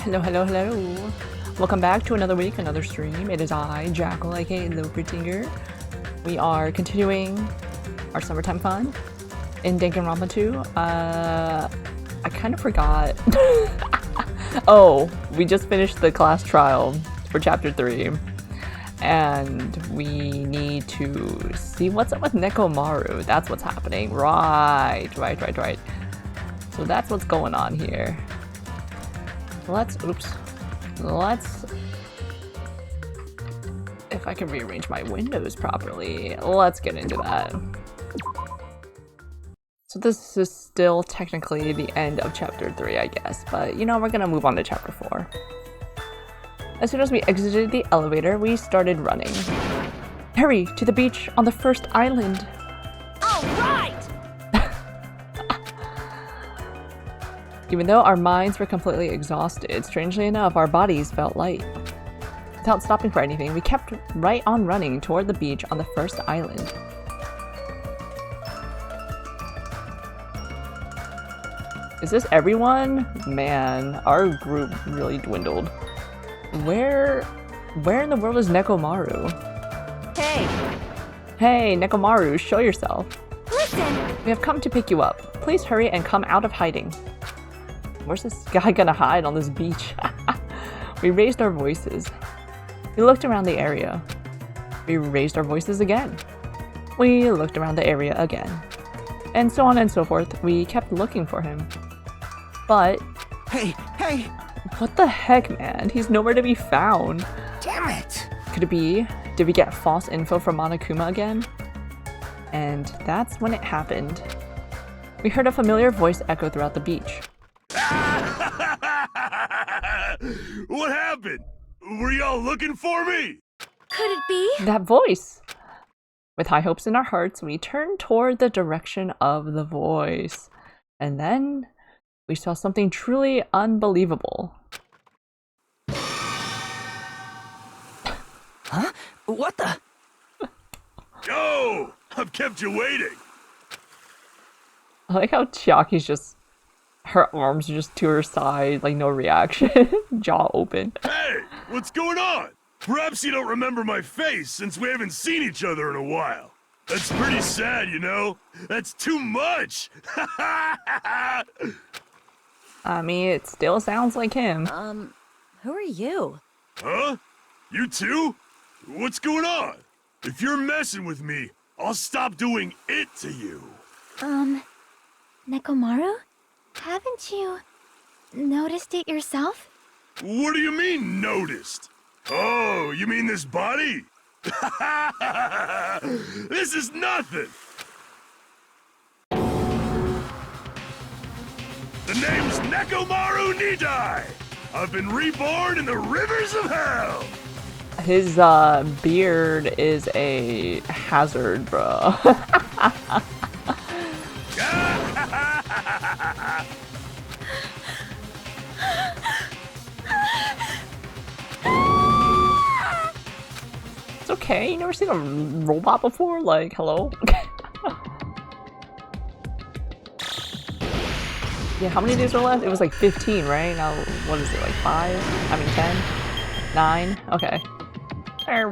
Hello, hello, hello. Welcome back to another week, another stream. It is I, Jackal, aka Lopertinger. We are continuing our summertime fun in Danganronpa 2. I kind of forgot. Oh, we just finished the class trial for chapter 3. And we need to see what's up with Nekomaru. That's what's happening. Right. So that's what's going on here. Let's, if I can rearrange my windows properly, let's get into that. So this is still technically the end of chapter 3, I guess, but you know, we're gonna move on to chapter 4. As soon as we exited the elevator, we started running. Hurry to the beach on the first island. All right! Even though our minds were completely exhausted, strangely enough, our bodies felt light. Without stopping for anything, we kept right on running toward the beach on the first island. Is this everyone? Man, our group really dwindled. Where in the world is Nekomaru? Hey, Nekomaru, show yourself. Listen! We have come to pick you up. Please hurry and come out of hiding. Where's this guy gonna hide on this beach? We raised our voices. We looked around the area. We raised our voices again. We looked around the area again. And so on and so forth. We kept looking for him. But... Hey! What the heck, man? He's nowhere to be found. Damn it! Could it be? Did we get false info from Monokuma again? And that's when it happened. We heard a familiar voice echo throughout the beach. What happened? Were y'all looking for me? Could it be? That voice! With high hopes in our hearts, we turned toward the direction of the voice. And then we saw something truly unbelievable. Huh? What the? Yo! I've kept you waiting! I like how Chiaki's just... Her arms are just to her side, like no reaction. Jaw open. Hey! What's going on? Perhaps you don't remember my face since we haven't seen each other in a while. That's pretty sad, you know? That's too much! I mean, it still sounds like him. Who are you? Huh? You too? What's going on? If you're messing with me, I'll stop doing it to you. Nekomaru? Haven't you noticed it yourself? What do you mean, noticed? Oh, you mean this body? This is nothing! The name's Nekomaru Nidai! I've been reborn in the rivers of hell! His beard is a hazard, bro. It's okay, you never seen a robot before? Like, hello? Yeah, how many days are left? It was like 15, right? Now, what is it, like 5? I mean 10? 9? Okay.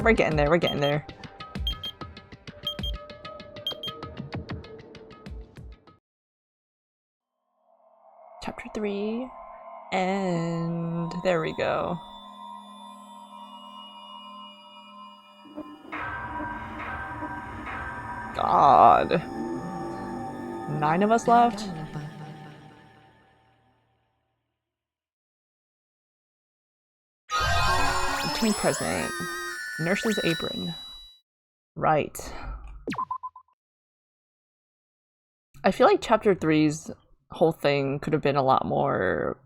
We're getting there. Chapter 3. And there we go. God. 9 of us left? Team president. Nurse's apron. Right. I feel like chapter 3's whole thing could have been a lot more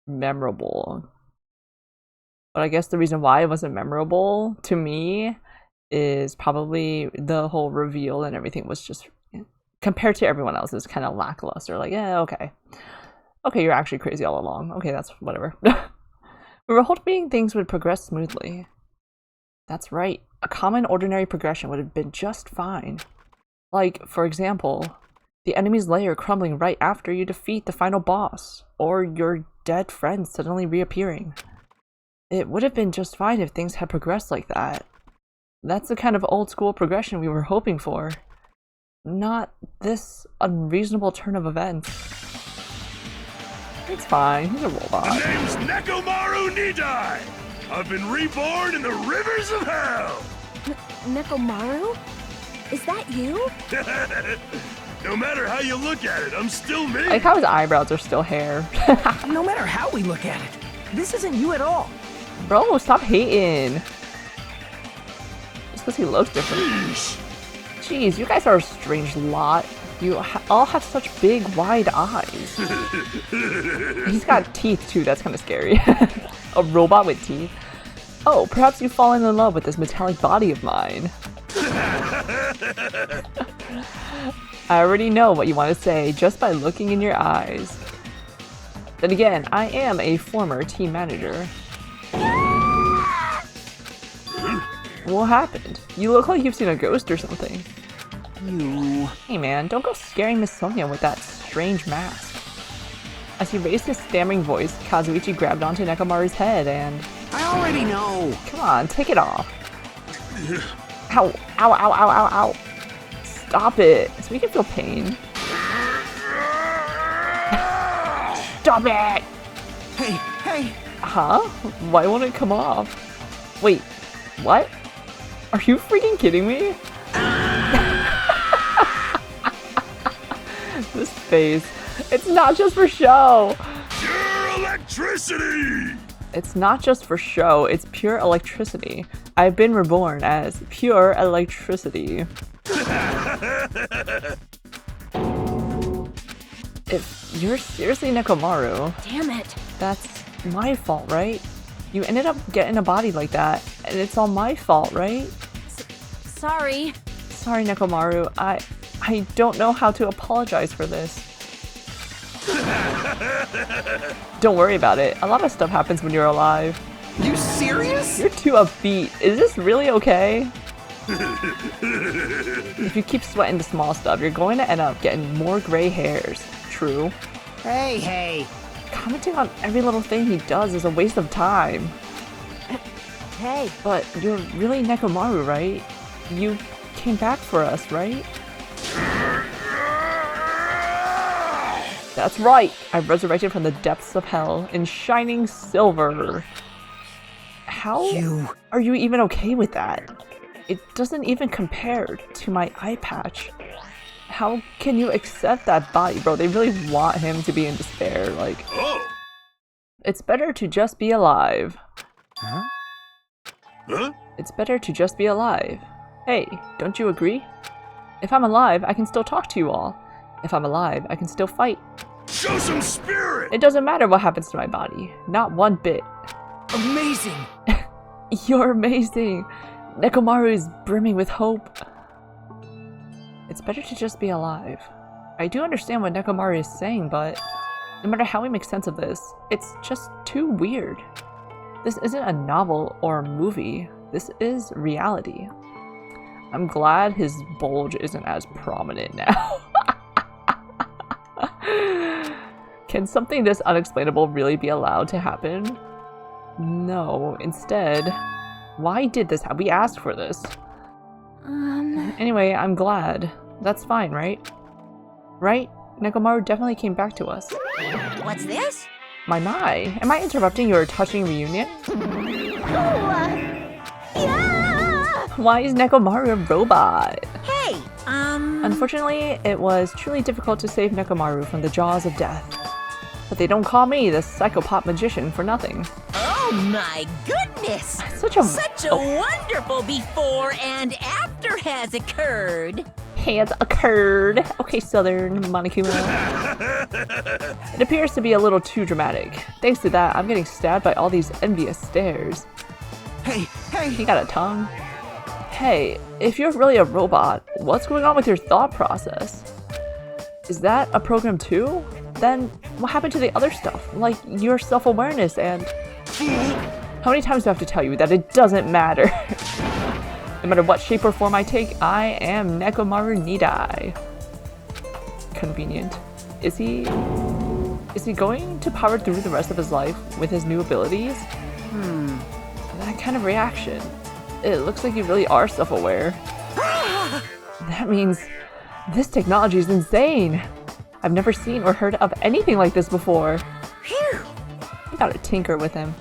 memorable. But I guess the reason why it wasn't memorable to me is probably the whole reveal and everything was just, compared to everyone else, is kind of lackluster. Like, yeah, okay. Okay, you're actually crazy all along. Okay, that's whatever. We were hoping things would progress smoothly. That's right. A common ordinary progression would have been just fine. Like, for example, the enemy's lair crumbling right after you defeat the final boss, or your dead friends suddenly reappearing. It would have been just fine if things had progressed like that. That's the kind of old-school progression we were hoping for. Not this unreasonable turn of events. It's fine, he's a robot. The name's Nekomaru Nidai! I've been reborn in the rivers of hell! Nekomaru? Is that you? No matter how you look at it, I'm still me! I like how his eyebrows are still hair. No matter how we look at it, this isn't you at all. Bro, stop hating. Just because he looks different. Jeez, you guys are a strange lot. You all have such big, wide eyes. He's got teeth too, that's kind of scary. A robot with teeth. Oh, perhaps you've fallen in love with this metallic body of mine. I already know what you want to say just by looking in your eyes. Then again, I am a former team manager. What happened? You look like you've seen a ghost or something. You... Hey man, don't go scaring Miss Sonia with that strange mask. As he raised his stammering voice, Kazuichi grabbed onto Nekomaru's head and... I already know. Come on, take it off. Ow, ow, ow, ow, ow, ow. Stop it, so we can feel pain. Stop it! Hey, hey. Huh? Why won't it come off? Wait, what? Are you freaking kidding me? This face. It's not just for show! Pure electricity! It's not just for show, it's pure electricity. I've been reborn as pure electricity. If you're seriously Nekomaru, Damn it. that's my fault, right? You ended up getting a body like that, and it's all my fault, right? Sorry. Sorry, Nekomaru. I don't know how to apologize for this. Don't worry about it. A lot of stuff happens when you're alive. You serious? You're too upbeat. Is this really okay? If you keep sweating the small stuff, you're going to end up getting more gray hairs. True. Hey, hey. Commenting on every little thing he does is a waste of time. Hey. But you're really Nekomaru, right? You came back for us, right? That's right! I resurrected from the depths of hell in shining silver. How are you even okay with that? It doesn't even compare to my eye patch. How can you accept that body, bro? They really want him to be in despair, like... Oh! It's better to just be alive. Huh? Huh? It's better to just be alive. Hey, don't you agree? If I'm alive, I can still talk to you all. If I'm alive, I can still fight. Show some spirit! It doesn't matter what happens to my body. Not one bit. Amazing. You're amazing. Nekomaru is brimming with hope. It's better to just be alive. I do understand what Nekomaru is saying, but no matter how we make sense of this, it's just too weird. This isn't a novel or a movie. This is reality. I'm glad his bulge isn't as prominent now. Can something this unexplainable really be allowed to happen? No, instead, why did this happen? We asked for this. Anyway, I'm glad. That's fine, right? Right? Nekomaru definitely came back to us. What's this? My. Am I interrupting your touching reunion? Yeah! Why is Nekomaru a robot? Hey, Unfortunately, it was truly difficult to save Nekomaru from the jaws of death. But they don't call me the psychopath magician for nothing. Oh my goodness! Such a Wonderful before and after has occurred. has occurred. Okay, Southern Monokuma. It appears to be a little too dramatic. Thanks to that, I'm getting stabbed by all these envious stares. Hey, He hey. got a tongue. Hey, if you're really a robot, what's going on with your thought process? Is that a program too? Then what happened to the other stuff, like your self-awareness and... How many times do I have to tell you that it doesn't matter? No matter what shape or form I take, I am Nekomaru Nidai. Convenient. Is he? Is he going to power through the rest of his life with his new abilities? That kind of reaction. It looks like you really are self-aware. That means this technology is insane. I've never seen or heard of anything like this before. Phew. I gotta tinker with him.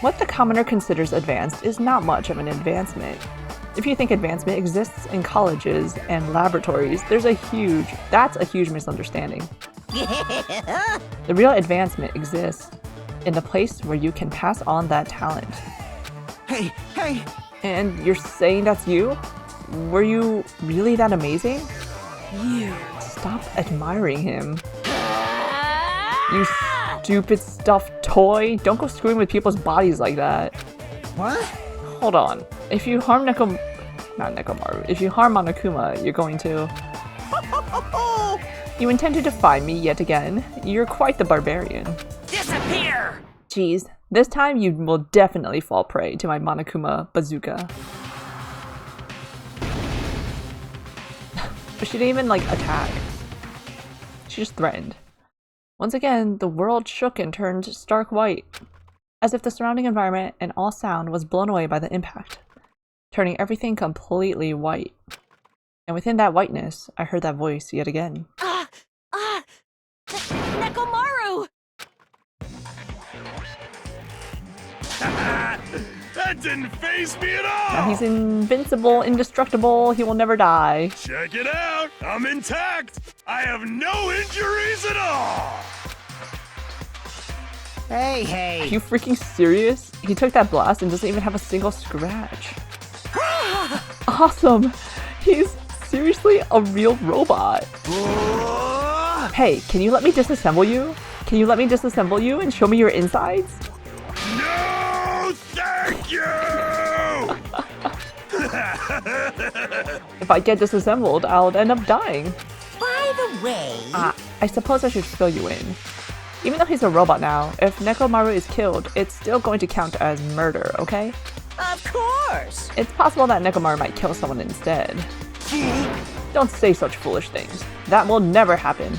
What the commoner considers advanced is not much of an advancement. If you think advancement exists in colleges and laboratories, that's a huge misunderstanding. The real advancement exists in the place where you can pass on that talent. Hey! And you're saying that's you? Were you really that amazing? You! Stop admiring him. You stupid stuffed toy! Don't go screwing with people's bodies like that. What? Hold on. If you harm if you harm Monokuma, you're going to... You intend to defy me yet again? You're quite the barbarian. Disappear! Jeez, this time you will definitely fall prey to my Monokuma bazooka. But she didn't even, like, attack. She just threatened. Once again, the world shook and turned stark white, as if the surrounding environment and all sound was blown away by the impact, turning everything completely white. And within that whiteness, I heard that voice yet again. Nekomaru! That didn't faze me at Now all! he's invincible, indestructible, he will never die. Check it out! I'm intact! I have no injuries at all! Hey! Are you freaking serious? He took that blast and doesn't even have a single scratch. Awesome! He's seriously a real robot. Hey, can you let me disassemble you? Can you let me disassemble you and show me your insides? No! Thank you! If I get disassembled, I'll end up dying. By the way, I suppose I should fill you in. Even though he's a robot now, if Nekomaru is killed, it's still going to count as murder, okay? of course. It's possible that Nekomaru might kill someone instead. Don't say such foolish things. That will never happen.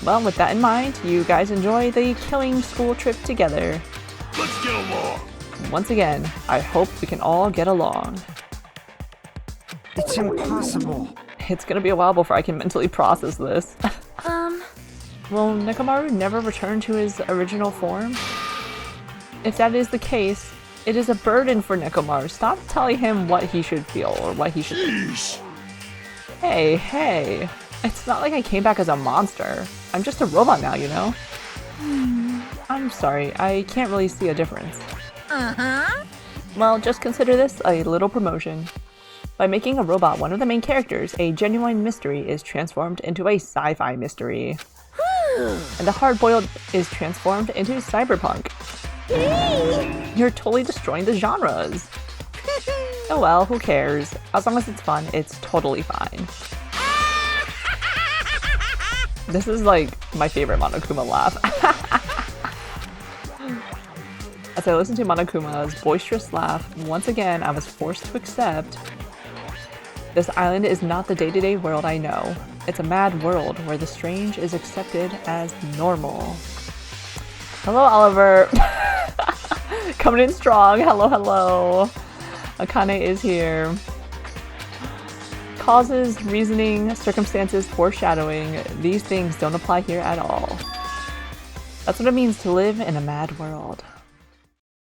Well, with that in mind, you guys enjoy the killing school trip together. Let's get along! Once again, I hope we can all get along. It's impossible. It's gonna be a while before I can mentally process this. Will Nekomaru never return to his original form? If that is the case, it is a burden for Nekomaru. Stop telling him what he should feel or what he should think. Sheesh! Hey. It's not like I came back as a monster. I'm just a robot now, you know? I'm sorry, I can't really see a difference. Uh-huh. Well, just consider this a little promotion. By making a robot one of the main characters, a genuine mystery is transformed into a sci-fi mystery. And the hard-boiled is transformed into cyberpunk. You're totally destroying the genres. Oh well, who cares? As long as it's fun, it's totally fine. This is like my favorite Monokuma laugh. As I listened to Monokuma's boisterous laugh, once again I was forced to accept this island is not the day-to-day world I know. It's a mad world where the strange is accepted as normal. Hello, Oliver. Coming in strong. Hello. Akane is here. Causes, reasoning, circumstances, foreshadowing. These things don't apply here at all. That's what it means to live in a mad world.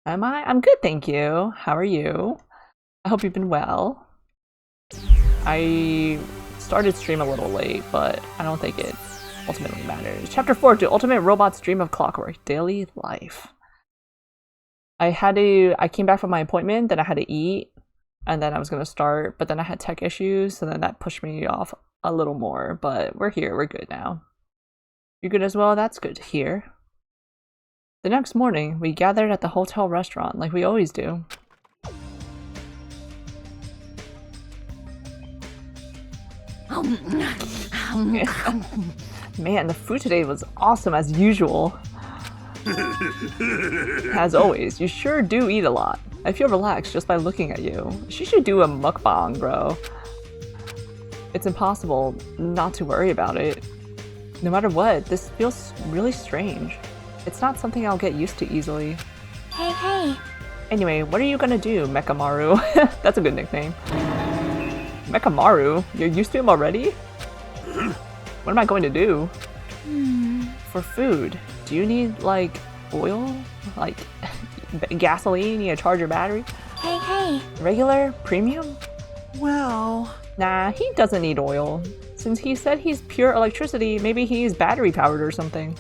Am I? I'm good, thank you. How are you? I hope you've been well. I started stream a little late, but I don't think it ultimately matters. Chapter 4, Do Ultimate Robots Dream of Clockwork? Daily Life. I came back from my appointment, then I had to eat, and then I was going to start, but then I had tech issues, so then that pushed me off a little more, but we're here, we're good now. You're good as well? That's good to hear. The next morning, we gathered at the hotel restaurant like we always do. Man, the food today was awesome as usual. As always, you sure do eat a lot. I feel relaxed just by looking at you. She should do a mukbang, bro. It's impossible not to worry about it. No matter what, this feels really strange. It's not something I'll get used to easily. Hey, hey. Anyway, what are you gonna do, Mechamaru? That's a good nickname. Mechamaru? You're used to him already? What am I going to do? For food, do you need, like, oil? Like, gasoline? You need to charge your battery? Hey, hey. Regular? Premium? Well... Nah, he doesn't need oil. Since he said he's pure electricity, maybe he's battery powered or something.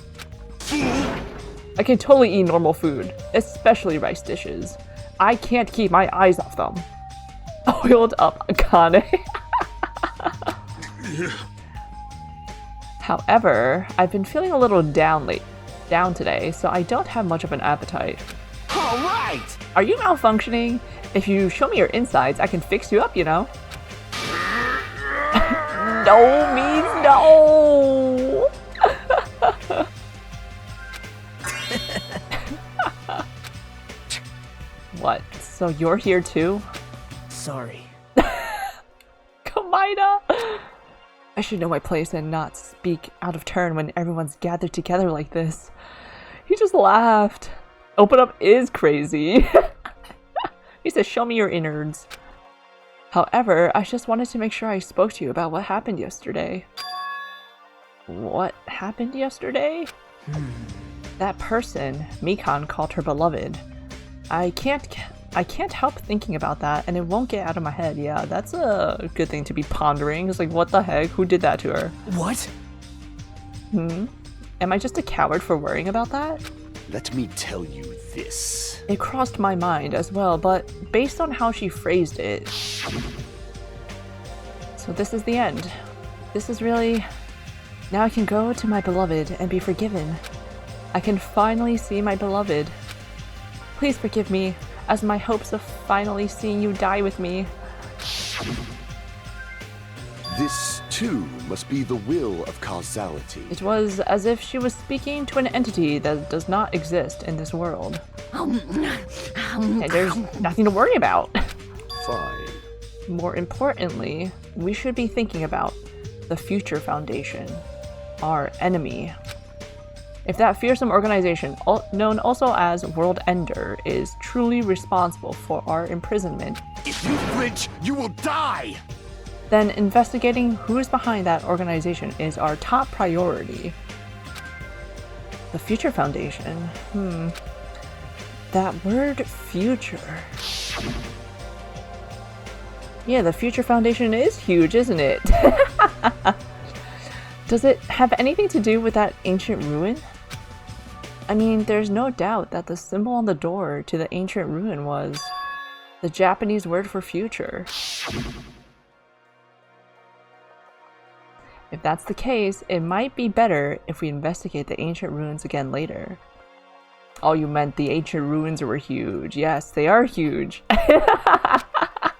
I can totally eat normal food, especially rice dishes. I can't keep my eyes off them. Oiled up Akane. However, I've been feeling a little down today, so I don't have much of an appetite. All right! Are you malfunctioning? If you show me your insides, I can fix you up, you know? No means no! What? So you're here too? Sorry. Kamina! I should know my place and not speak out of turn when everyone's gathered together like this. He just laughed. Open up is crazy. He says, show me your innards. However, I just wanted to make sure I spoke to you about what happened yesterday. What happened yesterday? That person, Mikan, called her beloved. I can't help thinking about that, and it won't get out of my head. Yeah, that's a good thing to be pondering. It's like, what the heck? Who did that to her? What? Am I just a coward for worrying about that? Let me tell you this. It crossed my mind as well, but based on how she phrased it... So this is the end. This is really... Now I can go to my beloved and be forgiven. I can finally see my beloved. Please forgive me, as my hopes of finally seeing you die with me. This, too, must be the will of causality. It was as if she was speaking to an entity that does not exist in this world. And there's nothing to worry about. Fine. More importantly, we should be thinking about the Future Foundation, our enemy. If that fearsome organization, known also as World Ender, is truly responsible for our imprisonment, If you flinch, you will die! then investigating who is behind that organization is our top priority. The Future Foundation? That word future. Yeah, the Future Foundation is huge, isn't it? Does it have anything to do with that ancient ruin? I mean, there's no doubt that the symbol on the door to the ancient ruin was the Japanese word for future. If that's the case, it might be better if we investigate the ancient ruins again later. Oh, you meant the ancient ruins were huge. Yes, they are huge.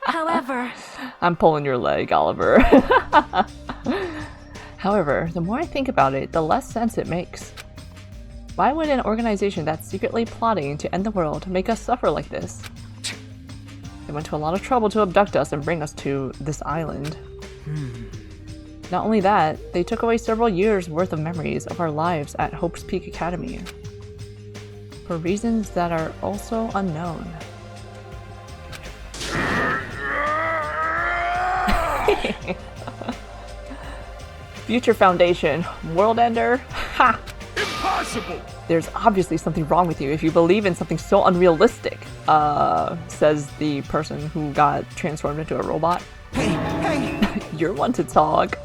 However... I'm pulling your leg, Oliver. However, the more I think about it, the less sense it makes. Why would an organization that's secretly plotting to end the world make us suffer like this? They went to a lot of trouble to abduct us and bring us to this island. Not only that, they took away several years worth of memories of our lives at Hope's Peak Academy. For reasons that are also unknown. Future Foundation, World Ender? Ha! Impossible! There's obviously something wrong with you if you believe in something so unrealistic, says the person who got transformed into a robot. Hey, hey! You're one to talk.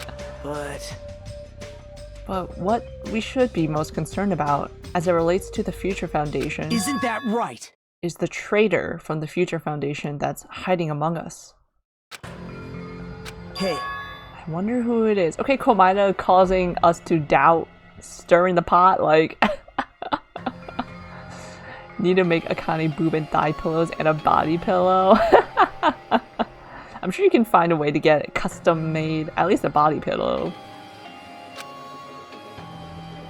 But what we should be most concerned about, as it relates to the Future Foundation, isn't that right? is the traitor from the Future Foundation that's hiding among us. Hey, I wonder who it is. Okay, Komida causing us to doubt, stirring the pot, like... Need to make Akane boob and thigh pillows and a body pillow. I'm sure you can find a way to get it custom made, at least a body pillow.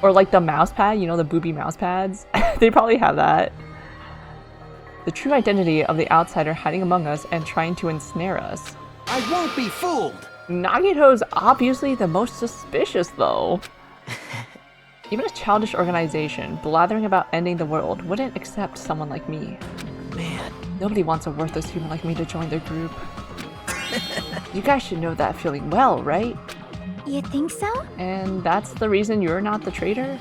Or like the mouse pad, you know, the booby mouse pads? They probably have that. The true identity of the outsider hiding among us and trying to ensnare us. I won't be fooled! Nagito's obviously the most suspicious, though. Even a childish organization blathering about ending the world wouldn't accept someone like me. Man. Nobody wants a worthless human like me to join their group. You guys should know that feeling well, right? You think so? And that's the reason you're not the traitor?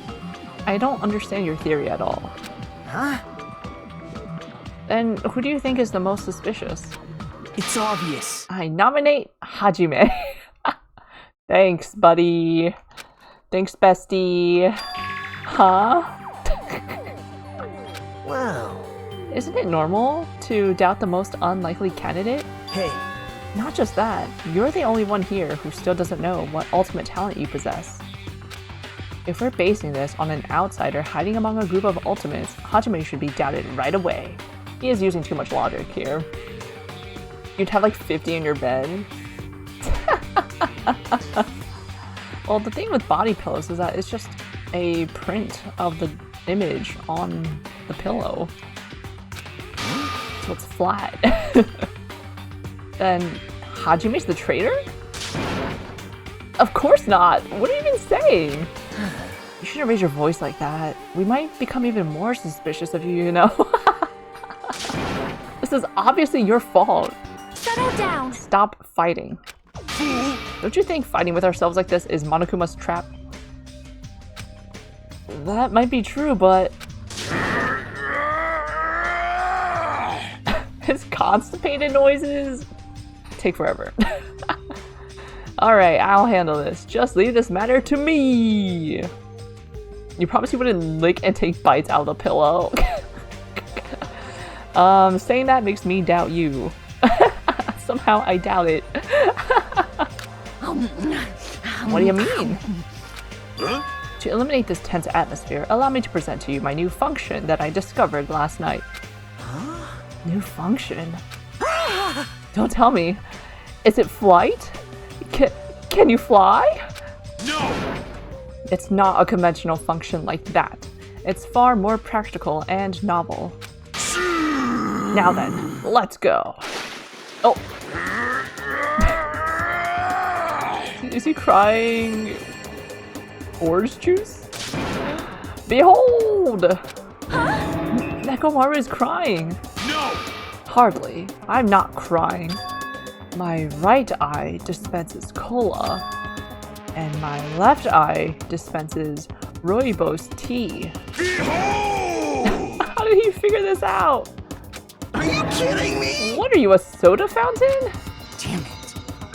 I don't understand your theory at all. Huh? Then who do you think is the most suspicious? It's obvious. I nominate Hajime. Thanks, buddy. Thanks, bestie. Huh? Wow. Isn't it normal to doubt the most unlikely candidate? Hey, Not just that, you're the only one here who still doesn't know what ultimate talent you possess. If we're basing this on an outsider hiding among a group of ultimates, Hajime should be doubted right away. He is using too much logic here. You'd have like 50 in your bed. Well, the thing with body pillows is that it's just a print of the image on the pillow. So it's flat. Then Hajime's the traitor? Of course not! What are you even saying? You shouldn't raise your voice like that. We might become even more suspicious of you, you know? This is obviously your fault. Settle down. Stop fighting. Don't you think fighting with ourselves like this is Monokuma's trap? That might be true, but... his constipated noises take forever. Alright, I'll handle this. Just leave this matter to me! You promise you wouldn't lick and take bites out of the pillow? Saying that makes me doubt you. Somehow I doubt it. What do you mean? Huh? To eliminate this tense atmosphere, allow me to present to you my new function that I discovered last night. New function? Don't tell me. Is it flight? Can you fly? No! It's not a conventional function like that. It's far more practical and novel. Now then, let's go. Oh. Is he crying orange juice? Behold! Nekomaru is crying. No! Hardly. I'm not crying. My right eye dispenses cola, and my left eye dispenses rooibos tea. Behold! How did he figure this out? are you kidding me? What are you, a soda fountain? Damn it.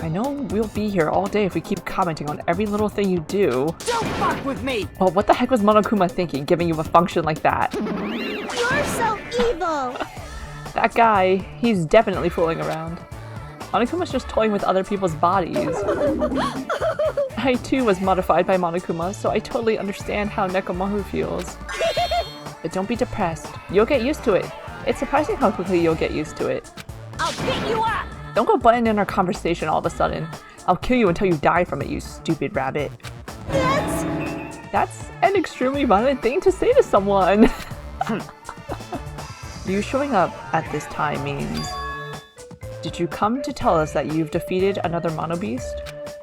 I know we'll be here all day if we keep commenting on every little thing you do. Don't fuck with me! Well, what the heck was Monokuma thinking, giving you a function like that? You're so evil. That guy, he's definitely fooling around. Monokuma's just toying with other people's bodies. I too was modified by Monokuma, so I totally understand how Nekomaru feels. But don't be depressed. You'll get used to it. It's surprising how quickly you'll get used to it. I'll pick you up! Don't go butting in our conversation all of a sudden. I'll kill you until you die from it, you stupid rabbit. That's an extremely violent thing to say to someone. You showing up at this time means... Did you come to tell us that you've defeated another Mono Beast?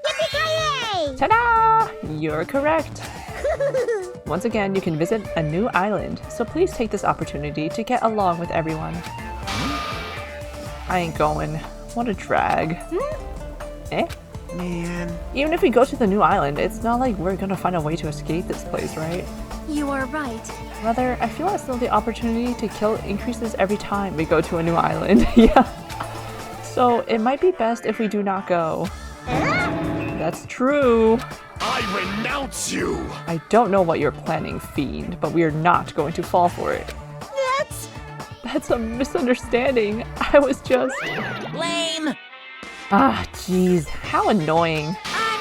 Yippee-ki-yay! Ta-da! You're correct. Once again, you can visit a new island, so please take this opportunity to get along with everyone. I ain't going. What a drag. Eh? Man. Even if we go to the new island, it's not like we're gonna find a way to escape this place, right? You are right. Rather, I feel as though the opportunity to kill increases every time we go to a new island. Yeah. So it might be best if we do not go. That's true. I renounce you! I don't know what you're planning, Fiend, but we are not going to fall for it. That's a misunderstanding. I was just... Lame! Ah, jeez. How annoying.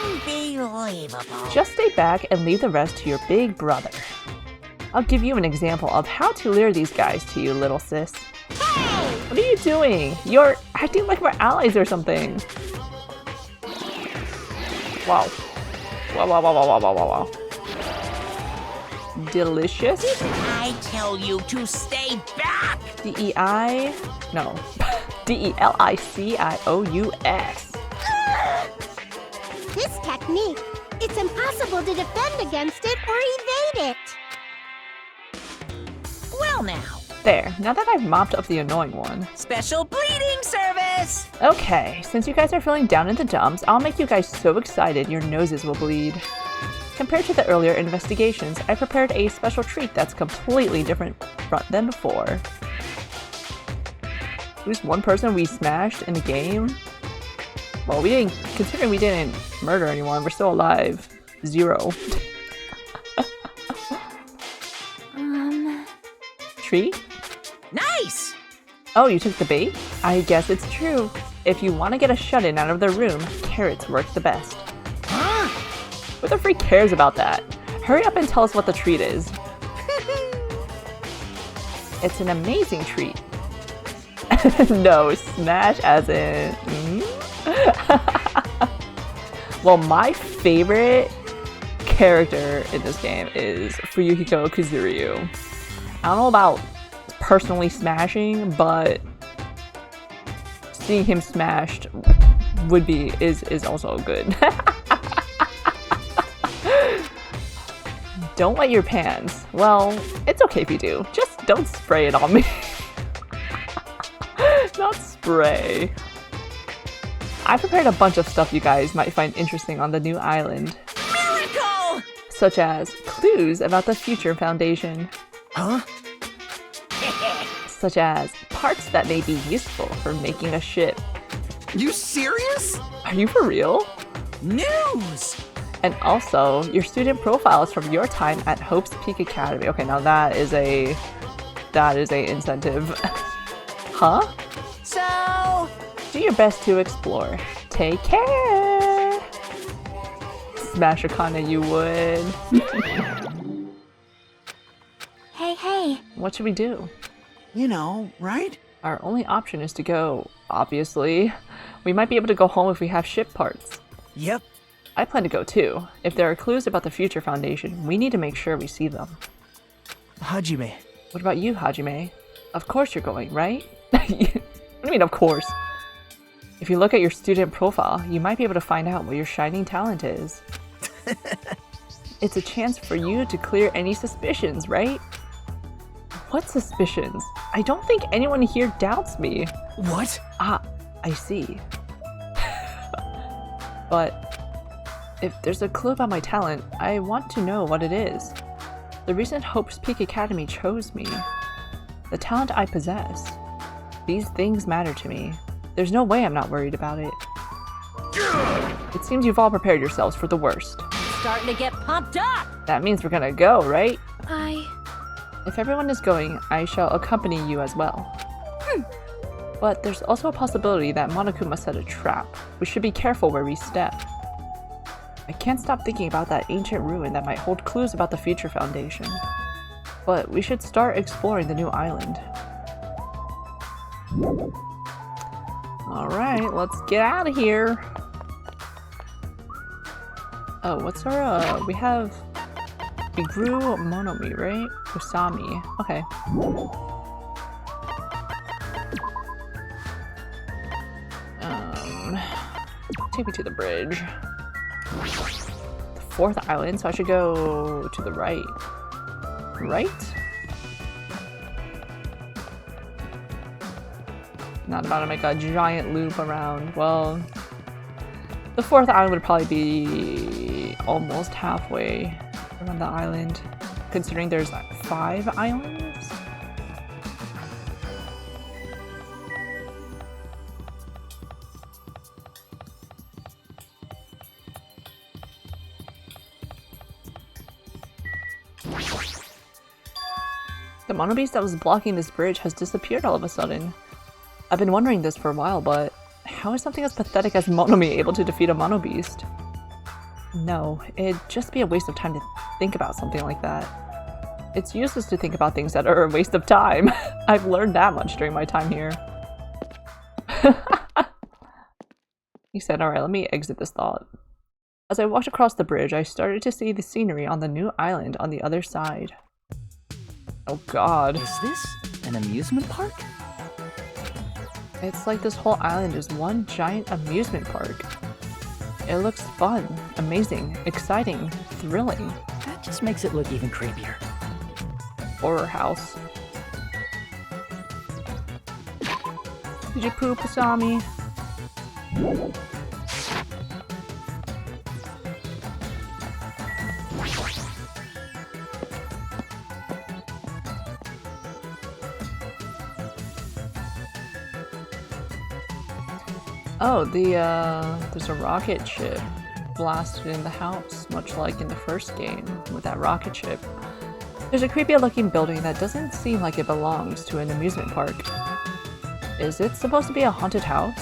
Unbelievable. Just stay back and leave the rest to your big brother. I'll give you an example of how to lure these guys to you, little sis. What are you doing? You're acting like we're allies or something. Wow. Wow, wow, wow, wow, wow, wow, wow, wow. Delicious? I tell you to stay back! D-E-I... No. D-E-L-I-C-I-O-U-S. This technique, it's impossible to defend against it or evade it. Well now, There, now that I've mopped up the annoying one. special bleeding service! Okay, since you guys are feeling down in the dumps, I'll make you guys so excited your noses will bleed. Compared to the earlier investigations, I prepared a special treat that's completely different than before. Who's one person we smashed in the game? Well, considering we didn't murder anyone, we're still alive. 0. Treat? Nice! Oh, you took the bait? I guess it's true. If you want to get a shut-in out of their room, carrots work the best. Huh? Who the freak cares about that? Hurry up and tell us what the treat is. It's an amazing treat. No, smash as in... Well, my favorite character in this game is Fuyuhiko Kazuryu. I don't know about personally smashing, but seeing him smashed is also good. Don't wet your pants. Well, it's okay if you do. Just don't spray it on me. Not spray. I prepared a bunch of stuff you guys might find interesting on the new island. Miracle! Such as clues about the future foundation. Huh? Such as parts that may be useful for making a ship. You serious? Are you for real? News! And also, your student profiles from your time at Hope's Peak Academy. Okay, now that is a incentive. Huh? So, Do your best to explore. Take care! Smash a Kana, you would. Hey. What should we do? You know, right? Our only option is to go, obviously. We might be able to go home if we have ship parts. Yep. I plan to go too. If there are clues about the future foundation, we need to make sure we see them. Hajime. What about you, Hajime? Of course you're going, right? What do you mean, of course? If you look at your student profile, you might be able to find out what your shining talent is. It's a chance for you to clear any suspicions, right? What suspicions? I don't think anyone here doubts me. What? Ah, I see. But if there's a clue about my talent, I want to know what it is. The reason Hope's Peak Academy chose me. The talent I possess. These things matter to me. There's no way I'm not worried about it. It seems you've all prepared yourselves for the worst. starting to get pumped up! That means we're gonna go, right? I... If everyone is going, I shall accompany you as well. But there's also a possibility that Monokuma set a trap. We should be careful where we step. I can't stop thinking about that ancient ruin that might hold clues about the future foundation. But we should start exploring the new island. Alright, let's get out of here. Oh, what's our, we grew Monomi, right? Usami. Okay. Take me to the bridge. The 4th island, so I should go to the right. Right? Not about to make a giant loop around. Well, the 4th island would probably be almost halfway around the island, considering there's like 5 islands. The monobeast that was blocking this bridge has disappeared all of a sudden. I've been wondering this for a while, but how is something as pathetic as Monomi able to defeat a monobeast? No, it'd just be a waste of time to think about something like that. It's useless to think about things that are a waste of time. I've learned that much during my time here. He said, alright, let me exit this thought. As I walked across the bridge, I started to see the scenery on the new island on the other side. Oh god. Is this an amusement park? It's like this whole island is one giant amusement park. It looks fun, amazing, exciting, thrilling. That Just makes it look even creepier. Horror house. Did you poop, Asami? Oh, there's a rocket ship blasted in the house, much like in the first game with that rocket ship. There's a creepy looking building that doesn't seem like it belongs to an amusement park. Is it supposed to be a haunted house?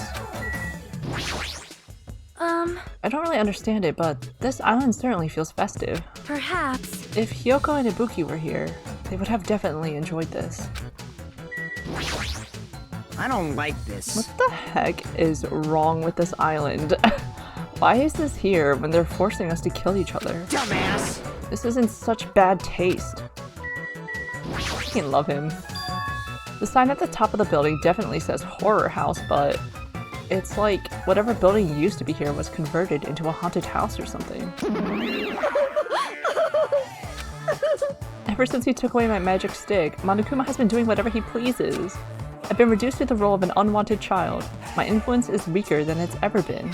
I don't really understand it, but this island certainly feels festive. Perhaps. If Hyoko and Ibuki were here, they would have definitely enjoyed this. I don't like this. What the heck is wrong with this island? Why is this here when they're forcing us to kill each other? Dumbass! This is in such bad taste. I fucking love him. The sign at the top of the building definitely says horror house, but it's like whatever building used to be here was converted into a haunted house or something. Ever since he took away my magic stick, Monokuma has been doing whatever he pleases. I've been reduced to the role of an unwanted child. My influence is weaker than it's ever been.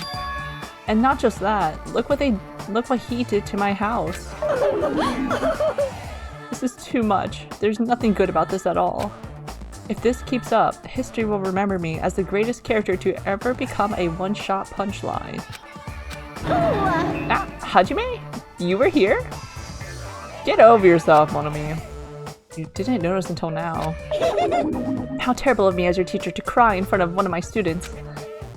And not just that, look what he did to my house. This is too much. There's nothing good about this at all. If this keeps up, history will remember me as the greatest character to ever become a one-shot punchline. Ah, Hajime? You were here? Get over yourself, Monomi. You didn't notice until now. How terrible of me as your teacher to cry in front of one of my students.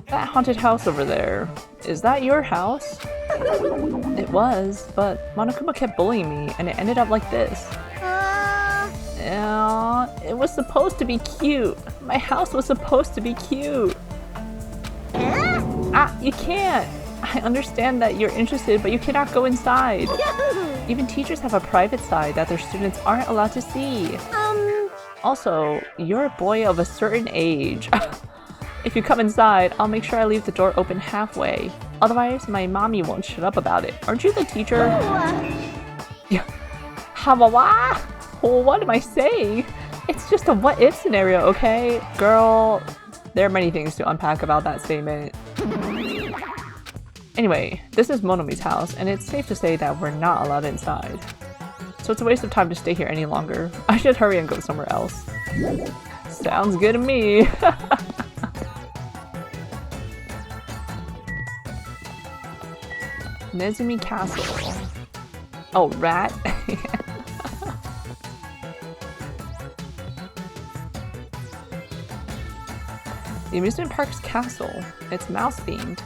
That haunted house over there, is that your house? It was, but Monokuma kept bullying me and it ended up like this. It was supposed to be cute. My house was supposed to be cute. Ah, you can't. I understand that you're interested, but you cannot go inside. Even teachers have a private side that their students aren't allowed to see. Also, you're a boy of a certain age. If you come inside, I'll make sure I leave the door open halfway. Otherwise, my mommy won't shut up about it. Aren't you the teacher? Yeah. Hawawa? What am I saying? It's just a what-if scenario, okay? Girl, there are many things to unpack about that statement. Anyway, this is Monomi's house, and it's safe to say that we're not allowed inside. So it's a waste of time to stay here any longer. I should hurry and go somewhere else. Sounds good to me. Nezumi Castle. Oh, rat? The amusement park's castle. It's mouse themed.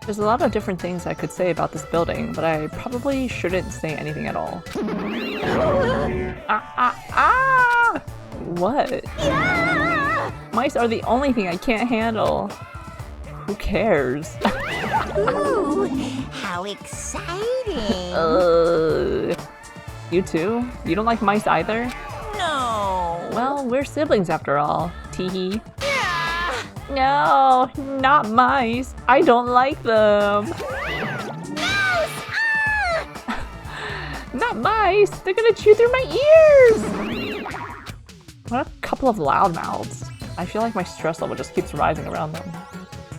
There's a lot of different things I could say about this building, but I probably shouldn't say anything at all. What? Yeah! Mice are the only thing I can't handle. Who cares? Ooh, how exciting! You too? You don't like mice either? No! Well, we're siblings after all. Teehee. Yeah! No, not mice. I don't like them. Mouse! Ah! Not mice. They're gonna chew through my ears. What a couple of loudmouths. I feel like my stress level just keeps rising around them.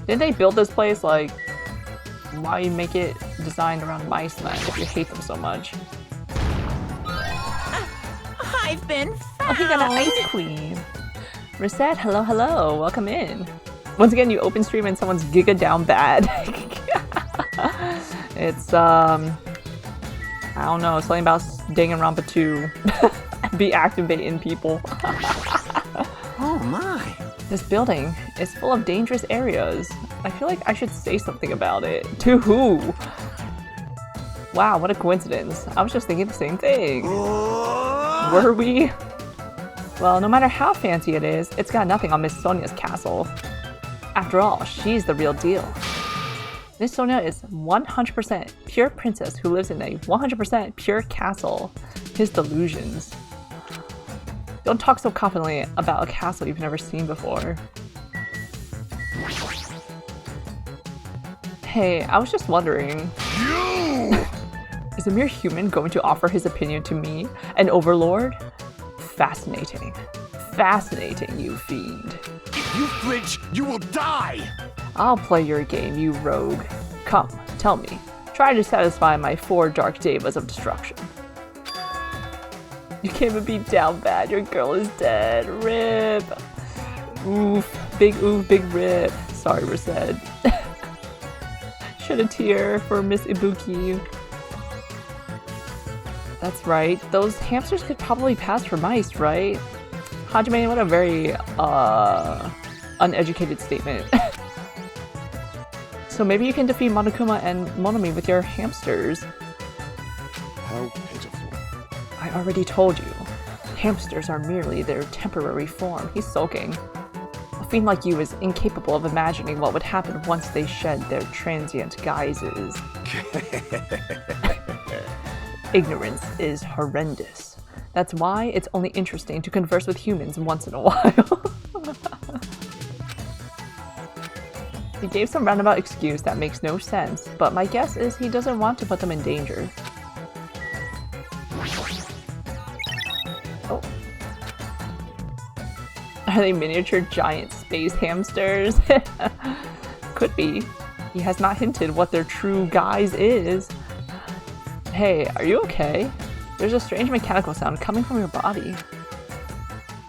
Didn't they build this place like, why make it designed around mice then if you hate them so much? I've been found! Oh, he got an ice queen. Reset, hello, hello, welcome in. Once again, you open stream and someone's giga down bad. It's, I don't know, something about Danganronpa 2. Be activating people. Oh my. This building is full of dangerous areas. I feel like I should say something about it. To who? Wow, what a coincidence. I was just thinking the same thing. Were we? Well, no matter how fancy it is, it's got nothing on Miss Sonia's castle. After all, she's the real deal. Miss Sonia is 100% pure princess who lives in a 100% pure castle. His delusions. Don't talk so confidently about a castle you've never seen before. Hey, I was just wondering. You! Is a mere human going to offer his opinion to me, an overlord? Fascinating. Fascinating, you fiend. If you flinch, you will die! I'll play your game, you rogue. Come, tell me. Try to satisfy my 4 dark devas of destruction. You came and beat down bad. Your girl is dead. Rip. Oof, big rip. Sorry, Reset. Shed a tear for Miss Ibuki. That's right. Those hamsters could probably pass for mice, right? Hajime, what a very, uneducated statement. So maybe you can defeat Monokuma and Monomi with your hamsters. How pitiful. I already told you. Hamsters are merely their temporary form. He's sulking. A fiend like you is incapable of imagining what would happen once they shed their transient guises. Ignorance is horrendous. That's why it's only interesting to converse with humans once in a while. He gave some roundabout excuse that makes no sense, but my guess is he doesn't want to put them in danger. Oh. Are they miniature giant space hamsters? Could be. He has not hinted what their true guise is. Hey, are you okay? There's a strange mechanical sound coming from your body.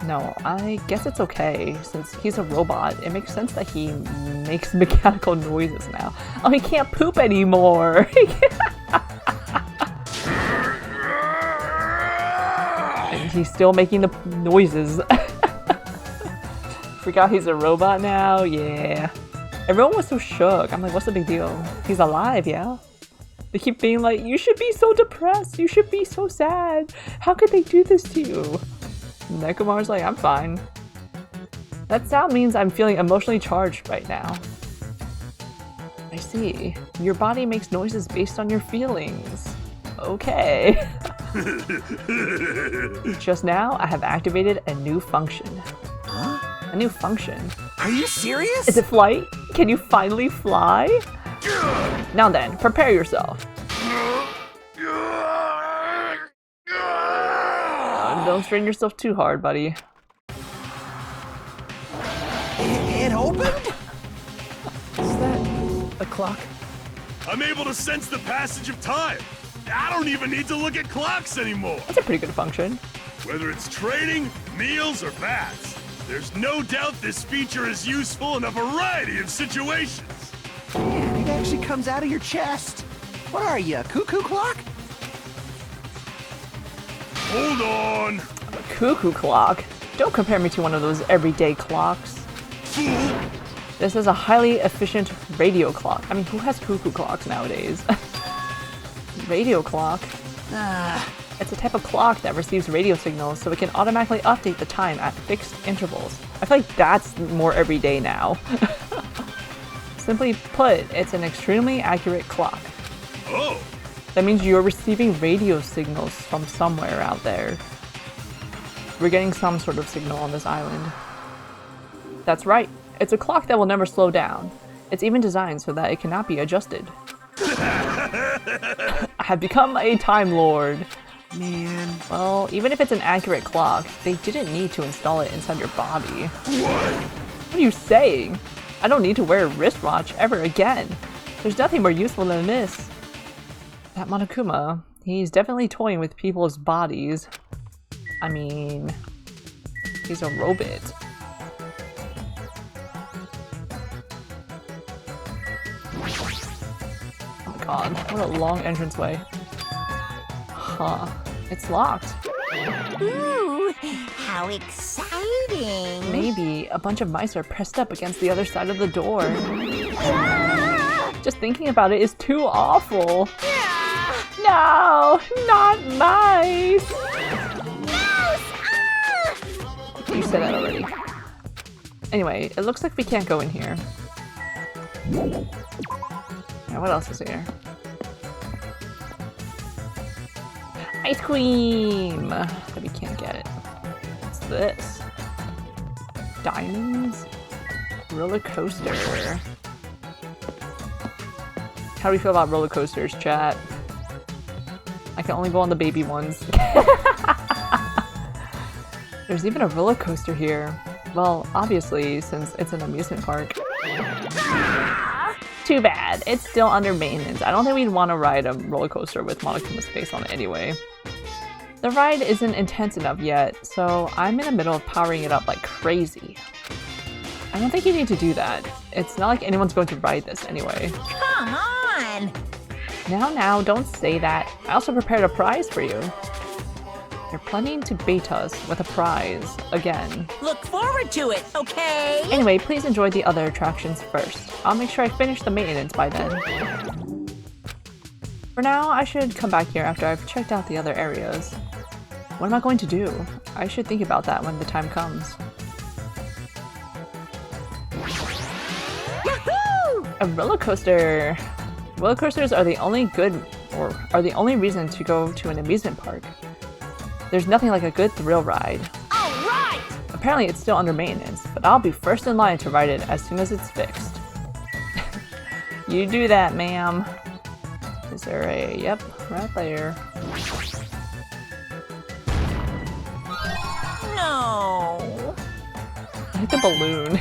No, I guess it's okay. Since he's a robot, it makes sense that he makes mechanical noises now. Oh, he can't poop anymore! And he's still making the noises. Forgot he's a robot now? Yeah. Everyone was so shook. I'm like, what's the big deal? He's alive, yeah? They keep being like, you should be so depressed. You should be so sad. How could they do this to you? Nekomaru's like, I'm fine. That sound means I'm feeling emotionally charged right now. I see. Your body makes noises based on your feelings. Okay. Just now, I have activated a new function. Huh? A new function? Are you serious? Is it flight? Can you finally fly? Now then, prepare yourself. Don't strain yourself too hard, buddy. It opened? Is that a clock? I'm able to sense the passage of time. I don't even need to look at clocks anymore. That's a pretty good function. Whether it's training, meals, or baths, there's no doubt this feature is useful in a variety of situations. Man, it actually comes out of your chest. What are you, a cuckoo clock? Hold on. A cuckoo clock? Don't compare me to one of those everyday clocks. Fool. This is a highly efficient radio clock. I mean, who has cuckoo clocks nowadays? Radio clock? It's a type of clock that receives radio signals so it can automatically update the time at fixed intervals. I feel like that's more everyday now. Simply put, it's an extremely accurate clock. Oh. That means you're receiving radio signals from somewhere out there. We're getting some sort of signal on this island. That's right. It's a clock that will never slow down. It's even designed so that it cannot be adjusted. I have become a Time Lord. Man. Well, even if it's an accurate clock, they didn't need to install it inside your body. What are you saying? I don't need to wear a wristwatch ever again. There's nothing more useful than this. That Monokuma, he's definitely toying with people's bodies. I mean, he's a robot. Oh my god, what a long entranceway. Huh, it's locked. Ooh, how exciting! Maybe a bunch of mice are pressed up against the other side of the door. Just thinking about it is too awful. No, not mice! You said that already. Anyway, it looks like we can't go in here. Yeah, what else is here? Ice cream! But we can't get it. What's this? Diamonds? Roller coaster. How do we feel about roller coasters, chat? I can only go on the baby ones. There's even a roller coaster here. Well, obviously, since it's an amusement park. Too bad. It's still under maintenance. I don't think we'd want to ride a roller coaster with Monokuma's face on it anyway. The ride isn't intense enough yet, so I'm in the middle of powering it up like crazy. I don't think you need to do that. It's not like anyone's going to ride this anyway. Come on! Now, don't say that. I also prepared a prize for you. You're planning to bait us with a prize again. Look forward to it, okay? Anyway, please enjoy the other attractions first. I'll make sure I finish the maintenance by then. For now, I should come back here after I've checked out the other areas. What am I going to do? I should think about that when the time comes. Yahoo! A roller coaster! Roller coasters are the only reason to go to an amusement park. There's nothing like a good thrill ride. All right! Apparently it's still under maintenance, but I'll be first in line to ride it as soon as it's fixed. You do that, ma'am. Is there a... Yep, right there. No! I like the balloon.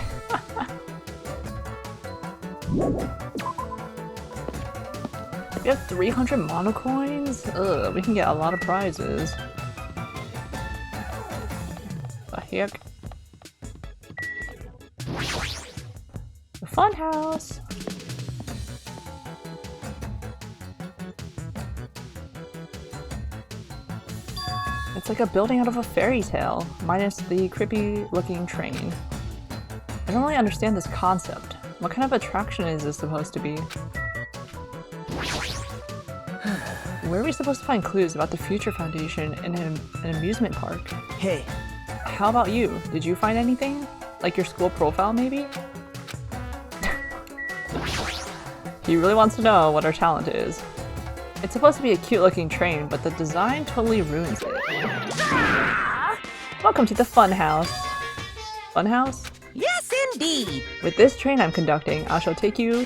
We have 300 monocoins? Ugh, we can get a lot of prizes. The heck? The fun house! It's like a building out of a fairy tale, minus the creepy looking train. I don't really understand this concept. What kind of attraction is this supposed to be? Where are we supposed to find clues about the Future Foundation in an amusement park? Hey, How about you? Did you find anything? Like your school profile, maybe? He really wants to know what our talent is. It's supposed to be a cute-looking train, but the design totally ruins it. Welcome to the Fun House. Fun House? Yes, indeed! With this train I'm conducting, I shall take you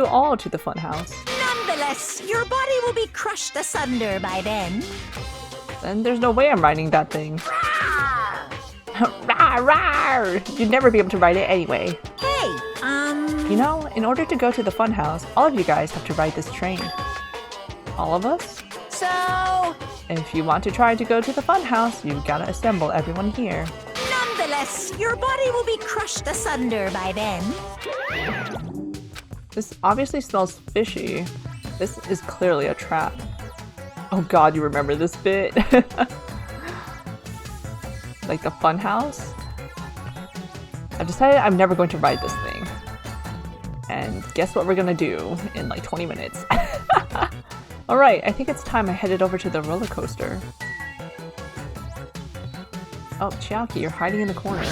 all to the Fun House. Nonetheless, your body will be crushed asunder by then. Then there's no way I'm riding that thing. Rawr, rawr! You'd never be able to ride it anyway. Hey, You know, in order to go to the Fun House, all of you guys have to ride this train. All of us? so... If you want to try to go to the Fun House, you've gotta assemble everyone here. Nonetheless, your body will be crushed asunder by then. This obviously smells fishy. This is clearly a trap. Oh god, you remember this bit? Like the Fun House? I've decided I'm never going to ride this thing. And guess what we're gonna do in like 20 minutes? Alright, I think it's time I headed over to the roller coaster. Oh, Chiaki, you're hiding in the corner.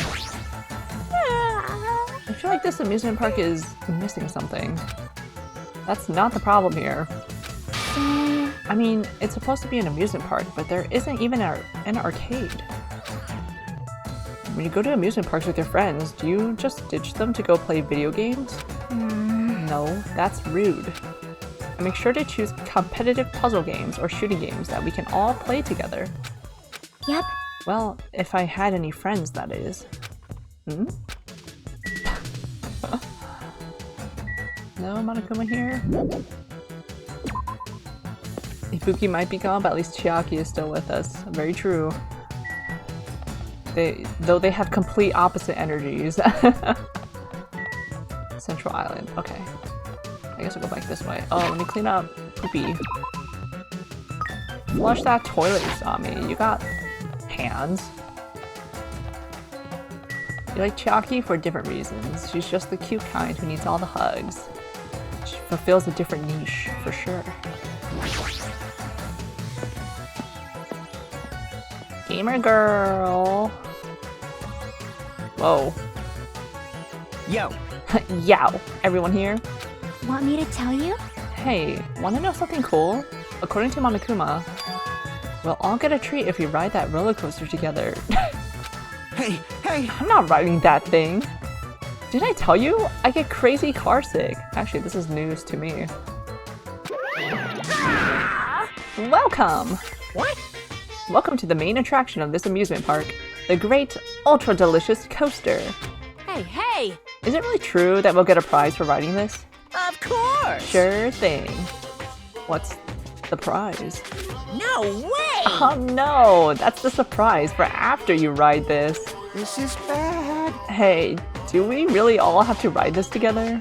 I feel like this amusement park is missing something. That's not the problem here. I mean, it's supposed to be an amusement park, but there isn't even an arcade. When you go to amusement parks with your friends, do you just ditch them to go play video games? No, that's rude. And make sure to choose competitive puzzle games or shooting games that we can all play together. Yep. Well, if I had any friends, that is. Hmm? No Monokuma here? Ibuki might be gone, but at least Chiaki is still with us. Very true. Though they have complete opposite energies. Central Island. Okay. I guess I'll go back this way. Oh, let me clean up Poopy. Flush that toilet you saw me. You got hands. You like Chiaki for different reasons. She's just the cute kind who needs all the hugs. She fulfills a different niche, for sure. Gamer girl. Whoa. yo, Yow. Everyone here? Want me to tell you? Hey, wanna know something cool? According to Monokuma, we'll all get a treat if we ride that roller coaster together. hey, I'm not riding that thing. Did I tell you? I get crazy car sick. Actually, this is news to me. Welcome! What? Welcome to the main attraction of this amusement park, the Great Ultra Delicious Coaster. Hey! Is it really true that we'll get a prize for riding this? Of course! Sure thing. What's the prize? No way! Oh no, that's the surprise for after you ride this. This is bad. Hey, do we really all have to ride this together?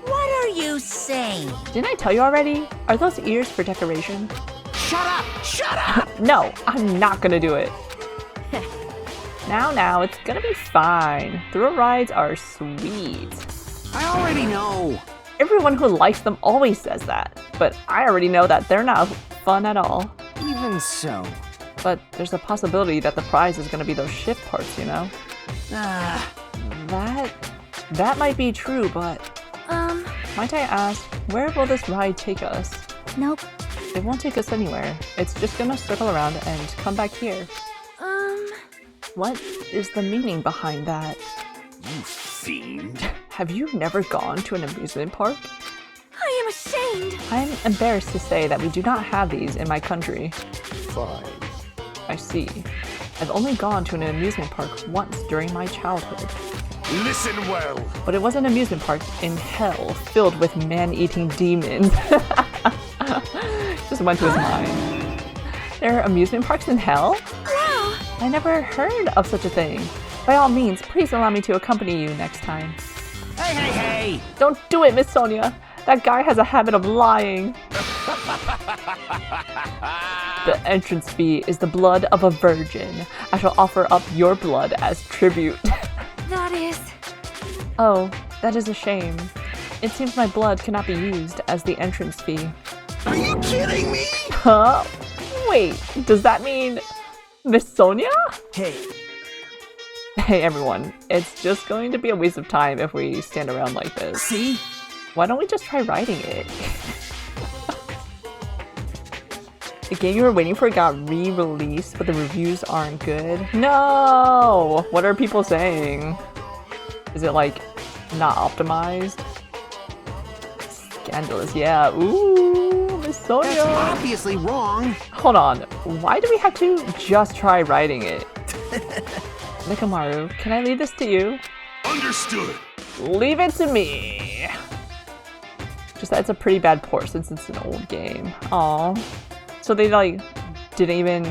What are you saying? Didn't I tell you already? Are those ears for decoration? Shut up! Shut up! No, I'm not gonna do it. Now, it's gonna be fine. Thrill rides are sweet. I already know. Everyone who likes them always says that, but I already know that they're not fun at all. Even so. But there's a possibility that the prize is gonna be those shift parts, you know? Ah, That might be true, but might I ask, where will this ride take us? Nope. It won't take us anywhere. It's just gonna circle around and come back here. What is the meaning behind that? you fiend. Have you never gone to an amusement park? I am ashamed. I'm embarrassed to say that we do not have these in my country. Fine. I see. I've only gone to an amusement park once during my childhood. Listen well. But it was an amusement park in hell, filled with man-eating demons. Just went to his mind. There are amusement parks in hell? Wow. I never heard of such a thing. By all means, please allow me to accompany you next time. Hey! Don't do it, Miss Sonia. That guy has a habit of lying. The entrance fee is the blood of a virgin. I shall offer up your blood as tribute. That is... Oh, that is a shame. It seems my blood cannot be used as the entrance fee. Are you kidding me? Huh? Wait, does that mean Miss Sonia? Hey, Hey everyone, it's just going to be a waste of time if we stand around like this. see? Why don't we just try riding it? The game you were waiting for got re-released, but the reviews aren't good. No! What are people saying? Is it like not optimized? Scandalous, yeah. Ooh, Miss That's Sonia. obviously wrong. Hold on, why do we have to just try riding it? Nikamaru, can I leave this to you? Understood. Leave it to me. Just that it's a pretty bad port since it's an old game. Aw. So they like didn't even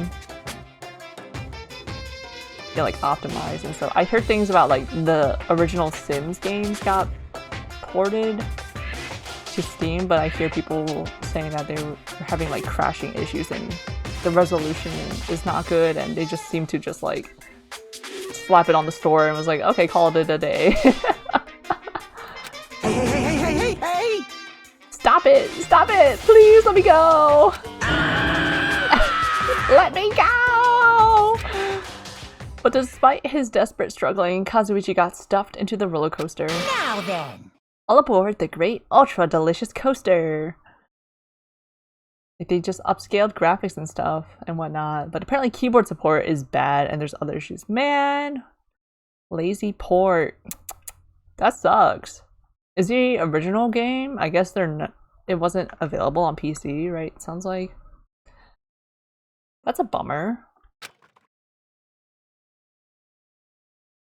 get like optimized and so I heard things about like the original Sims games got ported to Steam, but I hear people saying that they were having like crashing issues and the resolution is not good and they just seem to just like slap it on the store and was like, okay, call it a day. Hey! Stop it! Stop it! Please let me go! Let me go! But despite his desperate struggling, Kazuichi got stuffed into the roller coaster. Now then. All aboard the Great Ultra Delicious Coaster! Like they just upscaled graphics and stuff and whatnot, but apparently keyboard support is bad and there's other issues. Man! Lazy port. That sucks. Is the original game? I guess it wasn't available on PC, right? Sounds like. That's a bummer.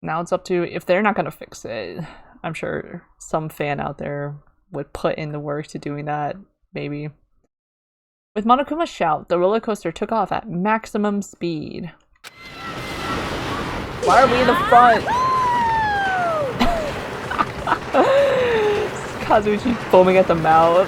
Now it's up to, if they're not gonna fix it, I'm sure some fan out there would put in the work to doing that, maybe. With Monokuma's shout, the roller coaster took off at maximum speed. Why are we in the front? Kazuchi foaming at the mouth.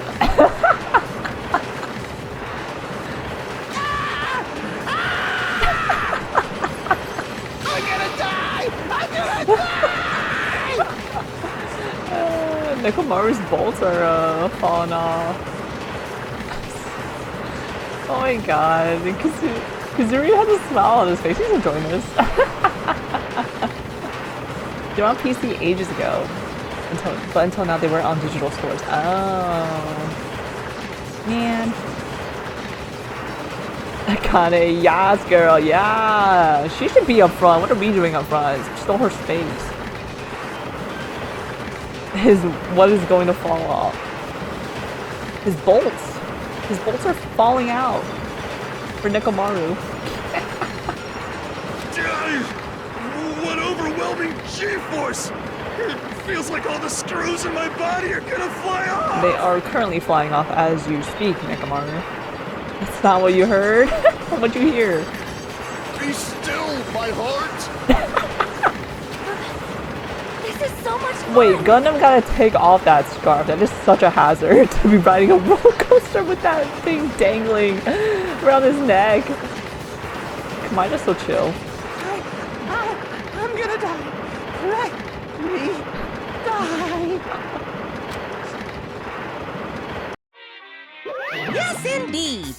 Nekomaru's bolts are falling off. Oh my god, Kazuri has a smile on his face. He's enjoying this. They were on PC ages ago, but until now they were on digital stores. Oh, man. Akane, yes, girl, yeah. She should be up front. What are we doing up front? Stole her space. What is going to fall off? His bolts. His bolts are falling out. For Nekomaru. What overwhelming G-force! It feels like all the screws in my body are gonna fly off! They are currently flying off as you speak, Nekomaru. That's not what you heard? What'd you hear? Be still, my heart! This is so much fun. Wait, Gundam gotta take off that scarf. That is such a hazard to be riding a roller coaster with that thing dangling around his neck. Come on, just so chill. I'm gonna die. Let me die. Yes, indeed.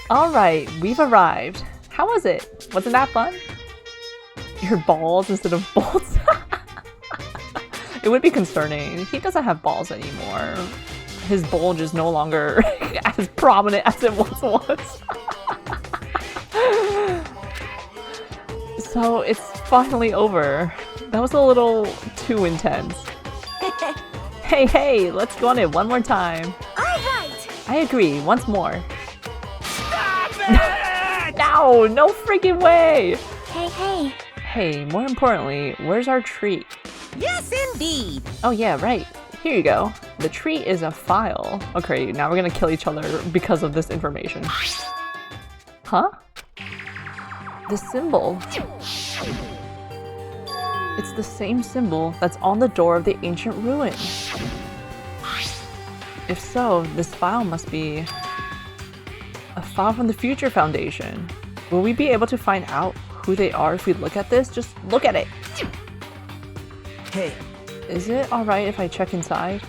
Alright, we've arrived. How was it? Wasn't that fun? Your balls instead of bolts? It would be concerning. He doesn't have balls anymore. His bulge is no longer as prominent as it once was. So it's finally over. That was a little too intense. Hey, let's go on it one more time. All right. I agree, once more. No, no freaking way! Hey. Hey, more importantly, where's our treat? Yes, indeed. Oh yeah, right. Here you go. The treat is a file. Okay, now we're gonna kill each other because of this information. Huh? The symbol. It's the same symbol that's on the door of the ancient ruin. If so, this file must be a file from the Future Foundation. Will we be able to find out who they are if we look at this? Just look at it. Hey, Is it alright if I check inside?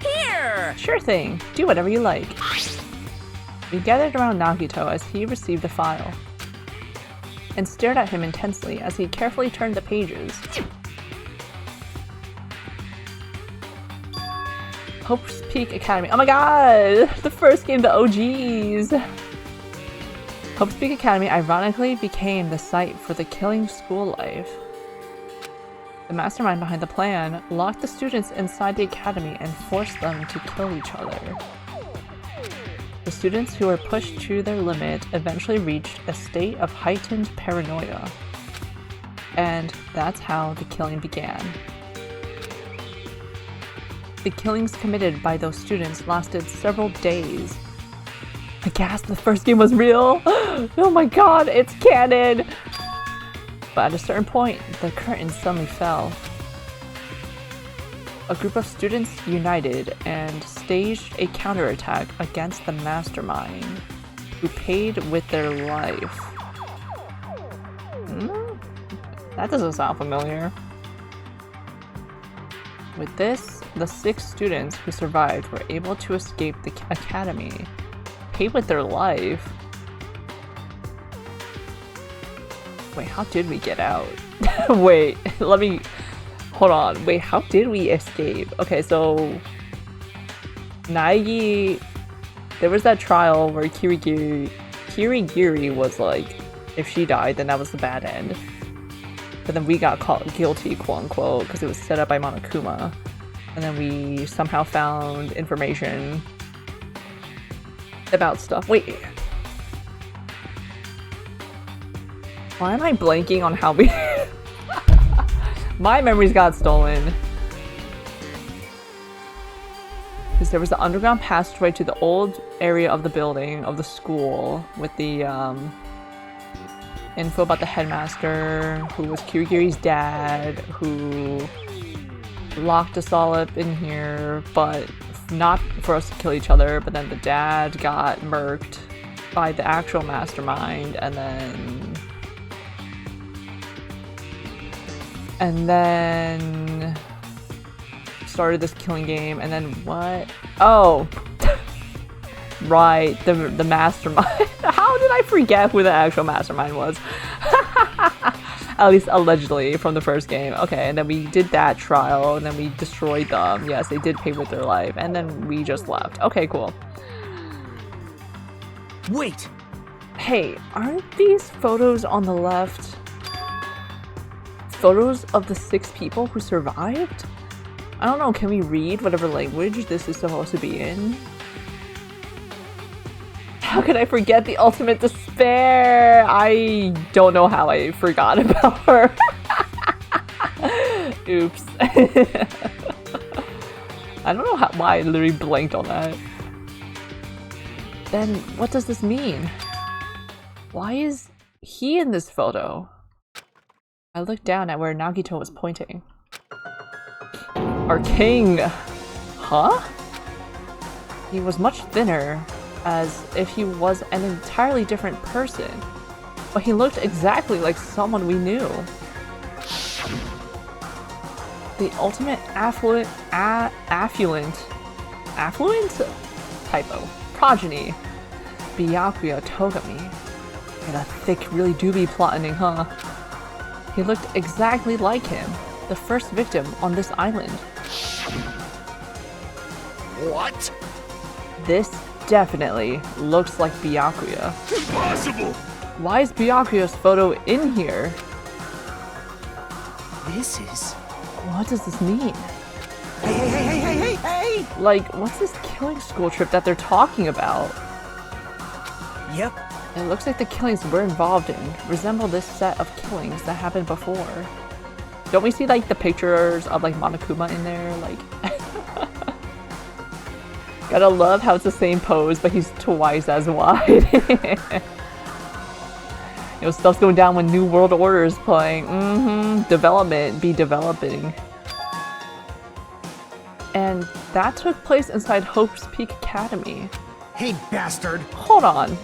Here. Sure thing. Do whatever you like. We gathered around Nagito as he received the file and stared at him intensely as he carefully turned the pages. Hope's Peak Academy. Oh my god! The first game, the OGs! Hope's Peak Academy ironically became the site for the killing school life. The mastermind behind the plan locked the students inside the academy and forced them to kill each other. The students who were pushed to their limit eventually reached a state of heightened paranoia. And that's how the killing began. The killings committed by those students lasted several days. I gasped, the first game was real! Oh my god, it's canon! But at a certain point, the curtain suddenly fell. A group of students united and staged a counterattack against the mastermind, who paid with their life. That doesn't sound familiar. With this, the 6 students who survived were able to escape the academy, paid with their life. Wait, how did we get out? Wait, let me... Hold on. Wait, how did we escape? Okay, so... Naegi... There was that trial where Kirigiri was like, if she died, then that was the bad end. But then we got caught guilty, quote-unquote, because it was set up by Monokuma. And then we somehow found information about stuff. Wait... Why am I blanking on how we... My memories got stolen. Because there was the underground passageway to the old area of the building, of the school, with the info about the headmaster, who was Kirigiri's dad, who locked us all up in here, but not for us to kill each other, but then the dad got murked by the actual mastermind, and then started this killing game, and then what? Oh, right, the mastermind. How did I forget who the actual mastermind was? At least allegedly from the first game. Okay, and then we did that trial, and then we destroyed them. Yes, they did pay with their life, and then we just left. Okay, cool. wait. Hey, aren't these photos on the left photos of the 6 people who survived? I don't know, can we read whatever language this is supposed to be in? How could I forget the ultimate despair? I don't know how I forgot about her. Oops. I don't know why I literally blanked on that. Then what does this mean? Why is he in this photo? I looked down at where Nagito was pointing. Our king! Huh? He was much thinner, as if he was an entirely different person. But he looked exactly like someone we knew. The ultimate affluent typo progeny, Byakuya Togami. Got a thick, really do be plotting, huh? He looked exactly like him, the first victim on this island. What? This definitely looks like Byakuya. Impossible! Why is Byakuya's photo in here? This is... What does this mean? Hey! Like, what's this killing school trip that they're talking about? Yep. It looks like the killings we're involved in resemble this set of killings that happened before. Don't we see like the pictures of like Monokuma in there? Like, gotta love how it's the same pose, but he's twice as wide. You know, stuff's going down when New World Order is playing. Development be developing. And that took place inside Hope's Peak Academy. Hey, bastard! Hold on.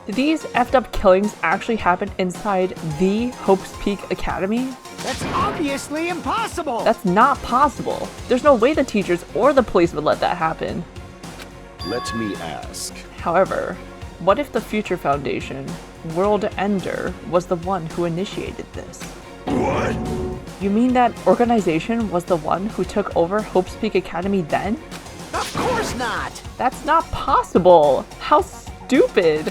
Did these effed up killings actually happen inside the Hope's Peak Academy? That's obviously impossible! That's not possible. There's no way the teachers or the police would let that happen. Let me ask. However, what if the Future Foundation, World Ender, was the one who initiated this? What? You mean that organization was the one who took over Hope's Peak Academy then? Of course not! That's not possible! How stupid!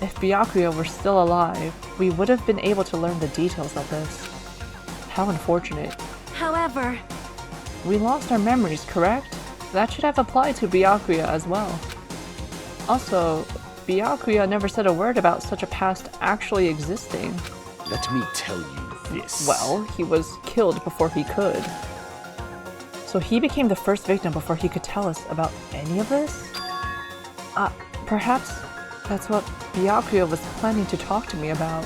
If Byakuya were still alive, we would have been able to learn the details of this. How unfortunate. However, We lost our memories, correct? That should have applied to Byakuya as well. Also, Byakuya never said a word about such a past actually existing. Let me tell you this. Well, he was killed before he could. So he became the first victim before he could tell us about any of this? Perhaps that's what Byakuya was planning to talk to me about.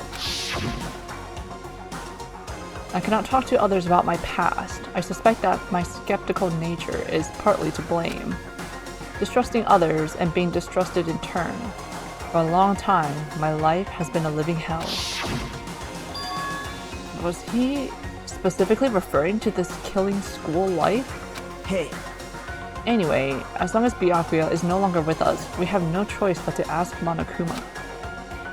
I cannot talk to others about my past. I suspect that my skeptical nature is partly to blame. Distrusting others and being distrusted in turn. For a long time, my life has been a living hell. Was he specifically referring to this killing school life? Hey, Anyway, as long as Byakuya is no longer with us, we have no choice but to ask Monokuma.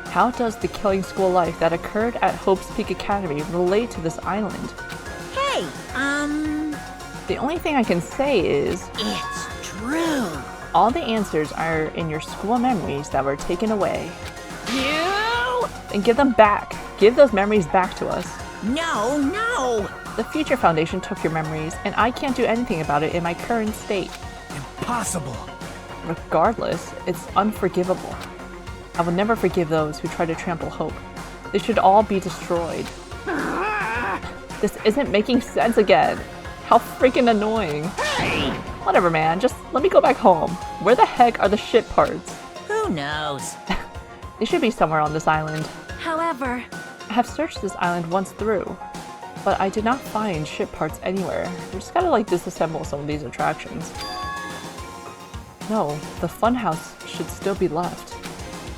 How does the killing school life that occurred at Hope's Peak Academy relate to this island? Hey, The only thing I can say is, it's true. all the answers are in your school memories that were taken away. You? And give them back. Give those memories back to us. No. The Future Foundation took your memories, and I can't do anything about it in my current state. impossible! Regardless, it's unforgivable. I will never forgive those who try to trample hope. They should all be destroyed. This isn't making sense again. How freaking annoying. Hey, Whatever, man. Just let me go back home. Where the heck are the shit parts? who knows? They should be somewhere on this island. however, I have searched this island once through, but I did not find ship parts anywhere. We just gotta like disassemble some of these attractions. No, the funhouse should still be left.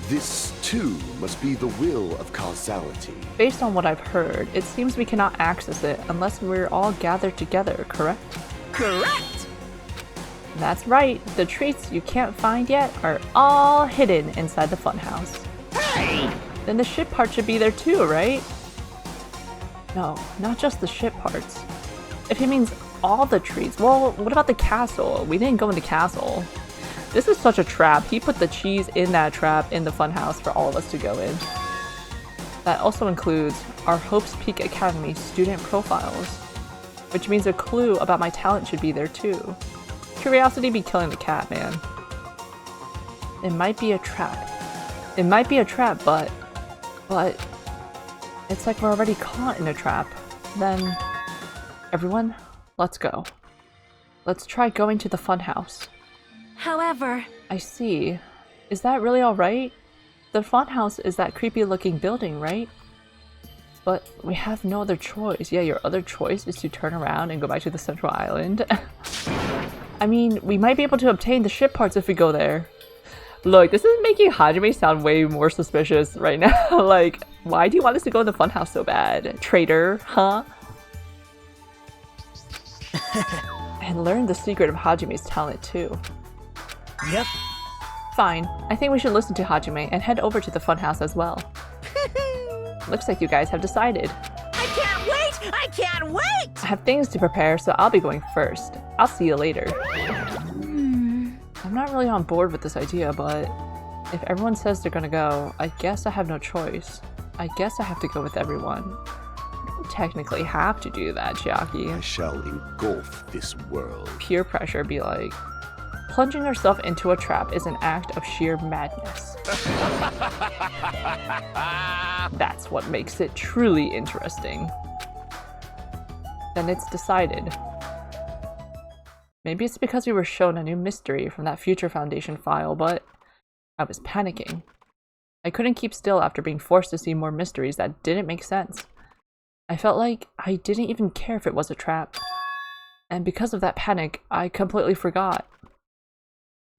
This, too, must be the will of causality. Based on what I've heard, it seems we cannot access it unless we're all gathered together, correct? Correct. That's right, the treats you can't find yet are all hidden inside the funhouse. Hey, Then the ship part should be there too, right? No, not just the ship parts. If he means all the treats, well, what about the castle? We didn't go in the castle. This is such a trap. He put the cheese in that trap in the funhouse for all of us to go in. That also includes our Hope's Peak Academy student profiles, which means a clue about my talent should be there too. Curiosity be killing the cat, man. It might be a trap. It might be a trap, but it's like we're already caught in a trap. Then, everyone, let's go. Let's try going to the funhouse. However, I see. Is that really alright? The funhouse is that creepy looking building, right? But we have no other choice. Yeah, your other choice is to turn around and go back to the central island. I mean, we might be able to obtain the ship parts if we go there. Look, this is making Hajime sound way more suspicious right now. Like, why do you want us to go in the funhouse so bad? Traitor, huh? And learn the secret of Hajime's talent too. Yep. Fine. I think we should listen to Hajime and head over to the funhouse as well. Looks like you guys have decided. I can't wait! I can't wait! I have things to prepare, so I'll be going first. I'll see you later. I'm not really on board with this idea, but if everyone says they're gonna go, I guess I have no choice. I guess I have to go with everyone. I don't technically have to do that, Chiaki. I shall engulf this world. Peer pressure be like, plunging yourself into a trap is an act of sheer madness. That's what makes it truly interesting. Then it's decided. Maybe it's because we were shown a new mystery from that Future Foundation file, but I was panicking. I couldn't keep still after being forced to see more mysteries that didn't make sense. I felt like I didn't even care if it was a trap. And because of that panic, I completely forgot.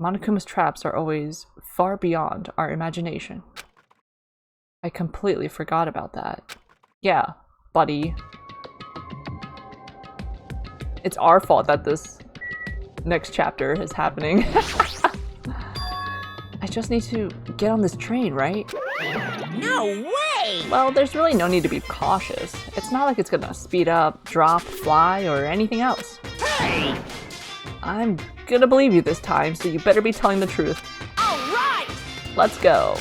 Monokuma's traps are always far beyond our imagination. I completely forgot about that. Yeah, buddy. It's our fault that this next chapter is happening. I just need to get on this train, right? No way! Well, there's really no need to be cautious. It's not like it's gonna speed up, drop, fly, or anything else. Hey! I'm gonna believe you this time, so you better be telling the truth. All right! Let's go.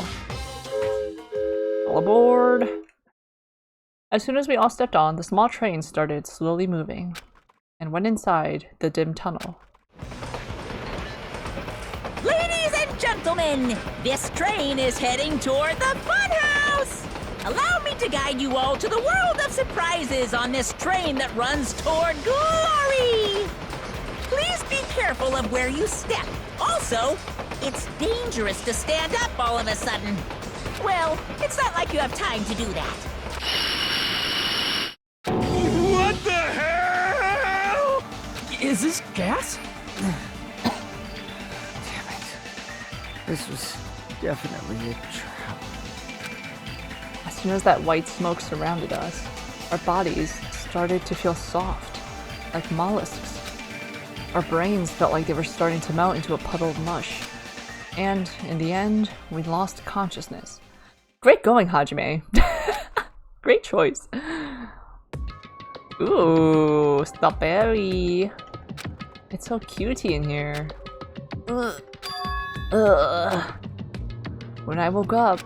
All aboard. As soon as we all stepped on, the small train started slowly moving and went inside the dim tunnel. Ladies and gentlemen, this train is heading toward the funhouse! Allow me to guide you all to the world of surprises on this train that runs toward glory! Please be careful of where you step. Also, it's dangerous to stand up all of a sudden. Well, it's not like you have time to do that. What the hell? Is this gas? Damn it. This was definitely a trap. As soon as that white smoke surrounded us, our bodies started to feel soft, like mollusks. Our brains felt like they were starting to melt into a puddle of mush. And in the end, we lost consciousness. Great going, Hajime. Great choice. Ooh, strawberry. It's so cutie in here. Ugh. Ugh. When I woke up,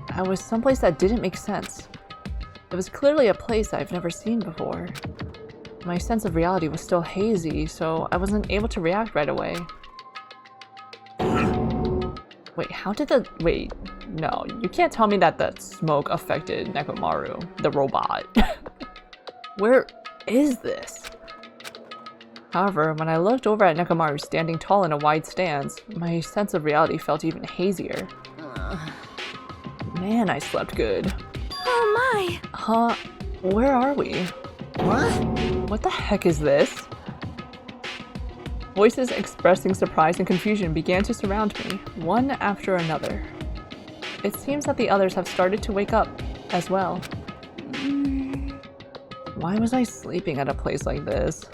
I was someplace that didn't make sense. It was clearly a place I've never seen before. My sense of reality was still hazy, so I wasn't able to react right away. Wait, how did the— wait, no, you can't tell me that the smoke affected Nekomaru, the robot. Where is this? However, when I looked over at Nekomaru standing tall in a wide stance, my sense of reality felt even hazier. Man, I slept good. oh my! Huh? Where are we? What? What the heck is this? Voices expressing surprise and confusion began to surround me, one after another. It seems that the others have started to wake up as well. Why was I sleeping at a place like this?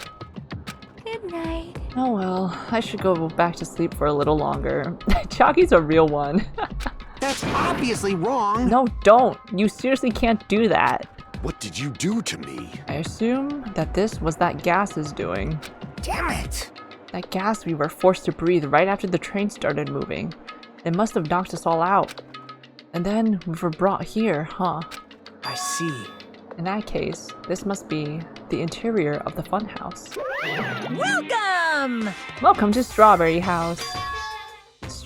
Good night. Oh well, I should go back to sleep for a little longer. Chaki's a real one. That's obviously wrong. No, don't! You seriously can't do that. What did you do to me? I assume that this was that gas's doing. Damn it. That gas we were forced to breathe right after the train started moving. It must have knocked us all out. And then we were brought here, huh? I see. In that case, this must be the interior of the funhouse. Welcome! Welcome to Strawberry House.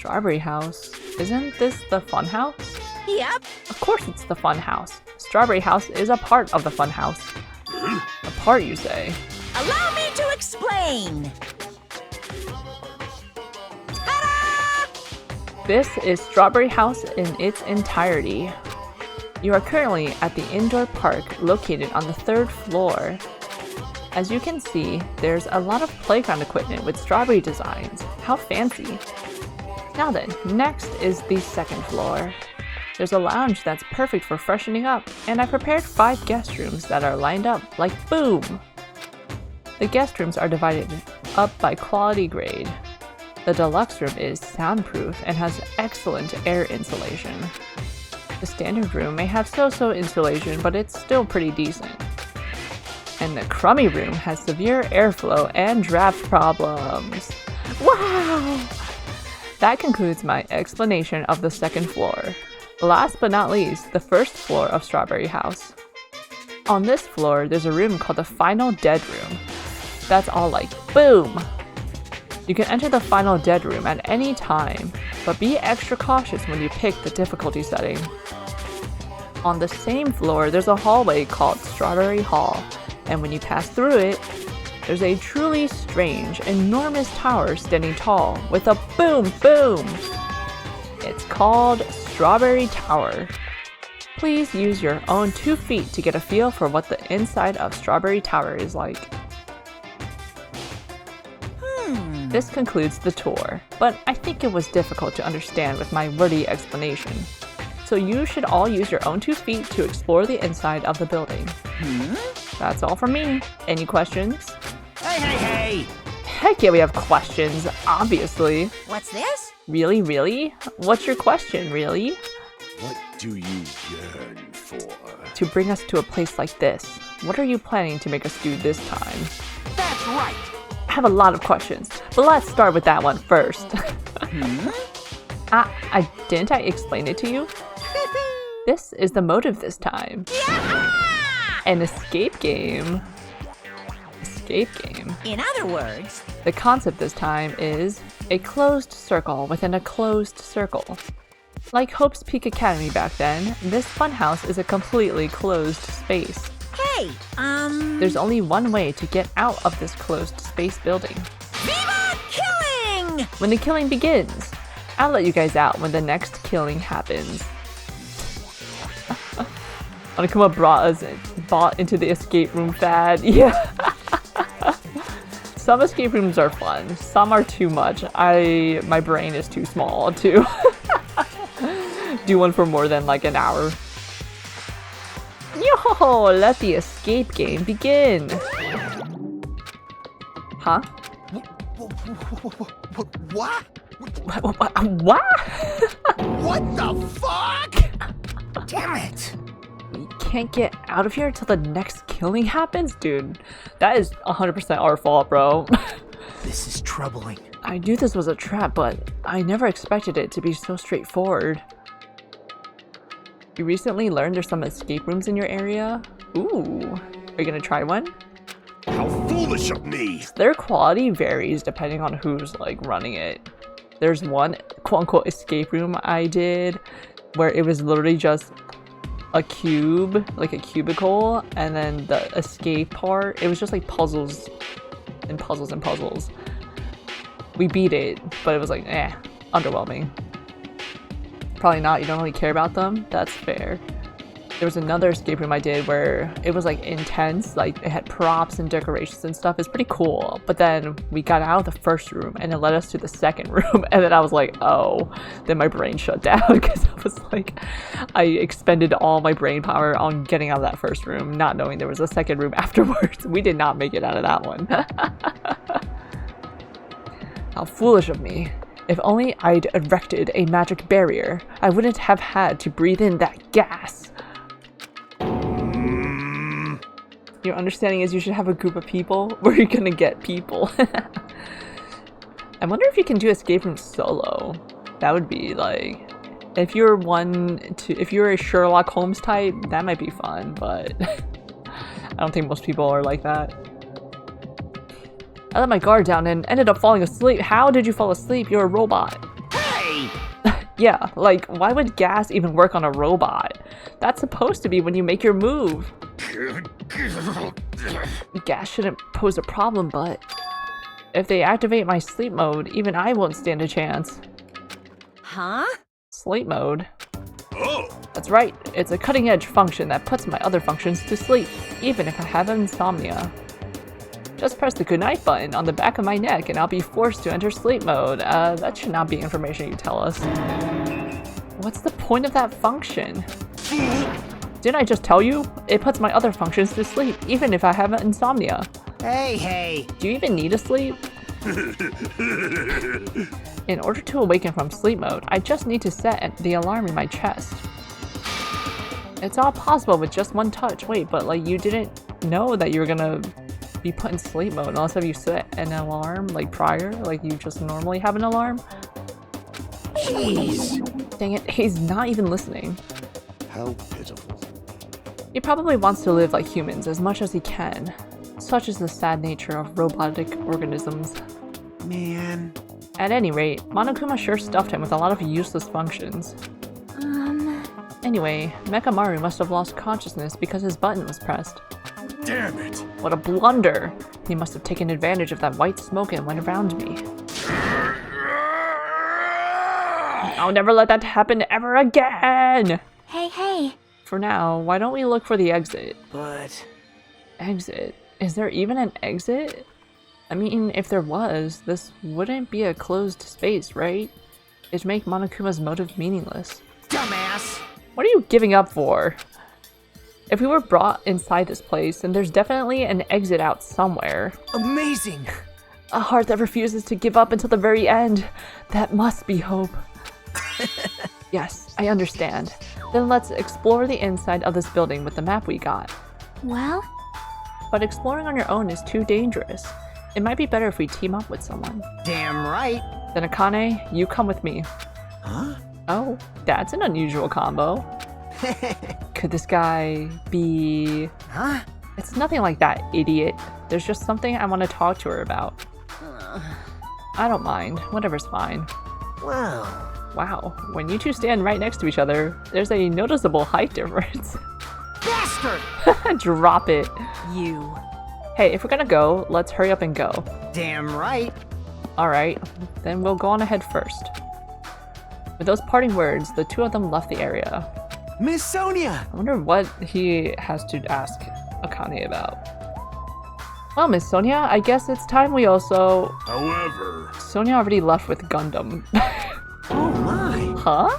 Strawberry House. Isn't this the fun house? Yep. Of course it's the fun house. Strawberry House is a part of the fun house. A part, you say? Allow me to explain. Ta-da! This is Strawberry House in its entirety. You are currently at the indoor park located on the 3rd floor. As you can see, there's a lot of playground equipment with strawberry designs. How fancy. Now then, next is the 2nd floor. There's a lounge that's perfect for freshening up, and I prepared 5 guest rooms that are lined up like boom! The guest rooms are divided up by quality grade. The deluxe room is soundproof and has excellent air insulation. The standard room may have so-so insulation, but it's still pretty decent. And the crummy room has severe airflow and draft problems. Wow! That concludes my explanation of the 2nd floor. Last but not least, the 1st floor of Strawberry House. On this floor, there's a room called the Final Dead Room. That's all like boom! You can enter the Final Dead Room at any time, but be extra cautious when you pick the difficulty setting. On the same floor, there's a hallway called Strawberry Hall, and when you pass through it, there's a truly strange, enormous tower standing tall with a boom boom! It's called Strawberry Tower. Please use your own 2 feet to get a feel for what the inside of Strawberry Tower is like. This concludes the tour, but I think it was difficult to understand with my wordy explanation. So you should all use your own 2 feet to explore the inside of the building. That's all from me. Any questions? Hey! Heck yeah, we have questions, obviously. What's this? Really, really? What's your question, really? What do you yearn for? To bring us to a place like this. What are you planning to make us do this time? That's right! I have a lot of questions, but let's start with that one first. Didn't I explain it to you? This is the motive this time. An escape game. Escape game. In other words, The concept this time is a closed circle within a closed circle. Like Hope's Peak Academy back then, this funhouse is a completely closed space. hey, There's only one way to get out of this closed space building. Viva Killing! When the killing begins, I'll let you guys out when the next killing happens. Anakuma bought into the escape room fad. Yeah. Some escape rooms are fun. Some are too much. My brain is too small to do one for more than like an hour. Yo, let the escape game begin. Huh? What? What? What the fuck? Damn it! You can't get out of here until the next killing happens? Dude, that is 100% our fault, bro. This is troubling. I knew this was a trap, but I never expected it to be so straightforward. You recently learned there's some escape rooms in your area? Ooh, are you gonna try one? How foolish of me! Their quality varies depending on who's like running it. There's one quote-unquote escape room I did where it was literally just a cube, like a cubicle, and then the escape part, it was just like puzzles and puzzles and puzzles. We beat it, but it was like, underwhelming. Probably not, you don't really care about them, that's fair. There was another escape room I did where it was like intense, like it had props and decorations and stuff. It's pretty cool. But then we got out of the first room and it led us to the second room. And then I was like, oh, then my brain shut down because I was like, I expended all my brain power on getting out of that first room, not knowing there was a second room afterwards. We did not make it out of that one. How foolish of me. If only I'd erected a magic barrier, I wouldn't have had to breathe in that gas. Your understanding is you should have a group of people. Where are you gonna get people? I wonder if you can do escape room solo. That would be like, if you're a Sherlock Holmes type, that might be fun, but I don't think most people are like that. I let my guard down and ended up falling asleep. How did you fall asleep? You're a robot. Hey! Yeah, like, why would gas even work on a robot? That's supposed to be when you make your move. Gas shouldn't pose a problem, but if they activate my sleep mode, even I won't stand a chance. Huh? Sleep mode? Oh, That's right, it's a cutting-edge function that puts my other functions to sleep, even if I have insomnia. Just press the goodnight button on the back of my neck and I'll be forced to enter sleep mode. That should not be information you tell us. What's the point of that function? Didn't I just tell you? It puts my other functions to sleep, even if I have insomnia. Hey. Do you even need to sleep? In order to awaken from sleep mode, I just need to set the alarm in my chest. It's all possible with just one touch. Wait, but like you didn't know that you were gonna be put in sleep mode unless you set an alarm like prior, like you just normally have an alarm? Jeez. Dang it, he's not even listening. How pitiful. He probably wants to live like humans as much as he can. Such is the sad nature of robotic organisms. Man. At any rate, Monokuma sure stuffed him with a lot of useless functions. Anyway, Mekamaru must have lost consciousness because his button was pressed. damn it. What a blunder! He must have taken advantage of that white smoke and went around me. I'll never let that happen ever again! Hey. For now, why don't we look for the exit? But... Exit? Is there even an exit? I mean, if there was, this wouldn't be a closed space, right? It'd make Monokuma's motive meaningless. Dumbass! What are you giving up for? If we were brought inside this place, then there's definitely an exit out somewhere. Amazing! A heart that refuses to give up until the very end. That must be hope. Yes, I understand. Then let's explore the inside of this building with the map we got. Well, But exploring on your own is too dangerous. It might be better if we team up with someone. Damn right! Then Akane, you come with me. Huh? Oh, that's an unusual combo. Could this guy be... Huh? It's nothing like that, idiot. There's just something I want to talk to her about. I don't mind. Whatever's fine. Well... Wow, when you two stand right next to each other, there's a noticeable height difference. Bastard! Drop it. You. Hey, if we're gonna go, let's hurry up and go. Damn right! Alright, then we'll go on ahead first. With those parting words, the two of them left the area. Miss Sonia! I wonder what he has to ask Akane about. Well, Miss Sonia, I guess it's time we also... However, Sonia already left with Gundam. Oh my! Huh?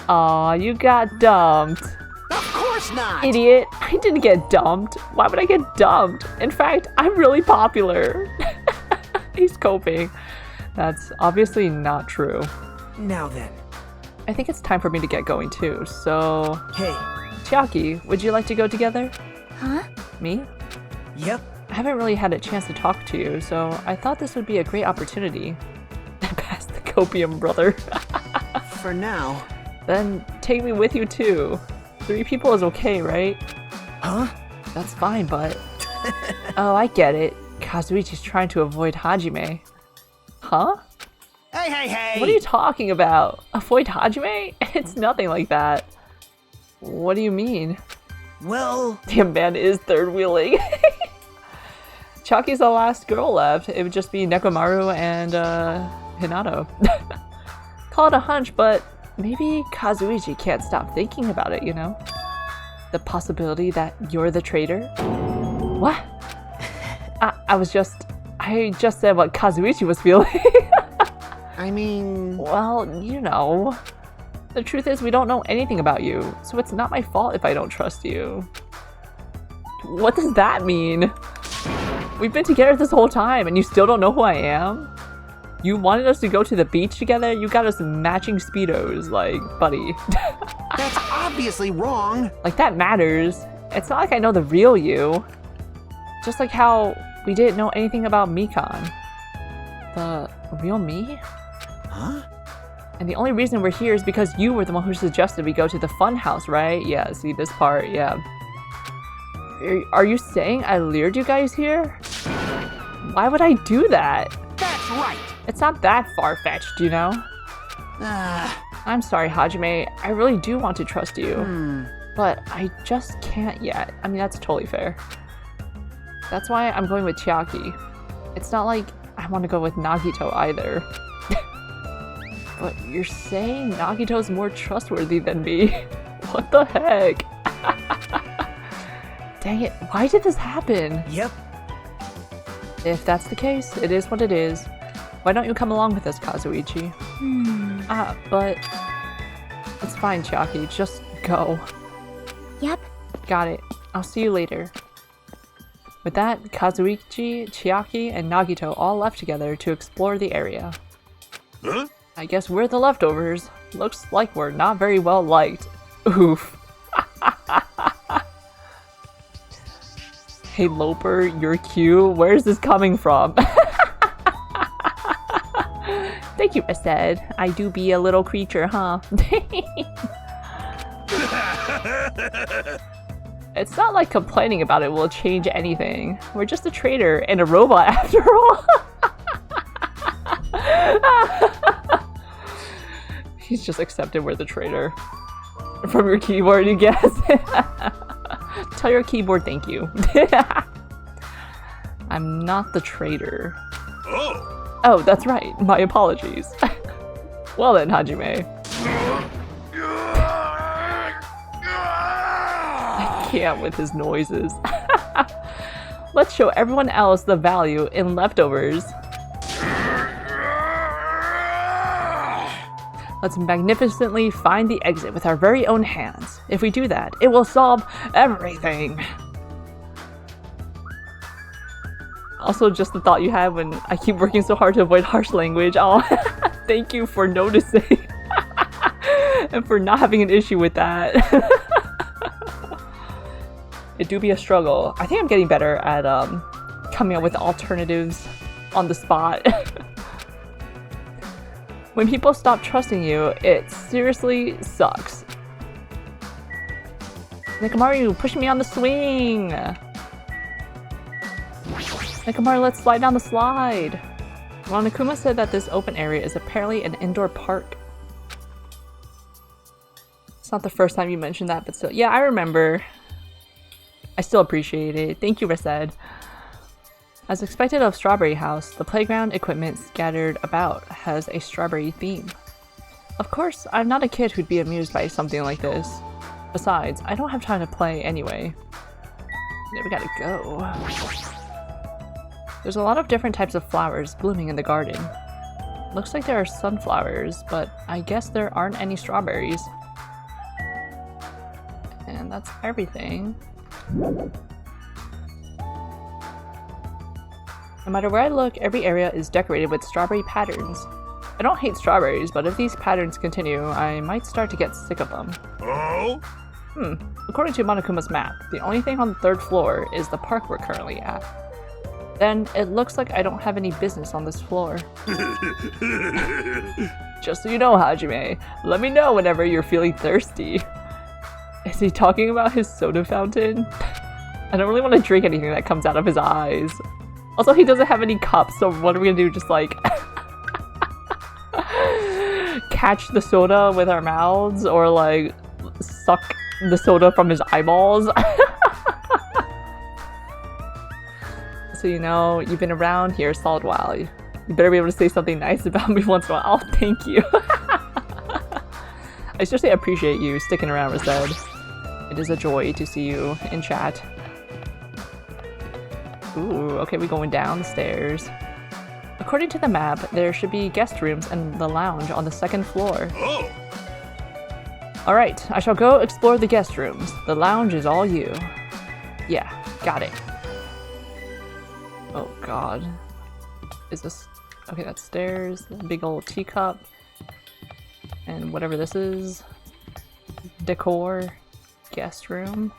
Aw, you got dumped. Of course not! Idiot, I didn't get dumped. Why would I get dumped? In fact, I'm really popular. He's coping. That's obviously not true. Now then. I think it's time for me to get going too, so... Hey. Chiaki, would you like to go together? huh? Me? Yep. I haven't really had a chance to talk to you, so I thought this would be a great opportunity. Pass the copium, brother. For now. Then take me with you too. 3 people is okay, right? Huh? That's fine, but... Oh, I get it. Kazuichi's trying to avoid Hajime. Huh? Hey! What are you talking about? Avoid Hajime? It's nothing like that. What do you mean? Well... The man is third wheeling. Chaki's the last girl left. It would just be Nekomaru and Hinata. Call it a hunch, but maybe Kazuichi can't stop thinking about it, you know? The possibility that you're the traitor? What? I just said what Kazuichi was feeling. I mean... Well, you know. The truth is we don't know anything about you, so it's not my fault if I don't trust you. What does that mean? We've been together this whole time and you still don't know who I am? You wanted us to go to the beach together? You got us matching Speedos, like, buddy. That's obviously wrong! Like, that matters. It's not like I know the real you. Just like how we didn't know anything about Mikan. The real me? Huh? And the only reason we're here is because you were the one who suggested we go to the fun house, right? Yeah, see this part, yeah. Are you saying I lured you guys here? Why would I do that? That's right! It's not that far-fetched, you know? I'm sorry, Hajime. I really do want to trust you. But I just can't yet. I mean, that's totally fair. That's why I'm going with Chiaki. It's not like I want to go with Nagito either. But you're saying Nagito's more trustworthy than me? What the heck? Dang it, why did this happen? Yep. If that's the case, it is what it is. Why don't you come along with us, Kazuichi? But... It's fine, Chiaki, just go. Yep. Got it. I'll see you later. With that, Kazuichi, Chiaki, and Nagito all left together to explore the area. Huh? I guess we're the leftovers. Looks like we're not very well liked. Oof. Hey Loper, you're cute. Where's this coming from? Thank you, I said. I do be a little creature, huh? It's not like complaining about it will change anything. We're just a traitor and a robot after all. He's just accepted we're the traitor. From your keyboard, you guess. Tell your keyboard thank you. I'm not the traitor. Oh, that's right. My apologies. Well then, Hajime. I can't with his noises. Let's show everyone else the value in leftovers. Let's magnificently find the exit with our very own hands. If we do that, it will solve everything. Also, just the thought you had when I keep working so hard to avoid harsh language. Oh, thank you for noticing. And for not having an issue with that. It do be a struggle. I think I'm getting better at coming up with alternatives on the spot. When people stop trusting you, it seriously sucks. Nekamaru, push me on the swing! Nekamaru, let's slide down the slide! Well, Nakuma said that this open area is apparently an indoor park. It's not the first time you mentioned that, but still. Yeah, I remember. I still appreciate it. Thank you, Rased. As expected of Strawberry House, the playground equipment scattered about has a strawberry theme. Of course, I'm not a kid who'd be amused by something like this. Besides, I don't have time to play anyway. Yeah, we gotta go. There's a lot of different types of flowers blooming in the garden. Looks like there are sunflowers, but I guess there aren't any strawberries. And that's everything. No matter where I look, every area is decorated with strawberry patterns. I don't hate strawberries, but if these patterns continue, I might start to get sick of them. Oh? According to Monokuma's map, the only thing on the 3rd floor is the park we're currently at. Then, it looks like I don't have any business on this floor. Just so you know, Hajime, let me know whenever you're feeling thirsty. Is he talking about his soda fountain? I don't really want to drink anything that comes out of his eyes. Also, he doesn't have any cups, so what are we gonna do? Just like catch the soda with our mouths, or like suck the soda from his eyeballs? So you know, you've been around here a solid while. You better be able to say something nice about me once in a while. Oh, thank you. I seriously appreciate you sticking around, Rased. It is a joy to see you in chat. Ooh, okay, we're going down the stairs. According to the map, there should be guest rooms and the lounge on the 2nd floor. Oh! Alright, I shall go explore the guest rooms. The lounge is all you. Yeah, got it. Oh god. Is this... Okay, that's stairs. Big old teacup. And whatever this is. Decor. Guest room.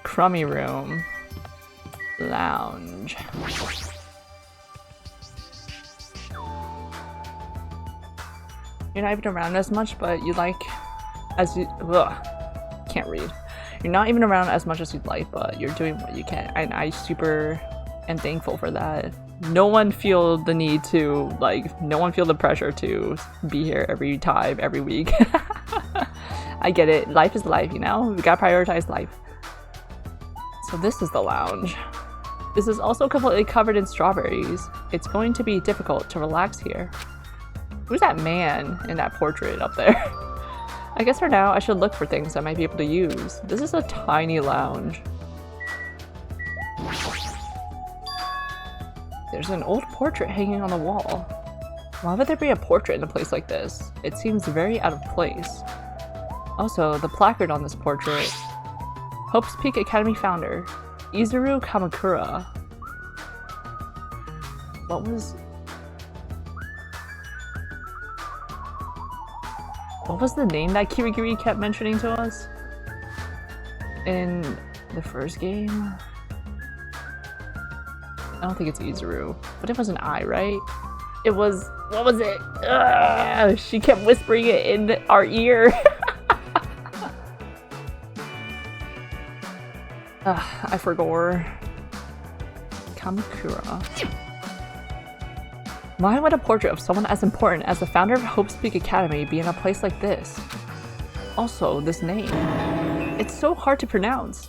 Crummy room. Lounge. You're not even around as much, but you like... As you... Ugh. Can't read. You're not even around as much as you'd like, but you're doing what you can. And I super am thankful for that. no one feel the need to, like, no one feel the pressure to be here every time, every week. I get it. Life is life, you know? We gotta prioritize life. So this is the lounge. This is also completely covered in strawberries. It's going to be difficult to relax here. Who's that man in that portrait up there? I guess for now, I should look for things I might be able to use. This is a tiny lounge. There's an old portrait hanging on the wall. Why would there be a portrait in a place like this? It seems very out of place. Also, the placard on this portrait. Hope's Peak Academy founder, Izuru Kamakura. What was the name that Kirigiri kept mentioning to us? In the first game? I don't think it's Izuru, but it was an I, right? It was, what was it? Ugh, she kept whispering it in our ear. I forgot. Kamakura. Why would a portrait of someone as important as the founder of Hope's Peak Academy be in a place like this? Also, this name. It's so hard to pronounce.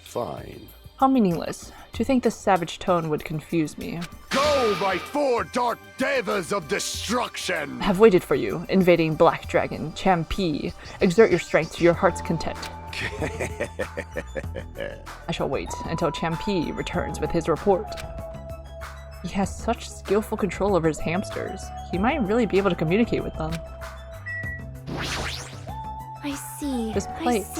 Fine. How meaningless. To think this savage tone would confuse me. Go, my 4 dark devas of destruction! Have waited for you, invading Black Dragon, Champi. Exert your strength to your heart's content. I shall wait until Champi returns with his report. He has such skillful control over his hamsters. He might really be able to communicate with them. I see. This place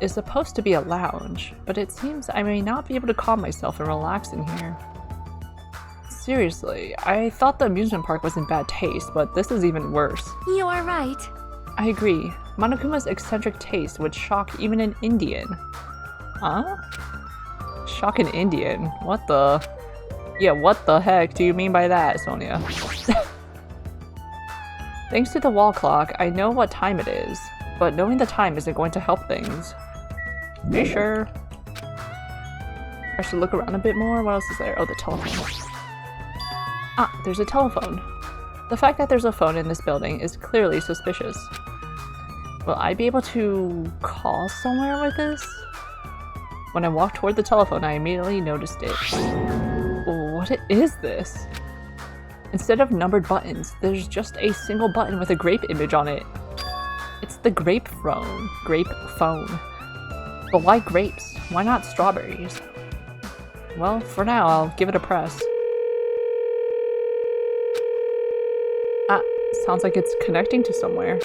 is supposed to be a lounge, but it seems I may not be able to calm myself and relax in here. Seriously, I thought the amusement park was in bad taste, but this is even worse. You are right. I agree. Monokuma's eccentric taste would shock even an Indian. Huh? Shock an Indian? What the? Yeah, what the heck do you mean by that, Sonia? Thanks to the wall clock, I know what time it is, but knowing the time isn't going to help things. Are you sure? I should look around a bit more. What else is there? Oh, the telephone. Ah, there's a telephone. The fact that there's a phone in this building is clearly suspicious. Will I be able to call somewhere with this? When I walked toward the telephone, I immediately noticed it. What is this? Instead of numbered buttons, there's just a single button with a grape image on it. It's the grape phone. Grape phone. But why grapes? Why not strawberries? Well, for now, I'll give it a press. Ah, sounds like it's connecting to somewhere.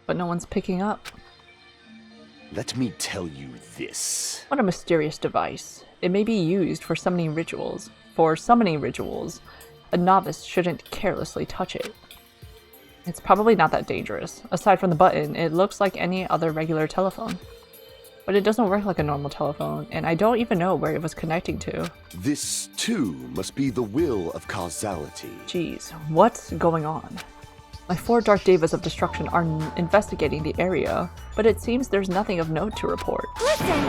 But no one's picking up. Let me tell you this. What a mysterious device. It may be used for summoning rituals. For summoning rituals, a novice shouldn't carelessly touch it. It's probably not that dangerous. Aside from the button, it looks like any other regular telephone. But it doesn't work like a normal telephone, and I don't even know where it was connecting to. This, too, must be the will of causality. Jeez, what's going on? My 4 Dark Devas of Destruction are investigating the area, but it seems there's nothing of note to report. Listen!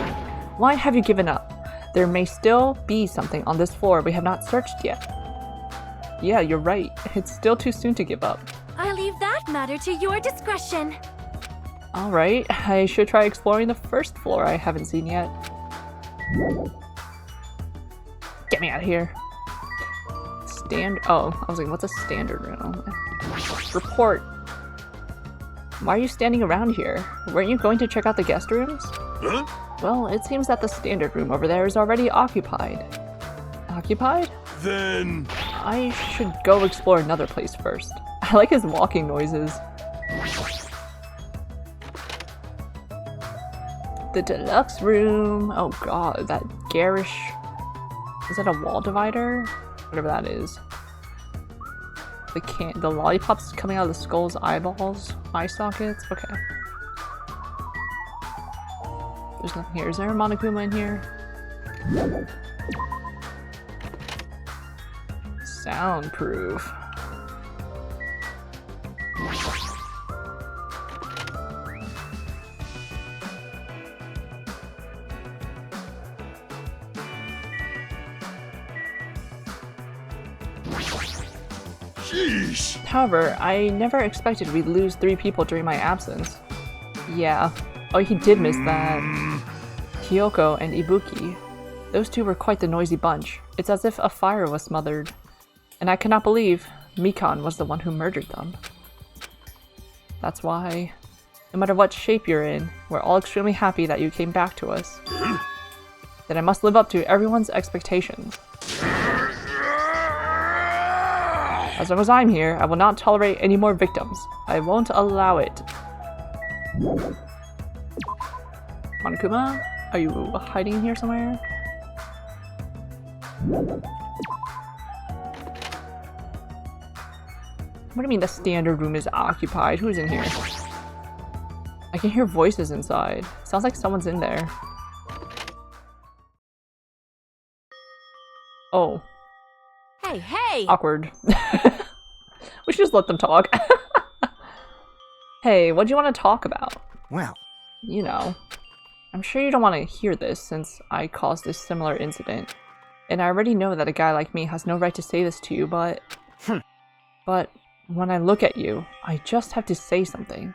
Why have you given up? There may still be something on this floor we have not searched yet. Yeah, you're right. It's still too soon to give up. I leave that matter to your discretion. Alright, I should try exploring the first floor I haven't seen yet. Get me out of here. Oh, I was like, what's a standard room? Report. Why are you standing around here? Weren't you going to check out the guest rooms? Huh? Well, it seems that the standard room over there is already occupied. Occupied? Then... I should go explore another place first. I like his walking noises. The deluxe room. Oh god, that garish... Is that a wall divider? Whatever that is. The lollipops coming out of the skull's eyeballs? Eye sockets? Okay. There's nothing here. Is there a Monokuma in here? Soundproof. Sheesh. However, I never expected we'd lose 3 people during my absence. Yeah. Oh, he did miss that. Kyoko and Ibuki. Those 2 were quite the noisy bunch. It's as if a fire was smothered. And I cannot believe Mikan was the one who murdered them. That's why, no matter what shape you're in, we're all extremely happy that you came back to us. That I must live up to everyone's expectations. As long as I'm here, I will not tolerate any more victims. I won't allow it. Monokuma, are you hiding in here somewhere? What do you mean the standard room is occupied? Who's in here? I can hear voices inside. Sounds like someone's in there. Oh. Hey, hey! Awkward. We should just let them talk. Hey, what do you want to talk about? Well, You know. I'm sure you don't want to hear this since I caused this similar incident. And I already know that a guy like me has no right to say this to you, but... But when I look at you, I just have to say something.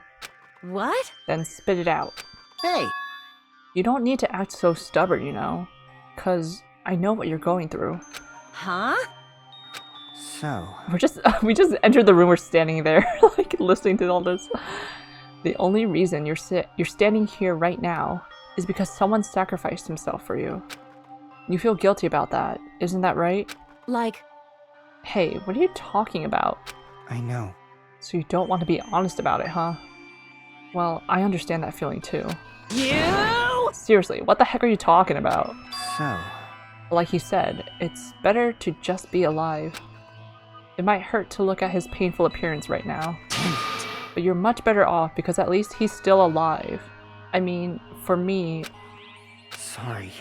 What? Then spit it out. hey, You don't need to act so stubborn, you know? 'Cause I know what you're going through. Huh? so, We just entered the room, we're standing there, like, listening to all this. The only reason you're standing here right now is because someone sacrificed himself for you. You feel guilty about that, isn't that right? Like, Hey, what are you talking about? I know. So you don't want to be honest about it, huh? Well, I understand that feeling too. You? Seriously, what the heck are you talking about? So, Like he said, it's better to just be alive. It might hurt to look at his painful appearance right now. But you're much better off because at least he's still alive. I mean, for me... sorry.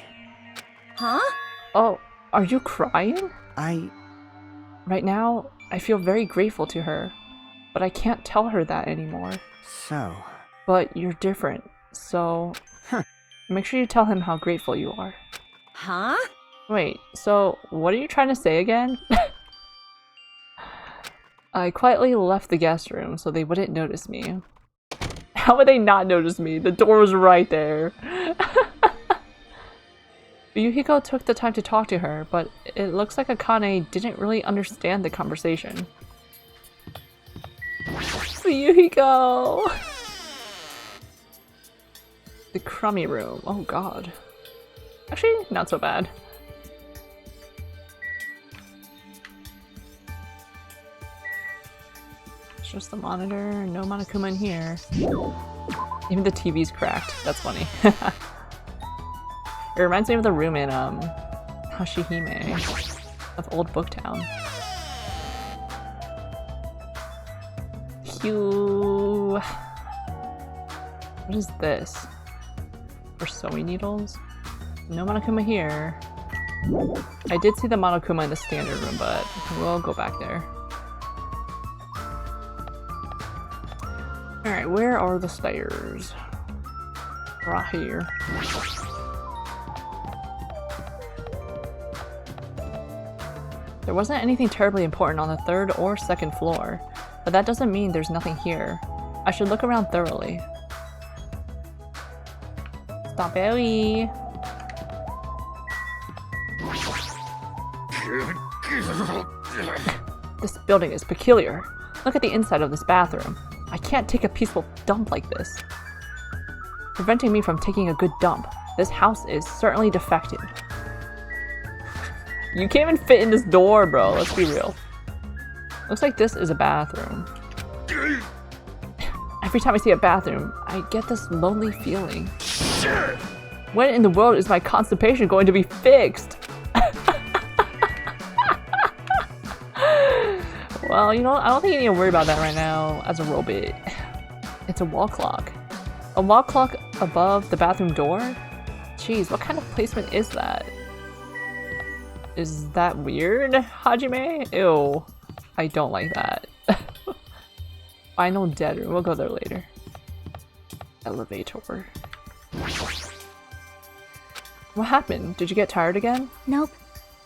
Huh? Oh, are you crying? I... Right now, I feel very grateful to her. But I can't tell her that anymore. so... But you're different, so... Make sure you tell him how grateful you are. Huh? Wait, so what are you trying to say again? I quietly left the guest room so they wouldn't notice me. How would they not notice me? The door was right there. Yuhiko took the time to talk to her, but it looks like Akane didn't really understand the conversation. Yuhiko! The crummy room. Oh god. Actually, not so bad. It's just the monitor, no Monokuma in here. Even the TV's cracked. That's funny. It reminds me of the room in Hashihime of Old Booktown. Phew. What is this? For sewing needles? No Monokuma here. I did see the Monokuma in the standard room, but we'll go back there. Alright, where are the stairs? Right here. There wasn't anything terribly important on the 3rd or 2nd floor, but that doesn't mean there's nothing here. I should look around thoroughly. Stop, Ellie! This building is peculiar. Look at the inside of this bathroom. I can't take a peaceful dump like this. Preventing me from taking a good dump. This house is certainly defective. You can't even fit in this door, bro. Let's be real. Looks like this is a bathroom. Every time I see a bathroom, I get this lonely feeling. When in the world is my constipation going to be fixed? Well, you know, I don't think you need to worry about that right now as a robot. It's a wall clock. A wall clock above the bathroom door? Jeez, what kind of placement is that? Is that weird, Hajime? Ew. I don't like that. Final dead room. We'll go there later. Elevator. What happened? Did you get tired again? nope.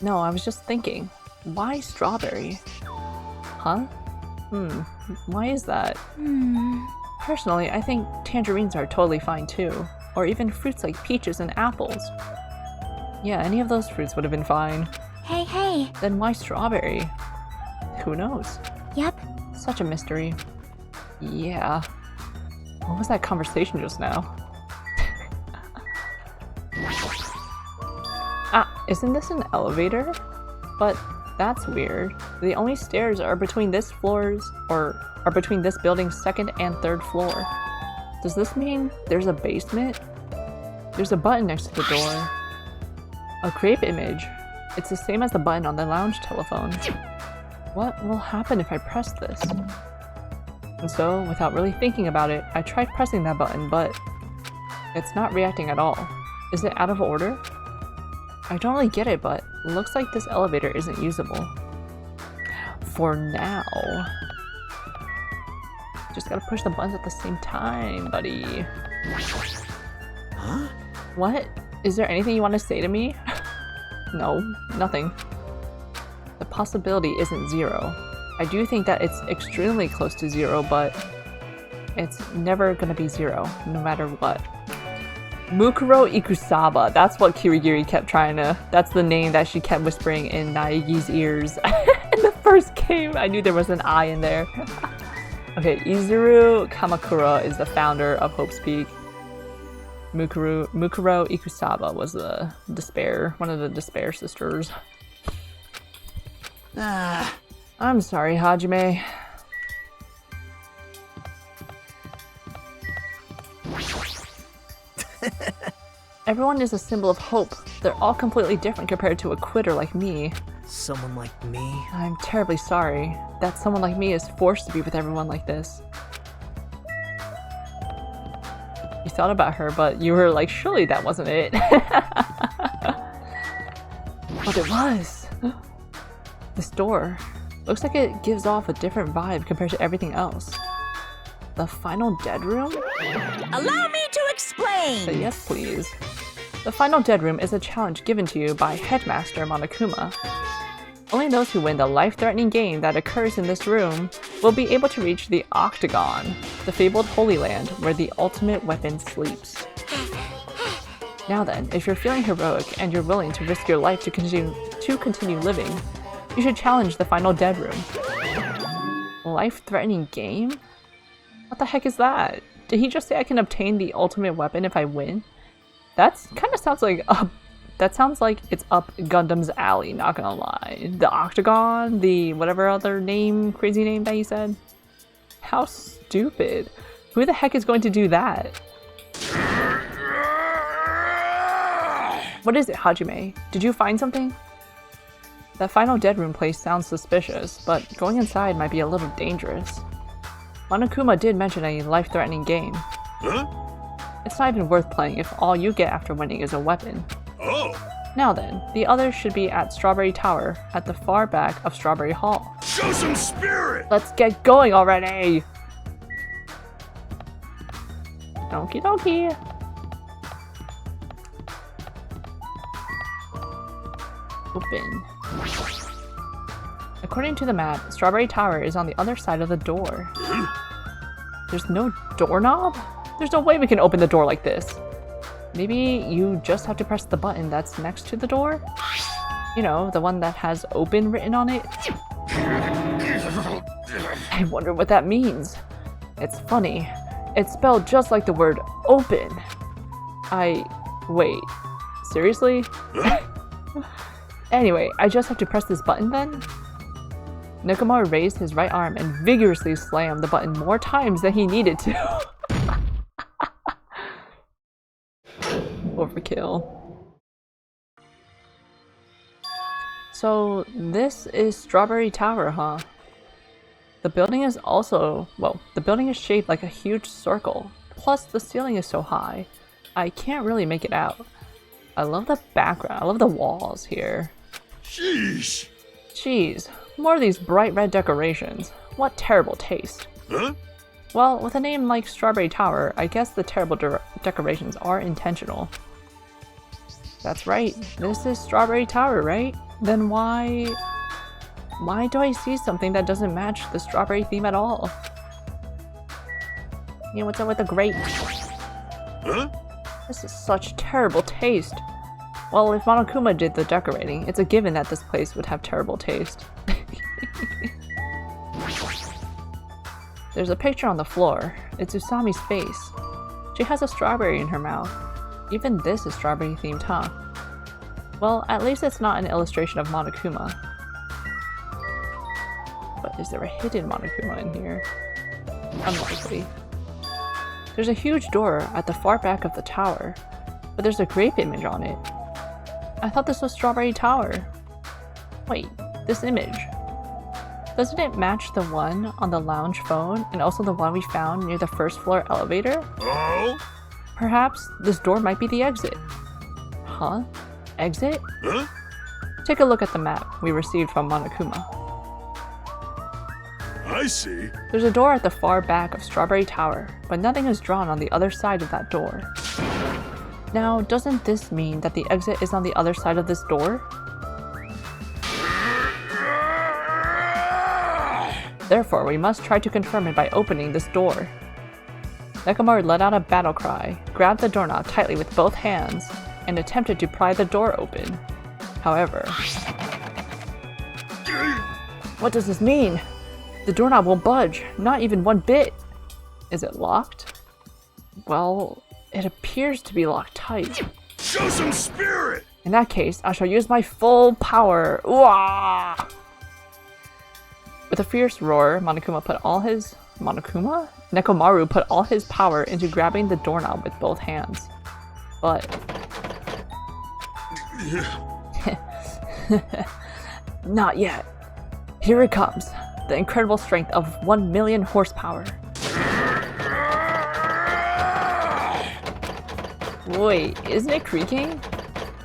No, I was just thinking. Why strawberry? Huh? Why is that? Personally, I think tangerines are totally fine too. Or even fruits like peaches and apples. Yeah, any of those fruits would have been fine. Hey, hey. Then why strawberry? Who knows? Yep. Such a mystery. Yeah. What was that conversation just now? Ah, isn't this an elevator? But that's weird. The only stairs are between this building's second and third floor. Does this mean there's a basement? There's a button next to the door. A crepe image. It's the same as the button on the lounge telephone. What will happen if I press this? And so, without really thinking about it, I tried pressing that button, but it's not reacting at all. Is it out of order? I don't really get it, but looks like this elevator isn't usable. For now. Just gotta push the buttons at the same time, buddy. Huh? What? Is there anything you want to say to me? No, nothing. The possibility isn't zero. I do think that it's extremely close to zero, but it's never gonna be zero, no matter what. Mukuro Ikusaba, that's what Kirigiri kept trying to... That's the name that she kept whispering in Naegi's ears in the first game. I knew there was an I in there. Okay, Izuru Kamakura is the founder of Hope's Peak. Mukuro Ikusaba was the Despair, one of the Despair sisters. I'm sorry, Hajime. Everyone is a symbol of hope. They're all completely different compared to a quitter like me. Someone like me? I'm terribly sorry that someone like me is forced to be with everyone like this. You thought about her, but you were like, surely that wasn't it. But it was. This door. Looks like it gives off a different vibe compared to everything else. The final dead room? Allow me to explain! Say yes, please. The final dead room is a challenge given to you by Headmaster Monokuma. Only those who win the life-threatening game that occurs in this room will be able to reach the Octagon, the fabled Holy Land where the ultimate weapon sleeps. Now then, if you're feeling heroic and you're willing to risk your life to continue living, you should challenge the final dead room. Life-threatening game? What the heck is that? Did he just say I can obtain the ultimate weapon if I win? That's kind of sounds like that sounds like it's up Gundam's alley, not gonna lie. The Octagon, the whatever other name, crazy name that he said. How stupid. Who the heck is going to do that? What is it, Hajime? Did you find something? That final dead room place sounds suspicious, but going inside might be a little dangerous. Monokuma did mention a life-threatening game. Huh? It's not even worth playing if all you get after winning is a weapon. Oh! Now then, the others should be at Strawberry Tower, at the far back of Strawberry Hall. Show some spirit! Let's get going already! Okie dokie! Open. According to the map, Strawberry Tower is on the other side of the door. There's no doorknob? There's no way we can open the door like this. Maybe you just have to press the button that's next to the door? You know, the one that has open written on it? I wonder what that means. It's funny. It's spelled just like the word open. Wait. Seriously? Anyway, I just have to press this button then? Nekomaru raised his right arm and vigorously slammed the button more times than he needed to. Overkill. So this is Strawberry Tower, huh? The building is also, well, the building is shaped like a huge circle. Plus the ceiling is so high, I can't really make it out. I love the background, I love the walls here. Sheesh! Jeez, more of these bright red decorations. What terrible taste. Huh? Well, with a name like Strawberry Tower, I guess the terrible decorations are intentional. That's right, this is Strawberry Tower, right? Then why... Why do I see something that doesn't match the strawberry theme at all? Yeah, what's up with the grape? Huh? This is such terrible taste. Well, if Monokuma did the decorating, it's a given that this place would have terrible taste. There's a picture on the floor. It's Usami's face. She has a strawberry in her mouth. Even this is strawberry themed, huh? Well, at least it's not an illustration of Monokuma. But is there a hidden Monokuma in here? Unlikely. There's a huge door at the far back of the tower, but there's a grape image on it. I thought this was Strawberry Tower. Wait, this image. Doesn't it match the one on the lounge phone and also the one we found near the first floor elevator? Oh? Perhaps this door might be the exit. Huh? Exit? Huh? Take a look at the map we received from Monokuma. I see. There's a door at the far back of Strawberry Tower, but nothing is drawn on the other side of that door. Now, doesn't this mean that the exit is on the other side of this door? Therefore, we must try to confirm it by opening this door. Nekomaru let out a battle cry, grabbed the doorknob tightly with both hands, and attempted to pry the door open. However... What does this mean? The doorknob won't budge, not even one bit. Is it locked? Well, it appears to be locked tight. Show some spirit! In that case, I shall use my full power. Ooh-ah! With a fierce roar, Nekomaru put all his power into grabbing the doorknob with both hands. But... Not yet. Here it comes. The incredible strength of 1,000,000 horsepower. Wait, isn't it creaking?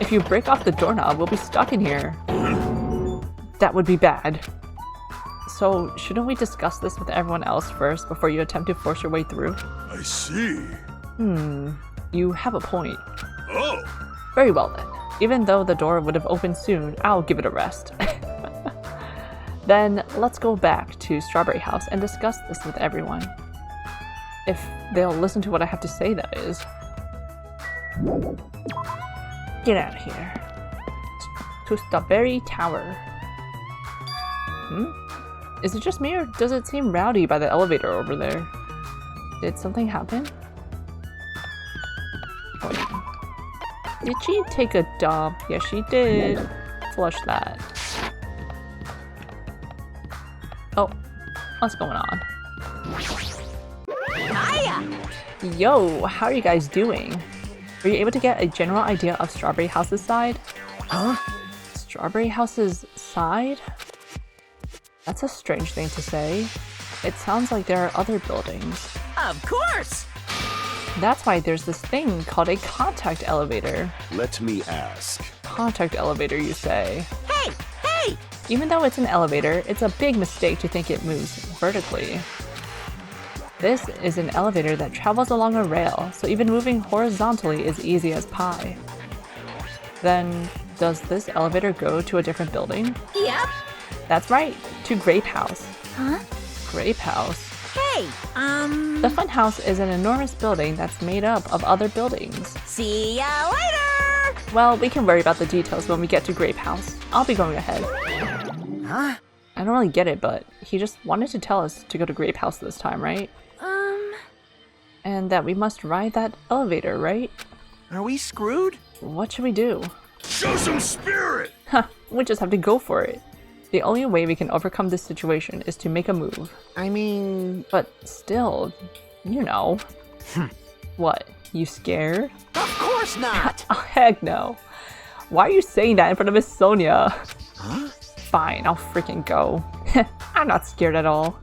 If you break off the doorknob, we'll be stuck in here. That would be bad. So, shouldn't we discuss this with everyone else first before you attempt to force your way through? I see. You have a point. Oh! Very well then. Even though the door would have opened soon, I'll give it a rest. Then, let's go back to Strawberry House and discuss this with everyone. If they'll listen to what I have to say, that is. Get out of here. To Strawberry Tower. Is it just me, or does it seem rowdy by the elevator over there? Did something happen? Oh, yeah. Did she take a dump? Yes, she did. Flush that. Oh, what's going on? Hiya! Yo, how are you guys doing? Were you able to get a general idea of Strawberry House's side? Huh? Strawberry House's side? That's a strange thing to say. It sounds like there are other buildings. Of course! That's why there's this thing called a contact elevator. Let me ask. Contact elevator, you say? Hey! Hey! Even though it's an elevator, it's a big mistake to think it moves vertically. This is an elevator that travels along a rail, so even moving horizontally is easy as pie. Then, does this elevator go to a different building? Yep. That's right, to Grape House. Huh? Grape House? Hey, The Fun House is an enormous building that's made up of other buildings. see ya later! Well, we can worry about the details when we get to Grape House. I'll be going ahead. Huh? I don't really get it, but he just wanted to tell us to go to Grape House this time, right? And that we must ride that elevator, right? Are we screwed? What should we do? Show some spirit! Huh, we just have to go for it. The only way we can overcome this situation is to make a move. I mean... But still, you know. What, you scared? Of course not! Oh, heck no. Why are you saying that in front of Miss Sonia? Huh? Fine, I'll freaking go. I'm not scared at all.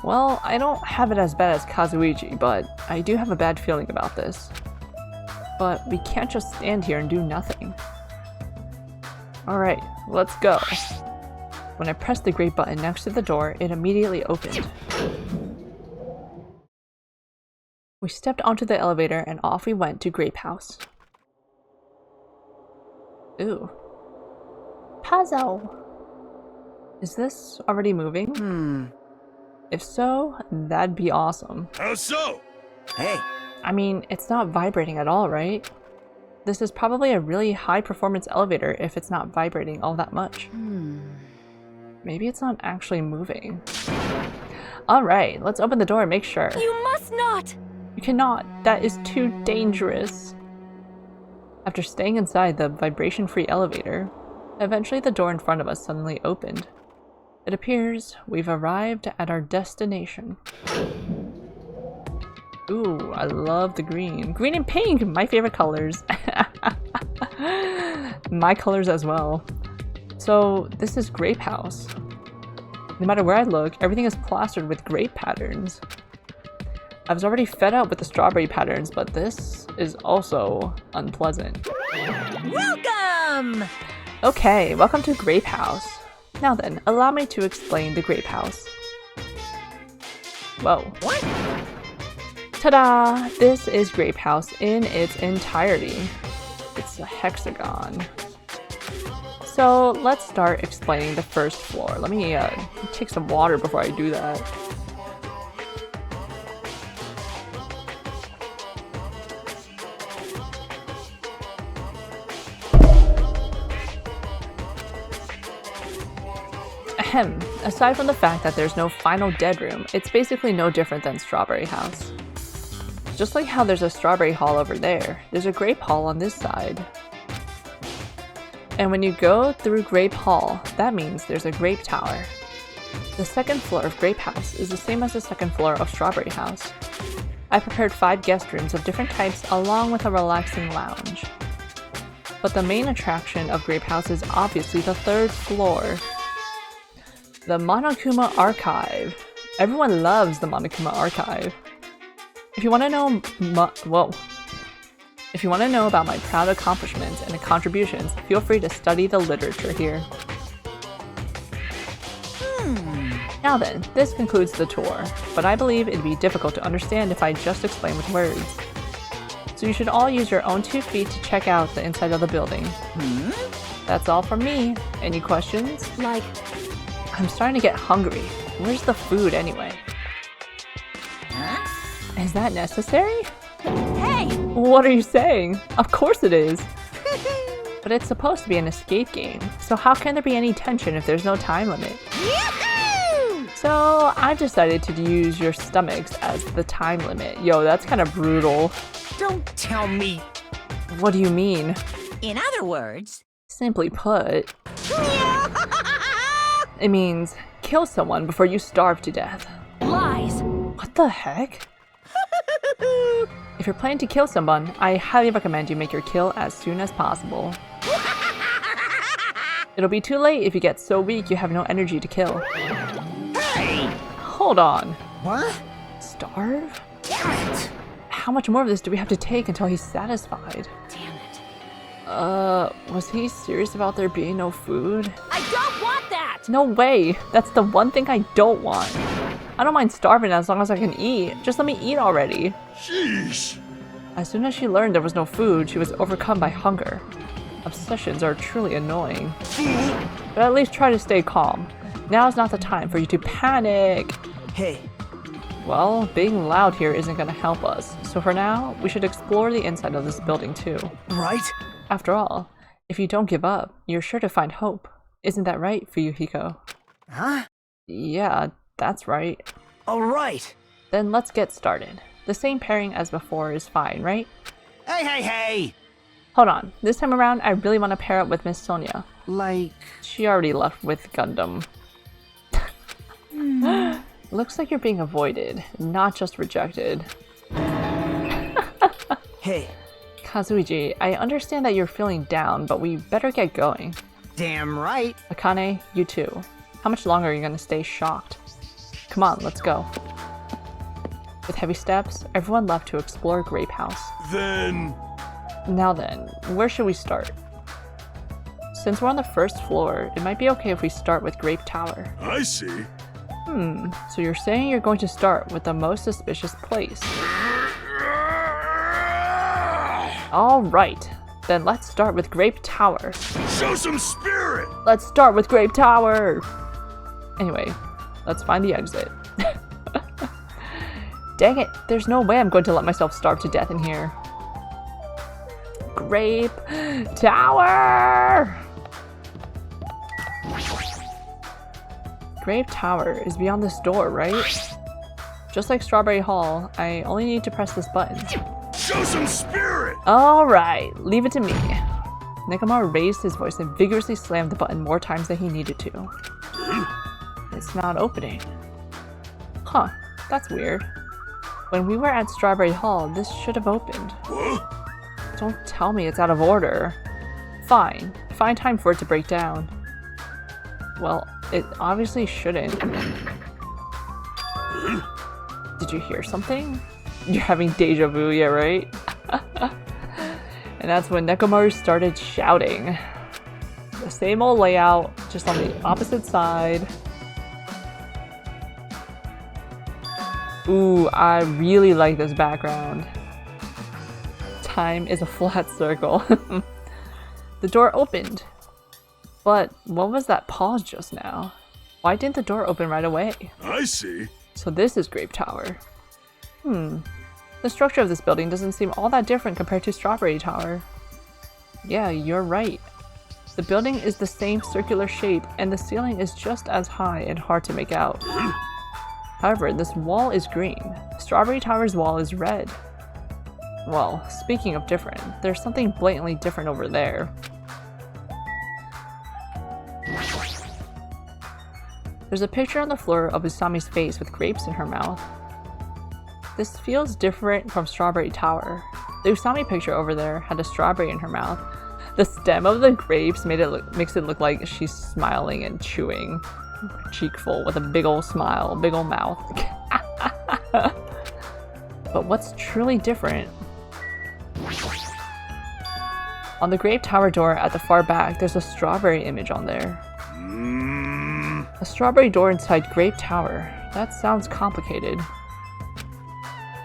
Well, I don't have it as bad as Kazuichi, but I do have a bad feeling about this. But we can't just stand here and do nothing. Alright, let's go. When I pressed the gray button next to the door, it immediately opened. We stepped onto the elevator and off we went to Grape House. Ooh. Puzzle! Is this already moving? If so, that'd be awesome. How so? Hey, I mean, it's not vibrating at all, right? This is probably a really high performance elevator if it's not vibrating all that much. Maybe it's not actually moving. Alright, let's open the door and make sure. You must not! You cannot. That is too dangerous. After staying inside the vibration-free elevator, eventually the door in front of us suddenly opened. It appears we've arrived at our destination. Ooh, I love the green. Green and pink, my favorite colors. My colors as well. So this is Grape House. No matter where I look, everything is plastered with grape patterns. I was already fed up with the strawberry patterns, but this is also unpleasant. Welcome! Okay, welcome to Grape House. Now then, allow me to explain the Grape House. Whoa. What? Ta-da! This is Grape House in its entirety. It's a hexagon. So let's start explaining the first floor. Let me take some water before I do that. Ahem. Aside from the fact that there's no final dead room, it's basically no different than Strawberry House. Just like how there's a Strawberry Hall over there, there's a Grape Hall on this side. And when you go through Grape Hall, that means there's a Grape Tower. The second floor of Grape House is the same as the second floor of Strawberry House. I prepared 5 guest rooms of different types along with a relaxing lounge. But the main attraction of Grape House is obviously the third floor. The Monokuma Archive. Everyone loves the Monokuma Archive. If you want to know If you want to know about my proud accomplishments and contributions, feel free to study the literature here. Now then, this concludes the tour, but I believe it'd be difficult to understand if I just explain with words. So you should all use your own 2 feet to check out the inside of the building. That's all from me. Any questions? Like, I'm starting to get hungry. Where's the food anyway? Huh? Is that necessary? Hey! What are you saying? Of course it is. But it's supposed to be an escape game, so how can there be any tension if there's no time limit? Yahoo! So I've decided to use your stomachs as the time limit. Yo, that's kind of brutal. Don't tell me. What do you mean? In other words... Simply put, it means kill someone before you starve to death. lies! What the heck? If you're planning to kill someone, I highly recommend you make your kill as soon as possible. It'll be too late if you get so weak you have no energy to kill. Hey! Hold on. What? Starve? Damn it! How much more of this do we have to take until he's satisfied? Damn it. Was he serious about there being no food? I don't want that! No way! That's the one thing I don't want. I don't mind starving as long as I can eat. Just let me eat already. Sheesh. As soon as she learned there was no food, she was overcome by hunger. Obsessions are truly annoying. But at least try to stay calm. Now is not the time for you to panic. Hey, Well, being loud here isn't going to help us. So for now, we should explore the inside of this building too. right? After all, if you don't give up, you're sure to find hope. Isn't that right, Fuyuhiko? Huh? Yeah, that's right. All right. Then let's get started. The same pairing as before is fine, right? Hey, hey, hey! Hold on, this time around I really want to pair up with Miss Sonia. Like, She already left with Gundam. Looks like you're being avoided, not just rejected. hey, Kazuiji, I understand that you're feeling down, but we better get going. damn right. Akane, you too. How much longer are you gonna stay shocked? Come on, let's go. With heavy steps, everyone left to explore Grape House. Then... Now then, where should we start? Since we're on the first floor, it might be okay if we start with Grape Tower. I see. So you're saying you're going to start with the most suspicious place. Alright, then let's start with Grape Tower. Show some spirit! Let's start with Grape Tower! Anyway, let's find the exit. Dang it, there's no way I'm going to let myself starve to death in here. Grape Tower! Grape Tower is beyond this door, right? Just like Strawberry Hall, I only need to press this button. Show some spirit! Alright, leave it to me. Nekomaru raised his voice and vigorously slammed the button more times than he needed to. It's not opening. Huh, that's weird. When we were at Strawberry Hall, this should have opened. What? Don't tell me it's out of order. Fine. Find time for it to break down. Well, it obviously shouldn't. Did you hear something? You're having deja vu, yeah, right? And that's when Nekomaru started shouting. The same old layout, just on the opposite side. Ooh, I really like this background. Time is a flat circle. The door opened. But what was that pause just now? Why didn't the door open right away? I see. So this is Grape Tower. The structure of this building doesn't seem all that different compared to Strawberry Tower. Yeah, you're right. The building is the same circular shape and the ceiling is just as high and hard to make out. However, this wall is green. Strawberry Tower's wall is red. Well, speaking of different, there's something blatantly different over there. There's a picture on the floor of Usami's face with grapes in her mouth. This feels different from Strawberry Tower. The Usami picture over there had a strawberry in her mouth. The stem of the grapes makes it look like she's smiling and chewing. Cheek full with a big old smile, big old mouth. But what's truly different? On the Grape Tower door at the far back, there's a strawberry image on there. A strawberry door inside Grape Tower. That sounds complicated.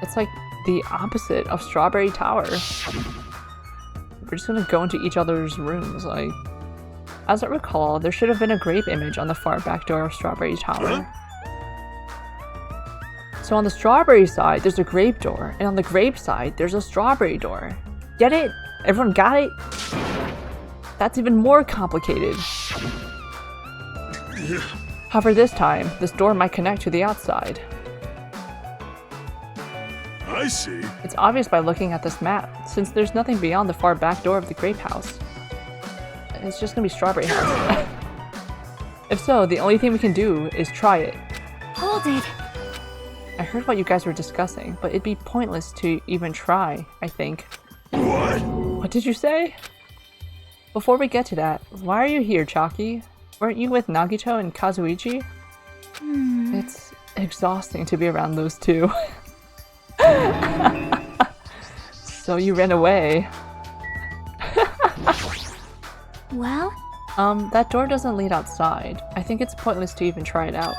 It's like the opposite of Strawberry Tower. We're just gonna go into each other's rooms, like... As I recall, there should have been a grape image on the far back door of Strawberry Tower. So on the strawberry side, there's a grape door, and on the grape side, there's a strawberry door. Get it? Everyone got it? That's even more complicated. However, this time, this door might connect to the outside. I see. It's obvious by looking at this map, since there's nothing beyond the far back door of the grape house. It's just gonna be Strawberry House. If so, the only thing we can do is try it. Hold it. I heard what you guys were discussing, but it'd be pointless to even try, I think. What? What did you say? Before we get to that, why are you here, Chalky? Weren't you with Nagito and Kazuichi? It's exhausting to be around those two. So you ran away. Well? That door doesn't lead outside. I think it's pointless to even try it out.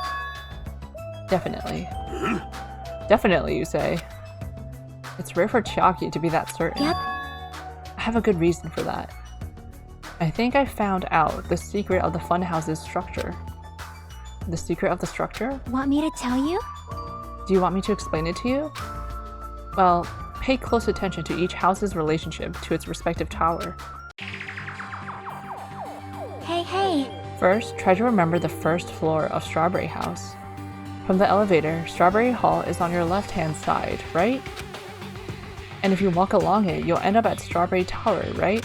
Definitely. Definitely, you say. It's rare for Chalky to be that certain. Yep. I have a good reason for that. I think I found out the secret of the funhouse's structure. The secret of the structure? Want me to tell you? Do you want me to explain it to you? Well, pay close attention to each house's relationship to its respective tower. Hey. First, try to remember the first floor of Strawberry House. From the elevator, Strawberry Hall is on your left-hand side, right? And if you walk along it, you'll end up at Strawberry Tower, right?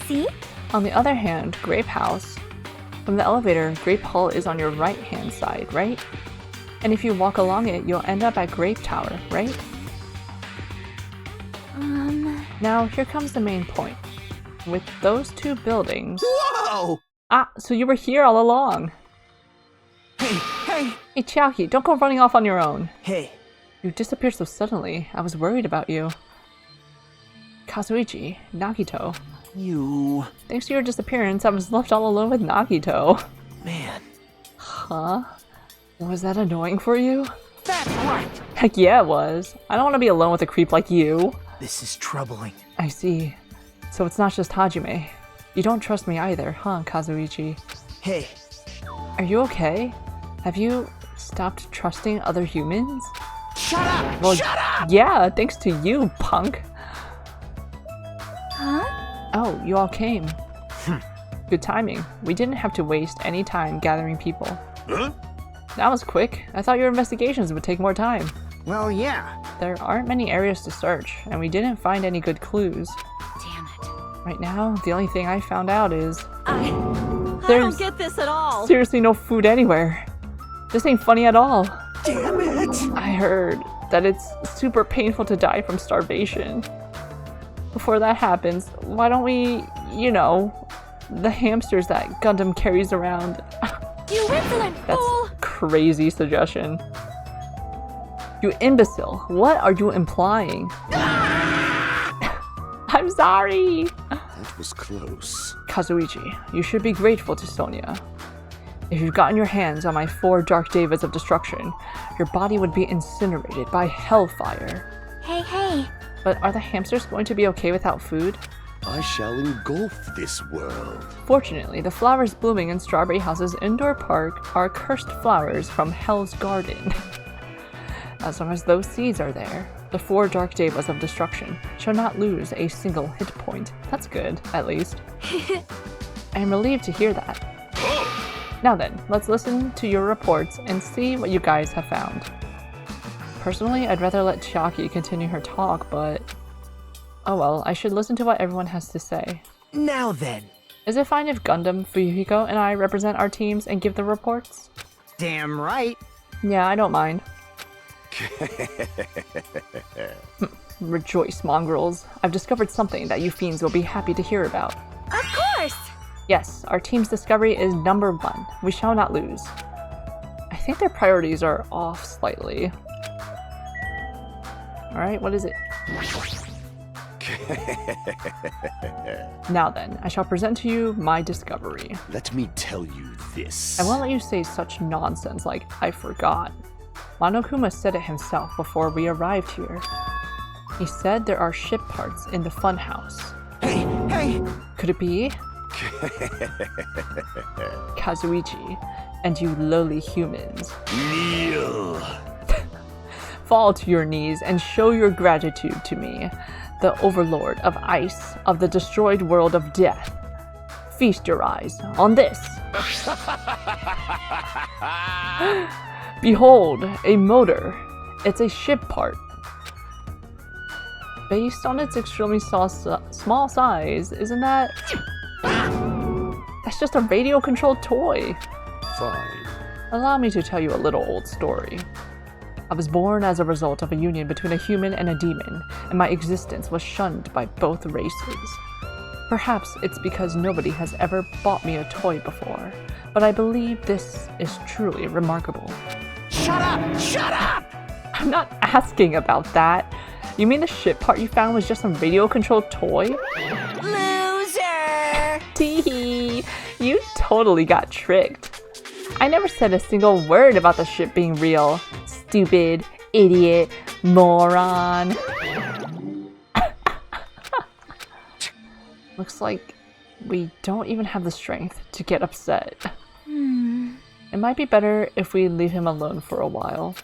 See? On the other hand, Grape House. From the elevator, Grape Hall is on your right-hand side, right? And if you walk along it, you'll end up at Grape Tower, right? Now, here comes the main point. With those two buildings... Whoa! Ah, so you were here all along! Hey! Hey, Chalky, don't go running off on your own. Hey! You disappeared so suddenly, I was worried about you. Kazuichi, Nagito. You... Thanks to your disappearance, I was left all alone with Nagito. Man. Huh? Was that annoying for you? That's right! Heck yeah, it was. I don't want to be alone with a creep like you. This is troubling. I see. So it's not just Hajime. You don't trust me either, huh, Kazuichi? Hey, Are you okay? Have you stopped trusting other humans? Shut up! Well, Shut up! yeah, thanks to you, punk. Huh? Oh, you all came. Good timing. We didn't have to waste any time gathering people. Huh? That was quick. I thought your investigations would take more time. Well, yeah. There aren't many areas to search, and we didn't find any good clues. Damn it. Right now, the only thing I found out is I there's don't get this at all. seriously no food anywhere. This ain't funny at all. Damn it! I heard that it's super painful to die from starvation. Before that happens, why don't we, you know, the hamsters that Gundam carries around? You insolent That's fool! crazy suggestion. You imbecile, what are you implying? I'm sorry! That was close. Kazuichi, you should be grateful to Sonia. If you've gotten your hands on my 4 Dark Devas of Destruction, your body would be incinerated by hellfire. Hey. But are the hamsters going to be okay without food? I shall engulf this world. Fortunately, the flowers blooming in Strawberry House's indoor park are cursed flowers from Hell's Garden. As long as those seeds are there, the 4 Dark Devas of Destruction shall not lose a single hit point. That's good, at least. I am relieved to hear that. Now then, let's listen to your reports and see what you guys have found. Personally, I'd rather let Chiaki continue her talk, but... oh well, I should listen to what everyone has to say. Now then. Is it fine if Gundam, Fuyuhiko, and I represent our teams and give the reports? Damn right. Yeah, I don't mind. Rejoice, mongrels. I've discovered something that you fiends will be happy to hear about. Of course! Yes, our team's discovery is number 1. We shall not lose. I think their priorities are off slightly. Alright, what is it? Now then, I shall present to you my discovery. Let me tell you this. I won't let you say such nonsense like, I forgot. Monokuma said it himself before we arrived here. He said there are ship parts in the funhouse. Hey! Could it be? Kazuichi, and you lowly humans. Kneel. Fall to your knees and show your gratitude to me, the overlord of ice of the destroyed world of death. Feast your eyes on this. Behold, a motor. It's a ship part. Based on its extremely small size, isn't that... that's just a radio-controlled toy. Fine. Allow me to tell you a little old story. I was born as a result of a union between a human and a demon, and my existence was shunned by both races. Perhaps it's because nobody has ever bought me a toy before, but I believe this is truly remarkable. Shut up! Shut up! I'm not asking about that. You mean the ship part you found was just some radio-controlled toy? Loser! Teehee, you totally got tricked. I never said a single word about the ship being real. Stupid, idiot, moron. Looks like we don't even have the strength to get upset. It might be better if we leave him alone for a while.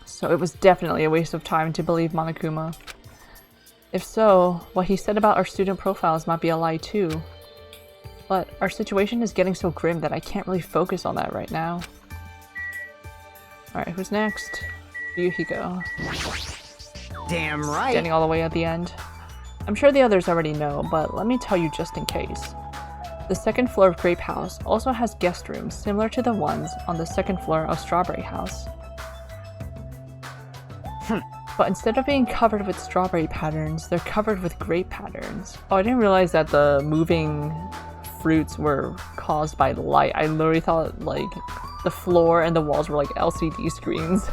So it was definitely a waste of time to believe Monokuma. If so, what he said about our student profiles might be a lie too. But our situation is getting so grim that I can't really focus on that right now. Alright, who's next? Yuhiko. Damn right. Standing all the way at the end. I'm sure the others already know, but let me tell you just in case. The second floor of Grape House also has guest rooms similar to the ones on the second floor of Strawberry House. But instead of being covered with strawberry patterns, they're covered with grape patterns. Oh, I didn't realize that the moving fruits were caused by light. I literally thought like the floor and the walls were like LCD screens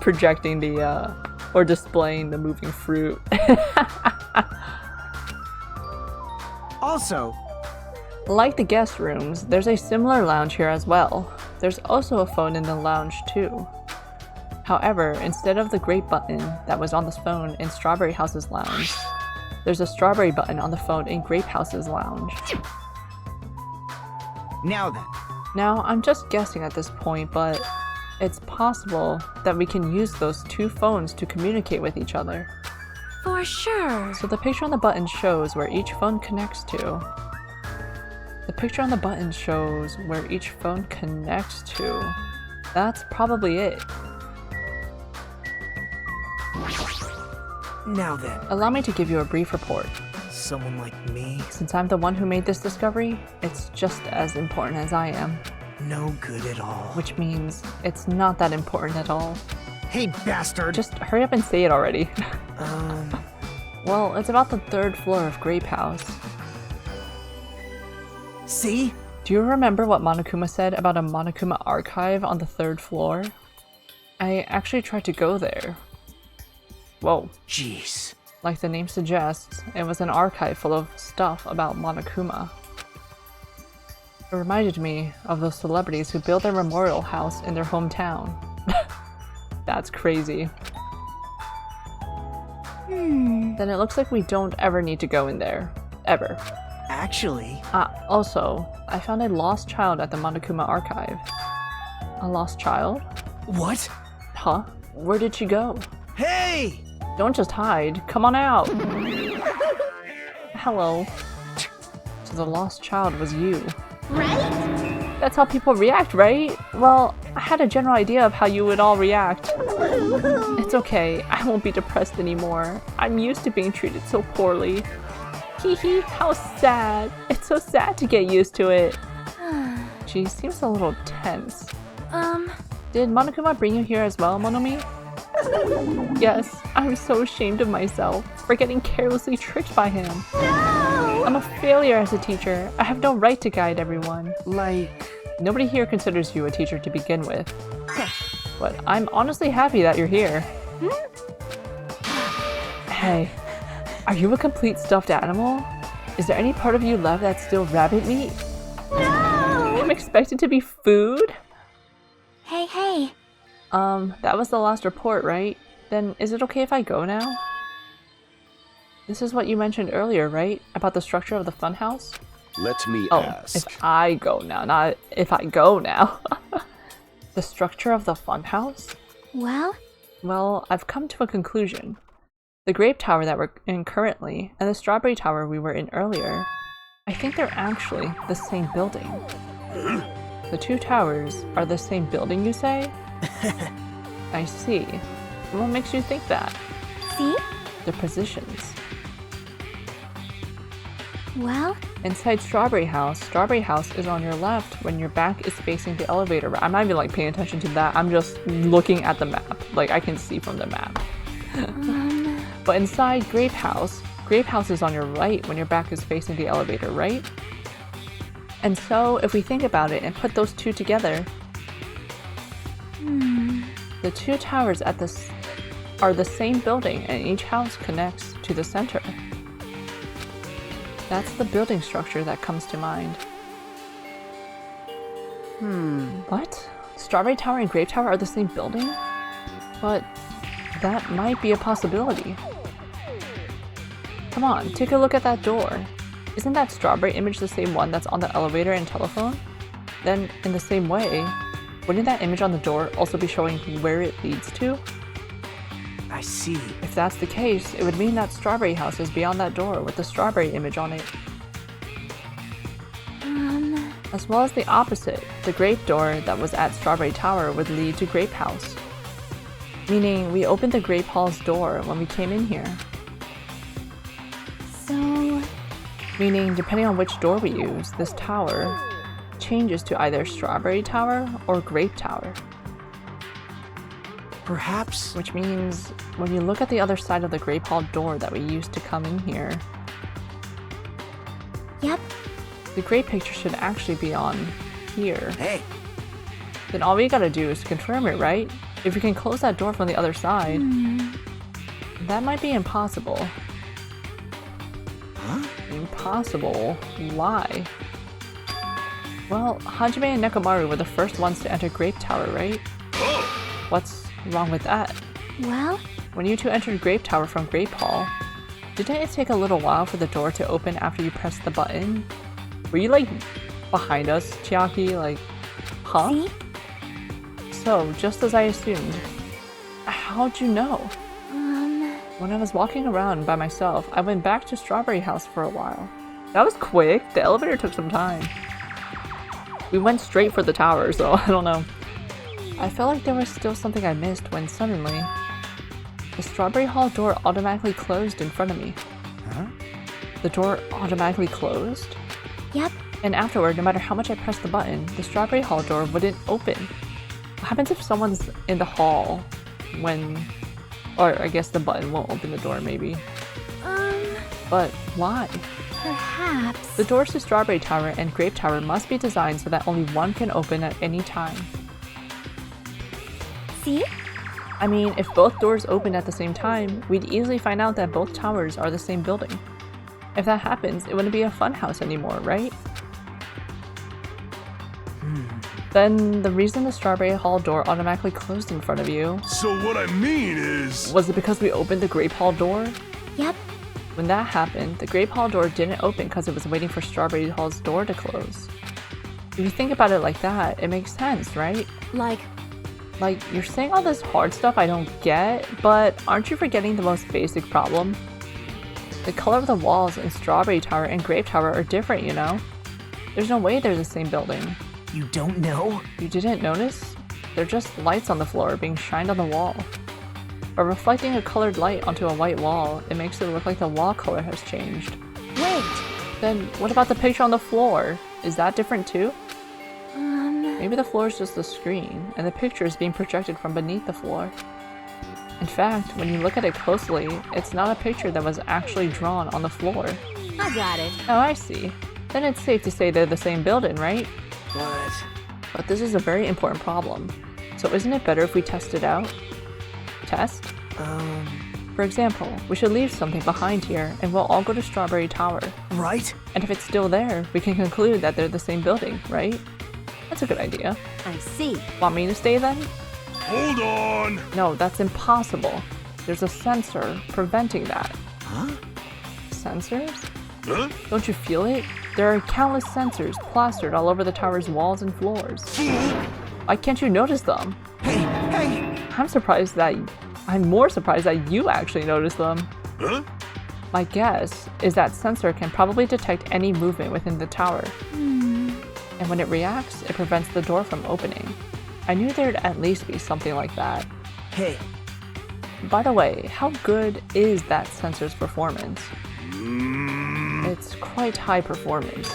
projecting the or displaying the moving fruit. Also, like the guest rooms, there's a similar lounge here as well. There's also a phone in the lounge too. However, instead of the grape button that was on the phone in Strawberry House's lounge, there's a strawberry button on the phone in Grape House's lounge. now then, Now, I'm just guessing at this point, but it's possible that we can use those two phones to communicate with each other. For sure. So the picture on the button shows where each phone connects to. The picture on the button shows where each phone connects to. That's probably it. Now then, Allow me to give you a brief report. someone like me, Since I'm the one who made this discovery, it's just as important as I am. no good at all. Which means it's not that important at all. Hey, bastard! Just hurry up and say it already. Um, Well, it's about the 3rd floor of Grape House. see? Do you remember what Monokuma said about a Monokuma archive on the 3rd floor? I actually tried to go there. Whoa. Jeez. Like the name suggests, it was an archive full of stuff about Monokuma. It reminded me of those celebrities who build their memorial house in their hometown. That's crazy. Then it looks like we don't ever need to go in there. Ever. Actually, Also, I found a lost child at the Monokuma archive. A lost child? what? Huh? Where did she go? Hey! Don't just hide. Come on out. Hello. So the lost child was you. Right? That's how people react, right? Well, I had a general idea of how you would all react. It's okay. I won't be depressed anymore. I'm used to being treated so poorly. Hee hee, how sad. It's so sad to get used to it. She seems a little tense. Did Monokuma bring you here as well, Monomi? Yes, I'm so ashamed of myself for getting carelessly tricked by him. No! I'm a failure as a teacher. I have no right to guide everyone. Like, Nobody here considers you a teacher to begin with. But I'm honestly happy that you're here. Hey, are you a complete stuffed animal? Is there any part of you left that's still rabbit meat? No! I'm expected to be food? Hey. That was the last report, right? Then is it okay if I go now? This is what you mentioned earlier, right? About the structure of the funhouse? Let me Oh, ask. if I go now, not if I go now. The structure of the funhouse? Well, Well, I've come to a conclusion. The Grape Tower that we're in currently, and the Strawberry Tower we were in earlier, I think they're actually the same building. The two towers are the same building, you say? I see. What makes you think that? see? Their positions. Well, Inside Strawberry House is on your left when your back is facing the elevator. I'm not even like paying attention to that. I'm just looking at the map. Like I can see from the map. But inside Grape House is on your right when your back is facing the elevator, right? And so if we think about it and put those two together, the two towers at this are the same building and each house connects to the center. That's the building structure that comes to mind. What? Strawberry Tower and Grape Tower are the same building? But that might be a possibility. Come on, take a look at that door. Isn't that strawberry image the same one that's on the elevator and telephone? Then, in the same way, wouldn't that image on the door also be showing where it leads to? I see. If that's the case, it would mean that Strawberry House is beyond that door with the strawberry image on it. As well as the opposite, the grape door that was at Strawberry Tower would lead to Grape House. Meaning, we opened the Grape Hall's door when we came in here. so, Meaning, depending on which door we use, this tower changes to either Strawberry Tower or Grape Tower. Perhaps. Which means, when you look at the other side of the Grape Hall door that we used to come in here, yep, the grape picture should actually be on here. Hey, Then all we gotta do is confirm it, right? If we can close that door from the other side, that might be impossible. huh? Impossible? Why? Well, Hajime and Nekomaru were the first ones to enter Grape Tower, right? What's wrong with that? well, When you two entered Grape Tower from Grape Hall, didn't it take a little while for the door to open after you pressed the button? Were you like behind us, Chiaki? Like, Huh? See? So, just as I assumed. How'd you know? When I was walking around by myself, I went back to Strawberry House for a while. That was quick. The elevator took some time. We went straight for the tower, so I don't know. I felt like there was still something I missed when suddenly, the Strawberry Hall door automatically closed in front of me. Huh? The door automatically closed? Yep. And afterward, no matter how much I pressed the button, the Strawberry Hall door wouldn't open. What happens if someone's in the hall when... Or I guess the button won't open the door, maybe. But why? Perhaps. The doors to Strawberry Tower and Grape Tower must be designed so that only one can open at any time. See? I mean, if both doors open at the same time, we'd easily find out that both towers are the same building. If that happens, it wouldn't be a fun house anymore, right? Then the reason the Strawberry Hall door automatically closed in front of you... So what I mean is... Was it because we opened the Grape Hall door? Yep. When that happened, the Grape Hall door didn't open because it was waiting for Strawberry Hall's door to close. If you think about it like that, it makes sense, right? Like, You're saying all this hard stuff I don't get, but aren't you forgetting the most basic problem? The color of the walls in Strawberry Tower and Grape Tower are different, you know? There's no way they're the same building. You don't know? You didn't notice? They're just lights on the floor being shined on the wall. By reflecting a colored light onto a white wall, it makes it look like the wall color has changed. wait. Then what about the picture on the floor? Is that different too? Maybe the floor is just the screen, and the picture is being projected from beneath the floor. In fact, when you look at it closely, it's not a picture that was actually drawn on the floor. I got it. Oh, I see. Then it's safe to say they're the same building, right? But this is a very important problem. So isn't it better if we test it out? Test? For example, we should leave something behind here and we'll all go to Strawberry Tower. Right? And if it's still there, we can conclude that they're the same building, right? That's a good idea. I see. Want me to stay then? Hold on! No, that's impossible. There's a sensor preventing that. Huh? Sensors? Huh? Don't you feel it? There are countless sensors plastered all over the tower's walls and floors. Why can't you notice them? Hey, hey! I'm more surprised that you actually noticed them. Huh? My guess is that sensor can probably detect any movement within the tower. And when it reacts, it prevents the door from opening. I knew there'd at least be something like that. Hey, By the way, how good is that sensor's performance? It's quite high performance.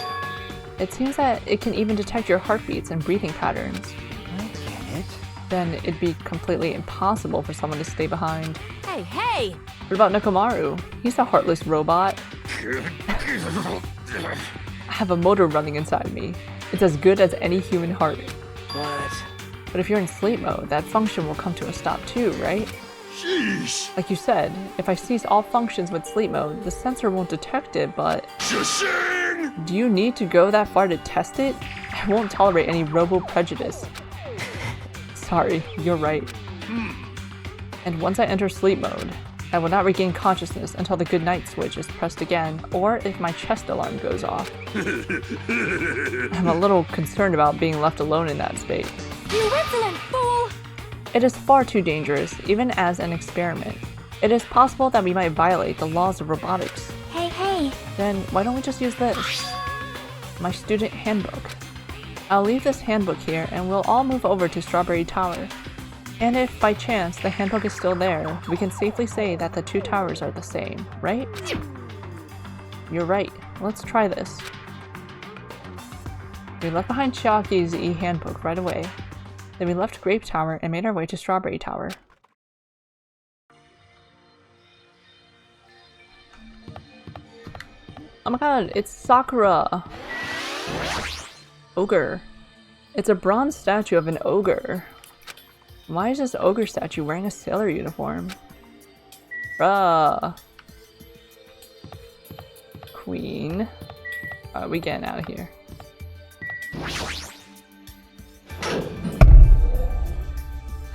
It seems that it can even detect your heartbeats and breathing patterns. I get it. Then it'd be completely impossible for someone to stay behind. Hey, hey! What about Nekomaru? He's a heartless robot. I have a motor running inside me. It's as good as any human heart. But if you're in sleep mode, that function will come to a stop too, right? Sheesh! Like you said, if I cease all functions with sleep mode, the sensor won't detect it, but... Shashing! Do you need to go that far to test it? I won't tolerate any robo-prejudice. Sorry, you're right. And once I enter sleep mode, I will not regain consciousness until the goodnight switch is pressed again, or if my chest alarm goes off. I'm a little concerned about being left alone in that state. You insolent fool! It is far too dangerous, even as an experiment. It is possible that we might violate the laws of robotics. Hey, hey! Then why don't we just use this? My student handbook. I'll leave this handbook here and we'll all move over to Strawberry Tower. And if, by chance, the handbook is still there, we can safely say that the two towers are the same, right? You're right. Let's try this. We left behind Chiaki's e-handbook right away. Then we left Grape Tower and made our way to Strawberry Tower. Oh my god, it's Sakura! Ogre. It's a bronze statue of an ogre. Why is this ogre statue wearing a sailor uniform? Bruh. Queen. We getting out of here.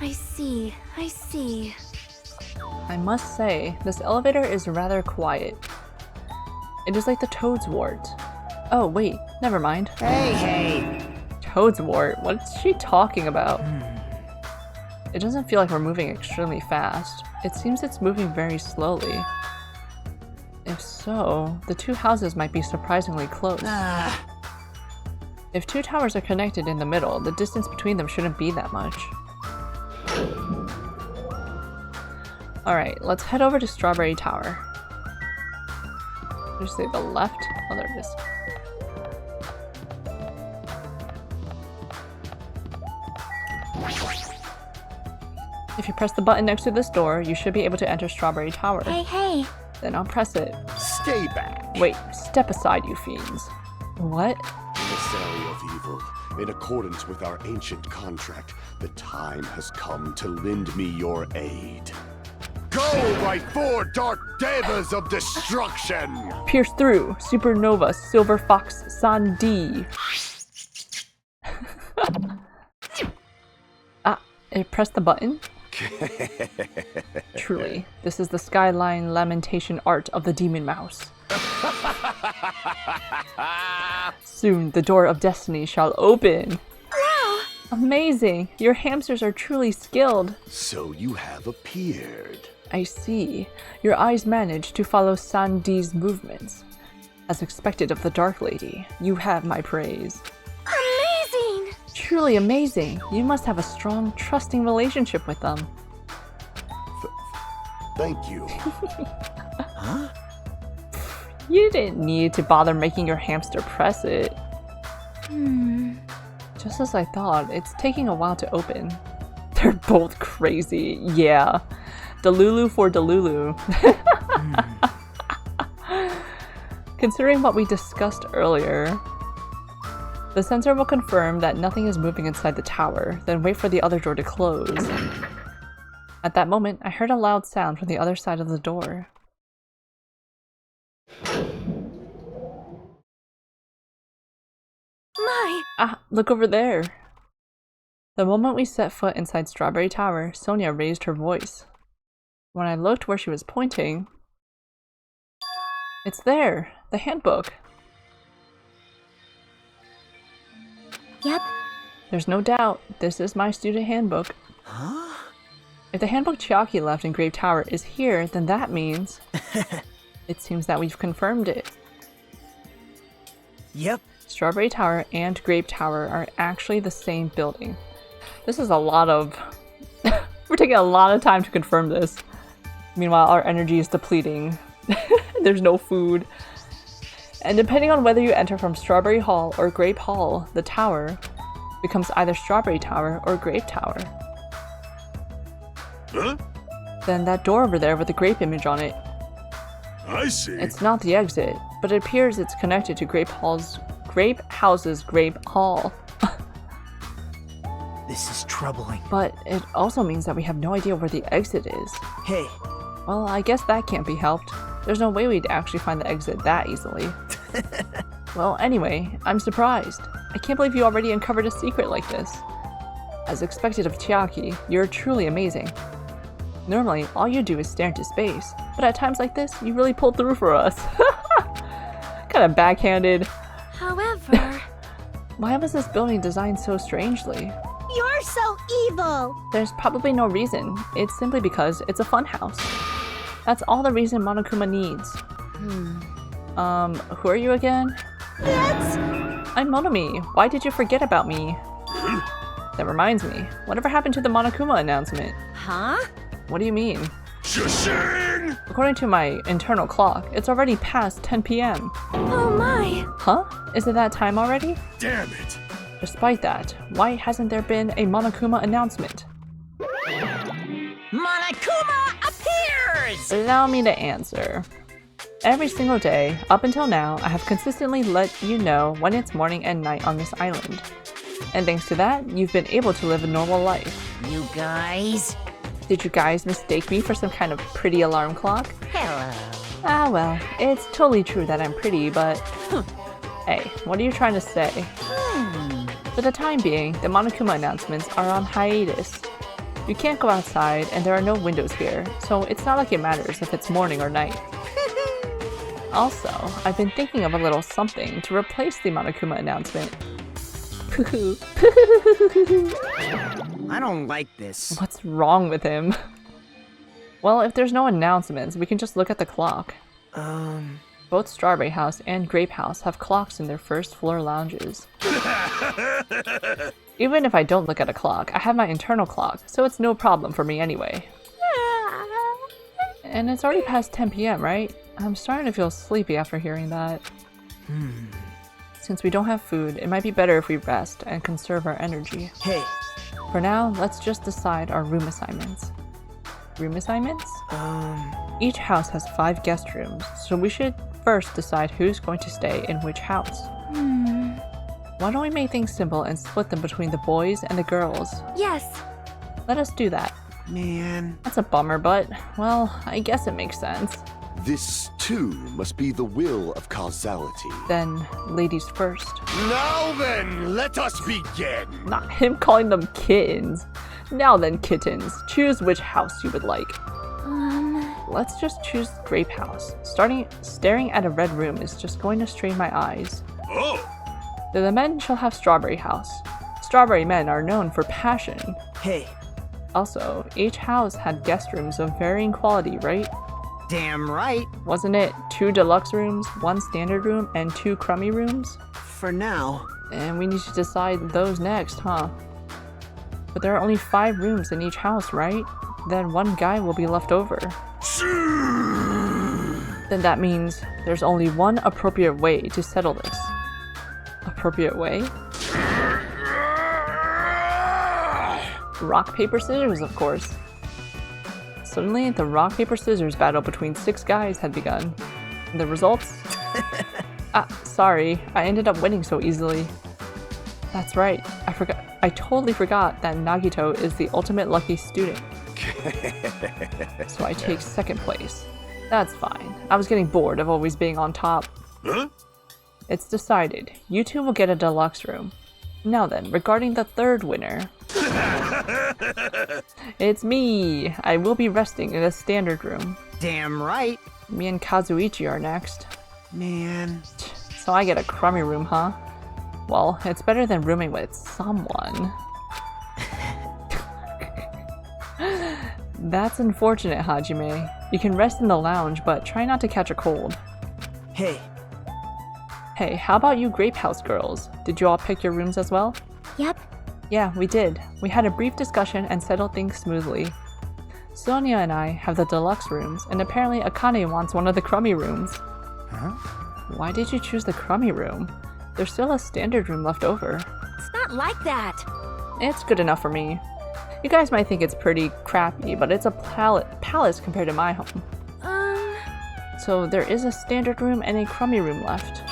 I see, I see. I must say, this elevator is rather quiet. It is like the Toad's ward. Oh wait, never mind. Hey, hey! Toadswort? What's she talking about? It doesn't feel like we're moving extremely fast. It seems it's moving very slowly. If so, the two houses might be surprisingly close. If two towers are connected in the middle, the distance between them shouldn't be that much. Alright, let's head over to Strawberry Tower. Just say the left? Oh, there it is. If you press the button next to this door, you should be able to enter Strawberry Tower. Hey. Then I'll press it. Stay back. Wait, step aside, you fiends. What? Emissary of evil, in accordance with our ancient contract, the time has come to lend me your aid. Go, my four dark devas of destruction! Pierce through, Supernova, Silver Fox, San D. Press the button? Truly, this is the skyline lamentation art of the demon mouse. Soon the door of destiny shall open. Wow! Amazing! Your hamsters are truly skilled. So you have appeared. I see. Your eyes managed to follow Sandi's movements. As expected of the Dark Lady, you have my praise. Amazing! Truly amazing. You must have a strong, trusting relationship with them. Thank you. You didn't need to bother making your hamster press it. Just as I thought, it's taking a while to open. They're both crazy. Yeah. Delulu for Delulu. Considering what we discussed earlier, the sensor will confirm that nothing is moving inside the tower, then wait for the other door to close. At that moment, I heard a loud sound from the other side of the door. My! Ah, look over there! The moment we set foot inside Strawberry Tower, Sonia raised her voice. When I looked where she was pointing, it's there! The handbook! Yep. There's no doubt, this is my student handbook. Huh? If the handbook Chiaki left in Grape Tower is here, then that means... It seems that we've confirmed it. Yep. Strawberry Tower and Grape Tower are actually the same building. This is a lot of... We're taking a lot of time to confirm this. Meanwhile, our energy is depleting. There's no food. And depending on whether you enter from Strawberry Hall or Grape Hall, the tower becomes either Strawberry Tower or Grape Tower. Huh? Then that door over there with the grape image on it, I see. it's not the exit, but it appears it's connected to Grape House's Grape Hall. This is troubling. But it also means that we have no idea where the exit is. Hey. Well, I guess that can't be helped. There's no way we'd actually find the exit that easily. Well, anyway, I'm surprised. I can't believe you already uncovered a secret like this. As expected of Chiaki, you're truly amazing. Normally, all you do is stare into space, but at times like this, you really pull through for us. Kinda backhanded. However... Why was this building designed so strangely? You're so evil! There's probably no reason. It's simply because it's a fun house. That's all the reason Monokuma needs. Who are you again? That's... I'm Monomi. Why did you forget about me? That reminds me. Whatever happened to the Monokuma announcement? Huh? What do you mean? Shashing! According to my internal clock, it's already past 10 p.m. Oh my! Huh? Is it that time already? Damn it! Despite that, why hasn't there been a Monokuma announcement? Monokuma appears! Allow me to answer. Every single day, up until now, I have consistently let you know when it's morning and night on this island. And thanks to that, you've been able to live a normal life. You guys? Did you guys mistake me for some kind of pretty alarm clock? Hello. Ah well, it's totally true that I'm pretty, but... Hey, what are you trying to say? For the time being, the Monokuma announcements are on hiatus. You can't go outside, and there are no windows here, so it's not like it matters if it's morning or night. Also, I've been thinking of a little something to replace the Monokuma announcement. I don't like this. What's wrong with him? Well, if there's no announcements, we can just look at the clock. Both Strawberry House and Grape House have clocks in their first floor lounges. Even if I don't look at a clock, I have my internal clock, so it's no problem for me anyway. And it's already past 10 p.m., right? I'm starting to feel sleepy after hearing that. Since we don't have food, it might be better if we rest and conserve our energy. Hey. For now, let's just decide our room assignments. Room assignments? Each house has 5 guest rooms, so we should first decide who's going to stay in which house. Why don't we make things simple and split them between the boys and the girls? Yes. Let us do that. Man. That's a bummer, but, well, I guess it makes sense. This, too, must be the will of causality. Then, ladies first. Now then, let us begin! Not him calling them kittens. Now then, kittens, choose which house you would like. Let's just choose Grape House. Staring at a red room is just going to strain my eyes. Oh! Then the men shall have Strawberry House. Strawberry men are known for passion. Hey. Also, each house had guest rooms of varying quality, right? Damn right. Wasn't it 2 deluxe rooms, 1 standard room, and 2 crummy rooms? For now. And we need to decide those next, huh? But there are only 5 rooms in each house, right? Then 1 guy will be left over. Then that means there's only one appropriate way to settle this. Appropriate way? Rock, paper, scissors, of course. Suddenly, the rock, paper, scissors battle between 6 guys had begun. And the results? Sorry, I ended up winning so easily. That's right, I totally forgot that Nagito is the ultimate lucky student. So I take 2nd place. That's fine. I was getting bored of always being on top. Huh? It's decided. You 2 will get a deluxe room. Now then, regarding the 3rd winner. It's me! I will be resting in the standard room. Damn right. Me and Kazuichi are next. Man. So I get a crummy room, huh? Well, it's better than rooming with someone. That's unfortunate, Hajime. You can rest in the lounge, but try not to catch a cold. Hey. Hey, how about you Grape House girls? Did you all pick your rooms as well? Yep. Yeah, we did. We had a brief discussion and settled things smoothly. Sonia and I have the deluxe rooms, and apparently Akane wants one of the crummy rooms. Huh? Why did you choose the crummy room? There's still a standard room left over. It's not like that. It's good enough for me. You guys might think it's pretty crappy, but it's a palace compared to my home. So there is a standard room and a crummy room left.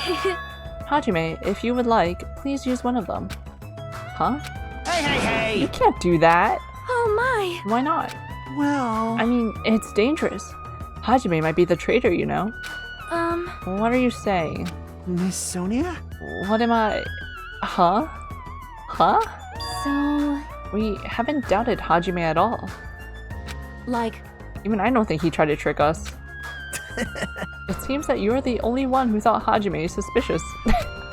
Hajime, if you would like, please use one of them. Huh? Hey! You can't do that! Oh my. Why not? Well... I mean, it's dangerous. Hajime might be the traitor, you know? What are you saying? Miss Sonia? What am I... Huh? Huh? So, We haven't doubted Hajime at all. like, Even I don't think he tried to trick us. It seems that you're the only one who thought Hajime is suspicious.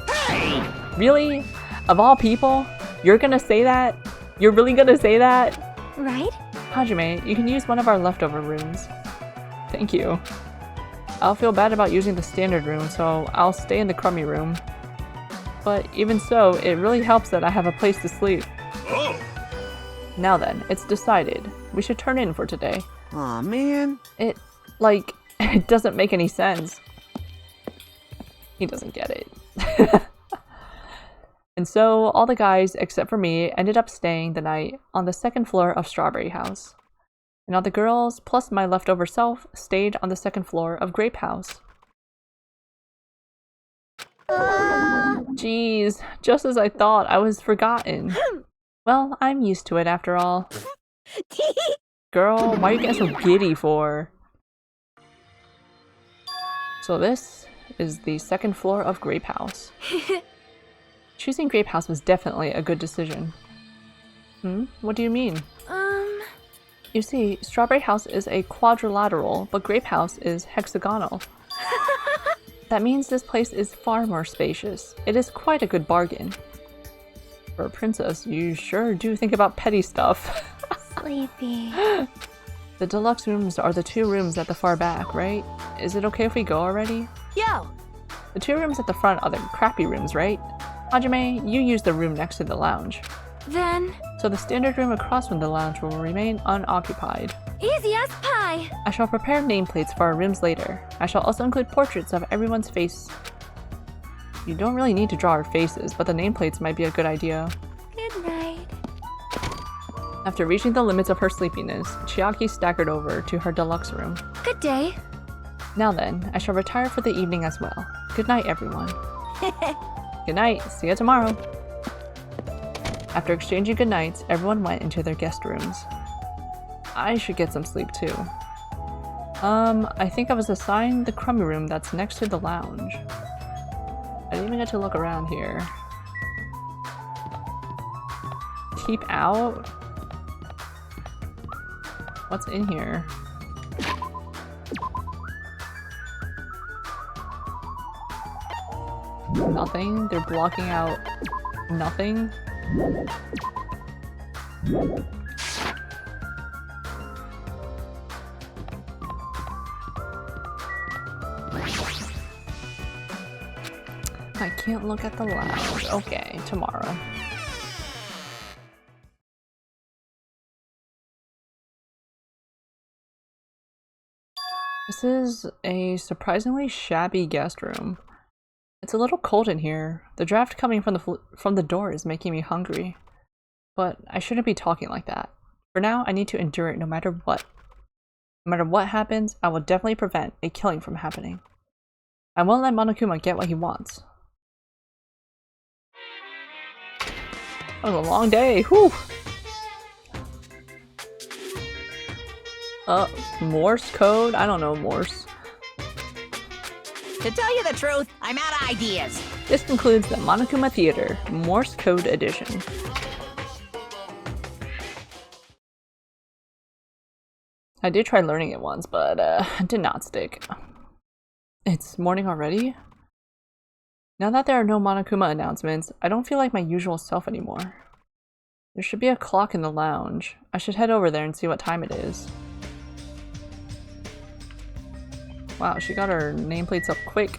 Hey! Really? Of all people? You're gonna say that? You're really gonna say that? right? Hajime, you can use one of our leftover rooms. Thank you. I'll feel bad about using the standard room, so I'll stay in the crummy room. But even so, it really helps that I have a place to sleep. Oh! Now then, it's decided. We should turn in for today. Aw, man. It doesn't make any sense. He doesn't get it. And so, all the guys, except for me, ended up staying the night on the 2nd floor of Strawberry House. And all the girls, plus my leftover self, stayed on the 2nd floor of Grape House. Jeez, just as I thought, I was forgotten. Well, I'm used to it after all. Girl, why are you getting so giddy for? So this is the 2nd floor of Grape House. Choosing Grape House was definitely a good decision. What do you mean? You see, Strawberry House is a quadrilateral, but Grape House is hexagonal. That means this place is far more spacious. It is quite a good bargain. For a princess, you sure do think about petty stuff. Sleepy. The deluxe rooms are the 2 rooms at the far back, right? Is it okay if we go already? Yo! The 2 rooms at the front are the crappy rooms, right? Hajime, you use the room next to the lounge. Then, So the standard room across from the lounge will remain unoccupied. easy as pie. I shall prepare nameplates for our rooms later. I shall also include portraits of everyone's face. You don't really need to draw our faces, but the nameplates might be a good idea. Good night. After reaching the limits of her sleepiness, Chiaki staggered over to her deluxe room. Good day. Now then, I shall retire for the evening as well. Good night, everyone. Good night. See you tomorrow. After exchanging good nights, everyone went into their guest rooms. I should get some sleep too. I think I was assigned the crummy room that's next to the lounge. I didn't even get to look around here. Keep out? What's in here? Nothing? They're blocking out nothing? I can't look at the lounge. Okay, tomorrow. This is a surprisingly shabby guest room. It's a little cold in here. The draft coming from the door is making me hungry. But I shouldn't be talking like that. For now, I need to endure it no matter what. No matter what happens, I will definitely prevent a killing from happening. I won't let Monokuma get what he wants. That was a long day. Whew! Morse code? I don't know Morse. To tell you the truth, I'm out of ideas. This concludes the Monokuma Theater Morse Code Edition. I did try learning it once, but it did not stick. It's morning already? Now that there are no Monokuma announcements, I don't feel like my usual self anymore. There should be a clock in the lounge. I should head over there and see what time it is. Wow, she got her nameplates up quick.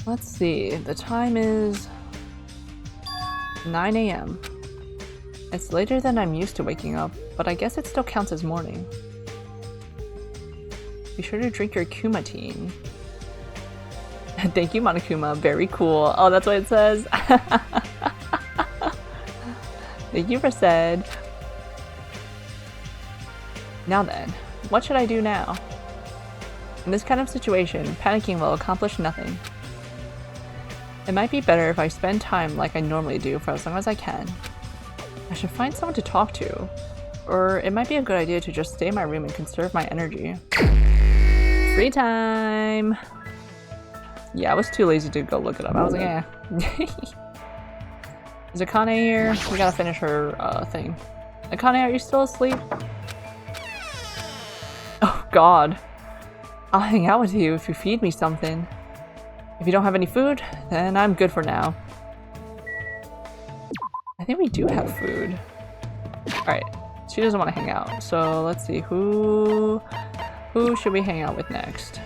Let's see, the time is 9 AM. It's later than I'm used to waking up, but I guess it still counts as morning. Be sure to drink your Kumateen. Thank you, Monokuma. Very cool. Oh, that's what it says. Thank you for said. Now then, what should I do now? In this kind of situation, panicking will accomplish nothing. It might be better if I spend time like I normally do for as long as I can. I should find someone to talk to, or it might be a good idea to just stay in my room and conserve my energy. Free time! Yeah, I was too lazy to go look it up. I was like, eh. Is Akane here? We gotta finish her thing. Akane, are you still asleep? Oh god. I'll hang out with you if you feed me something. If you don't have any food, then I'm good for now. I think we do have food. Alright, she doesn't want to hang out. So let's see, who should we hang out with next?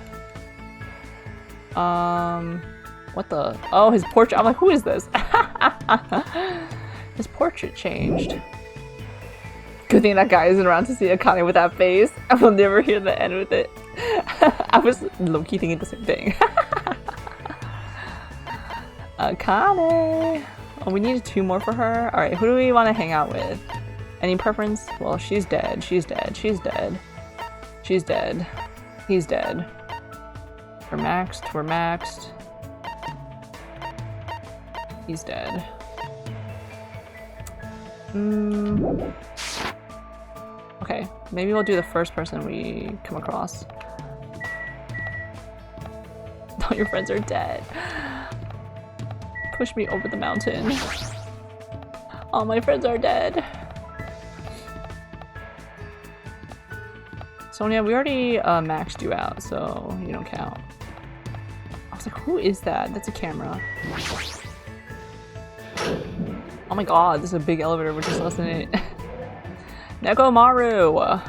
What the? Oh, his portrait. I'm like, who is this? His portrait changed. Good thing that guy isn't around to see Akane with that face. I will never hear the end with it. I was low-key thinking the same thing. Akane! Oh, we needed 2 more for her? Alright, who do we want to hang out with? Any preference? Well, she's dead. She's dead. She's dead. She's dead. He's dead. We're maxed. We're maxed. He's dead. Okay, maybe we'll do the first person we come across. All your friends are dead. Push me over the mountain. All my friends are dead. Sonia, we already maxed you out, so you don't count. was like, who is that? That's a camera. Oh my god, this is a big elevator. We're just listening. Nekomaru!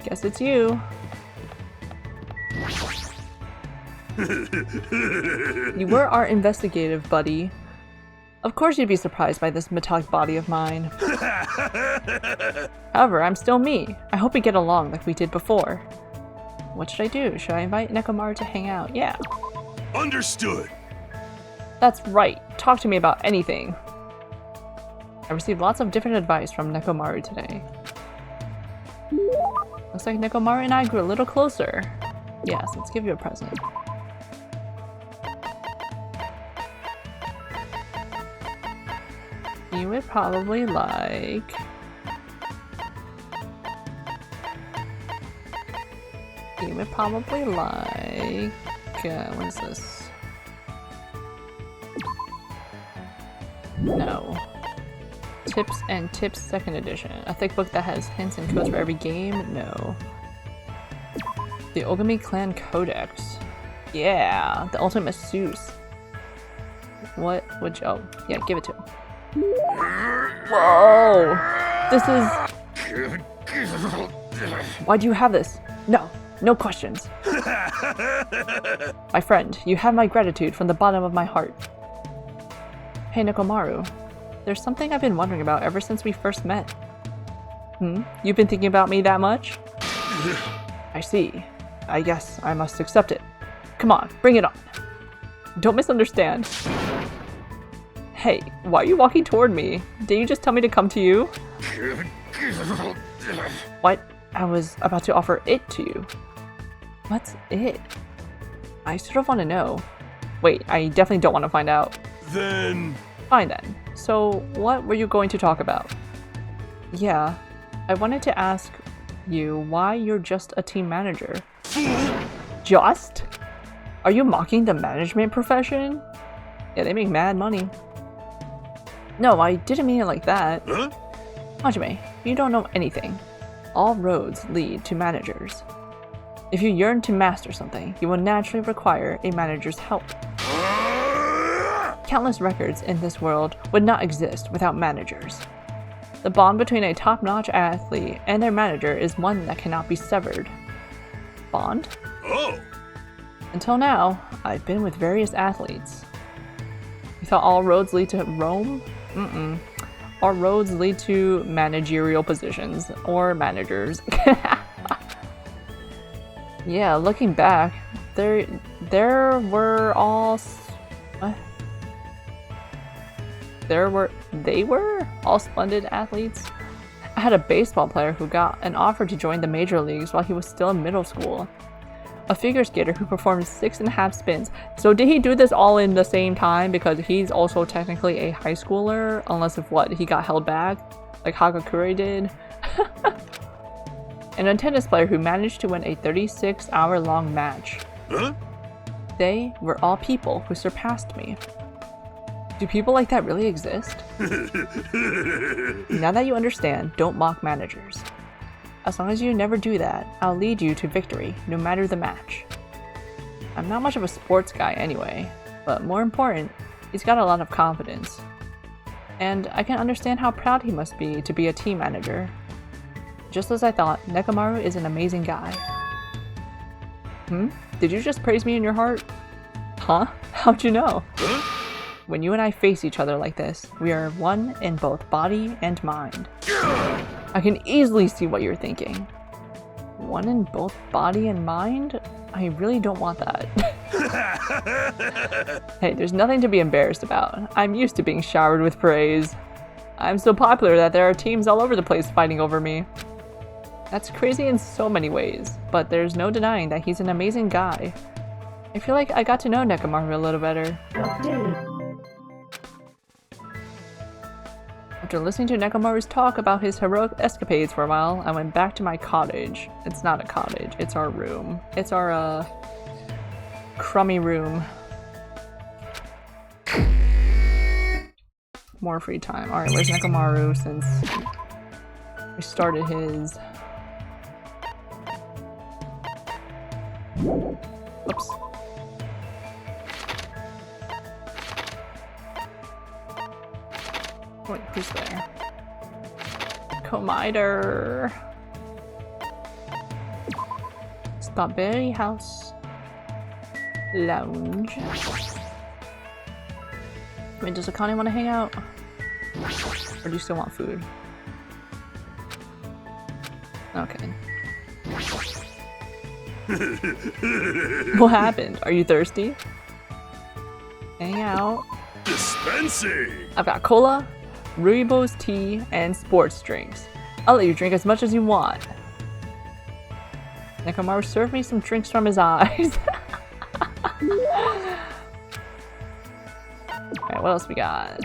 Guess it's you. You were our investigative buddy. Of course you'd be surprised by this metallic body of mine. However, I'm still me. I hope we get along like we did before. What should I do? Should I invite Nekomaru to hang out? Yeah. Understood. That's right. Talk to me about anything. I received lots of different advice from Nekomaru today. Looks like Nekomaru and I grew a little closer. Yes, let's give you a present. You would probably like... You would probably like... what is this? No. Tips and Tips 2nd edition. A thick book that has hints and codes for every game? No. The Ogami Clan Codex. Yeah, the ultimate masseuse. What would you... Oh, yeah, give it to him. Whoa! This is... Why do you have this? No, no questions. My friend, you have my gratitude from the bottom of my heart. Hey Nekomaru, there's something I've been wondering about ever since we first met. You've been thinking about me that much? I see. I guess I must accept it. Come on, bring it on. Don't misunderstand. Hey, why are you walking toward me? Didn't you just tell me to come to you? What? I was about to offer it to you. What's it? I sort of want to know. Wait, I definitely don't want to find out. Then... Fine then. So, what were you going to talk about? Yeah, I wanted to ask you why you're just a team manager. Just? Are you mocking the management profession? Yeah, they make mad money. No, I didn't mean it like that. Huh? Hajime, you don't know anything. All roads lead to managers. If you yearn to master something, you will naturally require a manager's help. Countless records in this world would not exist without managers. The bond between a top-notch athlete and their manager is one that cannot be severed. Bond? Oh! Until now, I've been with various athletes. You thought all roads lead to Rome? All roads lead to managerial positions, or managers. Yeah, looking back, they were all splendid athletes. I had a baseball player who got an offer to join the major leagues while he was still in middle school. A figure skater who performed 6.5 spins. So did he do this all in the same time? Because he's also technically a high schooler, unless if what, he got held back? Like Hagakure did? And a tennis player who managed to win a 36-hour-long match. Huh? They were all people who surpassed me. Do people like that really exist? Now that you understand, don't mock managers. As long as you never do that, I'll lead you to victory, no matter the match. I'm not much of a sports guy anyway, but more important, he's got a lot of confidence. And I can understand how proud he must be to be a team manager. Just as I thought, Nekomaru is an amazing guy. Did you just praise me in your heart? Huh? How'd you know? When you and I face each other like this, we are one in both body and mind. I can easily see what you're thinking. One in both body and mind? I really don't want that. Hey, there's nothing to be embarrassed about. I'm used to being showered with praise. I'm so popular that there are teams all over the place fighting over me. That's crazy in so many ways, but there's no denying that he's an amazing guy. I feel like I got to know Nekomaru a little better. After listening to Nekomaru's talk about his heroic escapades for a while, I went back to my cottage. It's not a cottage, it's our room. It's our, crummy room. More free time. Alright, where's Nekomaru since we started his... Whoops. Wait, who's there? Comiter. Strawberry House Lounge. Wait, does Akane want to hang out? Or do you still want food? Okay. What happened? Are you thirsty? Hang out. Dispensing! I've got cola, Rooibos tea, and sports drinks. I'll let you drink as much as you want. Nekomaru served me some drinks from his eyes. Alright, what else we got?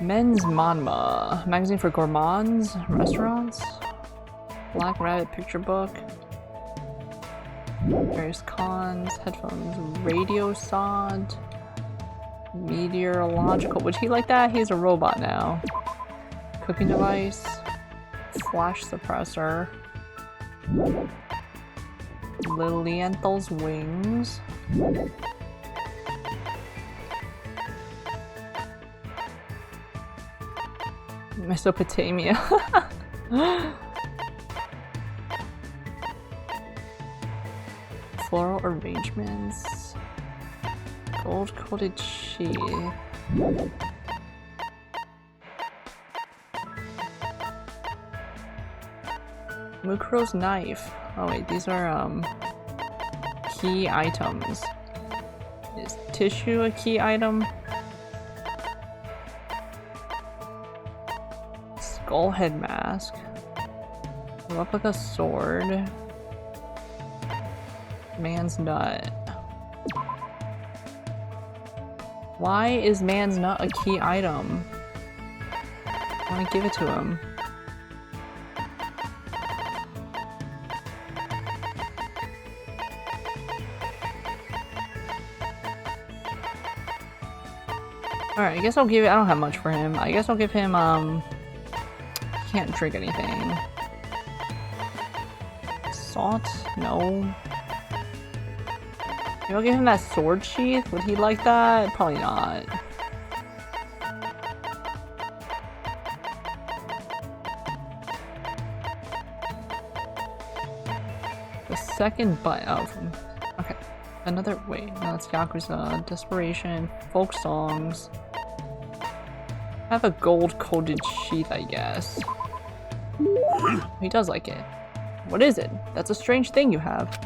Men's Manma, magazine for gourmands, restaurants, Black Rabbit picture book, various cons, headphones, radio sod, meteorological. Would he like that? He's a robot now. Cooking device, flash suppressor, Lilienthal's wings. Mesopotamia. Floral arrangements. Gold coated sheet. Mukro's knife. Oh wait, these are key items. Is tissue a key item? Skull head mask. Replica sword. Man's nut. Why is man's nut a key item? I want to give it to him. Alright, I guess I'll give it. I don't have much for him. I guess I'll give him, can't drink anything. Salt? No. Maybe I'll give him that sword sheath. Would he like that? Probably not. The second button. Oh, okay. Another. Wait, no, it's Yakuza. Desperation. Folk songs. I have a gold-coated sheath, I guess. He does like it. What is it? That's a strange thing you have.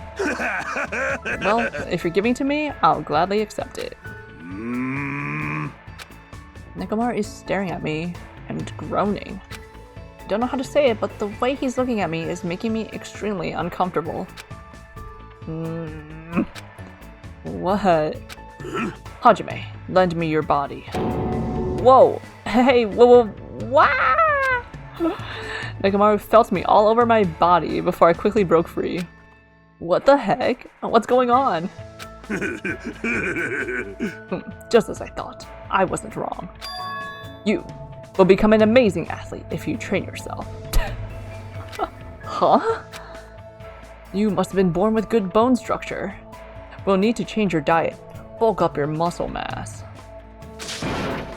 Well, if you're giving to me, I'll gladly accept it. Nekomaru is staring at me and groaning. I don't know how to say it, but the way he's looking at me is making me extremely uncomfortable. What? Hajime, lend me your body. Whoa! Hey, whoa, wah! Nekomaru felt me all over my body before I quickly broke free. What the heck? What's going on? Just as I thought. I wasn't wrong. You will become an amazing athlete if you train yourself. Huh? You must have been born with good bone structure. We'll need to change your diet. Bulk up your muscle mass.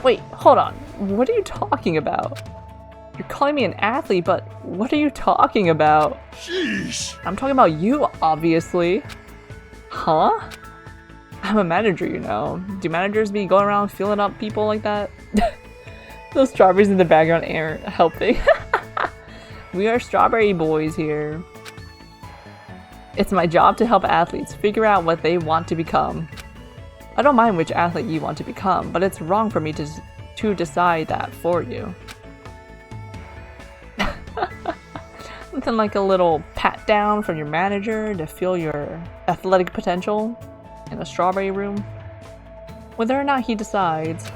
Wait, hold on. What are you talking about? You're calling me an athlete, but what are you talking about? Sheesh! I'm talking about you, obviously. Huh? I'm a manager, you know. Do managers be going around filling up people like that? Those strawberries in the background aren't helping. We are strawberry boys here. It's my job to help athletes figure out what they want to become. I don't mind which athlete you want to become, but it's wrong for me to decide that for you. Nothing like a little pat down from your manager to feel your athletic potential in a strawberry room. Whether or not he decides,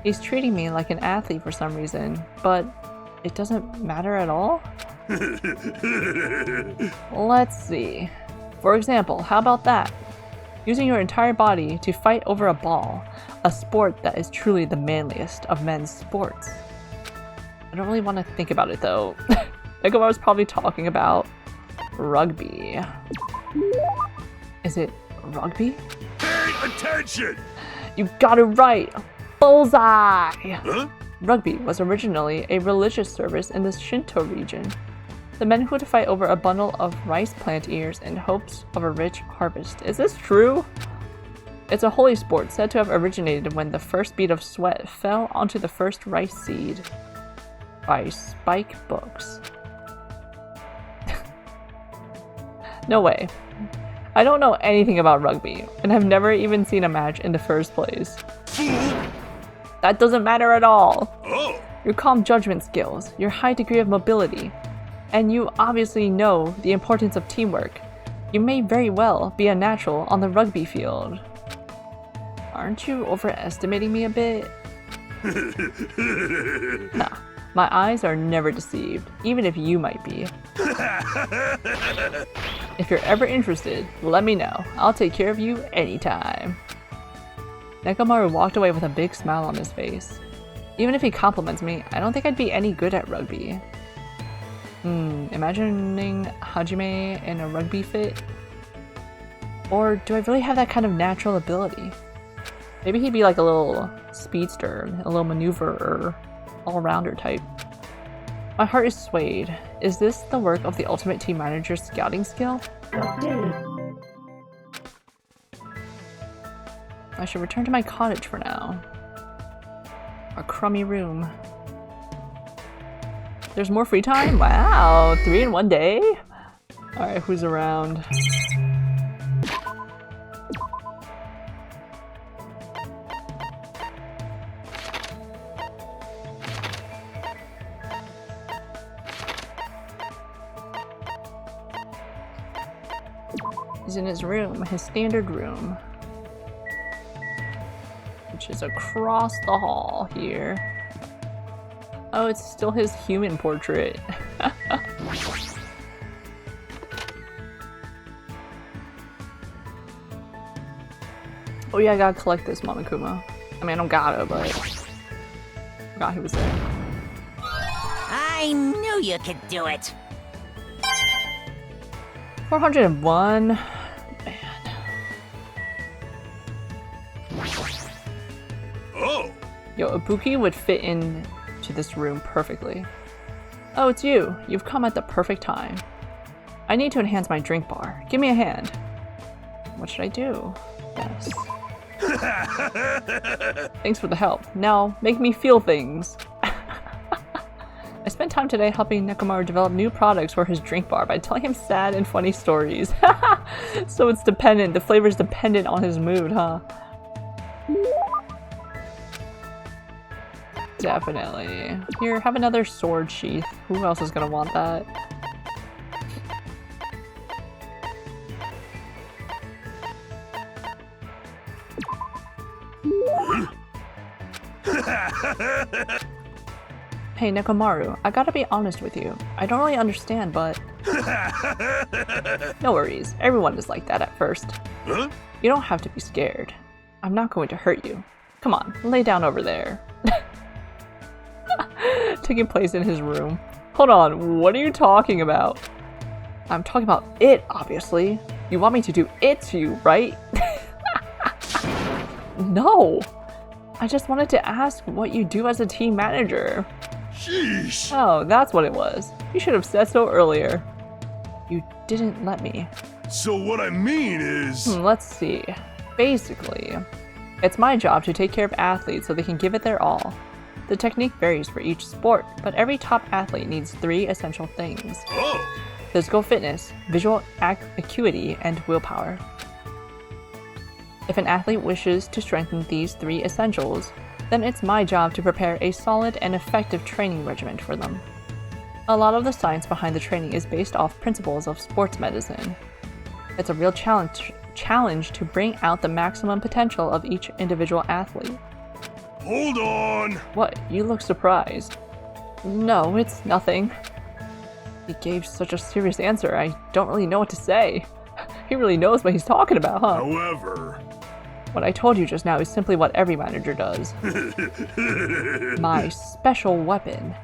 he's treating me like an athlete for some reason, but it doesn't matter at all? Let's see. For example, how about that? Using your entire body to fight over a ball, a sport that is truly the manliest of men's sports. I don't really want to think about it though. Nekomaru's probably talking about rugby. Is it rugby? Pay attention! You got it right! Bullseye! Huh? Rugby was originally a religious service in the Shinto region. The men would fight over a bundle of rice plant ears in hopes of a rich harvest. Is this true? It's a holy sport said to have originated when the first bead of sweat fell onto the first rice seed. By Spike Books. No way. I don't know anything about rugby, and have never even seen a match in the first place. That doesn't matter at all. Oh! Your calm judgment skills, your high degree of mobility, and you obviously know the importance of teamwork. You may very well be a natural on the rugby field. Aren't you overestimating me a bit? Nah, my eyes are never deceived, even if you might be. If you're ever interested, let me know. I'll take care of you anytime. Nekomaru walked away with a big smile on his face. Even if he compliments me, I don't think I'd be any good at rugby. Imagining Hajime in a rugby fit? Or do I really have that kind of natural ability? Maybe he'd be like a little speedster, a little maneuverer, all-rounder type. My heart is swayed. Is this the work of the ultimate team manager's scouting skill? I should return to my cottage for now. A crummy room. There's more free time? Wow, 3 in one day? Alright, who's around? He's in his room, his standard room. Which is across the hall here. Oh, it's still his human portrait. Oh yeah, I gotta collect this Monokuma. I mean, I don't gotta, but I forgot he was there. I knew you could do it. 401. Oh! Yo, Ibuki would fit in to this room perfectly. Oh, it's you. You've come at the perfect time. I need to enhance my drink bar. Give me a hand. What should I do? Yes. Thanks for the help. Now, make me feel things. I spent time today helping Nekomaru develop new products for his drink bar by telling him sad and funny stories. So it's dependent, the flavor's dependent on his mood, huh? Definitely. Here, have another sword sheath. Who else is gonna want that? Hey Nekomaru, I gotta be honest with you. I don't really understand, but... No worries, everyone is like that at first. Huh? You don't have to be scared. I'm not going to hurt you. Come on, lay down over there. Taking place in his room. Hold on, what are you talking about? I'm talking about it, obviously. You want me to do it to you, right? No! I just wanted to ask what you do as a team manager. Sheesh! Oh, that's what it was. You should have said so earlier. You didn't let me. So what I mean is... Let's see. Basically, it's my job to take care of athletes so they can give it their all. The technique varies for each sport, but every top athlete needs 3 essential things. Oh! Physical fitness, visual acuity, and willpower. If an athlete wishes to strengthen these 3 essentials, then it's my job to prepare a solid and effective training regimen for them. A lot of the science behind the training is based off principles of sports medicine. It's a real challenge to bring out the maximum potential of each individual athlete. Hold on! What? You look surprised. No, it's nothing. He gave such a serious answer, I don't really know what to say. He really knows what he's talking about, huh? However... What I told you just now is simply what every manager does. My special weapon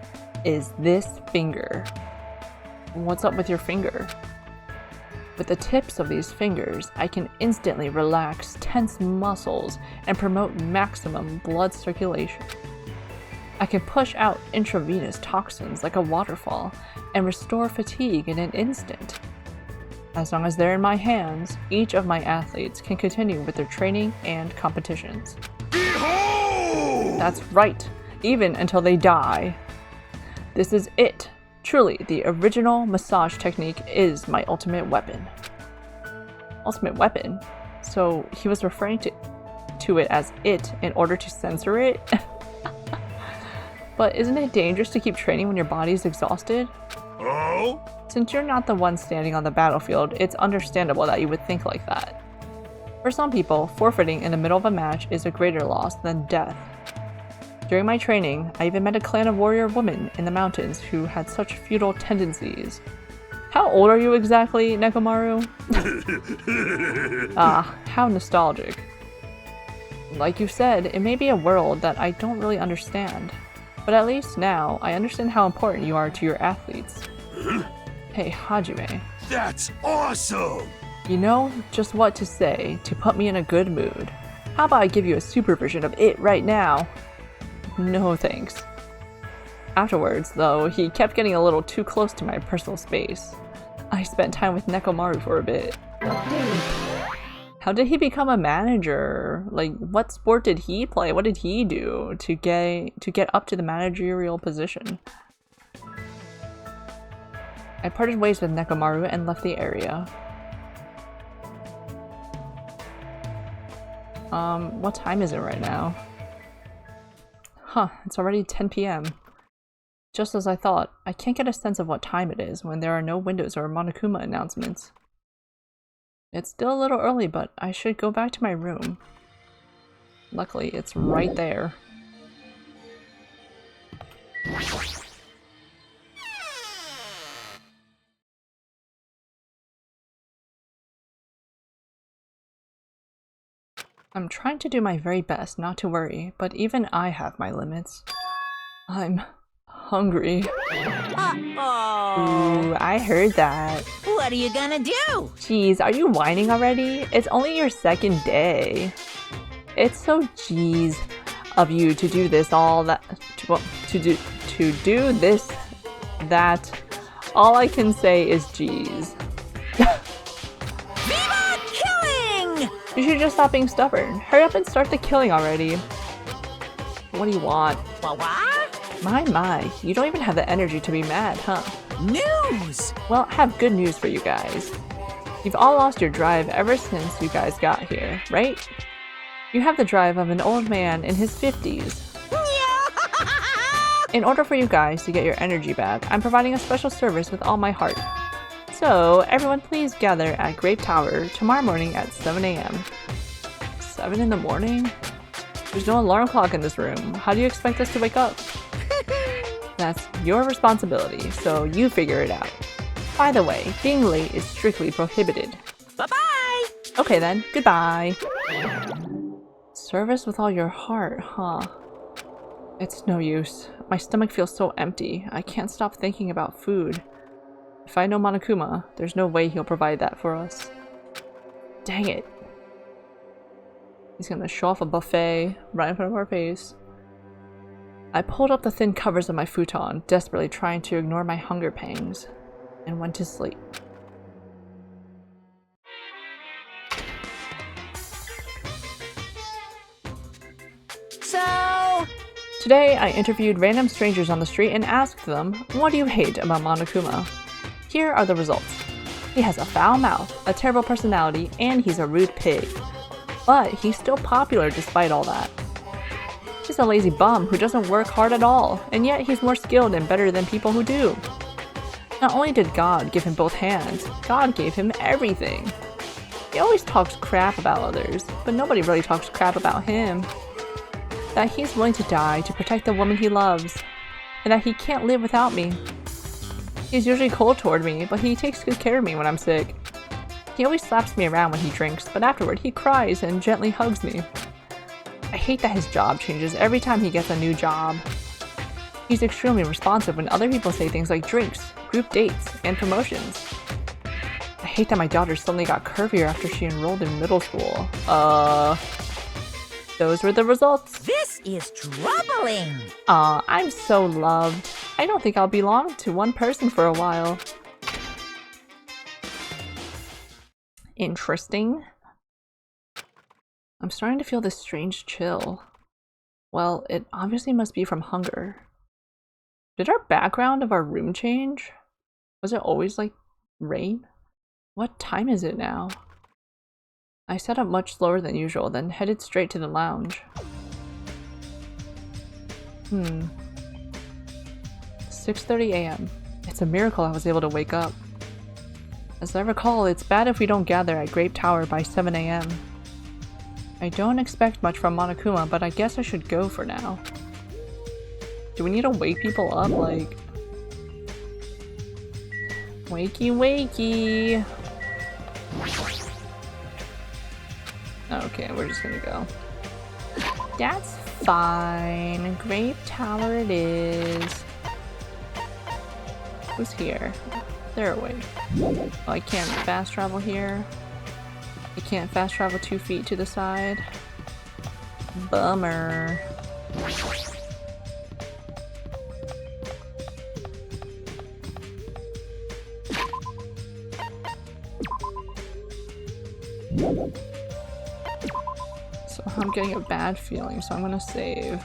is this finger. What's up with your finger? With the tips of these fingers, I can instantly relax tense muscles and promote maximum blood circulation. I can push out intravenous toxins like a waterfall and restore fatigue in an instant. As long as they're in my hands, each of my athletes can continue with their training and competitions. Behold! That's right, even until they die. This is it. Truly, the original massage technique is my ultimate weapon. Ultimate weapon? So he was referring to it as it in order to censor it? But isn't it dangerous to keep training when your body's exhausted? Oh? Since you're not the one standing on the battlefield, it's understandable that you would think like that. For some people, forfeiting in the middle of a match is a greater loss than death. During my training, I even met a clan of warrior women in the mountains who had such feudal tendencies. How old are you exactly, Nekomaru? Ah, how nostalgic. Like you said, it may be a world that I don't really understand. But at least now, I understand how important you are to your athletes. Hey, Hajime. That's awesome! You know just what to say to put me in a good mood. How about I give you a super version of it right now? No thanks. Afterwards, though, he kept getting a little too close to my personal space. I spent time with Nekomaru for a bit. How did he become a manager? Like, what sport did he play? What did he do to get up to the managerial position? I parted ways with Nekomaru and left the area. What time is it right now? Huh, it's already 10 p.m. Just as I thought, I can't get a sense of what time it is when there are no windows or Monokuma announcements. It's still a little early, but I should go back to my room. Luckily, it's right there. I'm trying to do my very best not to worry, but even I have my limits. I'm hungry. Uh-oh. Ooh, I heard that. What are you gonna do? Jeez, are you whining already? It's only your second day. It's so jeez of you to do this all that to do this that. All I can say is jeez. Viva killing! You should just stop being stubborn. Hurry up and start the killing already. What do you want? What? My, you don't even have the energy to be mad, huh? News! Well, I have good news for you guys. You've all lost your drive ever since you guys got here, right? You have the drive of an old man in his 50s. In order for you guys to get your energy back, I'm providing a special service with all my heart. So, everyone please gather at Grape Tower tomorrow morning at 7 a.m. 7 in the morning? There's no alarm clock in this room. How do you expect us to wake up? That's your responsibility, so you figure it out. By the way, being late is strictly prohibited. Bye-bye! Okay then, goodbye. Service with all your heart, huh? It's no use. My stomach feels so empty. I can't stop thinking about food. If I know Monokuma, there's no way he'll provide that for us. Dang it. He's gonna show off a buffet right in front of our face. I pulled up the thin covers of my futon, desperately trying to ignore my hunger pangs, and went to sleep. So... Today, I interviewed random strangers on the street and asked them, what do you hate about Monokuma? Here are the results. He has a foul mouth, a terrible personality, and he's a rude pig. But he's still popular despite all that. He's a lazy bum who doesn't work hard at all, and yet he's more skilled and better than people who do. Not only did God give him both hands, God gave him everything. He always talks crap about others, but nobody really talks crap about him. That he's willing to die to protect the woman he loves, and that he can't live without me. He's usually cold toward me, but he takes good care of me when I'm sick. He always slaps me around when he drinks, but afterward he cries and gently hugs me. I hate that his job changes every time he gets a new job. He's extremely responsive when other people say things like drinks, group dates, and promotions. I hate that my daughter suddenly got curvier after she enrolled in middle school. Those were the results. This is troubling. Aw, I'm so loved. I don't think I'll belong to one person for a while. Interesting. I'm starting to feel this strange chill. Well, it obviously must be from hunger. Did our background of our room change? Was it always like rain? What time is it now? I sat up much slower than usual, then headed straight to the lounge. 6:30 a.m. It's a miracle I was able to wake up. As I recall, it's bad if we don't gather at Grape Tower by 7 a.m. I don't expect much from Monokuma, but I guess I should go for now. Do we need to wake people up? Like... Wakey wakey! Okay, we're just gonna go. That's fine. Grape Tower it is. Who's here? They're awake. Oh, I can't fast travel here. I can't fast travel 2 feet to the side. Bummer. So I'm getting a bad feeling, so I'm gonna save.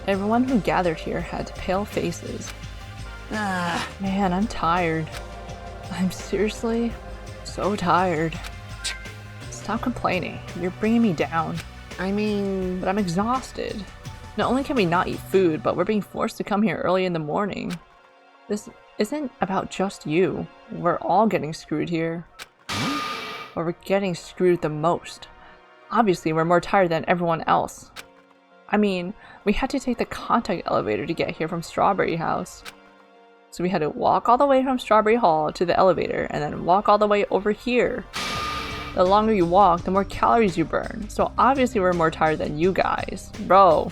Everyone who gathered here had pale faces. Man, I'm tired. I'm seriously so tired. Stop complaining. You're bringing me down. I mean, but I'm exhausted. Not only can we not eat food, but we're being forced to come here early in the morning. This isn't about just you. We're all getting screwed here. Or we're getting screwed the most. Obviously, we're more tired than everyone else. I mean, we had to take the contact elevator to get here from Strawberry House. So we had to walk all the way from Strawberry Hall to the elevator and then walk all the way over here. The longer you walk, the more calories you burn. So obviously we're more tired than you guys. Bro.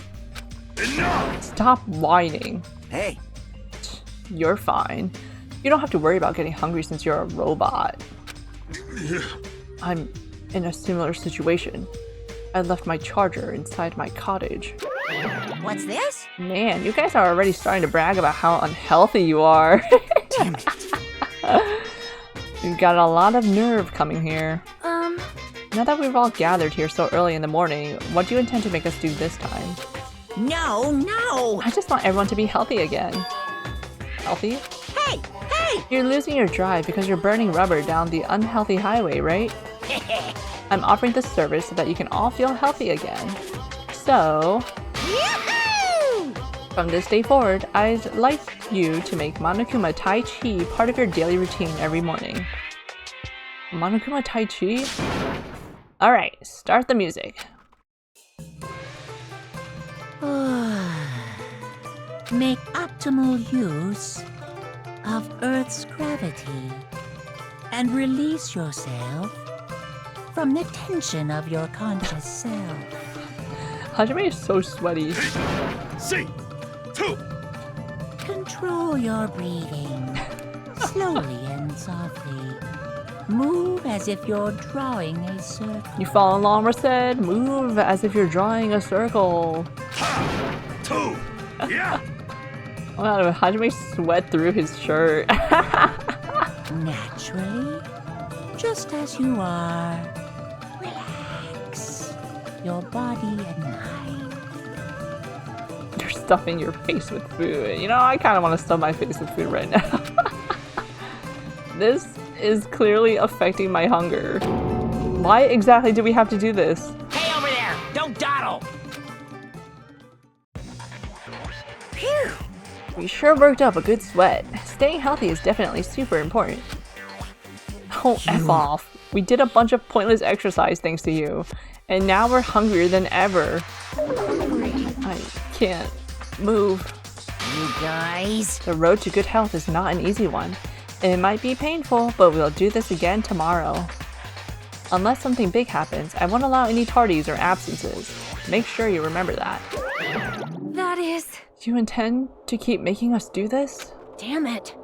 Enough! Stop whining. Hey, You're fine. You don't have to worry about getting hungry since you're a robot. I'm in a similar situation. I left my charger inside my cottage. What's this? Man, you guys are already starting to brag about how unhealthy you are. damn it. You've got a lot of nerve coming here. Now that we've all gathered here so early in the morning, what do you intend to make us do this time? No! I just want everyone to be healthy again. Healthy? Hey! You're losing your drive because you're burning rubber down the unhealthy highway, right? I'm offering this service so that you can all feel healthy again. So, Yahoo! from this day forward, I'd like you to make Monokuma Tai Chi part of your daily routine every morning. Monokuma Tai Chi? Alright, start the music. Make optimal use of Earth's gravity and release yourself from the tension of your conscious self. Hajime is so sweaty. See, two. Control your breathing, slowly and softly. Move as if you're drawing a circle. You follow along, Merced? Move as if you're drawing a circle. Two. Yeah. Oh god, Hajime sweat through his shirt. Naturally, just as you are. Relax your body and mind. You're stuffing your face with food. You know, I kind of want to stuff my face with food right now. This is clearly affecting my hunger. Why exactly do we have to do this? Hey, over there! Don't dawdle! Phew! We sure worked up a good sweat. Staying healthy is definitely super important. Oh, F off. We did a bunch of pointless exercise thanks to you. And now we're hungrier than ever. I can't move. you guys. The road to good health is not an easy one. It might be painful, but we'll do this again tomorrow. Unless something big happens, I won't allow any tardies or absences. Make sure you remember that. That is... Do you intend to keep making us do this? Damn it.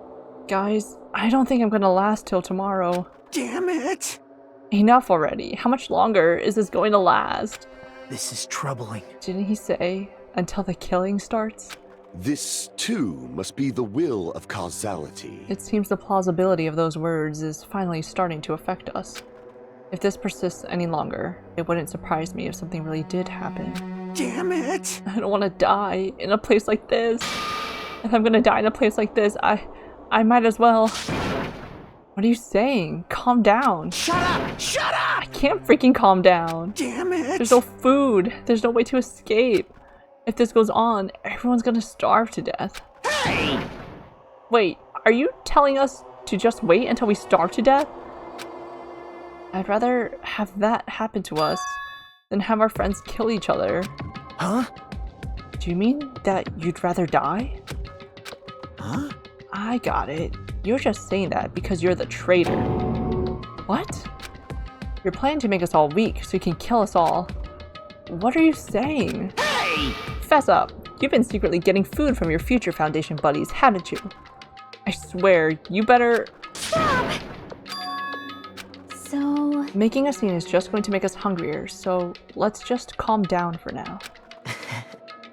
Guys, I don't think I'm gonna last till tomorrow. Damn it! Enough already. How much longer is this going to last? This is troubling. Didn't he say, until the killing starts? This, too, must be the will of causality. It seems the plausibility of those words is finally starting to affect us. If this persists any longer, it wouldn't surprise me if something really did happen. Damn it! I don't want to die in a place like this. If I'm gonna die in a place like this, I might as well. What are you saying? Calm down. Shut up! Shut up! I can't freaking calm down. Damn it! There's no food. There's no way to escape. If this goes on, everyone's gonna starve to death. Hey! Wait, are you telling us to just wait until we starve to death? I'd rather have that happen to us than have our friends kill each other. Huh? Do you mean that you'd rather die? Huh? I got it. You're just saying that because you're the traitor. What? You're planning to make us all weak so you can kill us all. What are you saying? Hey! Fess up. You've been secretly getting food from your future Foundation buddies, haven't you? I swear, you better... Stop! So... Making a scene is just going to make us hungrier, so let's just calm down for now.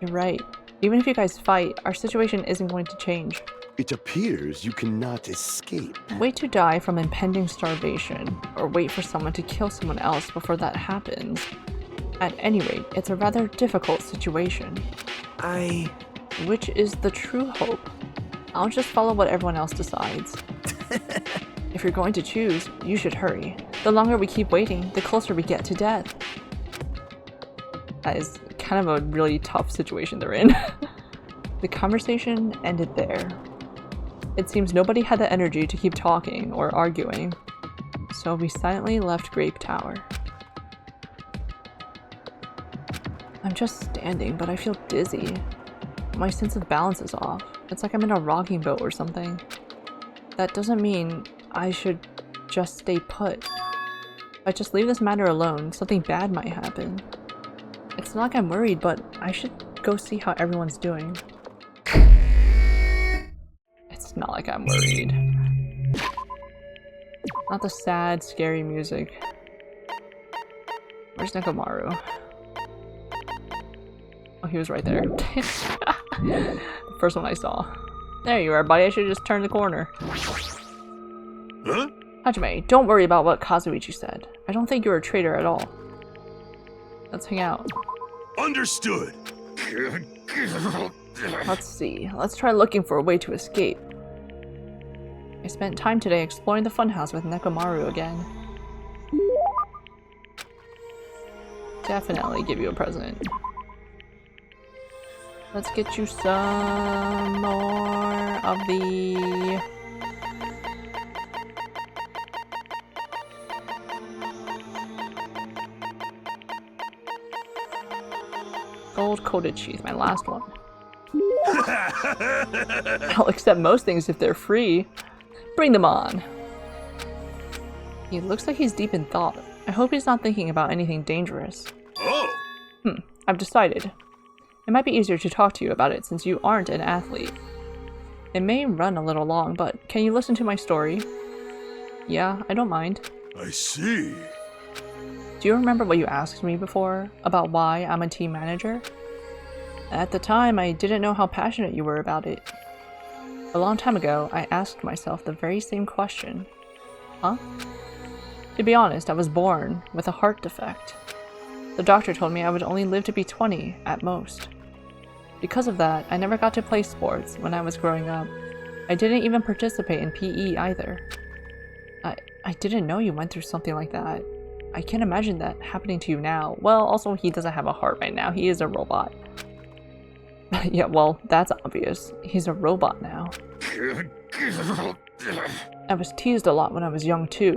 You're right. Even if you guys fight, our situation isn't going to change. It appears you cannot escape. Wait to die from impending starvation, or wait for someone to kill someone else before that happens. At any rate, it's a rather difficult situation. Which is the true hope. I'll just follow what everyone else decides. If you're going to choose, you should hurry. The longer we keep waiting, the closer we get to death. That is kind of a really tough situation they're in. The conversation ended there. It seems nobody had the energy to keep talking or arguing, so we silently left Grape Tower. I'm just standing, but I feel dizzy. My sense of balance is off. It's like I'm in a rocking boat or something. That doesn't mean I should just stay put. If I just leave this matter alone, something bad might happen. It's not like I'm worried, but I should go see how everyone's doing. It's not like I'm worried. Not the sad, scary music. Where's Nekomaru? Oh, he was right there. The first one I saw. There you are, buddy. I should just turn the corner. Huh? Hajime, don't worry about what Kazuichi said. I don't think you're a traitor at all. Let's hang out. Understood. Let's see. Let's try looking for a way to escape. I spent time today exploring the funhouse with Nekomaru again. Definitely give you a present. Let's get you some more of the... gold-coated sheath, my last one. I'll accept most things if they're free. Bring them on. He looks like he's deep in thought. I hope he's not thinking about anything dangerous. Oh! I've decided. It might be easier to talk to you about it since you aren't an athlete. It may run a little long, but can you listen to my story? Yeah, I don't mind. I see. Do you remember what you asked me before about why I'm a team manager? At the time, I didn't know how passionate you were about it. A long time ago, I asked myself the very same question. Huh? To be honest, I was born with a heart defect. The doctor told me I would only live to be 20 at most. Because of that, I never got to play sports when I was growing up. I didn't even participate in PE either. I didn't know you went through something like that. I can't imagine that happening to you now. Well, also he doesn't have a heart right now. He is a robot. Yeah, well, that's obvious. He's a robot now. I was teased a lot when I was young too.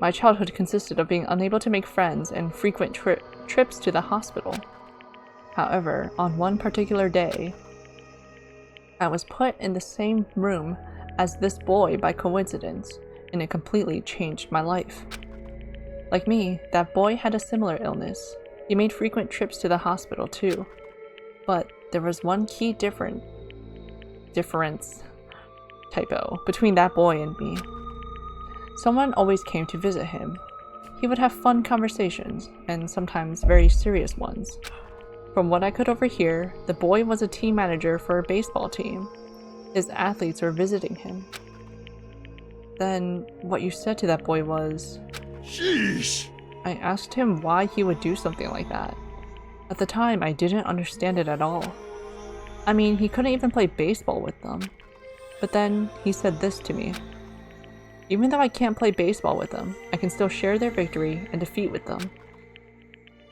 My childhood consisted of being unable to make friends and frequent trips to the hospital. However, on one particular day, I was put in the same room as this boy by coincidence, and it completely changed my life. Like me, that boy had a similar illness. He made frequent trips to the hospital too. But there was one key difference between that boy and me. Someone always came to visit him. He would have fun conversations, and sometimes very serious ones. From what I could overhear, the boy was a team manager for a baseball team. His athletes were visiting him. Then, what you said to that boy was... Sheesh! I asked him why he would do something like that. At the time, I didn't understand it at all. I mean, he couldn't even play baseball with them. But then, he said this to me. Even though I can't play baseball with them, I can still share their victory and defeat with them.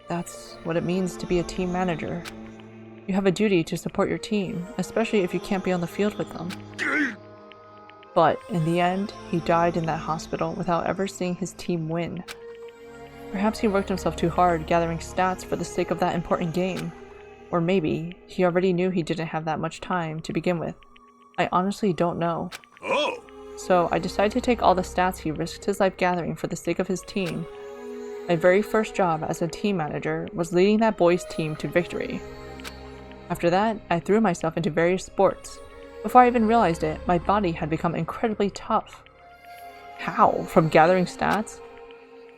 That's what it means to be a team manager. You have a duty to support your team, especially if you can't be on the field with them. But in the end, he died in that hospital without ever seeing his team win. Perhaps he worked himself too hard gathering stats for the sake of that important game. Or maybe he already knew he didn't have that much time to begin with. I honestly don't know. Oh! So I decided to take all the stats he risked his life gathering for the sake of his team. My very first job as a team manager was leading that boy's team to victory. After that, I threw myself into various sports. Before I even realized it, my body had become incredibly tough. How? From gathering stats?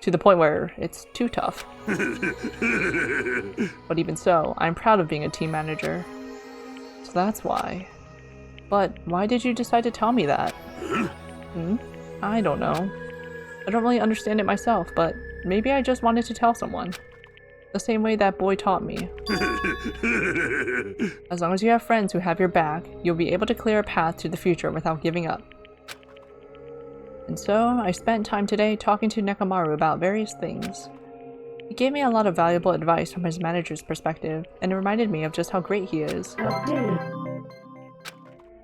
To the point where it's too tough. But even so, I'm proud of being a team manager. So that's why. But why did you decide to tell me that? I don't know. I don't really understand it myself, but maybe I just wanted to tell someone. The same way that boy taught me. As long as you have friends who have your back, you'll be able to clear a path to the future without giving up. And so, I spent time today talking to Nekomaru about various things. He gave me a lot of valuable advice from his manager's perspective, and it reminded me of just how great he is.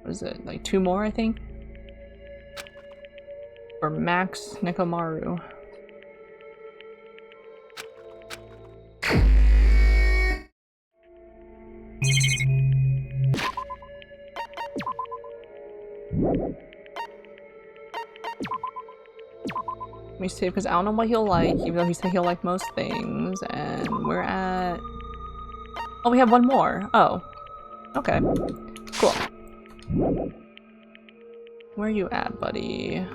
What is it, like 2 more, I think? For Max Nekomaru. Let me see, because I don't know what he'll like, even though he said he'll like most things, and we're at... Oh, we have 1 more. Oh. Okay. Cool. Where are you at, buddy?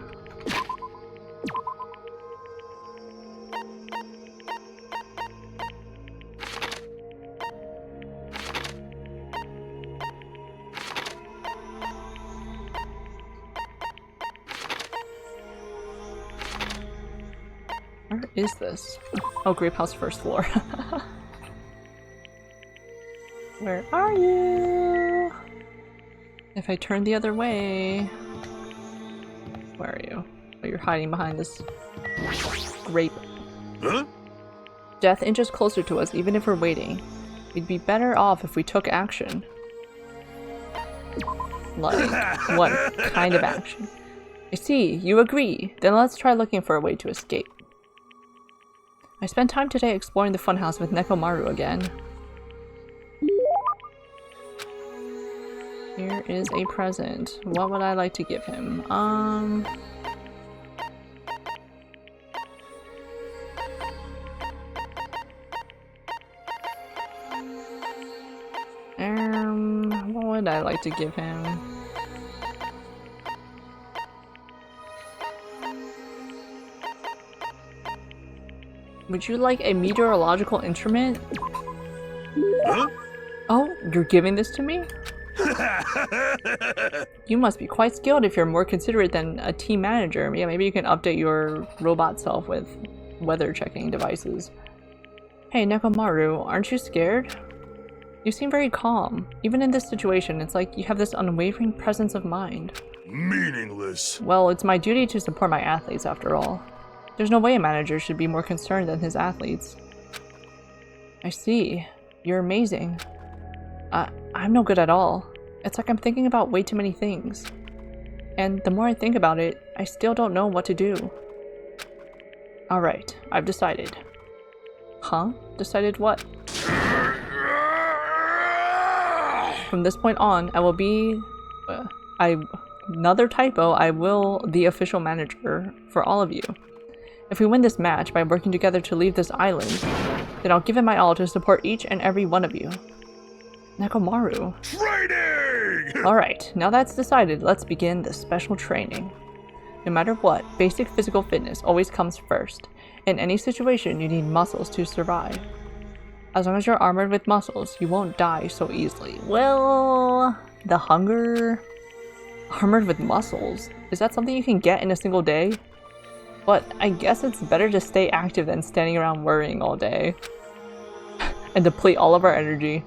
Where is this? Oh, Grape House first floor. Where are you? If I turn the other way... Where are you? Oh, you're hiding behind this grape. Huh? Death inches closer to us even if we're waiting. We'd be better off if we took action. Like, what kind of action? I see, you agree. Then let's try looking for a way to escape. I spent time today exploring the funhouse with Nekomaru again. Here is a present. What would I like to give him? What would I like to give him? Would you like a meteorological instrument? Huh? Oh, you're giving this to me? You must be quite skilled if you're more considerate than a team manager. Yeah, maybe you can update your robot self with weather checking devices. Hey, Nekomaru, aren't you scared? You seem very calm. Even in this situation, it's like you have this unwavering presence of mind. Meaningless. Well, it's my duty to support my athletes after all. There's no way a manager should be more concerned than his athletes. I see. You're amazing. I'm no good at all. It's like I'm thinking about way too many things. And the more I think about it, I still don't know what to do. Alright, I've decided. Huh? Decided what? From this point on, I will be Another typo, I will the official manager for all of you. If we win this match by working together to leave this island, then I'll give it my all to support each and every one of you. Nekomaru. Training! Alright, now that's decided, let's begin the special training. No matter what, basic physical fitness always comes first. In any situation, you need muscles to survive. As long as you're armored with muscles, you won't die so easily. Well, the hunger... Armored with muscles? Is that something you can get in a single day? But I guess it's better to stay active than standing around worrying all day. And deplete all of our energy.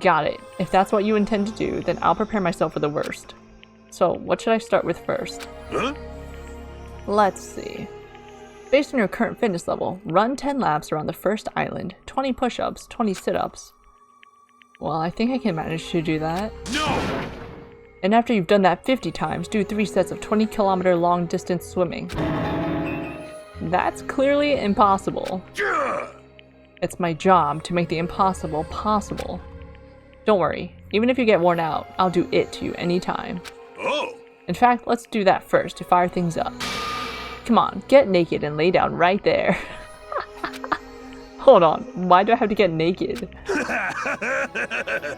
Got it. If that's what you intend to do, then I'll prepare myself for the worst. So, what should I start with first? Huh? Let's see. Based on your current fitness level, run 10 laps around the first island, 20 push-ups, 20 sit-ups. Well, I think I can manage to do that. No! And after you've done that 50 times, do 3 sets of 20-kilometer long distance swimming. That's clearly impossible. Yeah! It's my job to make the impossible possible. Don't worry, even if you get worn out, I'll do it to you anytime. Oh! In fact, let's do that first to fire things up. Come on, get naked and lay down right there. Hold on, why do I have to get naked?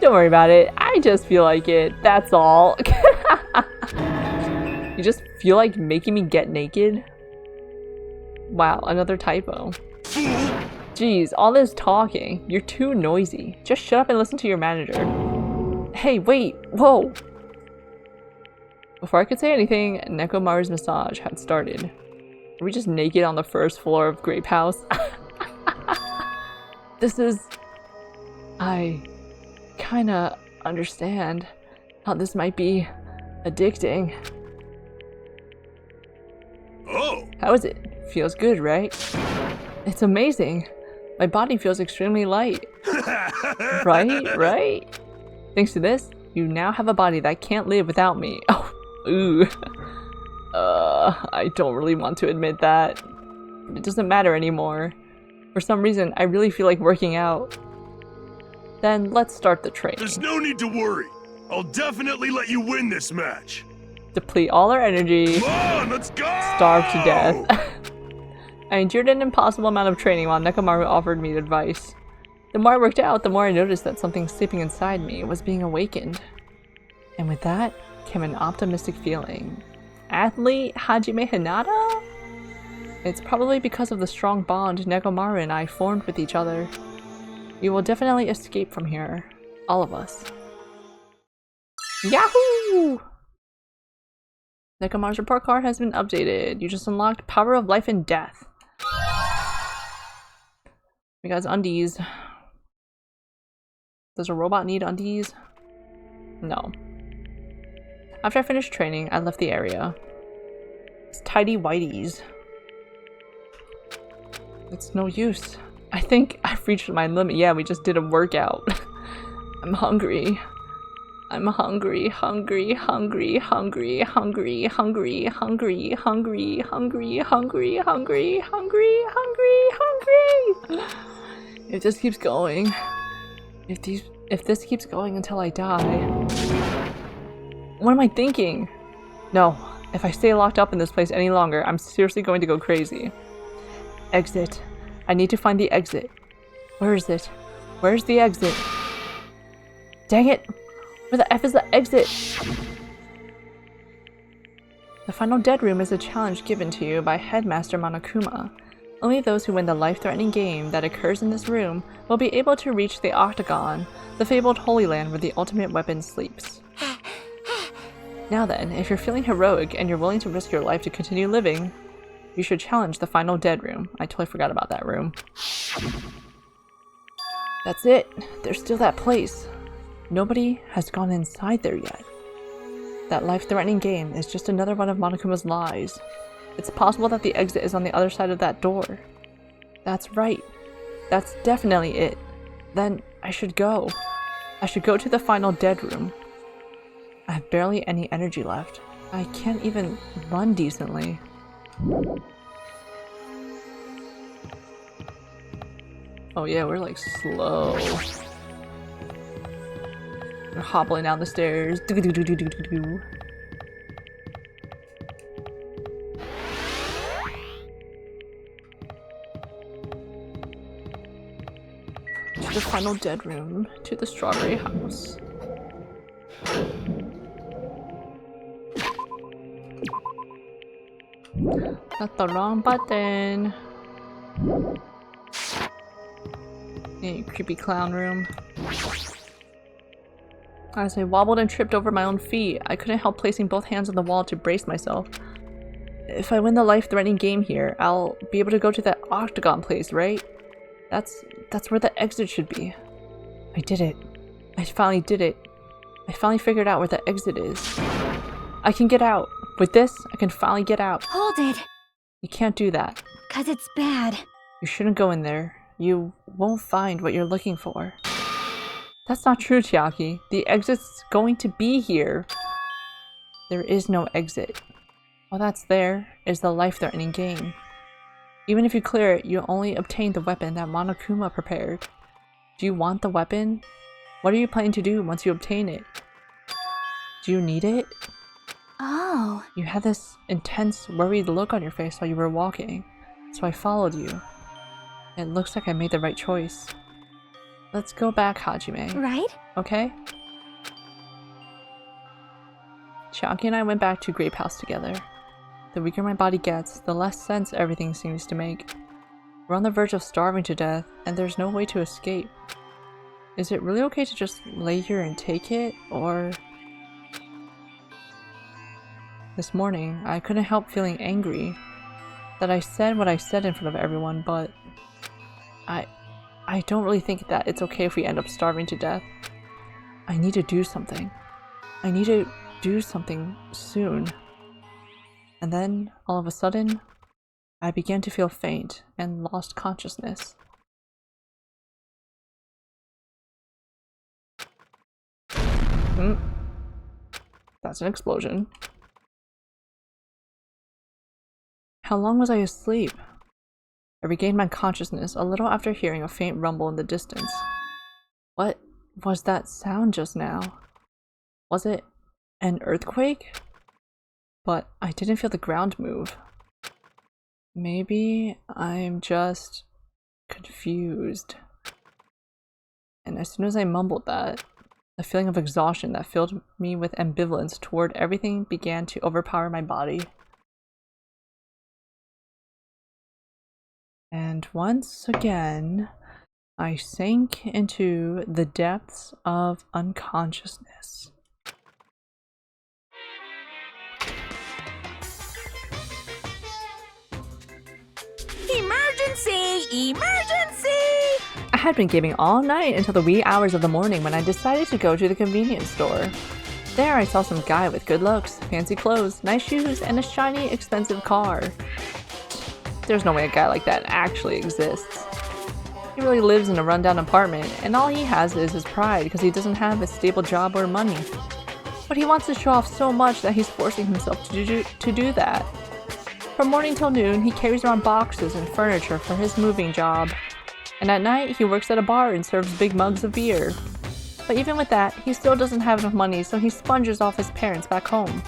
Don't worry about it, I just feel like it, that's all. You just feel like making me get naked? Wow, another typo. Jeez, all this talking, you're too noisy. Just shut up and listen to your manager. Hey, wait, whoa! Before I could say anything, Nekomaru's massage had started. Are we just naked on the first floor of Grape House? This is... I kinda understand how this might be addicting. Oh! How is it? Feels good, right? It's amazing. My body feels extremely light. Right? Thanks to this, you now have a body that can't live without me. Oh, ooh. I don't really want to admit that. It doesn't matter anymore. For some reason, I really feel like working out. Then let's start the training. There's no need to worry. I'll definitely let you win this match. Deplete all our energy. Come on, let's go! Starve to death. I endured an impossible amount of training while Nekomaru offered me advice. The more I worked out, the more I noticed that something sleeping inside me was being awakened. And with that came an optimistic feeling. Athlete Hajime Hinata? It's probably because of the strong bond Nekomaru and I formed with each other. We will definitely escape from here. All of us. Yahoo! Nekomaru's report card has been updated. You just unlocked Power of Life and Death. We got his undies. Does a robot need undies? No. After I finished training, I left the area. It's tidy whities. It's no use. I think I've reached my limit. Yeah, we just did a workout. I'm hungry. I'm hungry. If this keeps going, if this keeps going until I die, what am I thinking? No, if I stay locked up in this place any longer, I'm seriously going to go crazy. Exit. I need to find the exit. Where is it? Where's the exit? Dang it! Where the F is the exit? The final dead room is a challenge given to you by Headmaster Monokuma. Only those who win the life-threatening game that occurs in this room will be able to reach the Octagon, the fabled Holy Land where the ultimate weapon sleeps. Now then, if you're feeling heroic and you're willing to risk your life to continue living, you should challenge the final dead room. I totally forgot about that room. That's it. There's still that place. Nobody has gone inside there yet. That life-threatening game is just another one of Monokuma's lies. It's possible that the exit is on the other side of that door. That's right. That's definitely it. Then I should go. I should go to the final dead room. I have barely any energy left. I can't even run decently. Oh yeah, we're like slow. Hobbling down the stairs. Do-do-do-do-do-do-do. To the final dead room, to the strawberry house. Not the wrong button. Hey, creepy clown room. As I wobbled and tripped over my own feet, I couldn't help placing both hands on the wall to brace myself. If I win the life-threatening game here, I'll be able to go to that octagon place, right? That's where the exit should be. I did it. I finally did it. I finally figured out where the exit is. I can get out. With this, I can finally get out. Hold it, You can't do that. 'cause it's bad. You shouldn't go in there. You won't find what you're looking for. That's not true, Chiaki. The exit's going to be here. There is no exit. All that's there is the life-threatening game. Even if you clear it, you'll only obtain the weapon that Monokuma prepared. Do you want the weapon? What are you planning to do once you obtain it? Do you need it? Oh, You had this intense, worried look on your face while you were walking, so I followed you. It looks like I made the right choice. Let's go back, Hajime, right? okay? Chiaki and I went back to Grape House together. The weaker my body gets, the less sense everything seems to make. We're on the verge of starving to death, and there's no way to escape. Is it really okay to just lay here and take it, or... This morning, I couldn't help feeling angry that I said what I said in front of everyone, but I don't really think that it's okay if we end up starving to death. I need to do something. I need to do something soon. And then, all of a sudden, I began to feel faint and lost consciousness. That's an explosion. How long was I asleep? I regained my consciousness a little after hearing a faint rumble in the distance. What was that sound just now? Was it an earthquake? But I didn't feel the ground move. Maybe I'm just confused. And as soon as I mumbled that, the feeling of exhaustion that filled me with ambivalence toward everything began to overpower my body. And once again, I sank into the depths of unconsciousness. Emergency! Emergency! I had been gaming all night until the wee hours of the morning when I decided to go to the convenience store. There I saw some guy with good looks, fancy clothes, nice shoes, and a shiny, expensive car. There's no way a guy like that actually exists. He really lives in a rundown apartment, and all he has is his pride because he doesn't have a stable job or money. But he wants to show off so much that he's forcing himself to do that. From morning till noon, he carries around boxes and furniture for his moving job. And at night, he works at a bar and serves big mugs of beer. But even with that, he still doesn't have enough money, so he sponges off his parents back home.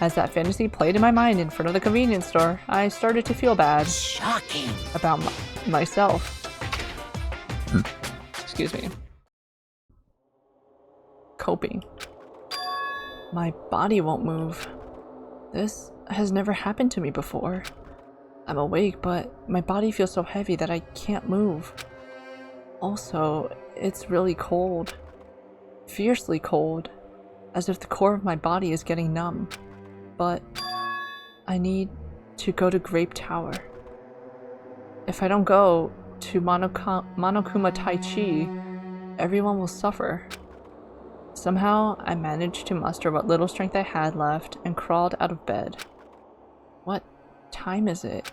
As that fantasy played in my mind in front of the convenience store, I started to feel bad. Shocking. About myself. Excuse me. Coping. My body won't move. This has never happened to me before. I'm awake, but my body feels so heavy that I can't move. Also, it's really cold. Fiercely cold. As if the core of my body is getting numb. But I need to go to Grape Tower. If I don't go to Monokuma Tai Chi, everyone will suffer. Somehow, I managed to muster what little strength I had left and crawled out of bed. What time is it?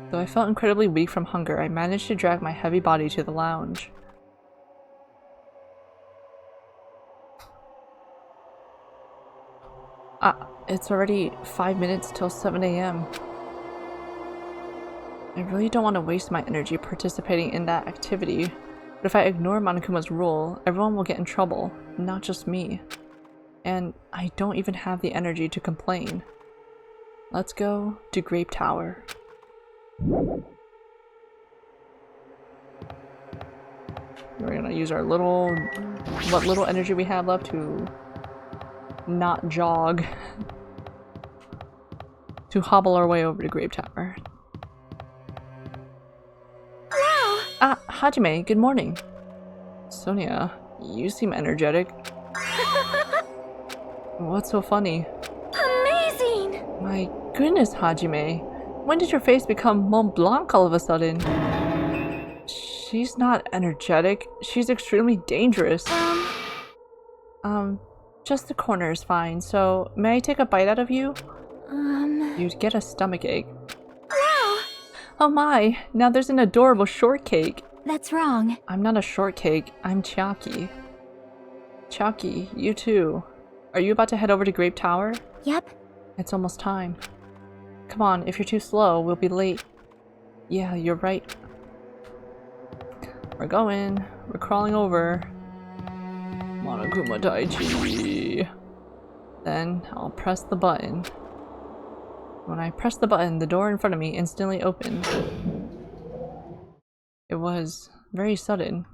Though I felt incredibly weak from hunger, I managed to drag my heavy body to the lounge. It's already 5 minutes till 7 a.m. I really don't want to waste my energy participating in that activity. But if I ignore Monokuma's rule, everyone will get in trouble, not just me. And I don't even have the energy to complain. Let's go to Grape Tower. We're gonna use our what little energy we have left to not jog. To hobble our way over to Grape Tower. Wow! Ah, Hajime, good morning. Sonia, you seem energetic. What's so funny? Amazing! My goodness, Hajime. When did your face become Mont Blanc all of a sudden? She's not energetic. She's extremely dangerous. Just the corner is fine, so may I take a bite out of you? You'd get a stomachache. Wow! Oh my, now there's an adorable shortcake. That's wrong. I'm not a shortcake, I'm Chiaki. Chiaki, you too. Are you about to head over to Grape Tower? Yep. It's almost time. Come on, if you're too slow, we'll be late. Yeah, you're right. We're going. We're crawling over. Monokuma Daichi. Then I'll press the button. When I press the button, the door in front of me instantly opened. It was very sudden.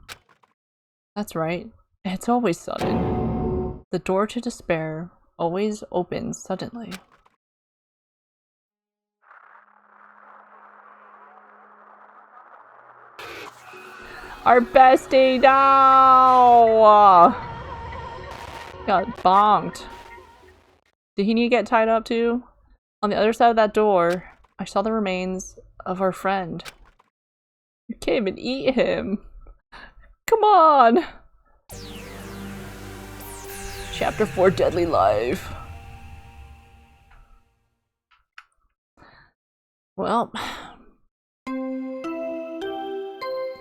That's right. It's always sudden. The door to despair always opens suddenly. Our bestie now! Got bonked. Did he need to get tied up too? On the other side of that door, I saw the remains of our friend. You came and eat him. Come on! Chapter 4, Deadly Life. Well,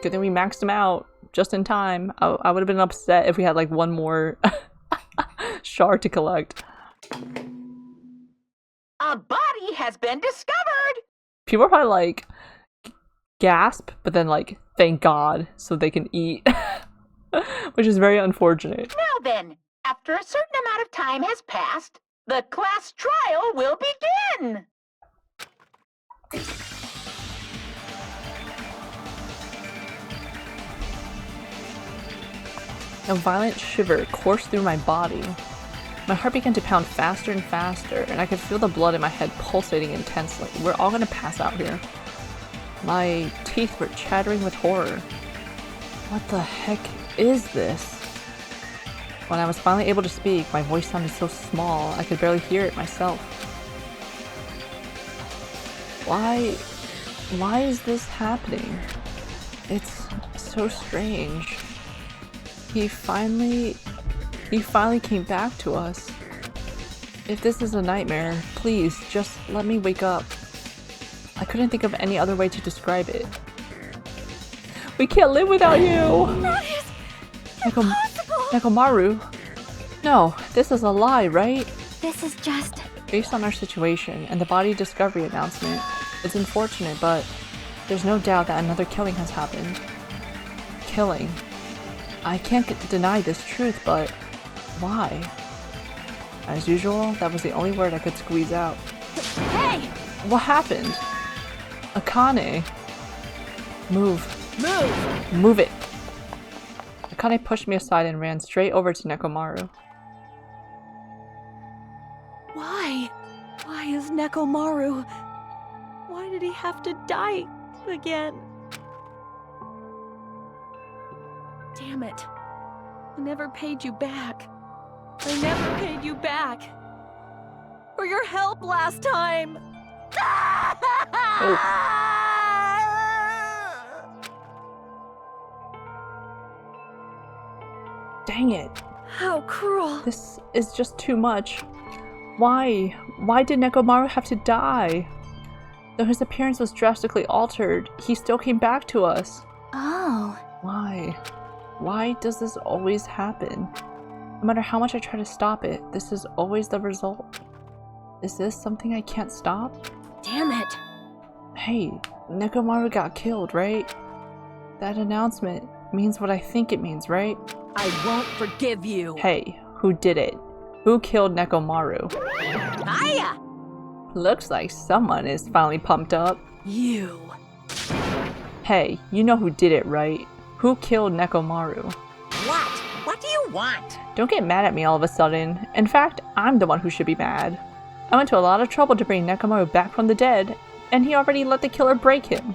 good thing we maxed him out just in time. I would have been upset if we had like one more shard to collect. A body has been discovered! People are probably like, gasp, but then like, thank God, so they can eat. Which is very unfortunate. Now then, after a certain amount of time has passed, the class trial will begin! A violent shiver coursed through my body. My heart began to pound faster and faster, and I could feel the blood in my head pulsating intensely. We're all gonna pass out here. My teeth were chattering with horror. What the heck is this? When I was finally able to speak, my voice sounded so small, I could barely hear it myself. Why is this happening? It's so strange. He finally came back to us. If this is a nightmare, please just let me wake up. I couldn't think of any other way to describe it. We can't live without you! That is impossible! Nekomaru? No, this is a lie, right? This is just... Based on our situation and the body discovery announcement, it's unfortunate, but there's no doubt that another killing has happened. Killing. I can't deny this truth, but why? As usual, that was the only word I could squeeze out. Hey! What happened? Akane. Move. Move! Move it. Akane pushed me aside and ran straight over to Nekomaru. Why? Why is Nekomaru? Why did he have to die again? Damn it. I never paid you back. I never paid you back. For your help last time! Dang it. How cruel. This is just too much. Why? Why did Nekomaru have to die? Though his appearance was drastically altered, he still came back to us. Oh. Why? Why does this always happen? No matter how much I try to stop it, this is always the result. Is this something I can't stop? Damn it. Hey, Nekomaru got killed, right? That announcement, means what I think it means, right? I won't forgive you. Hey, who did it? Who killed Nekomaru? Hiya! Looks like someone is finally pumped up. You. Hey, you know who did it, right? Who killed Nekomaru? What? What do you want? Don't get mad at me all of a sudden. In fact, I'm the one who should be mad. I went to a lot of trouble to bring Nekomaru back from the dead, and he already let the killer break him.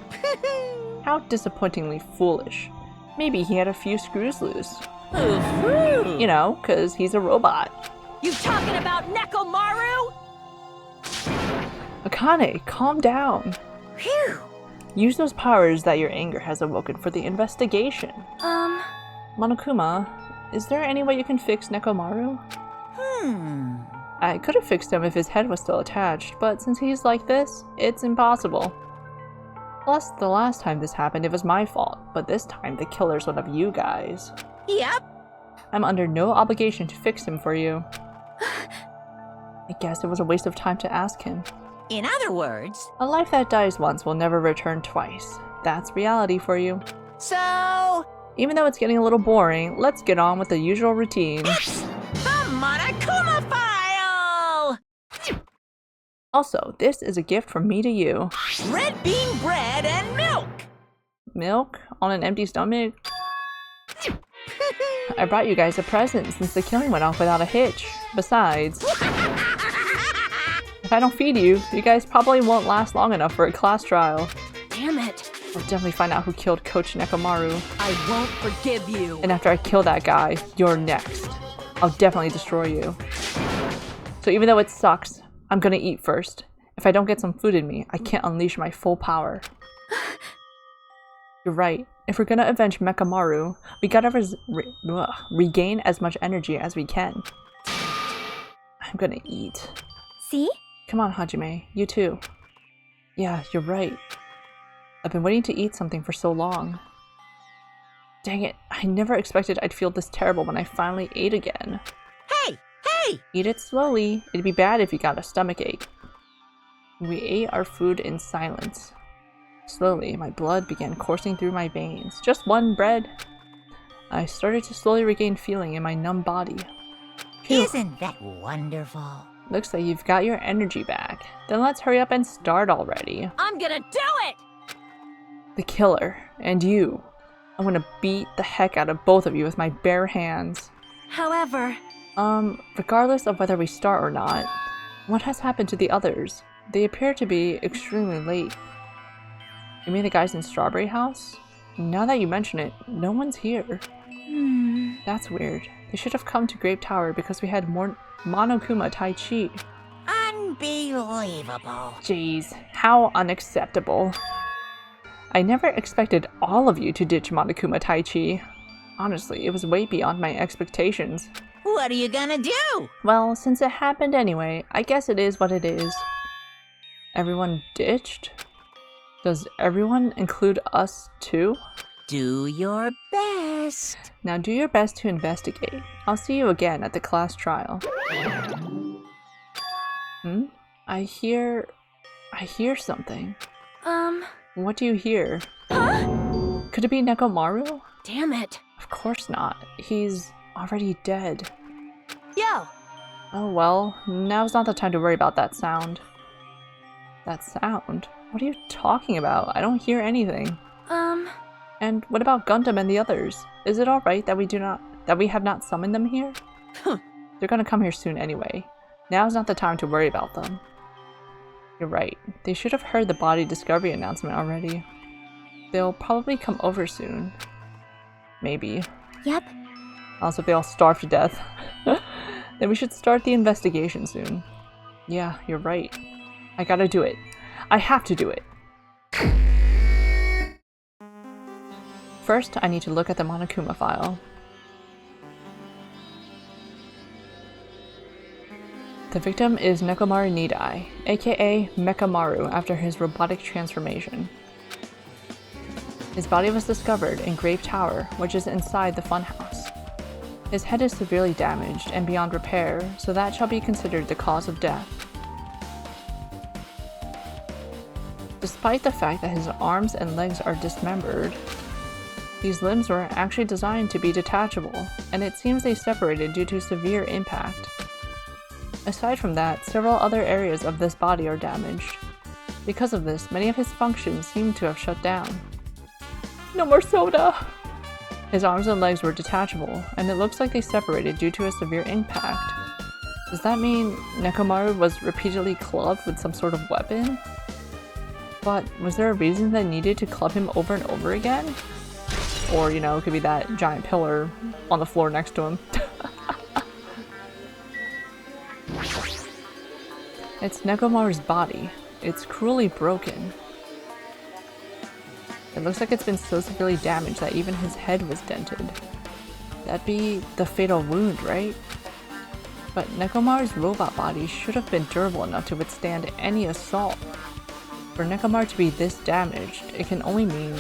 How disappointingly foolish. Maybe he had a few screws loose. Ooh. You know, 'cause he's a robot. You talking about Nekomaru? Akane, calm down. Phew. Use those powers that your anger has awoken for the investigation. Monokuma, is there any way you can fix Nekomaru? I could have fixed him if his head was still attached, but since he's like this, it's impossible. Plus, the last time this happened, it was my fault, but this time the killer's one of you guys. Yep. I'm under no obligation to fix him for you. I guess it was a waste of time to ask him. In other words, A life that dies once will never return twice. That's reality for you. so Even though it's getting a little boring, let's get on with the usual routine. it's the Monokuma file! Also, this is a gift from me to you. Red bean bread and milk! Milk? On an empty stomach? I brought you guys a present since the killing went off without a hitch. Besides, if I don't feed you, you guys probably won't last long enough for a class trial. Damn it. I'll definitely find out who killed Coach Nekomaru. I won't forgive you. And after I kill that guy, you're next. I'll definitely destroy you. So even though it sucks, I'm gonna eat first. If I don't get some food in me, I can't unleash my full power. You're right. If we're gonna avenge Mekamaru, we gotta regain as much energy as we can. I'm gonna eat. See? Come on, Hajime. You too. Yeah, you're right. I've been waiting to eat something for so long. Dang it, I never expected I'd feel this terrible when I finally ate again. Hey! Hey! Eat it slowly. It'd be bad if you got a stomachache. We ate our food in silence. Slowly, my blood began coursing through my veins. Just one bread. I started to slowly regain feeling in my numb body. Phew. Isn't that wonderful? Looks like you've got your energy back. Then let's hurry up and start already. I'm gonna do it! The killer, and you. I'm gonna beat the heck out of both of you with my bare hands. However, Regardless of whether we start or not, what has happened to the others? They appear to be extremely late. You mean the guys in Strawberry House? Now that you mention it, no one's here. That's weird. They should have come to Grape Tower because we had more Monokuma Tai Chi. Unbelievable. Jeez, how unacceptable. I never expected all of you to ditch Monokuma Tai Chi. Honestly, it was way beyond my expectations. What are you gonna do? Well, since it happened anyway, I guess it is what it is. Everyone ditched? Does everyone include us too? Do your best. Now do your best to investigate. I'll see you again at the class trial. I hear something. What do you hear? Could it be Nekomaru? Damn it. Of course not. He's already dead. Yo! Oh well, now's not the time to worry about that sound. That sound? What are you talking about? I don't hear anything. And what about Gundam and the others? Is it alright that we have not summoned them here? They're gonna come here soon anyway. Now's not the time to worry about them. You're right. They should have heard the body discovery announcement already. They'll probably come over soon. Maybe. yep. Also, if they all starve to death, then we should start the investigation soon. Yeah, you're right. I gotta do it. I have to do it. First, I need to look at the Monokuma file. The victim is Nekomaru Nidai, aka Mekamaru, after his robotic transformation. His body was discovered in Grape Tower, which is inside the funhouse. His head is severely damaged and beyond repair, so that shall be considered the cause of death. Despite the fact that his arms and legs are dismembered, These limbs were actually designed to be detachable, and it seems they separated due to severe impact. Aside from that, several other areas of this body are damaged. Because of this, many of his functions seem to have shut down. No more soda! His arms and legs were detachable, and it looks like they separated due to a severe impact. Does that mean Nekomaru was repeatedly clubbed with some sort of weapon? But was there a reason they needed to club him over and over again? Or, you know, it could be that giant pillar on the floor next to him. It's Nekomaru's body. It's cruelly broken. It looks like it's been so severely damaged that even his head was dented. That'd be the fatal wound, right? But Nekomaru's robot body should have been durable enough to withstand any assault. For Nekomaru to be this damaged, it can only mean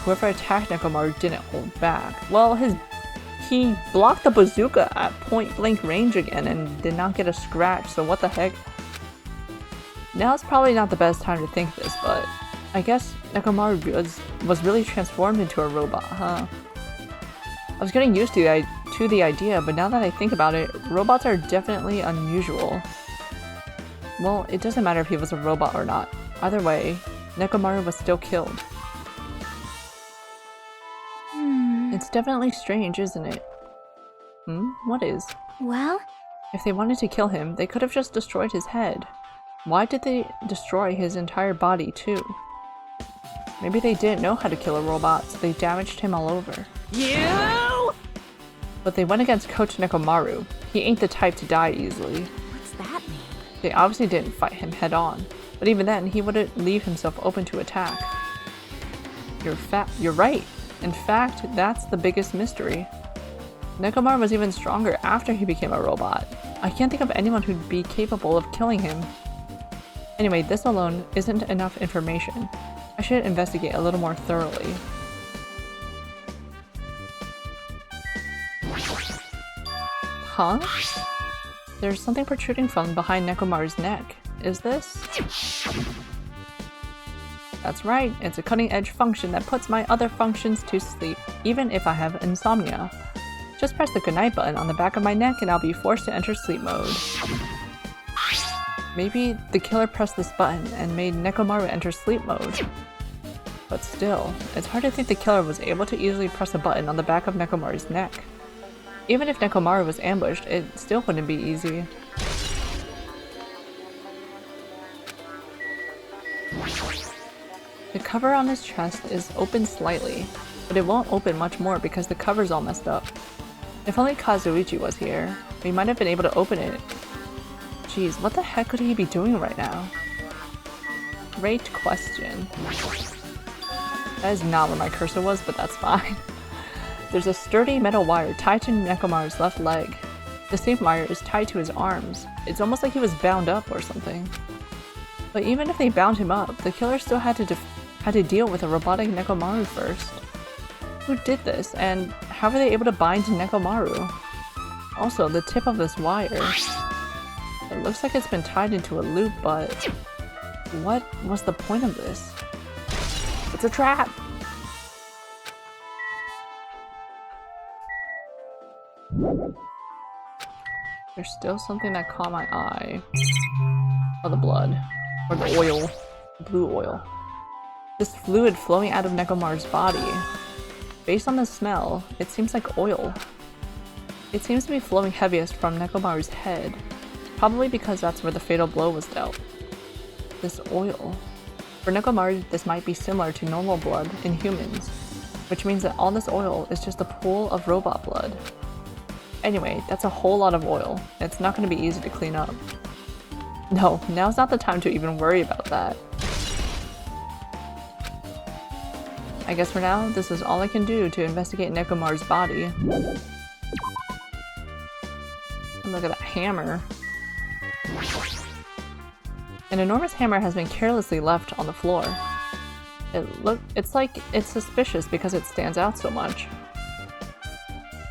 whoever attacked Nekomaru didn't hold back. Well, he blocked the bazooka at point blank range again and did not get a scratch, so what the heck? Now it's probably not the best time to think this, but I guess Nekomaru was really transformed into a robot, huh? I was getting used to the idea, but now that I think about it, robots are definitely unusual. Well, it doesn't matter if he was a robot or not. Either way, Nekomaru was still killed. It's definitely strange, isn't it? What is? Well? If they wanted to kill him, they could have just destroyed his head. Why did they destroy his entire body too? Maybe they didn't know how to kill a robot, so they damaged him all over. You! But they went against Coach Nekomaru. He ain't the type to die easily. What's that mean? They obviously didn't fight him head on, but even then, he wouldn't leave himself open to attack. You're right. In fact, that's the biggest mystery. Nekomaru was even stronger after he became a robot. I can't think of anyone who'd be capable of killing him. Anyway, this alone isn't enough information. I should investigate a little more thoroughly. Huh? There's something protruding from behind Nekomaru's neck. Is this? That's right, it's a cutting-edge function that puts my other functions to sleep, even if I have insomnia. Just press the goodnight button on the back of my neck and I'll be forced to enter sleep mode. Maybe the killer pressed this button and made Nekomaru enter sleep mode. But still, it's hard to think the killer was able to easily press a button on the back of Nekomaru's neck. Even if Nekomaru was ambushed, it still wouldn't be easy. The cover on his chest is open slightly, but it won't open much more because the cover's all messed up. If only Kazuichi was here, we might have been able to open it. Jeez, what the heck could he be doing right now? Great question. That is not where my cursor was, but that's fine. There's a sturdy metal wire tied to Nekomaru's left leg. The same wire is tied to his arms. It's almost like he was bound up or something. But even if they bound him up, the killer still had to deal with a robotic Nekomaru first. Who did this, and how were they able to bind to Nekomaru? Also, the tip of this wire. It looks like it's been tied into a loop, but what was the point of this? It's a trap! There's still something that caught my eye. Oh, the blood. Or the oil. Blue oil. This fluid flowing out of Nekomaru's body. Based on the smell, it seems like oil. It seems to be flowing heaviest from Nekomaru's head. Probably because that's where the fatal blow was dealt. This oil. For Nekomaru, this might be similar to normal blood in humans, which means that all this oil is just a pool of robot blood. Anyway, that's a whole lot of oil. It's not going to be easy to clean up. No, now's not the time to even worry about that. I guess for now, this is all I can do to investigate Nekomaru's body. And look at that hammer. An enormous hammer has been carelessly left on the floor. It's like it's suspicious because it stands out so much.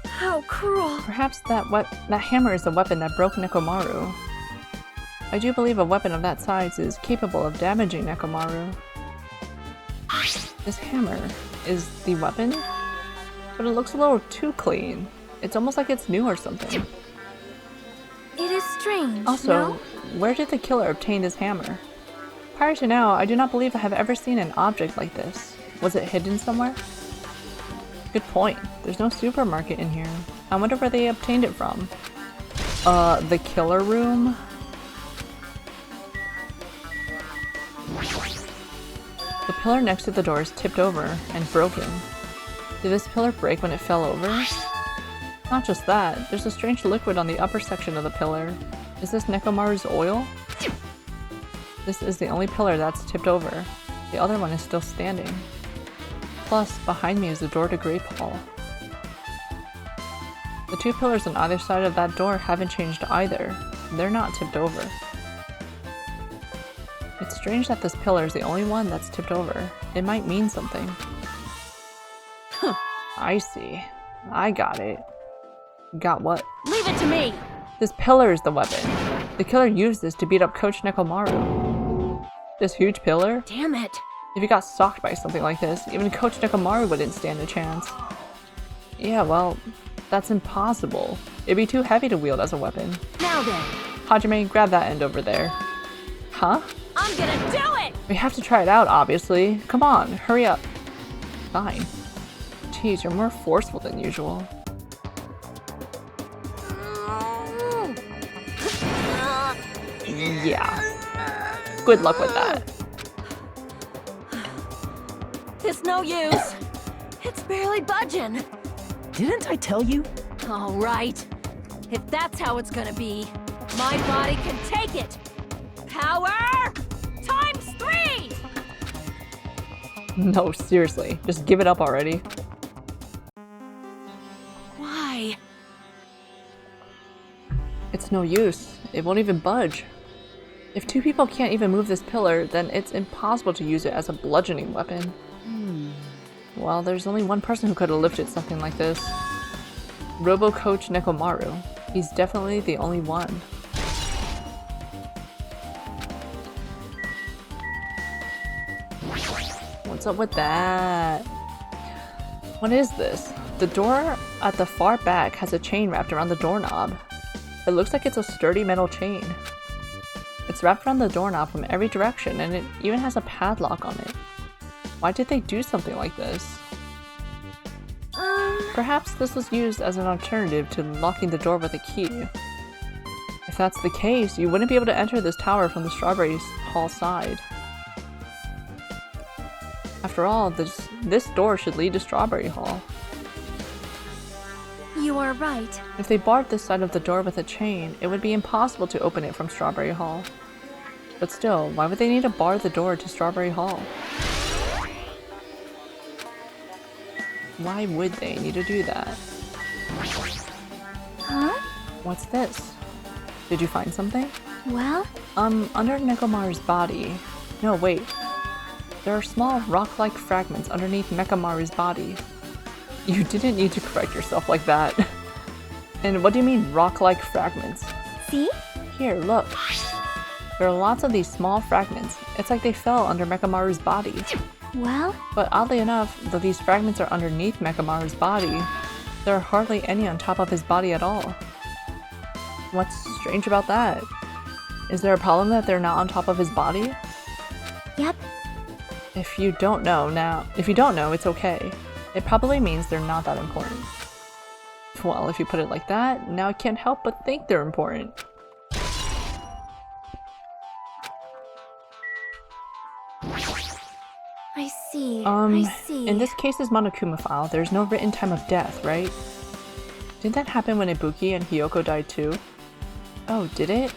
How cruel. Perhaps that hammer is the weapon that broke Nekomaru. I do believe a weapon of that size is capable of damaging Nekomaru. This hammer, is the weapon, but it looks a little too clean. It's almost like it's new or something. It is strange, Also, no? where did the killer obtain this hammer? Prior to now, I do not believe I have ever seen an object like this. Was it hidden somewhere? Good point. There's no supermarket in here. I wonder where they obtained it from. The killer room? The pillar next to the door is tipped over and broken. Did this pillar break when it fell over? Not just that, there's a strange liquid on the upper section of the pillar. Is this Nekomaru's oil? This is the only pillar that's tipped over. The other one is still standing. Plus, behind me is the door to Grape Hall. The two pillars on either side of that door haven't changed either. They're not tipped over. It's strange that this pillar is the only one that's tipped over. It might mean something. Huh. I see. I got it. Got what? Leave it to me! This pillar is the weapon. The killer used this to beat up Coach Nekomaru. This huge pillar? Damn it! If he got socked by something like this, even Coach Nekomaru wouldn't stand a chance. Yeah, well, that's impossible. It'd be too heavy to wield as a weapon. Now then, Hajime, grab that end over there. Huh? I'm gonna do it! We have to try it out, obviously. Come on, hurry up. Fine. Jeez, you're more forceful than usual. Yeah. Good luck with that. It's no use. It's barely budging. Didn't I tell you? All right. If that's how it's gonna be, my body can take it. Power times 3! No, seriously. Just give it up already. Why? It's no use. It won't even budge. If two people can't even move this pillar, then it's impossible to use it as a bludgeoning weapon. Well, there's only one person who could have lifted something like this. Robo Coach Nekomaru. He's definitely the only one. What's up with that? What is this? The door at the far back has a chain wrapped around the doorknob. It looks like it's a sturdy metal chain. It's wrapped around the doorknob from every direction, and it even has a padlock on it. Why did they do something like this? Perhaps this was used as an alternative to locking the door with a key. If that's the case, you wouldn't be able to enter this tower from the Strawberry Hall side. After all, this door should lead to Strawberry Hall. You are right. If they barred this side of the door with a chain, it would be impossible to open it from Strawberry Hall. But still, why would they need to bar the door to Strawberry Hall? Why would they need to do that? Huh? What's this? Did you find something? Well, Under Nekomaru's body. No, wait. There are small rock-like fragments underneath Nekomaru's body. You didn't need to correct yourself like that. And what do you mean, rock-like fragments? see? Here, look. There are lots of these small fragments. It's like they fell under Nekomaru's body. Well, But oddly enough, though these fragments are underneath Nekomaru's body, there are hardly any on top of his body at all. What's strange about that? Is there a problem that they're not on top of his body? yep. If you don't know, it's okay. It probably means they're not that important. Well, if you put it like that, now I can't help but think they're important. I see. I see. In this case's Monokuma file, there's no written time of death, right? Didn't that happen when Ibuki and Hiyoko died too? Oh, did it?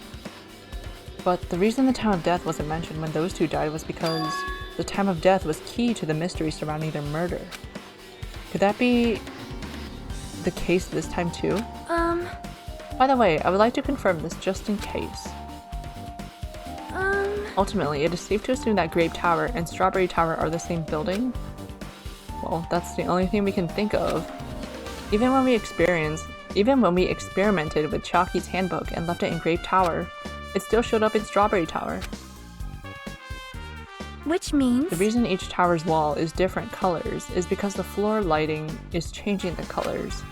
But the reason the time of death wasn't mentioned when those two died was because the time of death was key to the mystery surrounding their murder. Could that be the case this time too? By the way, I would like to confirm this just in case. Ultimately, it is safe to assume that Grape Tower and Strawberry Tower are the same building? Well, that's the only thing we can think of. Even when we experimented with Chalky's handbook and left it in Grape Tower, it still showed up in Strawberry Tower. Which means... The reason each tower's wall is different colors is because the floor lighting is changing the colors.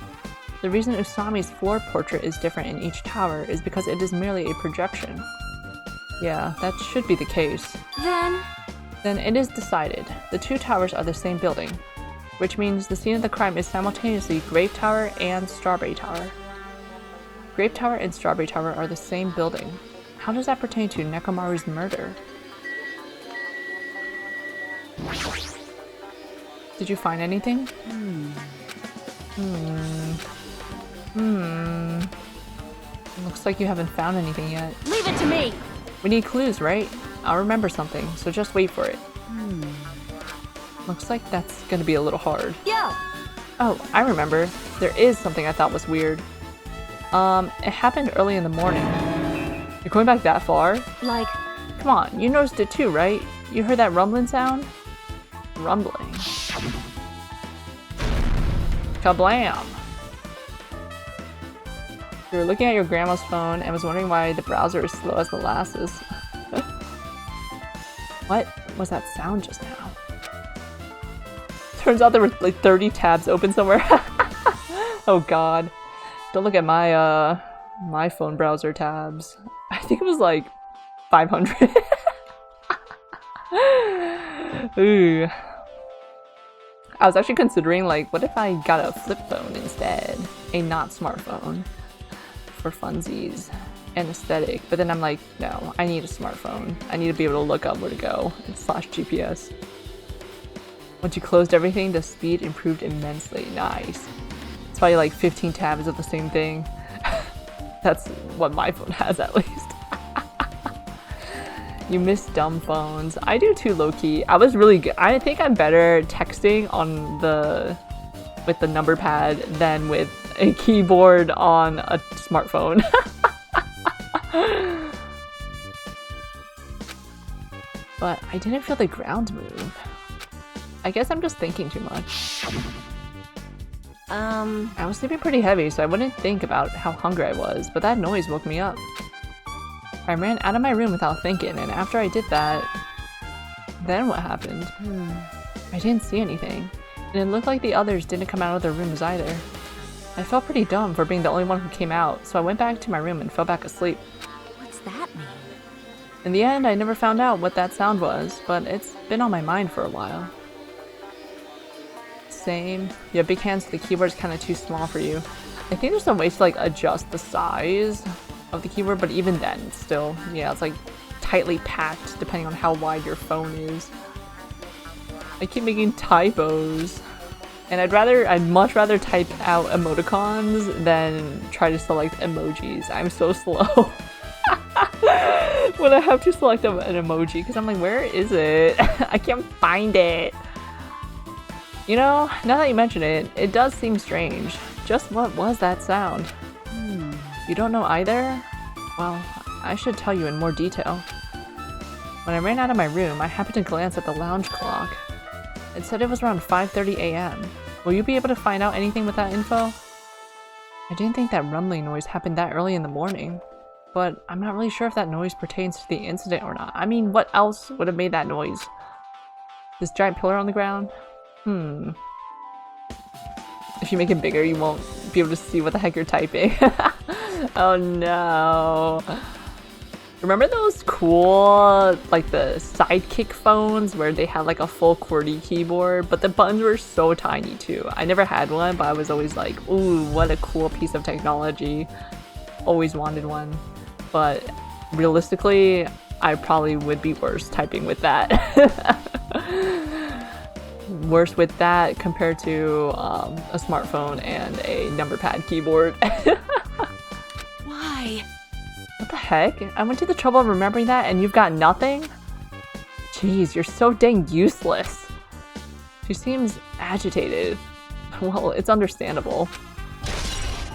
The reason Usami's floor portrait is different in each tower is because it is merely a projection. Yeah, that should be the case. Then it is decided. The two towers are the same building, which means the scene of the crime is simultaneously Grape Tower and Strawberry Tower. Grape Tower and Strawberry Tower are the same building. How does that pertain to Nekomaru's murder? Did you find anything? Looks like you haven't found anything yet. Leave it to me! We need clues, right? I'll remember something, so just wait for it. Looks like that's gonna be a little hard. Yo! Oh, I remember. There is something I thought was weird. It happened early in the morning. You're going back that far? Like... Come on, you noticed it too, right? You heard that rumbling sound? Rumbling. Kablam! You were looking at your grandma's phone and was wondering why the browser is slow as molasses. What was that sound just now? Turns out there were like 30 tabs open somewhere. Oh god. Don't look at my my phone browser tabs. I think it was like 500. Ooh. I was actually considering like, what if I got a flip phone instead? A not smartphone. For funsies and aesthetic, but then I'm like, no, I need a smartphone. I need to be able to look up where to go and slash GPS. Once you closed everything, the speed improved immensely. Nice. It's probably like 15 tabs of the same thing. That's what my phone has at least. You miss dumb phones. I do too, low-key. I was really good. I think I'm better texting on with the number pad than with a keyboard on a smartphone. But I didn't feel the ground move. I guess I'm just thinking too much. I was sleeping pretty heavy, so I wouldn't think about how hungry I was, but that noise woke me up. I ran out of my room without thinking, and after I did that, then what happened? I didn't see anything, and it looked like the others didn't come out of their rooms either. I felt pretty dumb for being the only one who came out, so I went back to my room and fell back asleep. What's that mean? In the end, I never found out what that sound was, but it's been on my mind for a while. Same. Yeah, big hands, the keyboard's kind of too small for you. I think there's some ways to like adjust the size of the keyboard, but even then, still, yeah, it's like tightly packed depending on how wide your phone is. I keep making typos. And I'd much rather type out emoticons than try to select emojis. I'm so slow when I have to select an emoji because I'm like, where is it? I can't find it. You know, now that you mention it, it does seem strange. Just what was that sound? You don't know either? Well, I should tell you in more detail. When I ran out of my room, I happened to glance at the lounge clock. It said it was around 5:30 a.m. Will you be able to find out anything with that info? I didn't think that rumbling noise happened that early in the morning, but I'm not really sure if that noise pertains to the incident or not. I mean, what else would have made that noise? This giant pillar on the ground? If you make it bigger, you won't be able to see what the heck you're typing. Oh no. Remember those cool, like the Sidekick phones where they had like a full QWERTY keyboard, but the buttons were so tiny too. I never had one, but I was always like, ooh, what a cool piece of technology. Always wanted one. But realistically, I probably would be worse typing with that. Worse with that compared to a smartphone and a number pad keyboard. Why? What the heck? I went to the trouble of remembering that and you've got nothing? Jeez, you're so dang useless. She seems agitated. Well, it's understandable.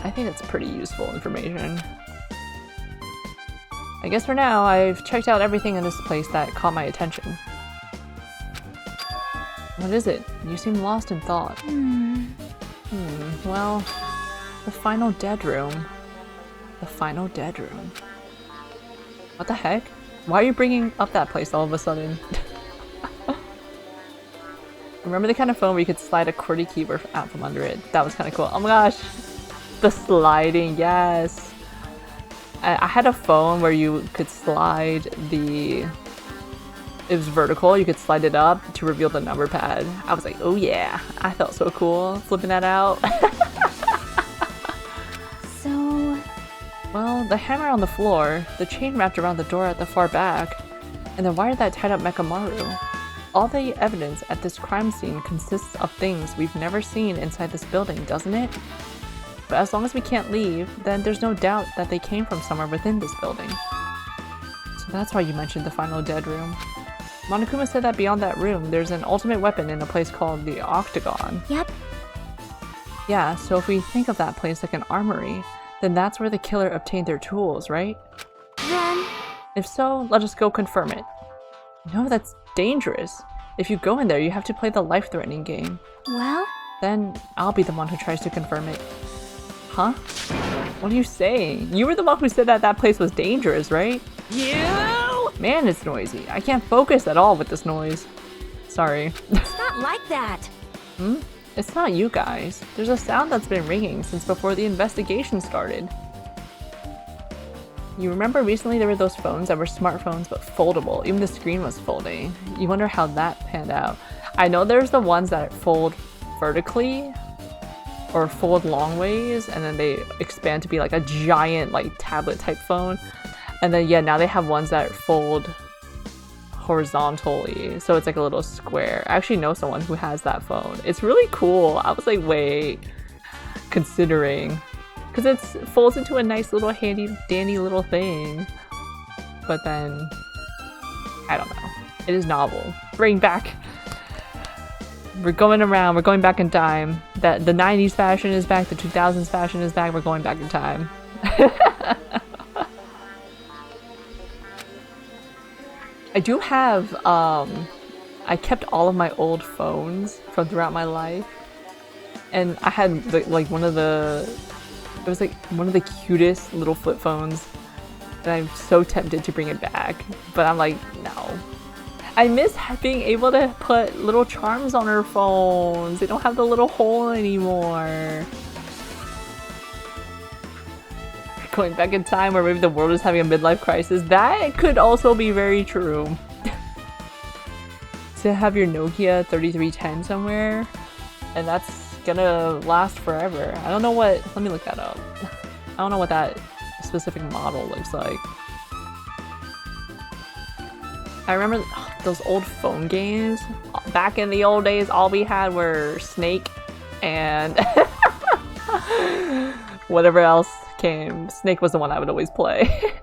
I think that's pretty useful information. I guess for now, I've checked out everything in this place that caught my attention. What is it? You seem lost in thought. Well, the final dead room. The final dead room. What the heck? Why are you bringing up that place all of a sudden? Remember the kind of phone where you could slide a QWERTY keyboard out from under it? That was kind of cool. Oh my gosh! The sliding, yes! I had a phone where you could slide the... It was vertical, you could slide it up to reveal the number pad. I was like, oh yeah! I felt so cool flipping that out. So... Well, the hammer on the floor, the chain wrapped around the door at the far back, and the wire that tied up Mekamaru. All the evidence at this crime scene consists of things we've never seen inside this building, doesn't it? But as long as we can't leave, then there's no doubt that they came from somewhere within this building. So that's why you mentioned the final dead room. Monokuma said that beyond that room, there's an ultimate weapon in a place called the Octagon. Yep. Yeah, so if we think of that place like an armory, then that's where the killer obtained their tools, right? Then... If so, let us go confirm it. No, that's dangerous. If you go in there, you have to play the life-threatening game. Well? Then I'll be the one who tries to confirm it. Huh? What are you saying? You were the one who said that that place was dangerous, right? You! Man, it's noisy. I can't focus at all with this noise. Sorry. It's not like that. Hmm? It's not you guys. There's a sound that's been ringing since before the investigation started. You remember recently there were those phones that were smartphones but foldable. Even the screen was folding. You wonder how that panned out. I know there's the ones that fold vertically or fold long ways and then they expand to be like a giant like tablet type phone. And then yeah, now they have ones that fold horizontally. So it's like a little square. I actually know someone who has that phone. It's really cool. I was like, wait, considering. Because it folds into a nice little handy dandy little thing. But then, I don't know. It is novel. Bring back. We're going around. We're going back in time. That the 90s fashion is back. The 2000s fashion is back. We're going back in time. I do have, I kept all of my old phones from throughout my life. And I had like one of the, it was like one of the cutest little flip phones. And I'm so tempted to bring it back. But I'm like, no. I miss being able to put little charms on her phones. They don't have the little hole anymore. Going back in time where maybe the world is having a midlife crisis. That could also be very true. To have your Nokia 3310 somewhere. And that's gonna last forever. I don't know what, let me look that up. I don't know what that specific model looks like. I remember those old phone games. Back in the old days, all we had were Snake and whatever else came. Snake was the one I would always play.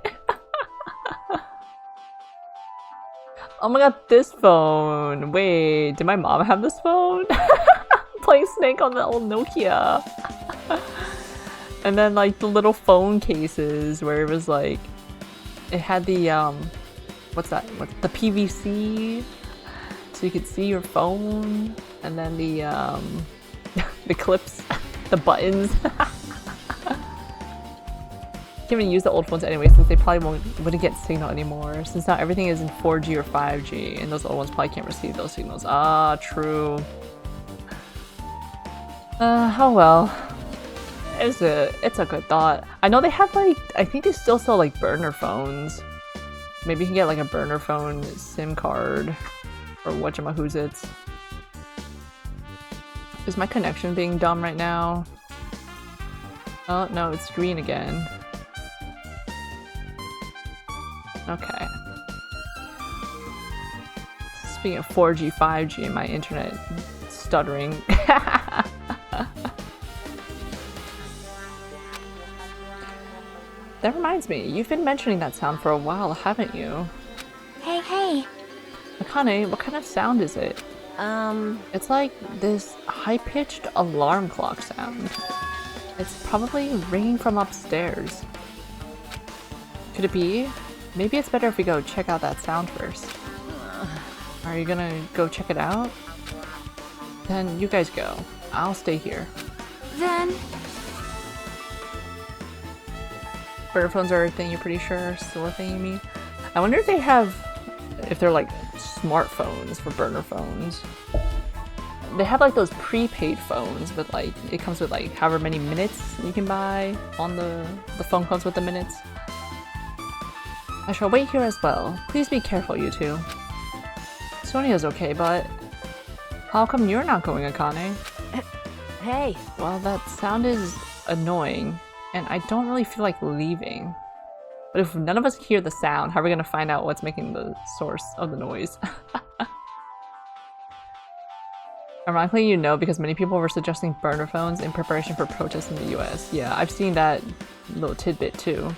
Oh my god, this phone! Wait, did my mom have this phone? Playing Snake on the old Nokia. And then like the little phone cases where it was like, it had the what's that? What's the PVC? So you could see your phone, and then the the clips, the buttons. Can't even use the old phones anyway since they probably wouldn't get signal anymore since now everything is in 4G or 5G and those old ones probably can't receive those signals. Ah, true. Oh well. It's a good thought. I know they have like, I think they still sell like burner phones. Maybe you can get like a burner phone SIM card or whatchamahoots. Is my connection being dumb right now? Oh no, it's green again. Okay. Speaking of 4G, 5G and my internet stuttering. That reminds me, you've been mentioning that sound for a while, haven't you? Hey. Akane, what kind of sound is it? It's like this high-pitched alarm clock sound. It's probably ringing from upstairs. Could it be? Maybe it's better if we go check out that sound first. Are you gonna go check it out? Then you guys go. I'll stay here. Then... Burner phones are a thing, you're pretty sure? Still a thing, you mean? I wonder if they have... if they're like smartphones for burner phones. they have like those prepaid phones with like, it comes with like however many minutes you can buy on the phone comes with the minutes. I shall wait here as well. Please be careful, you two. Sonia's okay, but how come you're not going, Akane? Hey. Well, that sound is annoying, and I don't really feel like leaving. But if none of us hear the sound, how are we gonna find out what's making the source of the noise? Ironically, you know, because many people were suggesting burner phones in preparation for protests in the US. Yeah, I've seen that little tidbit too.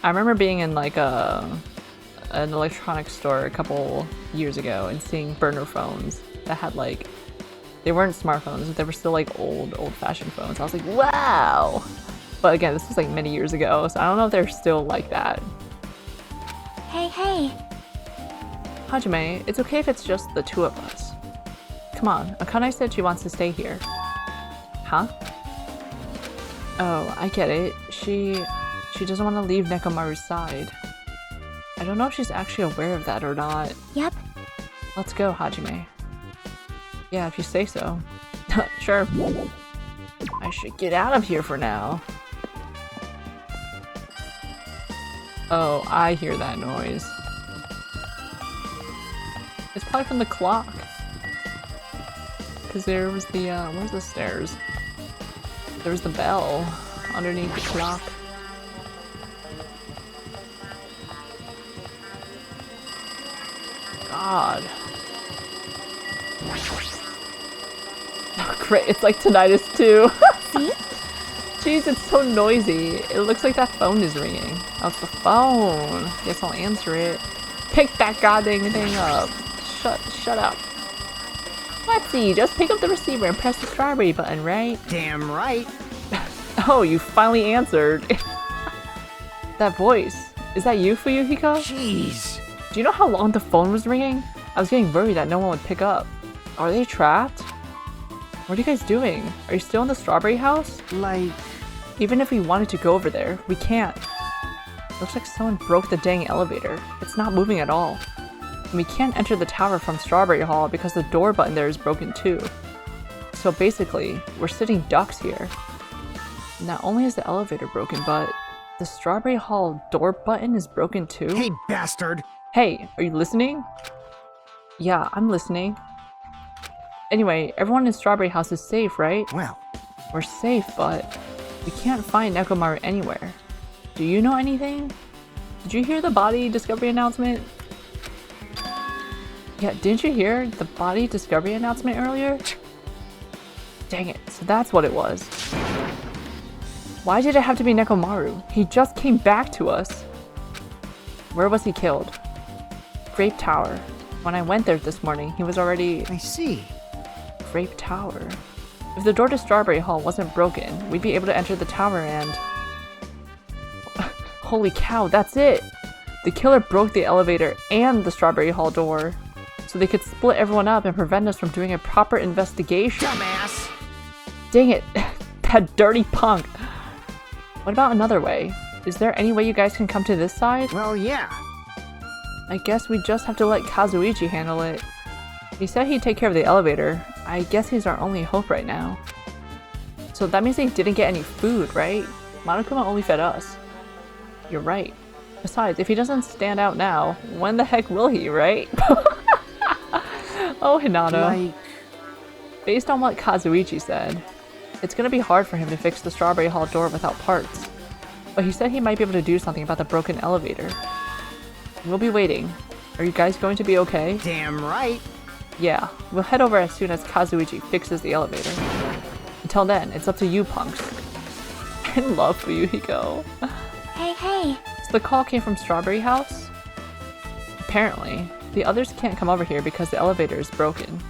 I remember being in like an electronics store a couple years ago and seeing burner phones that had like, they weren't smartphones, they were still like old-fashioned phones. I was like, wow! But again, this was like many years ago, so I don't know if they're still like that. Hey. Hajime, it's okay if it's just the two of us. Come on, Akane said she wants to stay here. Huh? Oh, I get it. She doesn't want to leave Nekomaru's side. I don't know if she's actually aware of that or not. Yep. Let's go, Hajime. Yeah, if you say so. Sure. I should get out of here for now. Oh, I hear that noise. It's probably from the clock. Because there was the, where's the stairs? There was the bell underneath the clock. God. Oh, great, it's like tinnitus too. See? Jeez, it's so noisy. It looks like that phone is ringing. Oh, it's the phone. Guess I'll answer it. Pick that goddamn thing up. Shut up. Let's see, just pick up the receiver and press the strawberry button, right? Damn right. Oh, you finally answered. That voice. Is that you, Fuyuhiko? Jeez. Do you know how long the phone was ringing? I was getting worried that no one would pick up. Are they trapped? What are you guys doing? Are you still in the strawberry house? Like... Even if we wanted to go over there, we can't. Looks like someone broke the dang elevator. It's not moving at all. And we can't enter the tower from Strawberry Hall because the door button there is broken too. So basically, we're sitting ducks here. Not only is the elevator broken, but the Strawberry Hall door button is broken too. Hey, bastard! Hey, are you listening? Yeah, I'm listening. Anyway, everyone in Strawberry House is safe, right? Well... We're safe, but we can't find Nekomaru anywhere. Do you know anything? Did you hear the body discovery announcement? Yeah, didn't you hear the body discovery announcement earlier? Dang it, so that's what it was. Why did it have to be Nekomaru? He just came back to us. Where was he killed? Grape Tower. When I went there this morning, he was already... I see. Grape Tower. If the door to Strawberry Hall wasn't broken, we'd be able to enter the tower and... Holy cow, that's it! The killer broke the elevator and the Strawberry Hall door, so they could split everyone up and prevent us from doing a proper investigation. Dumbass! Dang it, that dirty punk! What about another way? Is there any way you guys can come to this side? Well, yeah. I guess we just have to let Kazuichi handle it. He said he'd take care of the elevator. I guess he's our only hope right now. So that means they didn't get any food, right? Monokuma only fed us. You're right. Besides, if he doesn't stand out now, when the heck will he, right? Oh, Hinata. Like... Based on what Kazuichi said, it's gonna be hard for him to fix the Strawberry Hall door without parts. But he said he might be able to do something about the broken elevator. We'll be waiting. Are you guys going to be okay? Damn right. Yeah, we'll head over as soon as Kazuichi fixes the elevator. Until then, it's up to you punks. I love Fuyuhiko. Hey. So the call came from Strawberry House? Apparently. The others can't come over here because the elevator is broken.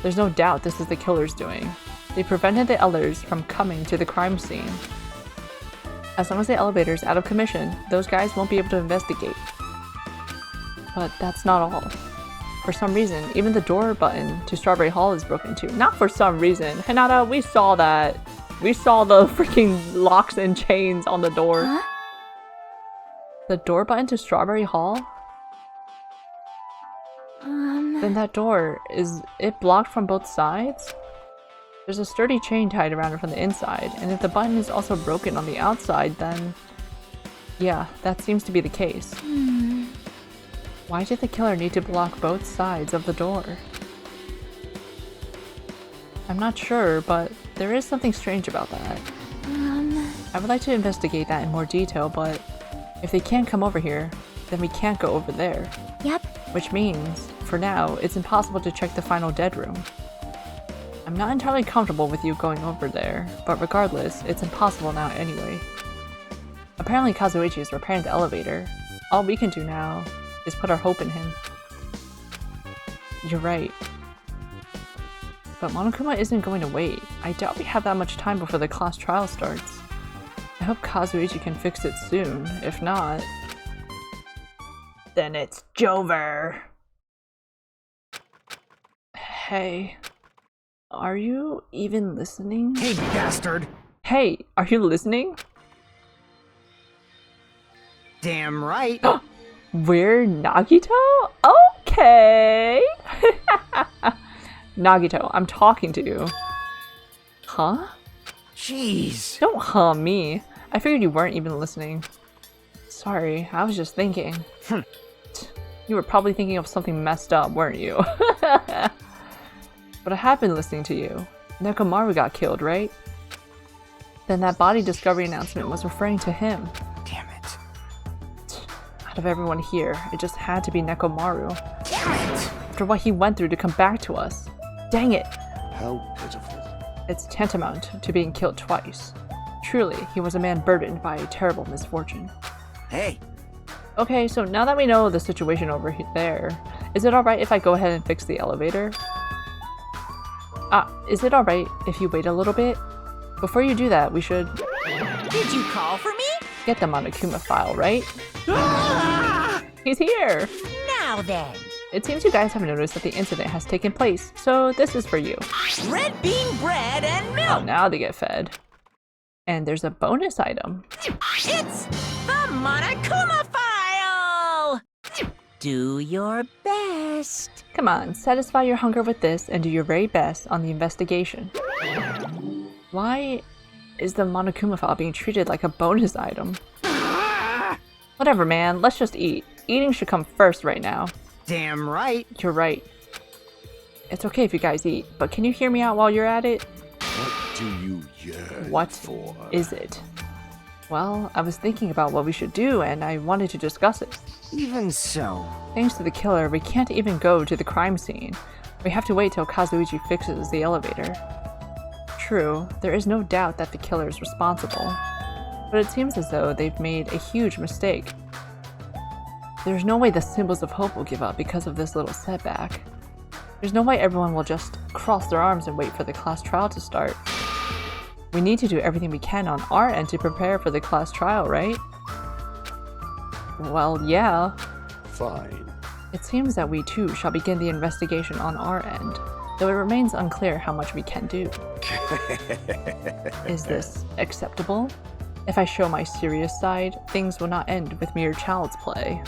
There's no doubt this is the killer's doing. They prevented the others from coming to the crime scene. As long as the elevator's out of commission, those guys won't be able to investigate. But that's not all. For some reason, even the door button to Strawberry Hall is broken too. Not for some reason. Hinata, we saw that. We saw the freaking locks and chains on the door. Huh? The door button to Strawberry Hall? Then that door, is it blocked from both sides? There's a sturdy chain tied around it from the inside, and if the button is also broken on the outside, then... yeah, that seems to be the case. Why did the killer need to block both sides of the door? I'm not sure, but there is something strange about that. I would like to investigate that in more detail, but if they can't come over here, then we can't go over there. Yep. Which means, for now, it's impossible to check the final dead room. I'm not entirely comfortable with you going over there, but regardless, it's impossible now anyway. Apparently Kazuichi is repairing the elevator. All we can do now is put our hope in him. You're right. But Monokuma isn't going to wait. I doubt we have that much time before the class trial starts. I hope Kazuichi can fix it soon. If not, then it's Jover. Hey. Are you even listening? Hey, bastard! Hey, are you listening? Damn right. We're Nagito? Okay! Nagito, I'm talking to you. Huh? Jeez. Don't huh me. I figured you weren't even listening. Sorry, I was just thinking. You were probably thinking of something messed up, weren't you? But I have been listening to you. Nekomaru got killed, right? Then that body discovery announcement was referring to him. Damn it. Out of everyone here, it just had to be Nekomaru. Damn it! After what he went through to come back to us. Dang it! How pitiful. It's tantamount to being killed twice. Truly, he was a man burdened by a terrible misfortune. Hey, Okay, so now that we know the situation over there, is it alright if I go ahead and fix the elevator? Is it alright if you wait a little bit? Before you do that, we should Did you call for me? get the Monokuma file, right? He's here! Now then, It seems you guys have noticed that the incident has taken place, so this is for you. red bean bread and Oh, milk. now they get fed. And there's a bonus item. It's the Monokuma file. Do your best. Come on, satisfy your hunger with this and do your very best on the investigation. Why is the Monokuma file being treated like a bonus item? Whatever, man, let's just eat. Eating should come first right now. damn right. You're right. It's okay if you guys eat, but can you hear me out while you're at it? What do you yearn What for? is it? Well, I was thinking about what we should do and I wanted to discuss it. Even so. Thanks to the killer, we can't even go to the crime scene. We have to wait till Kazuichi fixes the elevator. True, there is no doubt that the killer is responsible, but it seems as though they've made a huge mistake. There's no way the Symbols of Hope will give up because of this little setback. There's no way everyone will just cross their arms and wait for the class trial to start. We need to do everything we can on our end to prepare for the class trial, right? Well, yeah. Fine. It seems that we too shall begin the investigation on our end, though it remains unclear how much we can do. Is this acceptable? If I show my serious side, things will not end with mere child's play.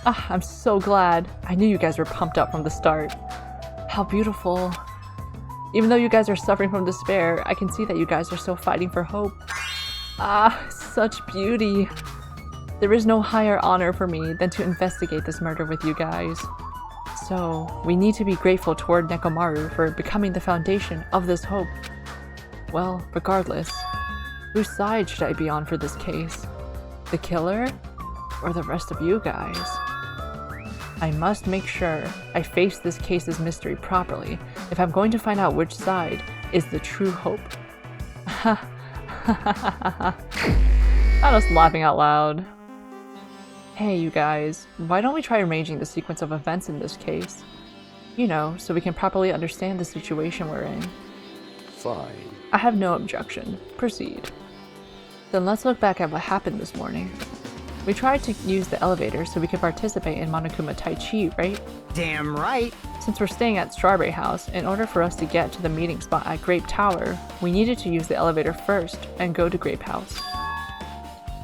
I'm so glad. I knew you guys were pumped up from the start. How beautiful. Even though you guys are suffering from despair, I can see that you guys are still fighting for hope. Such beauty. There is no higher honor for me than to investigate this murder with you guys. So, we need to be grateful toward Nekomaru for becoming the foundation of this hope. Well, regardless, whose side should I be on for this case? The killer? Or the rest of you guys? I must make sure I face this case's mystery properly if I'm going to find out which side is the true hope. I was laughing out loud. Hey, you guys, why don't we try arranging the sequence of events in this case? You know, so we can properly understand the situation we're in. Fine. I have no objection. Proceed. Then let's look back at what happened this morning. We tried to use the elevator so we could participate in Monokuma Tai Chi, right? Damn right. Since we're staying at Strawberry House, in order for us to get to the meeting spot at Grape Tower, we needed to use the elevator first and go to Grape House.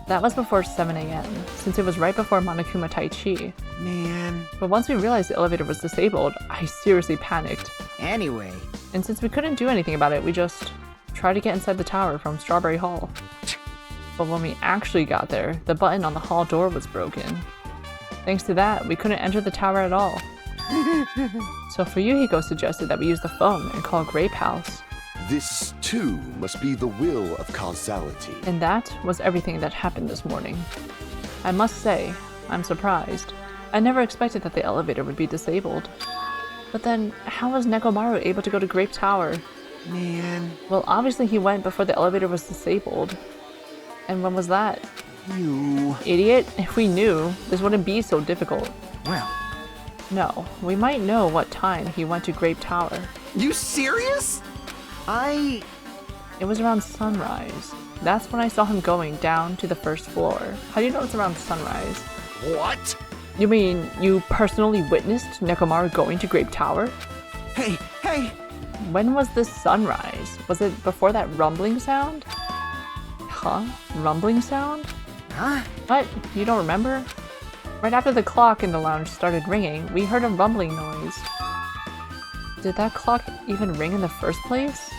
That was before 7 a.m., since it was right before Monokuma Tai Chi. Man. But once we realized the elevator was disabled, I seriously panicked. Anyway. And since we couldn't do anything about it, we just tried to get inside the tower from Strawberry Hall. But when we actually got there, the button on the hall door was broken. Thanks to that, we couldn't enter the tower at all. So Fuyuhiko suggested that we use the phone and call Grape House. This, too, must be the will of causality. And that was everything that happened this morning. I must say, I'm surprised. I never expected that the elevator would be disabled. But then, how was Nekomaru able to go to Grape Tower? Man. Well, obviously he went before the elevator was disabled. And when was that? You. Idiot, if we knew, this wouldn't be so difficult. Well. No, we might know what time he went to Grape Tower. You serious? It was around sunrise. That's when I saw him going down to the first floor. How do you know it's around sunrise? What? You mean you personally witnessed Nekomaru going to Grape Tower? Hey. When was this sunrise? Was it before that rumbling sound? Huh? Rumbling sound? Huh? What? You don't remember? Right after the clock in the lounge started ringing, we heard a rumbling noise. Did that clock even ring in the first place?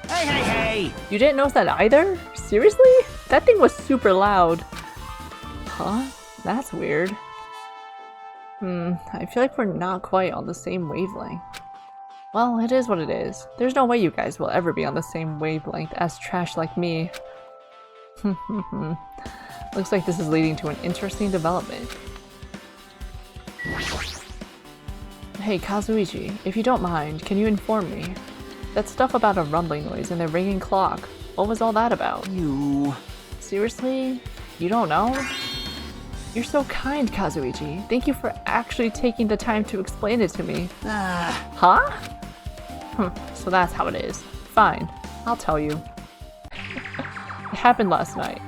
Hey! You didn't notice that either? Seriously? That thing was super loud. Huh? That's weird. I feel like we're not quite on the same wavelength. Well, it is what it is. There's no way you guys will ever be on the same wavelength as trash like me. Looks like this is leading to an interesting development. Hey Kazuichi, if you don't mind, can you inform me? That stuff about a rumbling noise and the ringing clock, what was all that about? You. Seriously? You don't know? You're so kind, Kazuichi. Thank you for actually taking the time to explain it to me. Huh? So that's how it is. Fine, I'll tell you. It happened last night.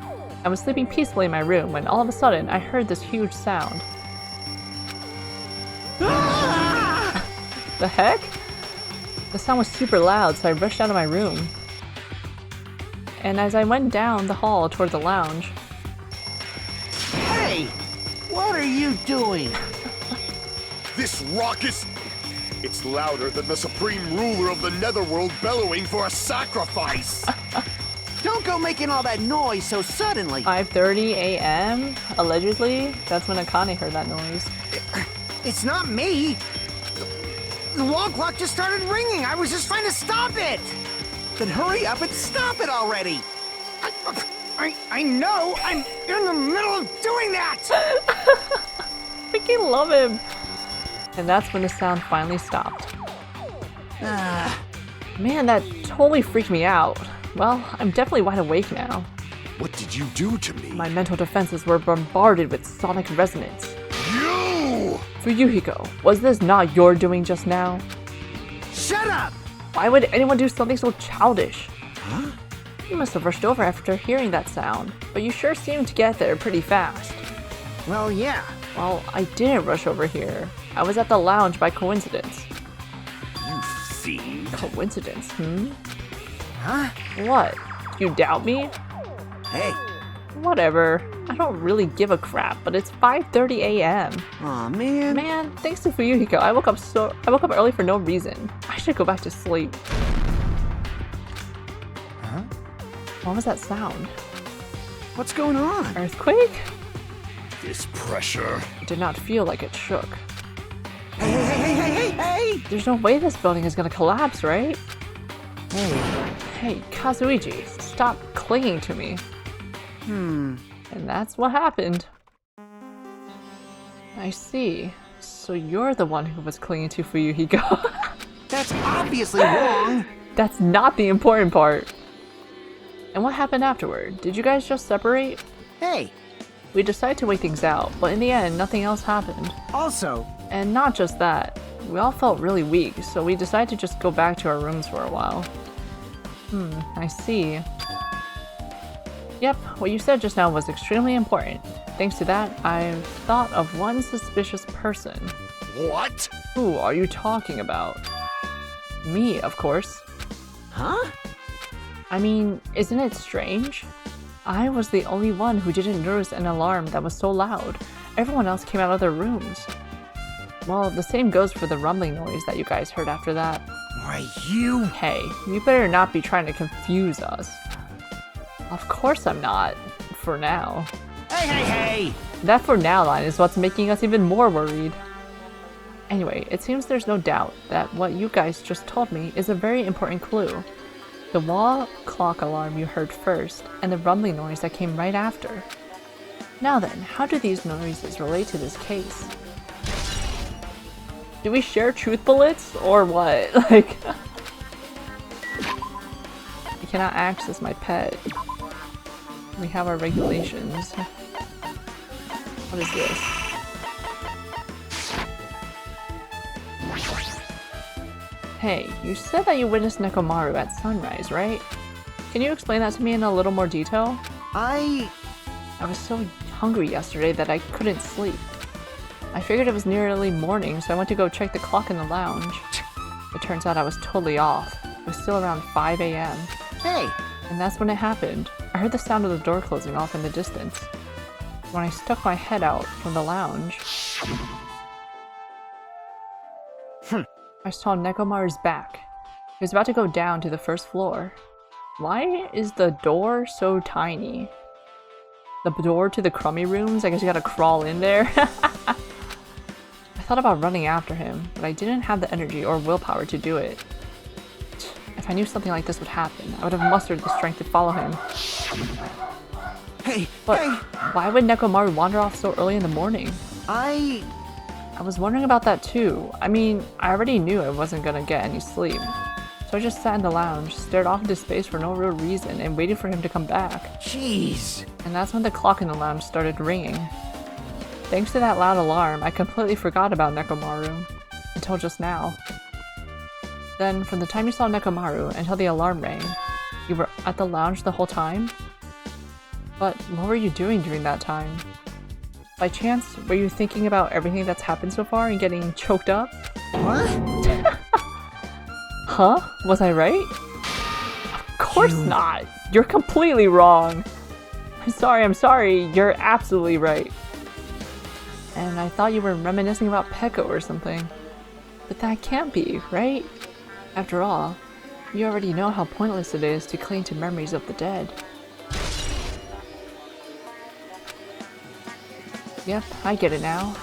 I was sleeping peacefully in my room when all of a sudden I heard this huge sound. The heck? The sound was super loud, so I rushed out of my room. And as I went down the hall toward the lounge... Hey! What are you doing? This raucous... It's louder than the supreme ruler of the netherworld bellowing for a sacrifice! Don't go making all that noise so suddenly. 5:30 a.m.? Allegedly? That's when Akane heard that noise. It's not me. The wall clock just started ringing. I was just trying to stop it. Then hurry up and stop it already. I know. I'm in the middle of doing that. I freaking love him. And that's when the sound finally stopped. Man, that totally freaked me out. Well, I'm definitely wide awake now. What did you do to me? My mental defenses were bombarded with sonic resonance. You! Fuyuhiko, was this not your doing just now? Shut up! Why would anyone do something so childish? Huh? You must have rushed over after hearing that sound, but you sure seemed to get there pretty fast. Well, yeah. Well, I didn't rush over here. I was at the lounge by coincidence. You fiend. Coincidence, Huh? What? You doubt me? Hey. Whatever. I don't really give a crap, but it's 5:30 a.m. Aw, man. Man, thanks to Fuyuhiko, I woke up early for no reason. I should go back to sleep. Huh? What was that sound? What's going on? Earthquake? This pressure. It did not feel like it shook. Hey! There's no way this building is gonna collapse, right? Hey, Kazuichi, stop clinging to me. And that's what happened. I see. So you're the one who was clinging to Fuyuhiko. That's obviously wrong. That's not the important part. And what happened afterward? Did you guys just separate? Hey, We decided to wait things out, but in the end, nothing else happened. also, And not just that, we all felt really weak, so we decided to just go back to our rooms for a while. I see. Yep, what you said just now was extremely important. Thanks to that, I've thought of one suspicious person. What? Who are you talking about? Me, of course. huh? I mean, isn't it strange? I was the only one who didn't notice an alarm that was so loud. Everyone else came out of their rooms. Well, the same goes for the rumbling noise that you guys heard after that. Why, you... Hey, you better not be trying to confuse us. Of course I'm not. For now. Hey! That for now line is what's making us even more worried. Anyway, it seems there's no doubt that what you guys just told me is a very important clue. The wall clock alarm you heard first, and the rumbling noise that came right after. Now then, how do these noises relate to this case? Do we share truth bullets, or what? Like... I cannot access my pet. We have our regulations. What is this? Hey, you said that you witnessed Nekomaru at sunrise, right? Can you explain that to me in a little more detail? I was so hungry yesterday that I couldn't sleep. I figured it was nearly morning, so I went to go check the clock in the lounge. It turns out I was totally off. It was still around 5 a.m. Hey! And that's when it happened. I heard the sound of the door closing off in the distance. When I stuck my head out from the lounge, I saw Nekomaru's back. He was about to go down to the first floor. Why is the door so tiny? The door to the crummy rooms? I guess you gotta crawl in there? I thought about running after him, but I didn't have the energy or willpower to do it. If I knew something like this would happen, I would have mustered the strength to follow him. Hey! Why would Nekomaru wander off so early in the morning? I was wondering about that too. I mean, I already knew I wasn't gonna get any sleep. So I just sat in the lounge, stared off into space for no real reason, and waited for him to come back. Jeez! And that's when the clock in the lounge started ringing. Thanks to that loud alarm, I completely forgot about Nekomaru. Until just now. Then, from the time you saw Nekomaru until the alarm rang, you were at the lounge the whole time? But what were you doing during that time? By chance, were you thinking about everything that's happened so far and getting choked up? What? Huh? Was I right? Of course not! You're completely wrong! I'm sorry, you're absolutely right. And I thought you were reminiscing about Peko or something. But that can't be, right? After all, you already know how pointless it is to cling to memories of the dead. Yep, I get it now.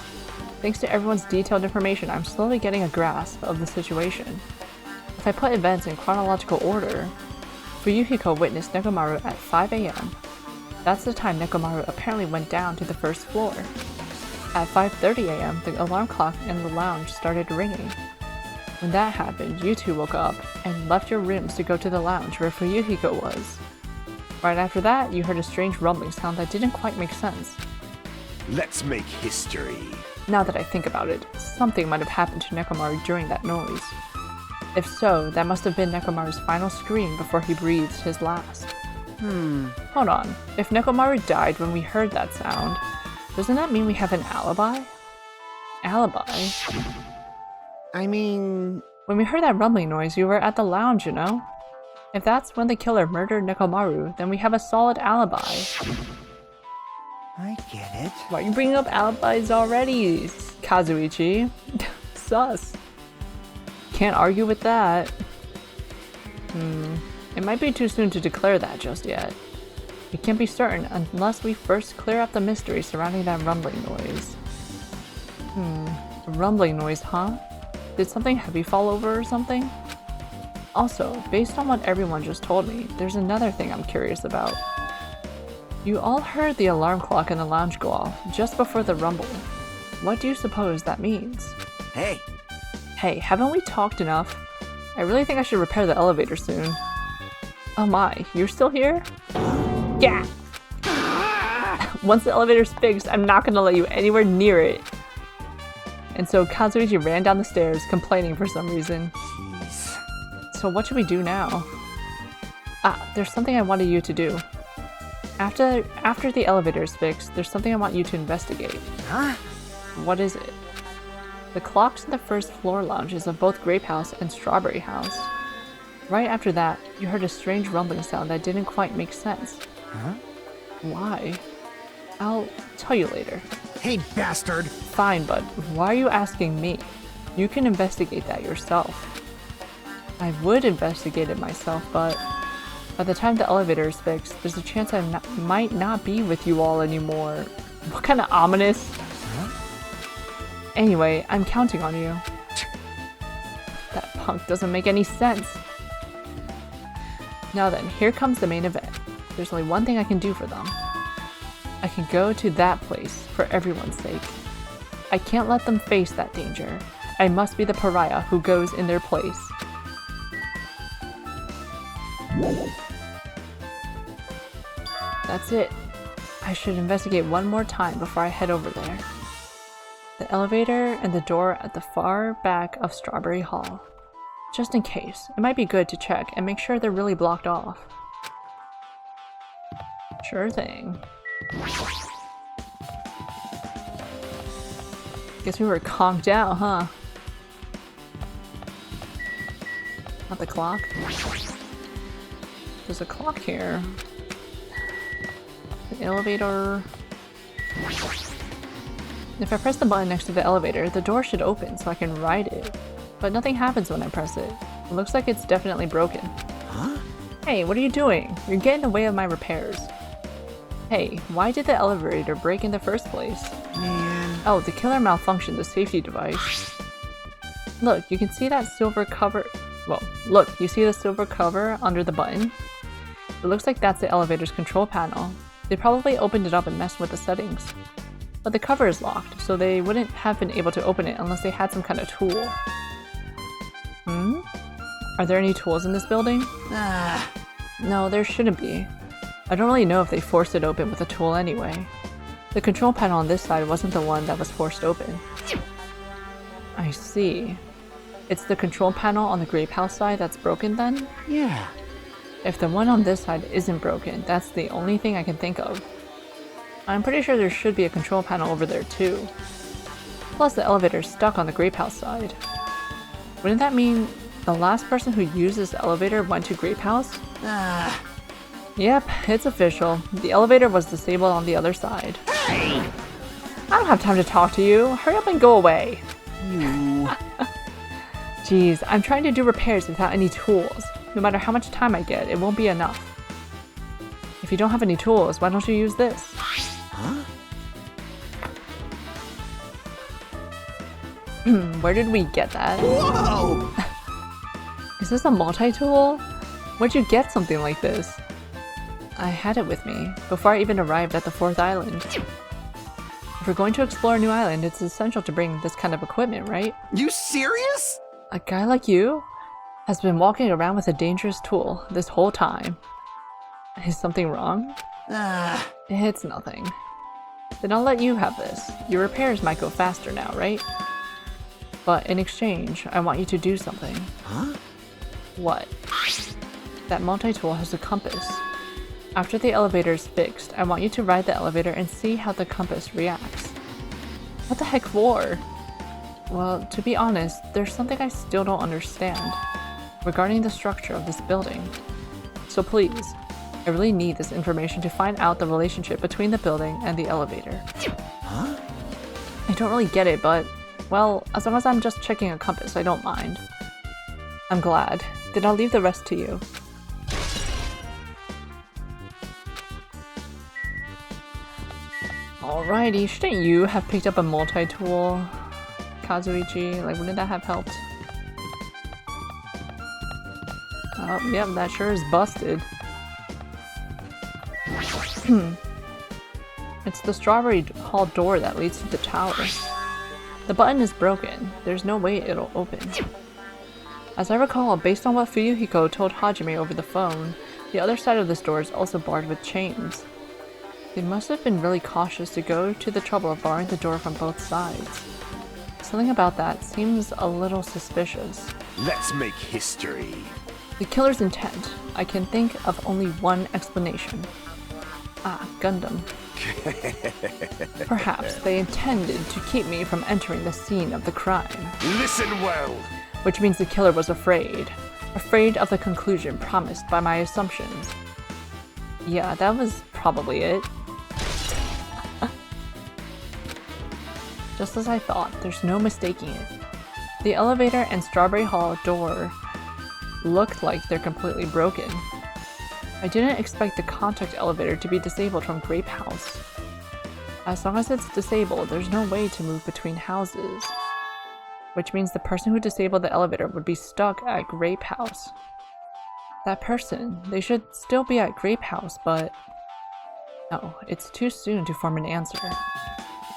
Thanks to everyone's detailed information, I'm slowly getting a grasp of the situation. If I put events in chronological order, Fuyuhiko witnessed Nekomaru at 5 a.m. That's the time Nekomaru apparently went down to the first floor. At 5:30 a.m., the alarm clock in the lounge started ringing. When that happened, you two woke up and left your rooms to go to the lounge where Fuyuhiko was. Right after that, you heard a strange rumbling sound that didn't quite make sense. Let's make history. Now that I think about it, something might have happened to Nekomaru during that noise. If so, that must have been Nekomaru's final scream before he breathed his last. Hold on. If Nekomaru died when we heard that sound, doesn't that mean we have an alibi? Alibi? I mean... When we heard that rumbling noise, you were at the lounge, you know? If that's when the killer murdered Nekomaru, then we have a solid alibi. I get it. Why are you bringing up alibis already, Kazuichi? Sus. Can't argue with that. It might be too soon to declare that just yet. We can't be certain unless we first clear up the mystery surrounding that rumbling noise. A rumbling noise, huh? Did something heavy fall over or something? Also, based on what everyone just told me, there's another thing I'm curious about. You all heard the alarm clock in the lounge go off just before the rumble. What do you suppose that means? Hey! Hey, haven't we talked enough? I really think I should repair the elevator soon. Oh my, you're still here? Yeah! Once the elevator's fixed, I'm not gonna let you anywhere near it. And so Kazuichi ran down the stairs, complaining for some reason. Jeez. So what should we do now? There's something I wanted you to do. After the elevator is fixed, there's something I want you to investigate. Huh? What is it? The clocks in the first floor lounges of both Grape House and Strawberry House. Right after that, you heard a strange rumbling sound that didn't quite make sense. Huh? Why? I'll tell you later. Hey, bastard! Fine, but why are you asking me? You can investigate that yourself. I would investigate it myself, but by the time the elevator is fixed, there's a chance I might not be with you all anymore. What kind of ominous? Huh? Anyway, I'm counting on you. That punk doesn't make any sense. Now then, here comes the main event. There's only one thing I can do for them. I can go to that place for everyone's sake. I can't let them face that danger. I must be the pariah who goes in their place. That's it. I should investigate one more time before I head over there. The elevator and the door at the far back of Strawberry Hall. Just in case, it might be good to check and make sure they're really blocked off. Sure thing. Guess we were conked out, huh? Not the clock? There's a clock here. The elevator. If I press the button next to the elevator, the door should open so I can ride it. But nothing happens when I press it. It looks like it's definitely broken. Huh? Hey, what are you doing? You're getting in the way of my repairs. Hey, why did the elevator break in the first place? Man. Oh, the killer malfunctioned the safety device. Look, you can see that silver cover. Well, look, you see the silver cover under the button? It looks like that's the elevator's control panel. They probably opened it up and messed with the settings. But the cover is locked, so they wouldn't have been able to open it unless they had some kind of tool. Are there any tools in this building? No, there shouldn't be. I don't really know if they forced it open with a tool anyway. The control panel on this side wasn't the one that was forced open. I see. It's the control panel on the grape house side that's broken then? Yeah. If the one on this side isn't broken, that's the only thing I can think of. I'm pretty sure there should be a control panel over there too. Plus the elevator's stuck on the grape house side. Wouldn't that mean the last person who used this elevator went to Grape House? Yep, it's official. The elevator was disabled on the other side. Hey! I don't have time to talk to you. Hurry up and go away. You. Jeez, I'm trying to do repairs without any tools. No matter how much time I get, it won't be enough. If you don't have any tools, why don't you use this? Huh? Where did we get that? Whoa! Is this a multi-tool? Where'd you get something like this? I had it with me, before I even arrived at the 4th island. If we're going to explore a new island, it's essential to bring this kind of equipment, right? You serious? A guy like you has been walking around with a dangerous tool this whole time. Is something wrong? It's nothing. Then I'll let you have this. Your repairs might go faster now, right? But in exchange, I want you to do something. Huh? What? That multi-tool has a compass. After the elevator is fixed, I want you to ride the elevator and see how the compass reacts. What the heck for? Well, to be honest, there's something I still don't understand regarding the structure of this building. So please, I really need this information to find out the relationship between the building and the elevator. Huh? I don't really get it, but, well, as long as I'm just checking a compass, I don't mind. I'm glad. Then I'll leave the rest to you. Alrighty, shouldn't you have picked up a multi-tool, Kazuichi? Like, wouldn't that have helped? Oh, yep, that sure is busted. It's the Strawberry Hall door that leads to the tower. The button is broken. There's no way it'll open. As I recall, based on what Fuyuhiko told Hajime over the phone, the other side of this door is also barred with chains. They must have been really cautious to go to the trouble of barring the door from both sides. Something about that seems a little suspicious. Let's make history. The killer's intent. I can think of only one explanation. Ah, Gundam. Perhaps they intended to keep me from entering the scene of the crime. Listen well. Which means the killer was afraid. Afraid of the conclusion promised by my assumptions. Yeah, that was probably it. Just as I thought, there's no mistaking it. The elevator and Strawberry Hall door looked like they're completely broken. I didn't expect the contact elevator to be disabled from Grape House. As long as it's disabled, there's no way to move between houses. Which means the person who disabled the elevator would be stuck at Grape House. That person, they should still be at Grape House, but... no, it's too soon to form an answer.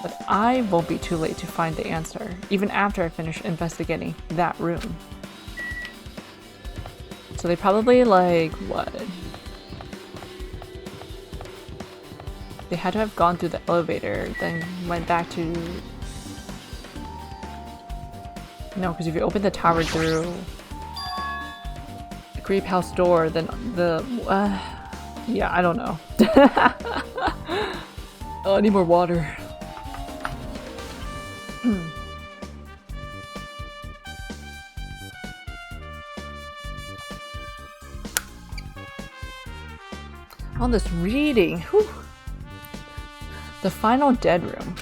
But I won't be too late to find the answer, even after I finish investigating that room. So they probably, like, what? They had to have gone through the elevator, then went back to... no, because if you open the tower through the Grape House door, then the... yeah, I don't know. Oh, I need more water. All this reading. Whew. The final dead room.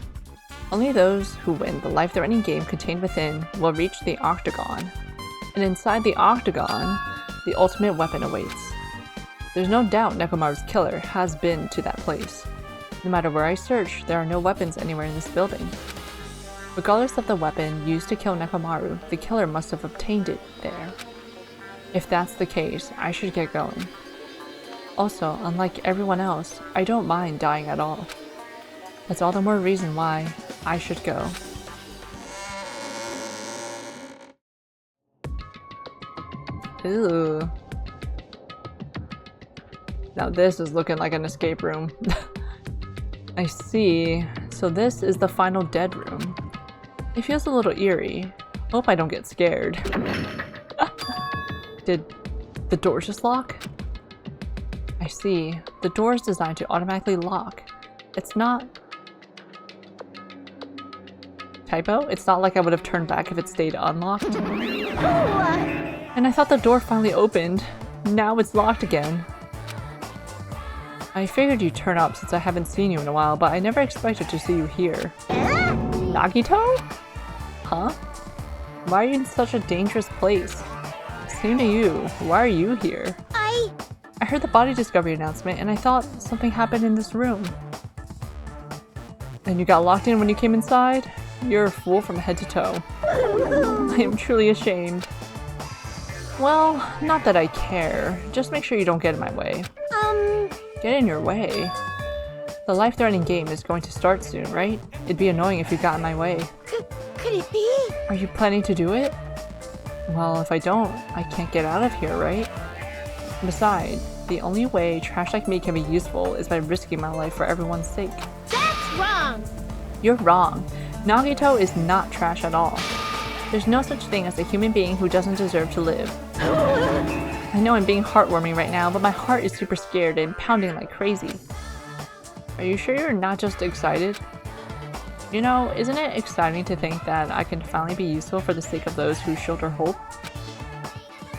Only those who win the life-threatening game contained within will reach the octagon. And inside the octagon, the ultimate weapon awaits. There's no doubt Nekomaru's killer has been to that place. No matter where I search, there are no weapons anywhere in this building. Regardless of the weapon used to kill Nekomaru, the killer must have obtained it there. If that's the case, I should get going. Also, unlike everyone else, I don't mind dying at all. That's all the more reason why I should go. Ooh. Now this is looking like an escape room. I see. So this is the final dead room. It feels a little eerie. Hope I don't get scared. Did the doors just lock? I see. The door is designed to automatically lock. It's not... typo? It's not like I would have turned back if it stayed unlocked. And I thought the door finally opened. Now it's locked again. I figured you'd turn up since I haven't seen you in a while, but I never expected to see you here. Nagito? Huh? Why are you in such a dangerous place? Same to you. Why are you here? I heard the body discovery announcement and I thought something happened in this room. And you got locked in when you came inside? You're a fool from head to toe. I am truly ashamed. Well, not that I care. Just make sure you don't get in my way. Get in your way? The life-threatening game is going to start soon, right? It'd be annoying if you got in my way. Could it be? Are you planning to do it? Well, if I don't, I can't get out of here, right? Besides, the only way trash like me can be useful is by risking my life for everyone's sake. That's wrong! You're wrong. Nagito is not trash at all. There's no such thing as a human being who doesn't deserve to live. I know I'm being heartwarming right now, but my heart is super scared and pounding like crazy. Are you sure you're not just excited? You know, isn't it exciting to think that I can finally be useful for the sake of those who shoulder hope?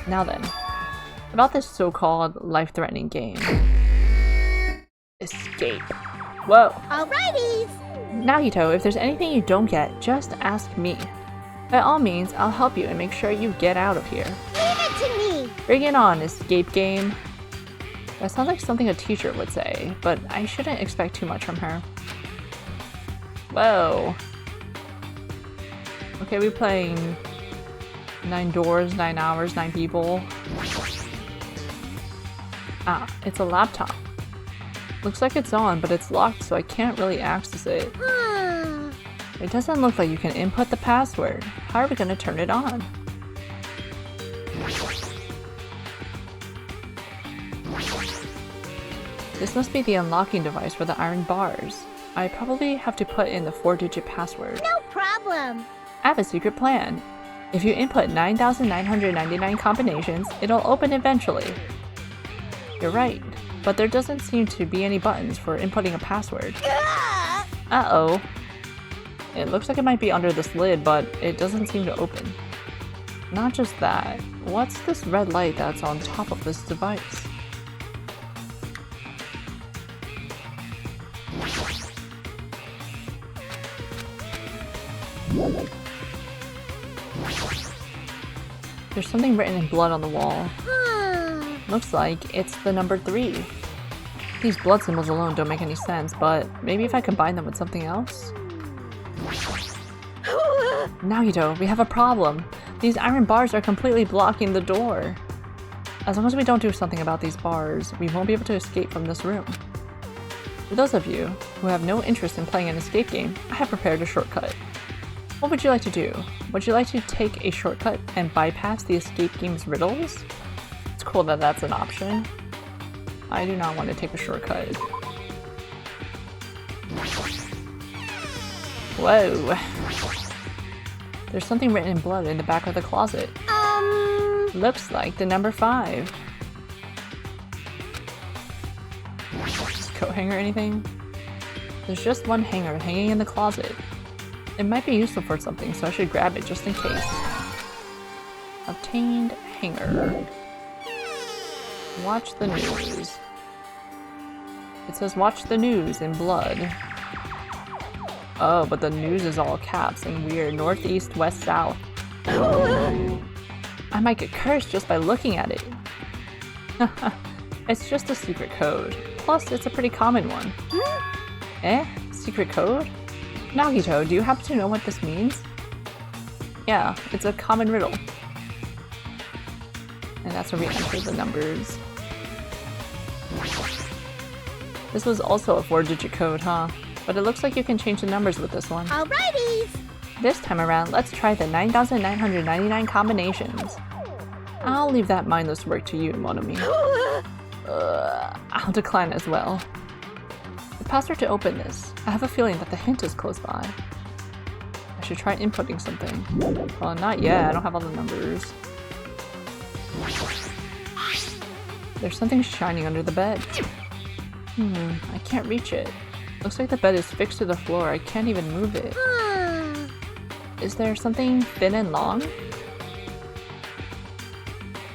Now then, about this so-called life-threatening game. Escape. Whoa. Alrighties! Nagito, if there's anything you don't get, just ask me. By all means, I'll help you and make sure you get out of here. Leave it to me! Bring it on, escape game. That sounds like something a teacher would say, but I shouldn't expect too much from her. Whoa. Okay, we're playing 9 doors, 9 hours, 9 people. Ah, it's a laptop. Looks like it's on, but it's locked, so I can't really access it. It doesn't look like you can input the password. How are we gonna turn it on? This must be the unlocking device for the iron bars. I probably have to put in the 4-digit password. No problem! I have a secret plan. If you input 9,999 combinations, it'll open eventually. You're right, but there doesn't seem to be any buttons for inputting a password. Uh-oh. It looks like it might be under this lid, but it doesn't seem to open. Not just that, what's this red light that's on top of this device? There's something written in blood on the wall. Hmm. Looks like it's the number 3. These blood symbols alone don't make any sense, but maybe if I combine them with something else? Nagito, we have a problem. These iron bars are completely blocking the door. As long as we don't do something about these bars, we won't be able to escape from this room. For those of you who have no interest in playing an escape game, I have prepared a shortcut. What would you like to do? Would you like to take a shortcut and bypass the escape game's riddles? It's cool that that's an option. I do not want to take a shortcut. Whoa. There's something written in blood in the back of the closet. Looks like the number 5. Is coat hanger anything? There's just one hanger hanging in the closet. It might be useful for something, so I should grab it just in case. Obtained hanger. Watch the news. It says watch the news in blood. Oh, but the news is all caps and weird. Northeast, west, south. I might get cursed just by looking at it. It's just a secret code. Plus, it's a pretty common one. Eh? Secret code? Nagito, do you happen to know what this means? Yeah, it's a common riddle. And that's where we enter the numbers. This was also a 4-digit code, huh? But it looks like you can change the numbers with this one. Alrighties. This time around, let's try the 9,999 combinations. I'll leave that mindless work to you, mon ami. I'll decline as well. The password to open this. I have a feeling that the hint is close by. I should try inputting something. Well, not yet. I don't have all the numbers. There's something shining under the bed. I can't reach it. Looks like the bed is fixed to the floor. I can't even move it. Is there something thin and long?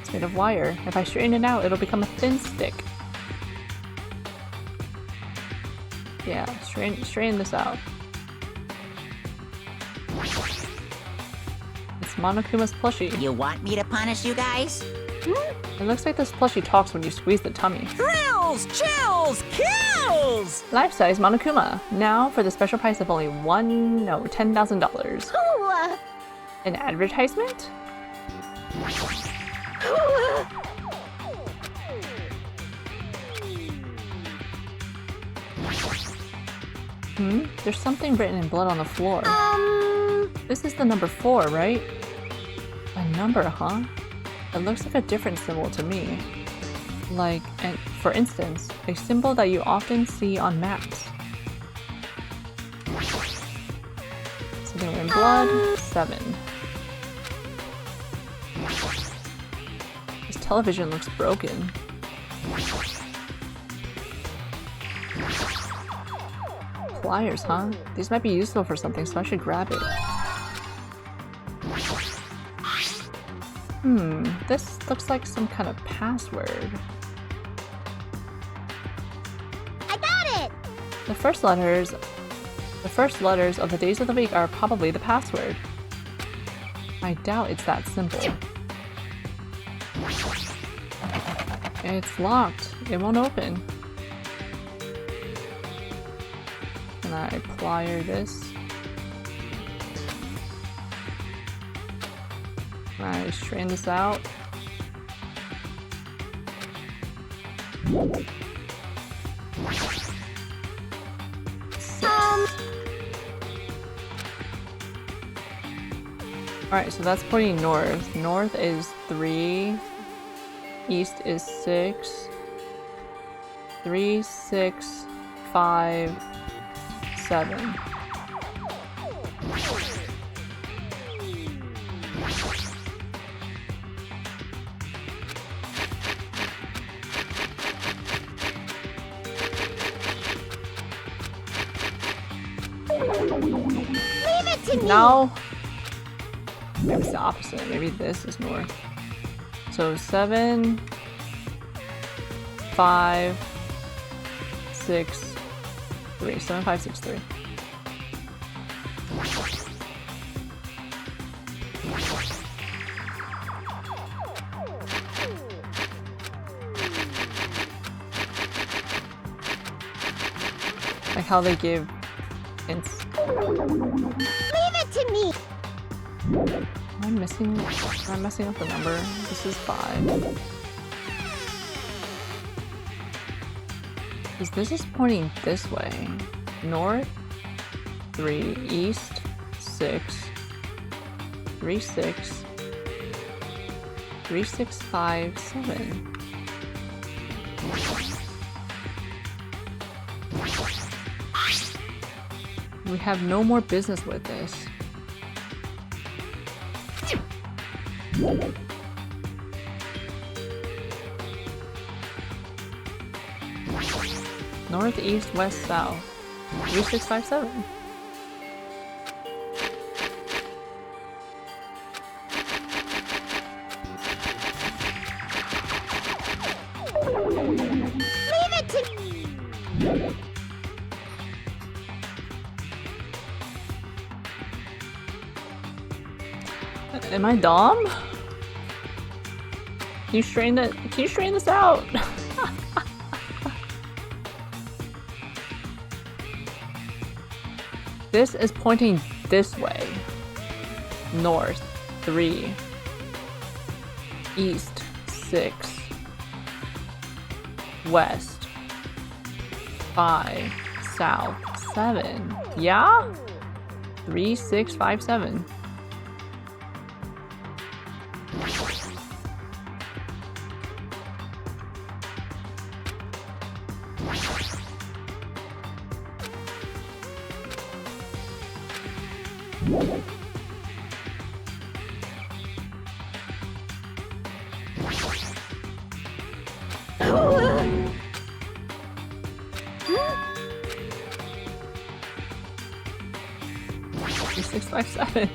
It's made of wire. If I straighten it out, it'll become a thin stick. Yeah, straighten this out. It's Monokuma's plushie. You want me to punish you guys? It looks like this plushie talks when you squeeze the tummy. Thrills, chills, kills! Life-size Monokuma. Now for the special price of only $10,000. Ooh. An advertisement? There's something written in blood on the floor. This is the number 4, right? A number, huh? It looks like a different symbol to me. Like, for instance, a symbol that you often see on maps. Something in blood, 7. This television looks broken. Pliers, huh? These might be useful for something, so I should grab it. This looks like some kind of password. I got it. The first letters of the days of the week are probably the password. I doubt it's that simple. It's locked. It won't open. Can I plier this? Can I straighten this out? Alright, so that's pointing north. North is 3. East is 6. 3, 6, 5, 7. Leave it to me. No. Maybe it's the opposite. Maybe this is north. So 7, 5, 6, 3. 7, 5, 6, 3. Like how they give hints. Leave it to me. Am I messing up the number? This is 5. Because this is pointing this way. North, 3, east, 6, 3, 6, 3, 6, 5, 7. We have no more business with this. North, east, west, south. 3, 6, 5, 7. Leave it to me. Am I dumb? Can you strain this out? This is pointing this way. North, 3. East, 6. West, 5. South, 7. Yeah? 3, 6, 5, 7. Three, 6, 5, 7.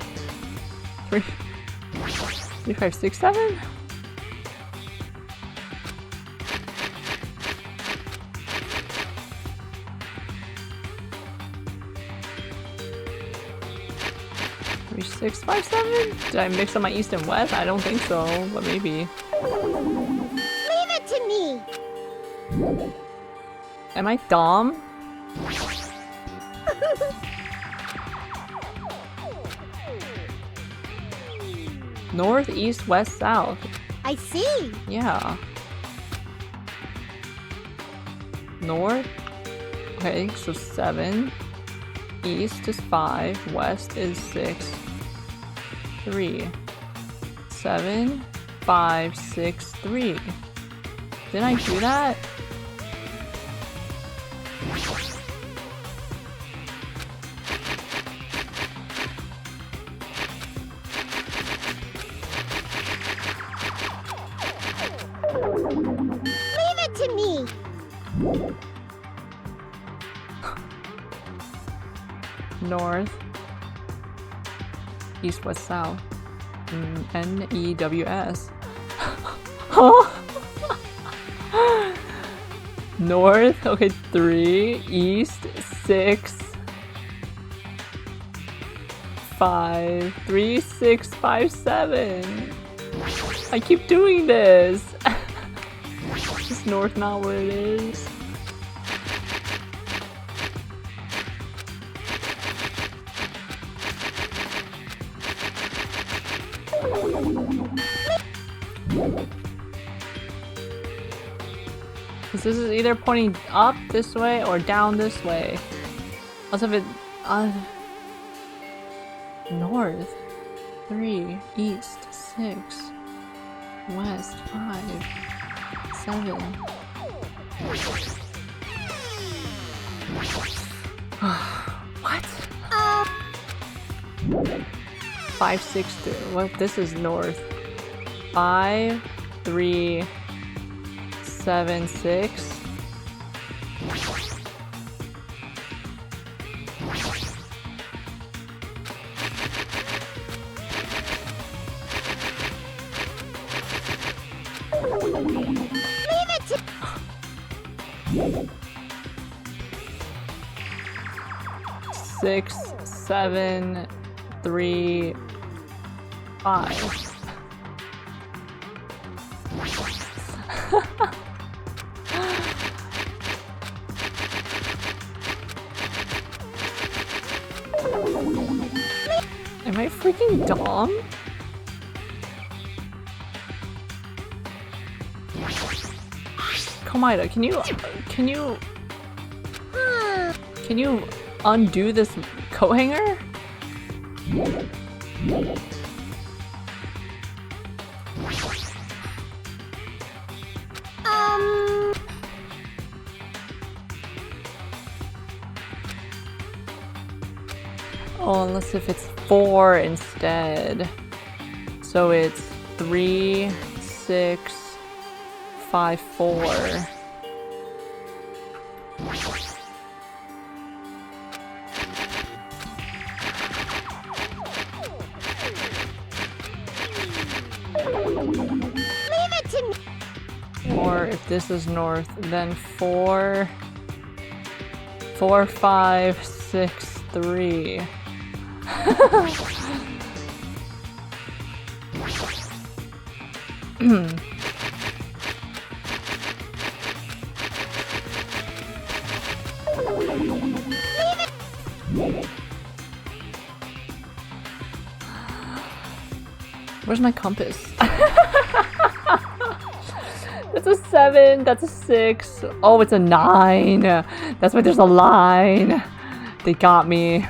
3, 5, 6, 7. Three, 6, 5, 7. Did I mix up my east and west? I don't think so, but maybe. Leave it to me. Am I dumb? North, east, west, south. I see. Yeah. North. Okay, so 7. East is 5. West is 6. 3. 7, 5, 6, 3. Didn't I do that? Leave it to me. North, east, west, south. N-E-W-S. North, okay, 3, east, 6, 5, 3, 6, 5, 7. I keep doing this. Is north not where it is? Because this is either pointing up this way or down this way. Also, if it north, 3, east, 6, west, 5, 7. What? 5, 6, 2. What? This is north. 5, 3, 7, 6. Leave it to 6, 7, 3, 5. Am I freaking dumb? Komaida, can you undo this coat hanger? Oh, unless if it's 4 instead. So it's 3, 6, 5, 4. Leave it to me. Or if this is north, then 4, 4, 5, 6, 3. Where's my compass? That's a 7, that's a 6. Oh, it's a 9. That's why there's a line. They got me.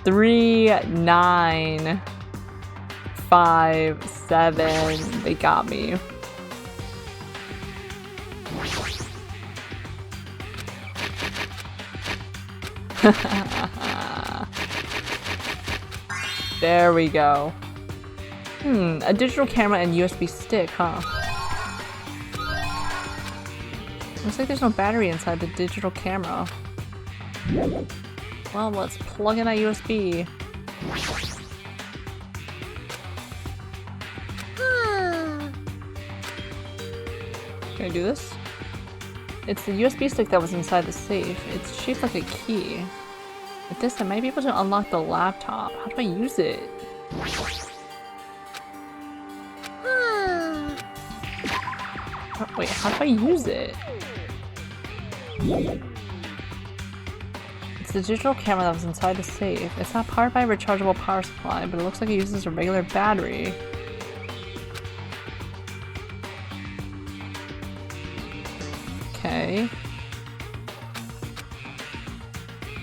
3, 9, 5, 7. They got me. There we go. A digital camera and USB stick, huh? Looks like there's no battery inside the digital camera. Well, let's plug in a USB. Can I do this? It's the USB stick that was inside the safe. It's shaped like a key. With this, I might be able to unlock the laptop. How do I use it? Wait, how do I use it? It's the digital camera that was inside the safe. It's not powered by a rechargeable power supply, but it looks like it uses a regular battery. Okay.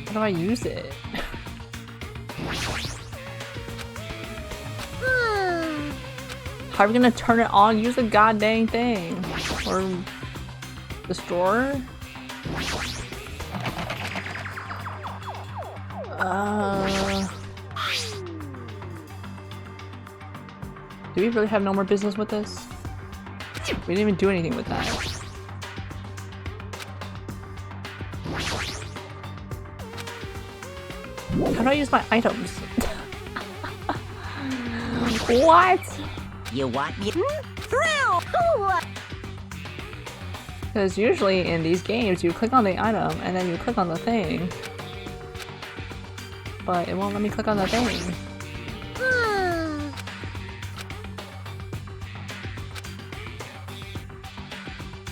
How do I use it? How are we gonna turn it on? Use the goddamn thing. Or this drawer? Do we really have no more business with this? We didn't even do anything with that. How do I use my items? What? You want me? Thrill! Because usually in these games you click on the item and then you click on the thing. But it won't let me click on the thing.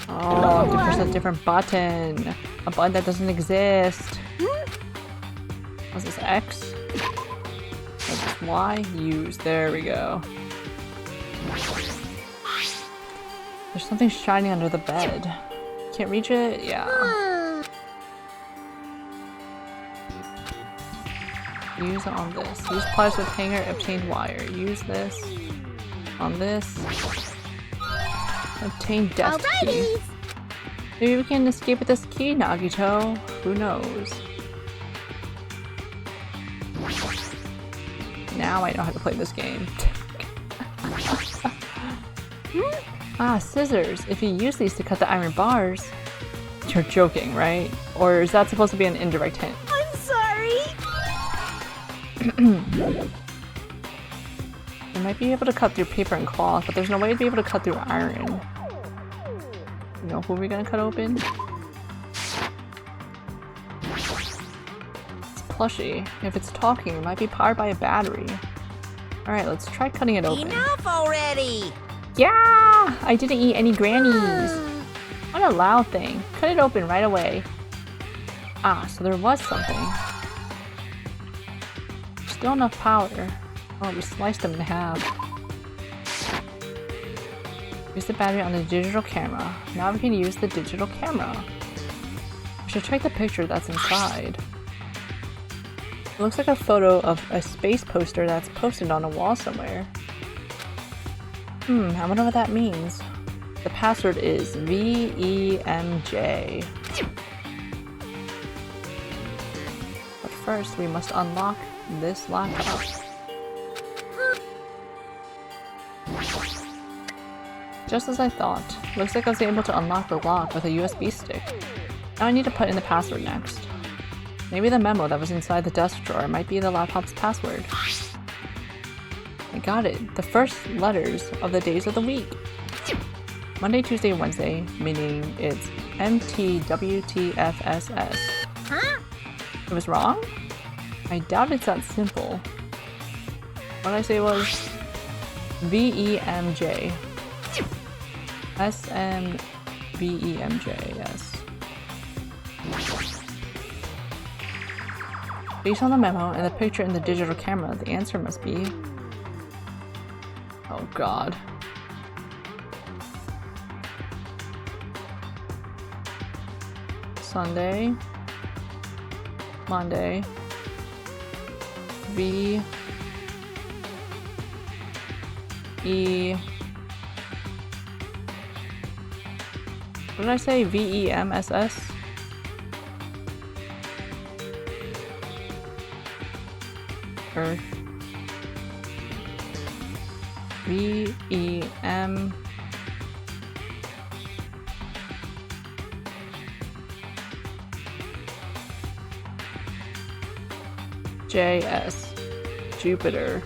Oh, to press a different button. A button that doesn't exist. What's this, X? What's this, Y? Use. There we go. There's something shining under the bed. Can't reach it? Yeah. Use on this. Use pliers with hanger, obtained wire. Use this. On this. Obtain desk key. Maybe we can escape with this key, Nagito. Who knows? Now I know how to play this game. Ah, scissors. If you use these to cut the iron bars. You're joking, right? Or is that supposed to be an indirect hint? I'm sorry. You might be able to cut through paper and cloth, but there's no way to be able to cut through iron. You know who we're gonna cut open? It's plushy. If it's talking, it might be powered by a battery. Alright, let's try cutting it open. Enough already! Yeah! I didn't eat any grannies! What a loud thing. Cut it open right away. Ah, so there was something. Still enough powder. Oh, we sliced them in half. Use the battery on the digital camera. Now we can use the digital camera. We should check the picture that's inside. It looks like a photo of a space poster that's posted on a wall somewhere. I wonder what that means. The password is VEMJ. But first, we must unlock this laptop. Just as I thought. Looks like I was able to unlock the lock with a USB stick. Now I need to put in the password next. Maybe the memo that was inside the desk drawer might be the laptop's password. I got it. The first letters of the days of the week. Monday, Tuesday, Wednesday, meaning it's MTWTFSS. Huh? It was wrong? I doubt it's that simple. What I say was VEMJ. SMVEMJ, yes. Based on the memo and the picture in the digital camera, the answer must be... Oh god. Sunday, Monday, V, E, what did I say? VEMSS? Earth. VEM. JS. Jupiter.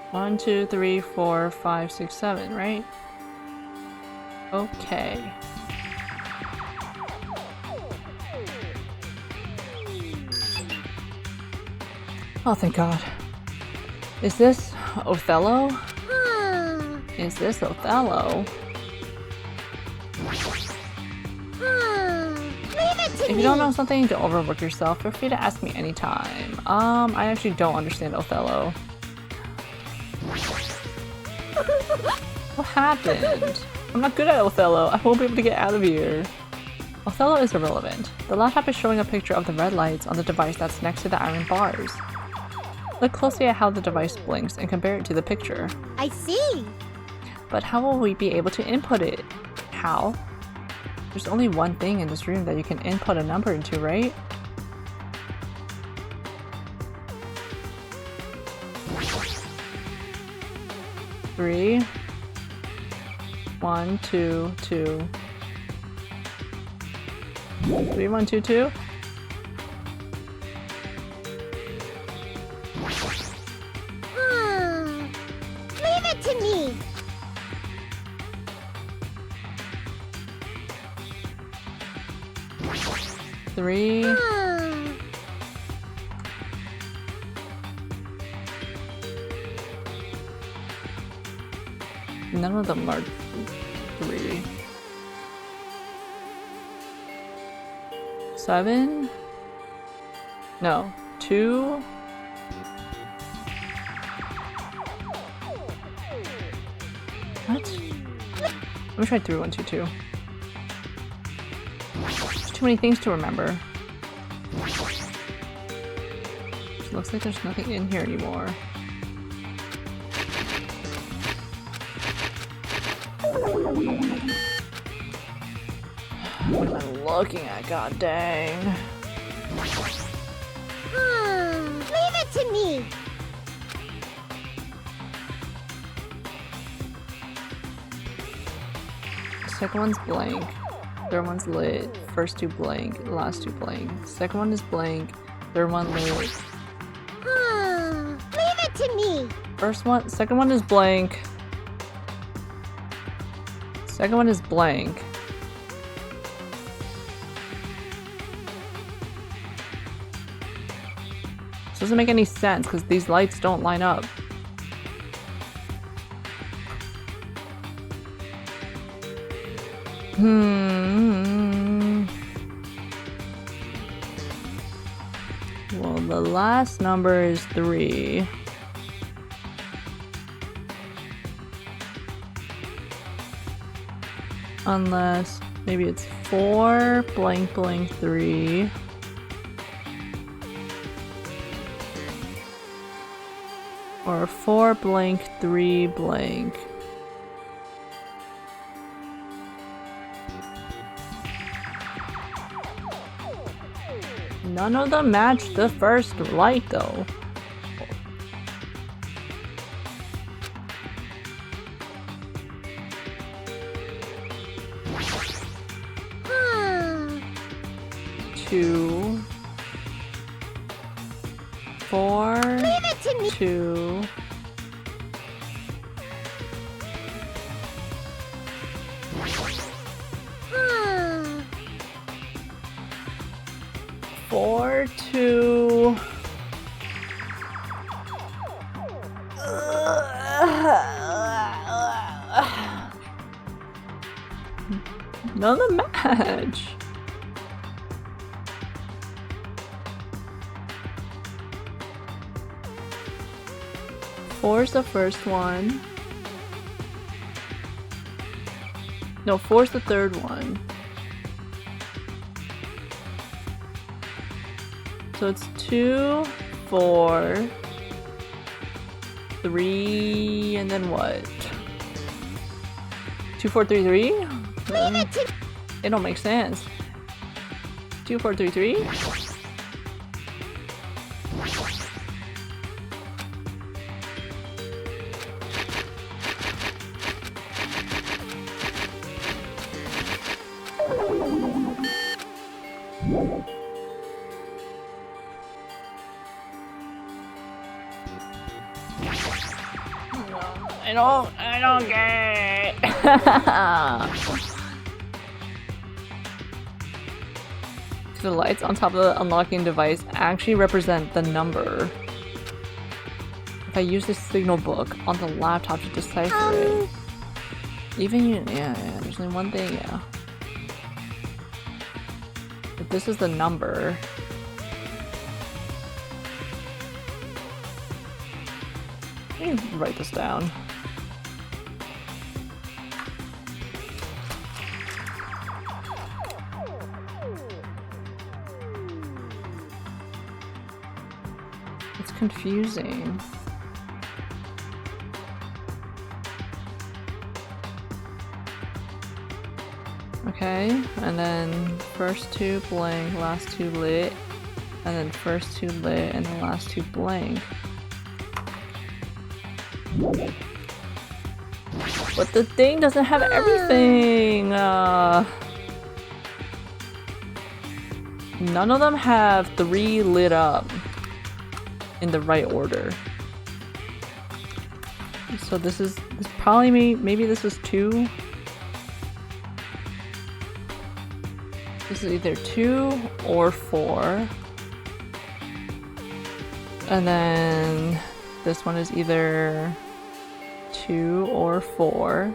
One, two, three, 4, 5, 6, 7, right? Okay. Oh, thank God. Is this Othello? Is this Othello? If you don't know something, don't overwork yourself. Feel free to ask me anytime. I actually don't understand Othello. What happened? I'm not good at Othello. I won't be able to get out of here. Othello is irrelevant. The laptop is showing a picture of the red lights on the device that's next to the iron bars. Look closely at how the device blinks and compare it to the picture. I see. But how will we be able to input it? How? There's only one thing in this room that you can input a number into, right? Three. 1, 2, 2. 3, 1, 2, 2. Leave it to me. Three. None of them are 3. 7? No. 2? What? Let me try 3, 1, 2, 2. There's too many things to remember. It looks like there's nothing in here anymore. What am I looking at? God dang. Leave it to me. Second one's blank. Third one's lit. First 2 blank. Last 2 blank. Second one is blank. Third one lit. Leave it to me. Second one is blank. Second one is blank. Doesn't make any sense because these lights don't line up. Well, the last number is 3. Unless maybe it's 4 blank blank 3. Or 4 blank 3 blank. None of them match the first light though. Hmm. 2, 4, Leave it to me. 2. Hmm. 4, 2. None of them match. Four's the first one. No, 4's the third one. So it's 2, 4, 3, and then what? 2, 4, 3, 3? Leave it to It don't make sense. 2, 4, 3, 3? I don't get it. The lights on top of the unlocking device actually represent the number. If I use the signal book on the laptop to decipher it. Even you, yeah, there's only one thing, yeah. If this is the number. Let me write this down. It's confusing. Okay, and then first 2 blank, last 2 lit, and then first 2 lit, and then last 2 blank. But the thing doesn't have everything! None of them have 3 lit up in the right order. So this probably maybe this is 2. This is either 2 or 4. And then this one is either 2 or 4.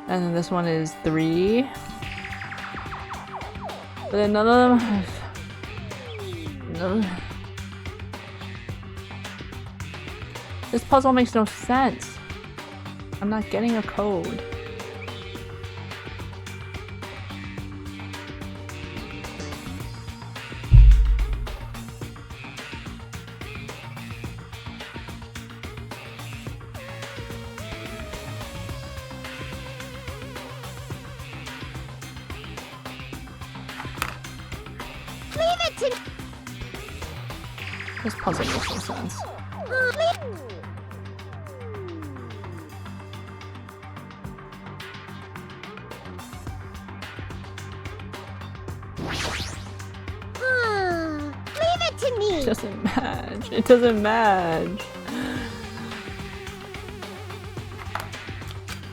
And then this one is 3. But then none of them have... This puzzle makes no sense. I'm not getting a code. This puzzle makes no sense. Leave it to me. It doesn't match. It doesn't match.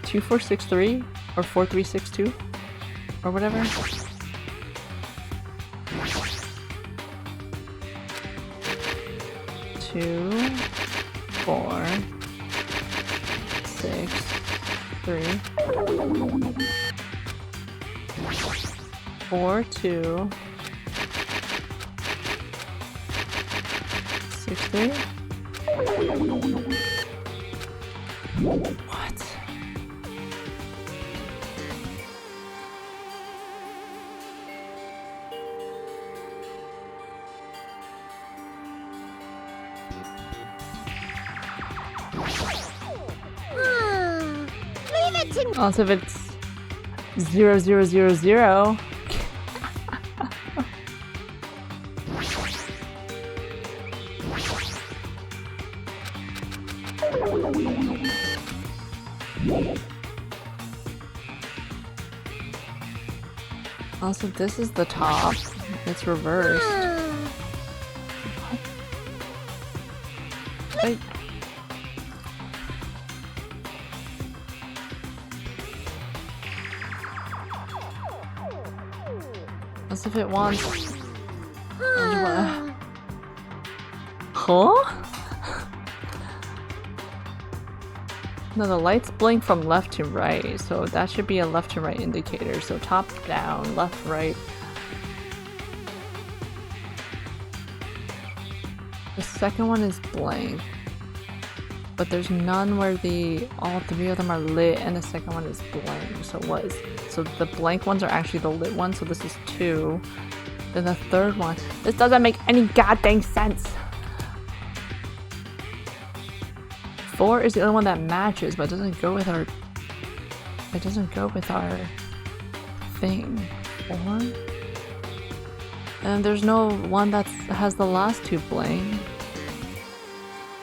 2463 or 4362 or whatever. 2, 4, 6, 3, 4, 2, 6, 3. What? Leave it to me. Also, if it's 0, 0, 0, 0. Also, this is the top. It's reversed. Wait. As if it wants. Huh? No, the lights blink from left to right, so that should be a left to right indicator. So top down, left, right. The second one is blank, but there's none where all three of them are lit, and the second one is blank. So what is? So the blank ones are actually the lit ones. So this is 2. Then the third one. This doesn't make any goddamn sense. 4 is the only one that matches, but it doesn't go with our. It doesn't go with our thing. 4. And there's no one that has the last 2 blank.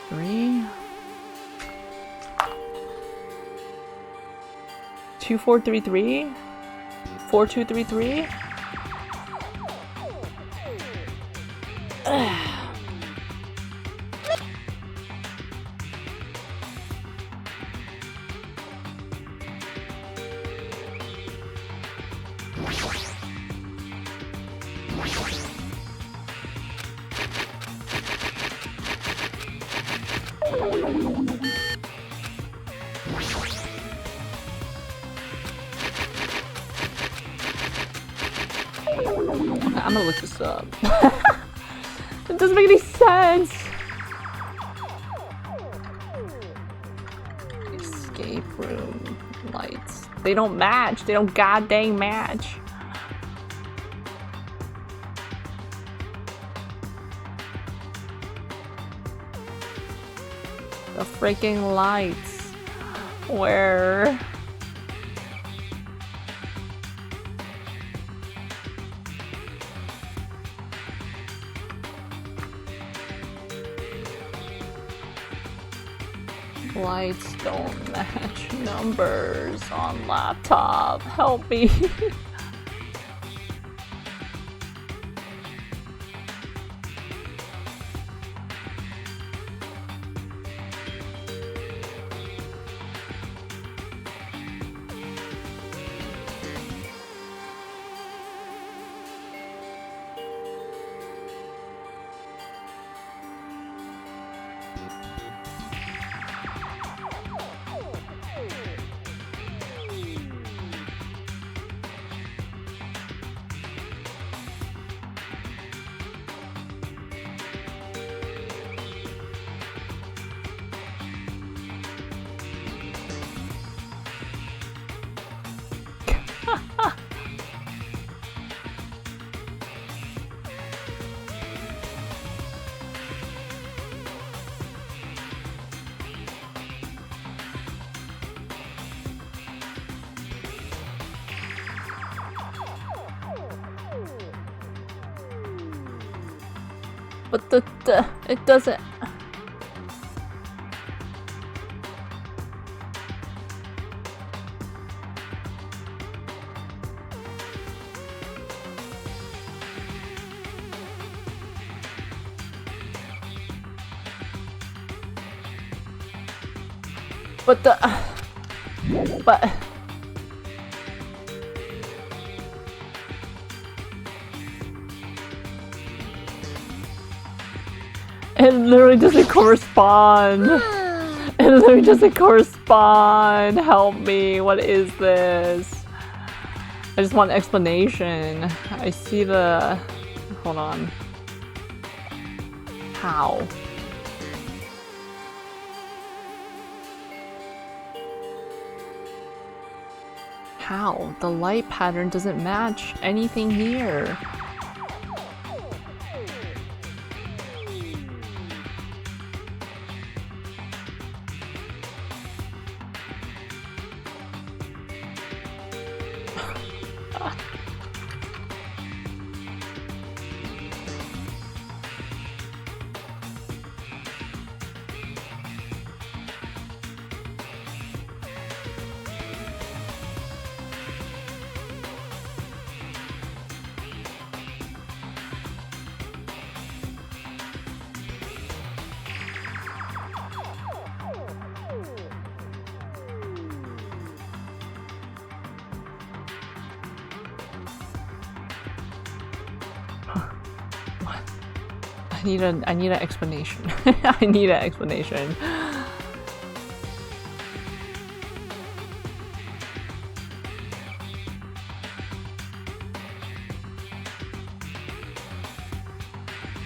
3. 2, 4, 3, 3. 4, 2, 3, 3. I'm gonna look this up. It doesn't make any sense. Escape room lights. They don't match. They don't goddamn match. The freaking lights. Where? Lights don't match numbers on laptop. Help me. But it doesn't. But It literally doesn't correspond. It literally doesn't correspond. Help me. What is this? I just want explanation. I see the... Hold on. How? How? The light pattern doesn't match anything here. I need an explanation. I need an explanation.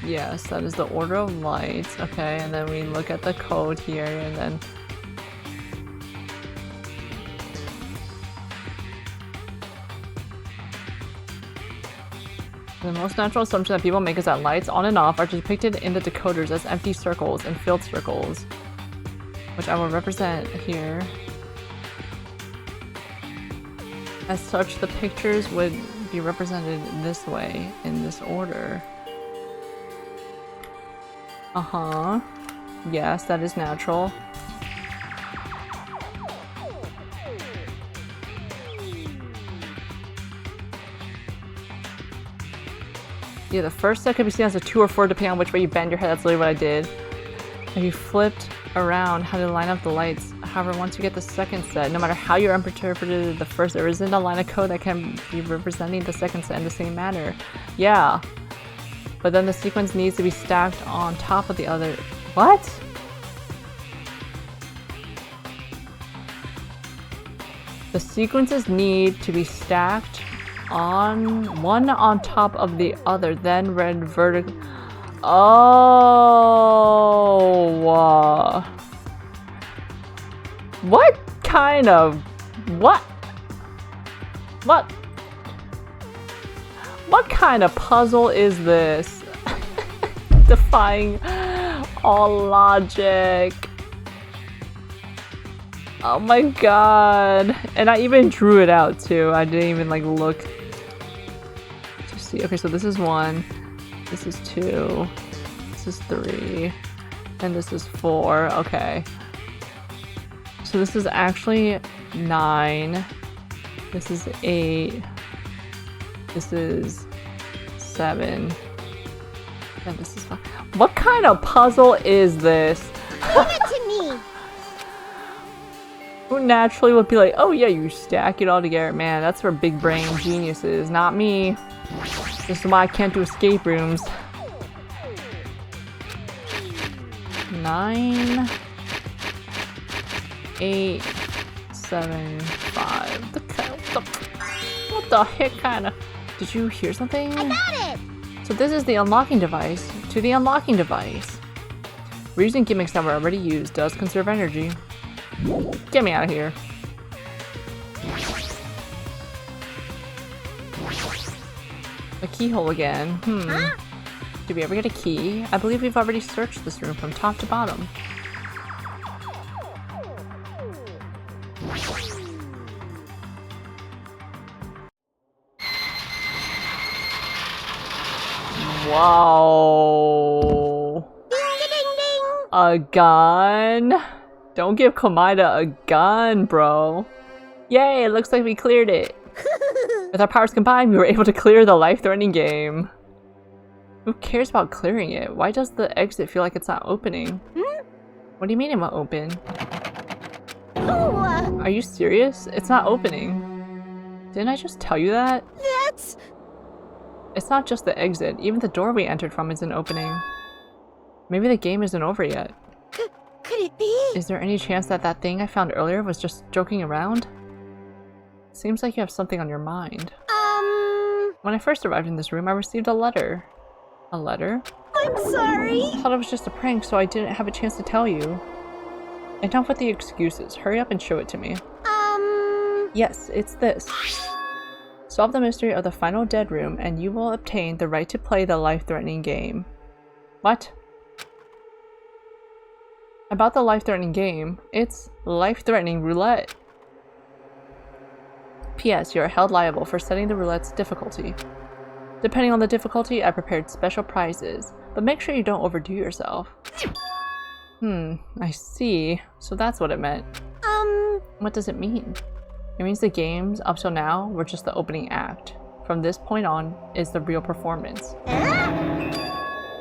Yes, that is the order of lights. Okay, and then we look at the code here and then the most natural assumption that people make is that lights on and off are depicted in the decoders as empty circles and filled circles, which I will represent here. As such, the pictures would be represented this way, in this order. Uh-huh. Yes, that is natural. Yeah, the first set could be seen as a 2 or 4 depending on which way you bend your head. That's literally what I did. If you flipped around how to line up the lights. However, once you get the second set, no matter how you interpreted the first, there isn't a line of code that can be representing the second set in the same manner. Yeah. But then the sequence needs to be stacked on top of the other. What? The sequences need to be stacked on one on top of the other, then read vertical. Oh, what kind of what kind of puzzle is this? Defying all logic. Oh my god. And I even drew it out too. I didn't even like look to see. Okay, so this is 1, this is 2, this is 3, and this is 4. Okay. So this is actually 9. This is 8. This is 7. And this is 5. What kind of puzzle is this? Give it to me! Who naturally would be like, oh yeah, you stack it all together. Man, that's for big brain geniuses, not me. This is why I can't do escape rooms. 9, 8, 7, 5. What the heck kind of... Did you hear something? I got it! So this is the unlocking device to the unlocking device. Reusing gimmicks that were already used does conserve energy. Get me out of here. A keyhole again. Huh? Did we ever get a key? I believe we've already searched this room from top to bottom. Wow. Ding ding ding! A gun? Don't give Komaida a gun, bro. Yay, it looks like we cleared it. With our powers combined, we were able to clear the life-threatening game. Who cares about clearing it? Why does the exit feel like it's not opening? What do you mean it won't open? Ooh, Are you serious? It's not opening. Didn't I just tell you that? that's... It's not just the exit. Even the door we entered from isn't opening. Maybe the game isn't over yet. Could it be? Is there any chance that that thing I found earlier was just joking around? Seems like you have something on your mind. When I first arrived in this room, I received a letter. A letter? I'm sorry. I thought it was just a prank, so I didn't have a chance to tell you. Enough with the excuses. Hurry up and show it to me. Yes, it's this. Solve the mystery of the final dead room, and you will obtain the right to play the life-threatening game. What? About the life-threatening game, it's life-threatening roulette. P.S. You are held liable for setting the roulette's difficulty. Depending on the difficulty, I prepared special prizes, but make sure you don't overdo yourself. I see. So that's what it meant. What does it mean? It means the games, up till now, were just the opening act. From this point on, is the real performance.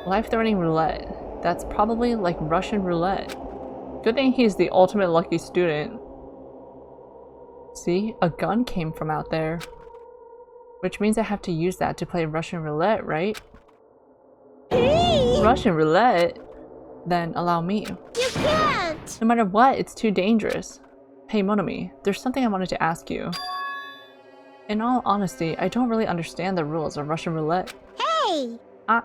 Life-threatening roulette. That's probably like Russian roulette. Good thing he's the ultimate lucky student. See? A gun came from out there. Which means I have to use that to play Russian roulette, right? Hey! Russian roulette? Then allow me. You can't! No matter what, it's too dangerous. Hey Monomi, there's something I wanted to ask you. In all honesty, I don't really understand the rules of Russian roulette. Hey!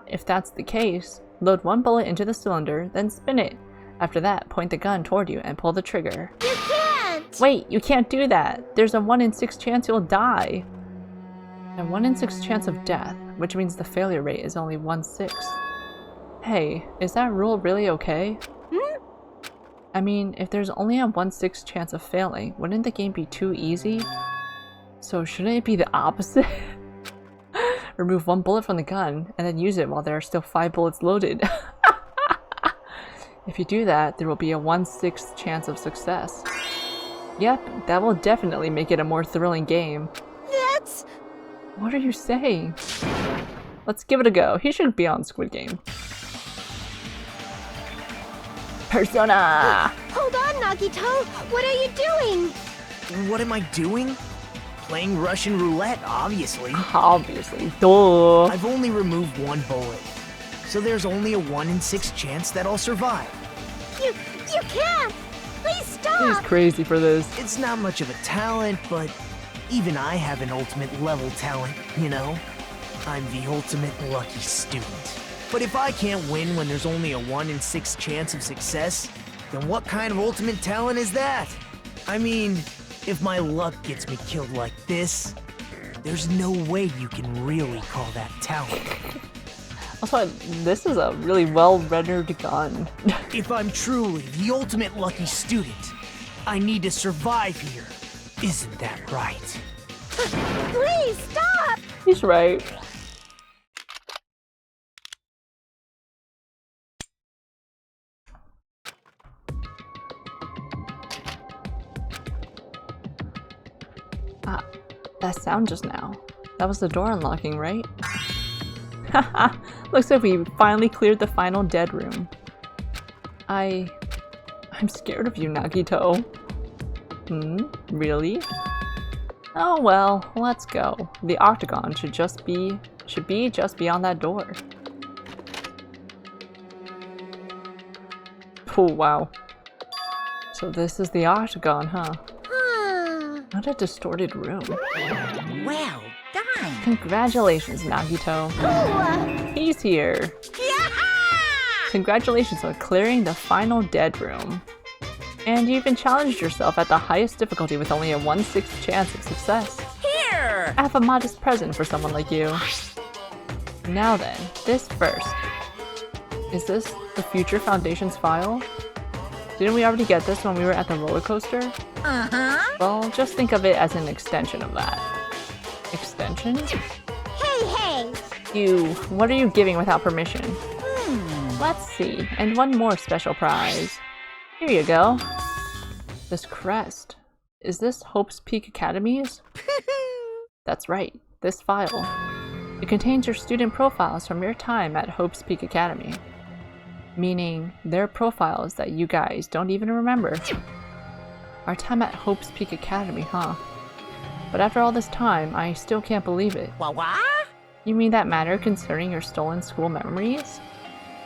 If that's the case, load one bullet into the cylinder, then spin it. After that, point the gun toward you and pull the trigger. You can't! Wait, you can't do that! There's a 1 in 6 chance you'll die! A 1 in 6 chance of death, which means the failure rate is only 1/6. Hey, is that rule really okay? I mean, if there's only a 1/6 chance of failing, wouldn't the game be too easy? So shouldn't it be the opposite? Remove 1 bullet from the gun, and then use it while there are still 5 bullets loaded. If you do that, there will be a 1/6 chance of success. Yep, that will definitely make it a more thrilling game. That's... What are you saying? Let's give it a go. He should be on Squid Game. Persona! Hold on, Nagito! What are you doing? What am I doing? Playing Russian roulette, obviously. Obviously. Duh. I've only removed 1 bullet. So there's only a 1 in 6 chance that I'll survive. You can't! Please stop! He's crazy for this. It's not much of a talent, but even I have an ultimate level talent, you know? I'm the ultimate lucky student. But if I can't win when there's only a 1 in 6 chance of success, then what kind of ultimate talent is that? I mean, if my luck gets me killed like this, there's no way you can really call that talent. Also, this is a really well-rendered gun. If I'm truly the ultimate lucky student, I need to survive here. Isn't that right? Please stop! He's right. That sound just now. That was the door unlocking, right? Haha, looks like we finally cleared the final dead room. I'm scared of you, Nagito. Really? Oh well, let's go. The octagon should be just beyond that door. Oh wow. So this is the octagon, huh? What a distorted room. Well done. Congratulations, Nagito. He's here. Congratulations on clearing the final dead room. And you even challenged yourself at the highest difficulty with only a 1/6 chance of success. Here! I have a modest present for someone like you. Now then, this first. Is this the Future Foundation's file? Didn't we already get this when we were at the roller coaster? Uh-huh. Well, just think of it as an extension of that. Extension? Hey! What are you giving without permission? Let's see, and one more special prize. Here you go. This crest. Is this Hope's Peak Academy's? That's right, this file. It contains your student profiles from your time at Hope's Peak Academy. Meaning, they're profiles that you guys don't even remember. Our time at Hope's Peak Academy, huh? But after all this time, I still can't believe it. What? You mean that matter concerning your stolen school memories?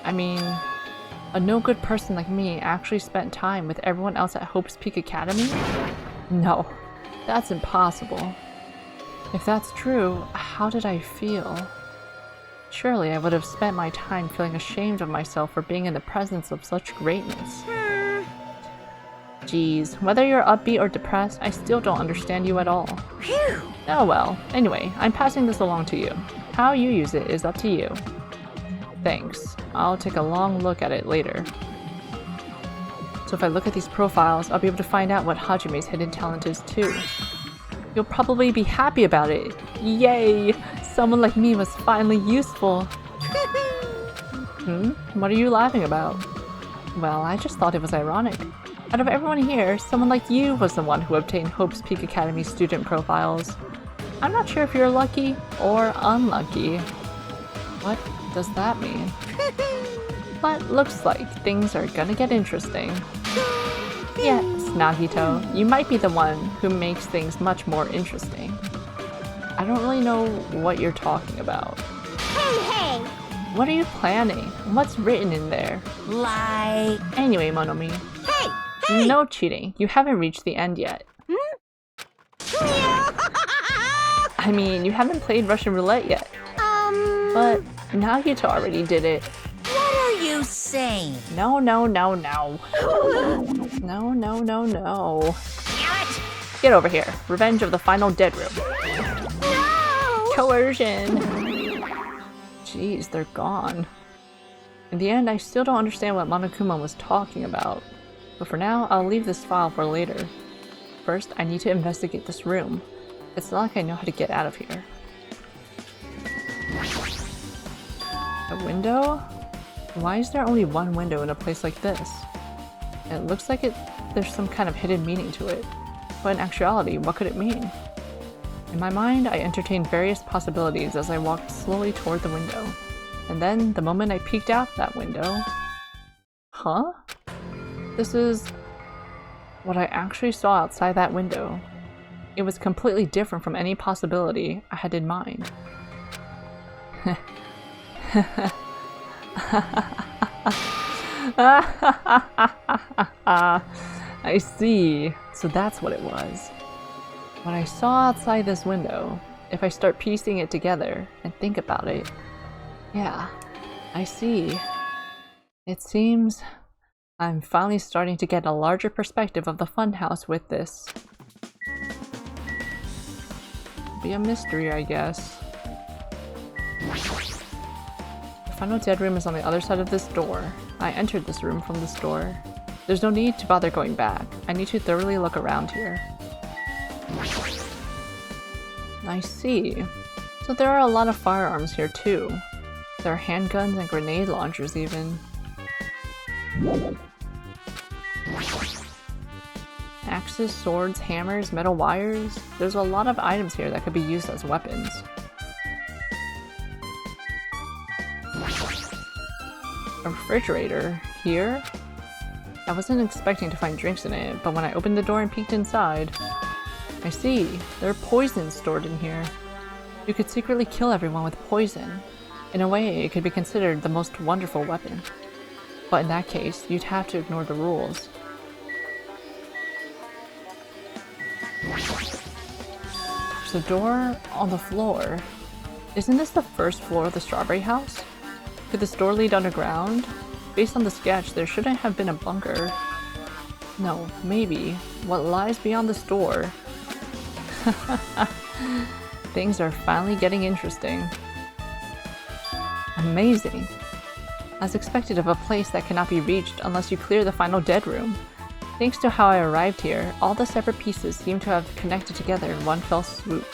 I mean, A no-good person like me actually spent time with everyone else at Hope's Peak Academy? No, that's impossible. If that's true, how did I feel? Surely I would have spent my time feeling ashamed of myself for being in the presence of such greatness. Geez, whether you're upbeat or depressed, I still don't understand you at all. Phew. Oh well, anyway, I'm passing this along to you. How you use it is up to you. Thanks. I'll take a long look at it later. So if I look at these profiles, I'll be able to find out what Hajime's hidden talent is too. You'll probably be happy about it. Yay! Someone like me was finally useful. What are you laughing about? Well, I just thought it was ironic. Out of everyone here, someone like you was the one who obtained Hope's Peak Academy student profiles. I'm not sure if you're lucky or unlucky. What does that mean? But looks like things are gonna get interesting. Yes, Nagito, you might be the one who makes things much more interesting. I don't really know what you're talking about. Hey! What are you planning? What's written in there? Like... Anyway, Monomi. Hey! No cheating. You haven't reached the end yet. I mean, you haven't played Russian roulette yet. But Nagito already did it. What are you saying? No. No. Damn it! Get over here. Revenge of the final dead room. No! Coercion. Jeez, they're gone. In the end, I still don't understand what Monokuma was talking about. But for now, I'll leave this file for later. First, I need to investigate this room. It's not like I know how to get out of here. A window? Why is there only one window in a place like this? It looks like there's some kind of hidden meaning to it. But in actuality, what could it mean? In my mind, I entertained various possibilities as I walked slowly toward the window. And then, the moment I peeked out that window... Huh? This is... what I actually saw outside that window. It was completely different from any possibility I had in mind. I see. So that's what it was. What I saw outside this window, if I start piecing it together and think about it, yeah, I see. It seems I'm finally starting to get a larger perspective of the funhouse with this. Be a mystery, I guess. The final dead room is on the other side of this door. I entered this room from this door. There's no need to bother going back. I need to thoroughly look around here. I see. So there are a lot of firearms here too. There are handguns and grenade launchers even. Axes, swords, hammers, metal wires. There's a lot of items here that could be used as weapons. A refrigerator here? I wasn't expecting to find drinks in it, but when I opened the door and peeked inside, I see, there are poisons stored in here. You could secretly kill everyone with poison. In a way, it could be considered the most wonderful weapon. But in that case, you'd have to ignore the rules. There's a door on the floor. Isn't this the first floor of the Strawberry House? Could this door lead underground? Based on the sketch, there shouldn't have been a bunker. No, maybe. What lies beyond this door? Things are finally getting interesting. Amazing. As expected of a place that cannot be reached unless you clear the final dead room. Thanks to how I arrived here, all the separate pieces seem to have connected together in one fell swoop.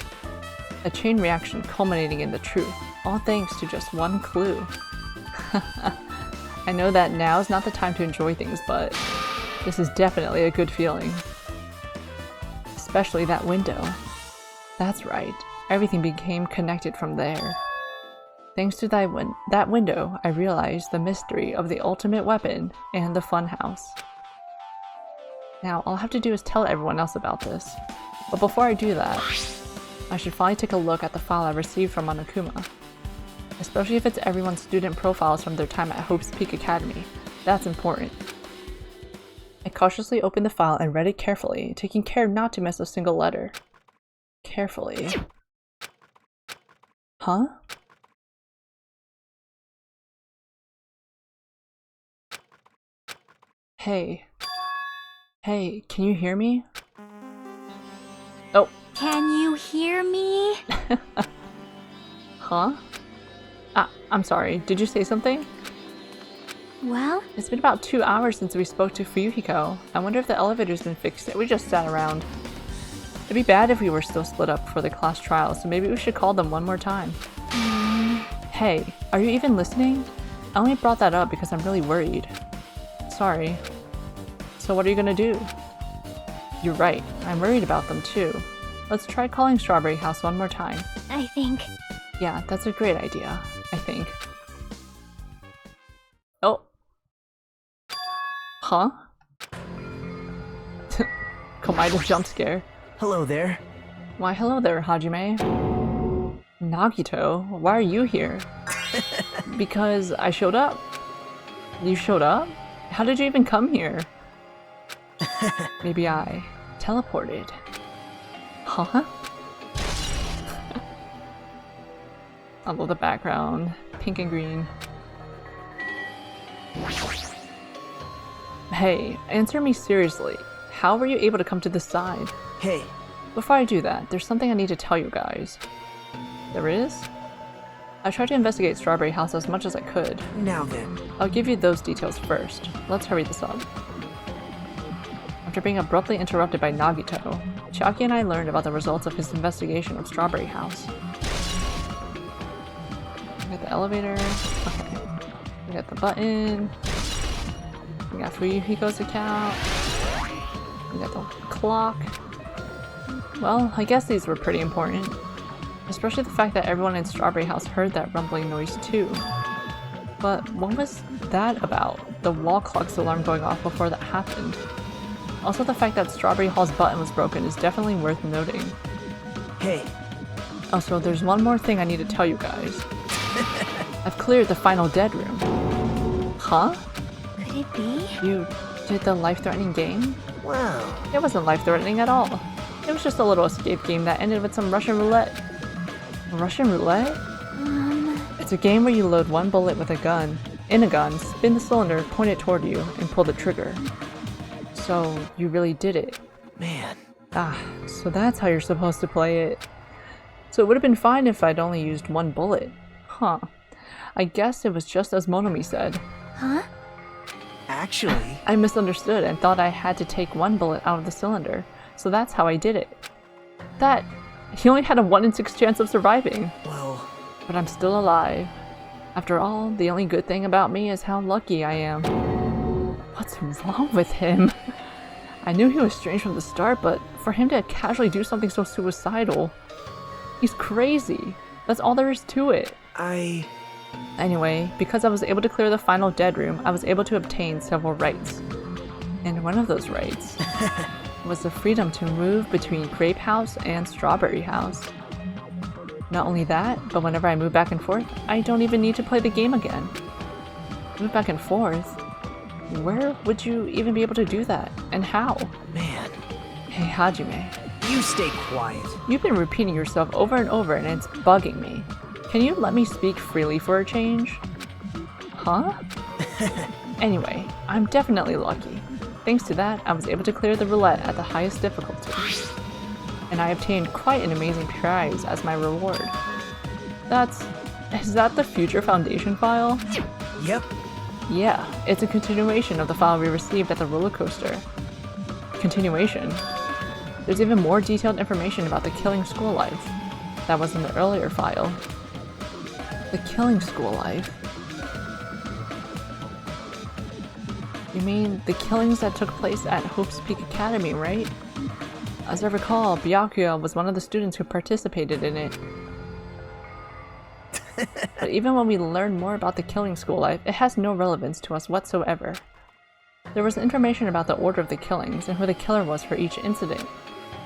A chain reaction culminating in the truth, all thanks to just one clue. I know that now is not the time to enjoy things, but this is definitely a good feeling. Especially that window. That's right, everything became connected from there. Thanks to that window, I realized the mystery of the ultimate weapon and the funhouse. Now, all I have to do is tell everyone else about this. But before I do that, I should finally take a look at the file I received from Monokuma. Especially if it's everyone's student profiles from their time at Hope's Peak Academy. That's important. I cautiously opened the file and read it carefully, taking care not to miss a single letter. Carefully. Huh? Hey. Hey, can you hear me? Oh. Can you hear me? Huh? I'm sorry, did you say something? Well, It's been about 2 hours since we spoke to Fuyuhiko. I wonder if the elevator's been fixed yet. We just sat around. It'd be bad if we were still split up for the class trial, so maybe we should call them one more time. Hey, are you even listening? I only brought that up because I'm really worried. Sorry. So what are you gonna do? You're right, I'm worried about them too. Let's try calling Strawberry House one more time. I think. Yeah, that's a great idea, I think. Oh. Huh? Komaida jump scare. Hello there. Why hello there, Hajime. Nagito, why are you here? Because I showed up. You showed up? How did you even come here? Maybe I teleported. Huh? I love the background. Pink and green. Hey, answer me seriously. How were you able to come to this side? Hey, Before I do that, there's something I need to tell you guys. There is? I tried to investigate Strawberry House as much as I could. now then. I'll give you those details first. Let's hurry this up. After being abruptly interrupted by Nagito, Chiaki and I learned about the results of his investigation of Strawberry House. We got the elevator. Okay. We got the button. We got Fuyuhiko's account. We got the clock. Well, I guess these were pretty important. Especially the fact that everyone in Strawberry House heard that rumbling noise too. But what was that about? The wall clock's alarm going off before that happened. Also, the fact that Strawberry Hall's button was broken is definitely worth noting. Hey, Also, there's one more thing I need to tell you guys. I've cleared the final dead room. Huh? Could it be? You did the life-threatening game? wow. It wasn't life-threatening at all. It was just a little escape game that ended with some Russian roulette. Russian roulette? It's a game where you load one bullet with a gun, in a gun, spin the cylinder, point it toward you, and pull the trigger. So, you really did it. Man. Ah, so that's how you're supposed to play it. So it would have been fine if I'd only used one bullet. Huh. I guess it was just as Monomi said. Huh? Actually, I misunderstood and thought I had to take one bullet out of the cylinder, so that's how I did it. He only had a 1 in 6 chance of surviving. well, But I'm still alive. After all, the only good thing about me is how lucky I am. What's wrong with him? I knew he was strange from the start, but for him to casually do something so suicidal, he's crazy. That's all there is to it. Anyway, because I was able to clear the final dead room, I was able to obtain several rights. And one of those rights was the freedom to move between Grape House and Strawberry House. Not only that, but whenever I move back and forth, I don't even need to play the game again. Move back and forth? Where would you even be able to do that? And how? man. Hey Hajime, You stay quiet. you've been repeating yourself over and over and it's bugging me. Can you let me speak freely for a change? Huh? Anyway, I'm definitely lucky. Thanks to that, I was able to clear the roulette at the highest difficulty. And I obtained quite an amazing prize as my reward. Is that the Future Foundation file? Yep. Yeah, it's a continuation of the file we received at the roller coaster. Continuation? There's even more detailed information about the Killing School Life. That was in the earlier file. The Killing School Life? You mean the killings that took place at Hope's Peak Academy, right? As I recall, Byakuya was one of the students who participated in it. But even when we learn more about the Killing School Life, it has no relevance to us whatsoever. There was information about the order of the killings and who the killer was for each incident.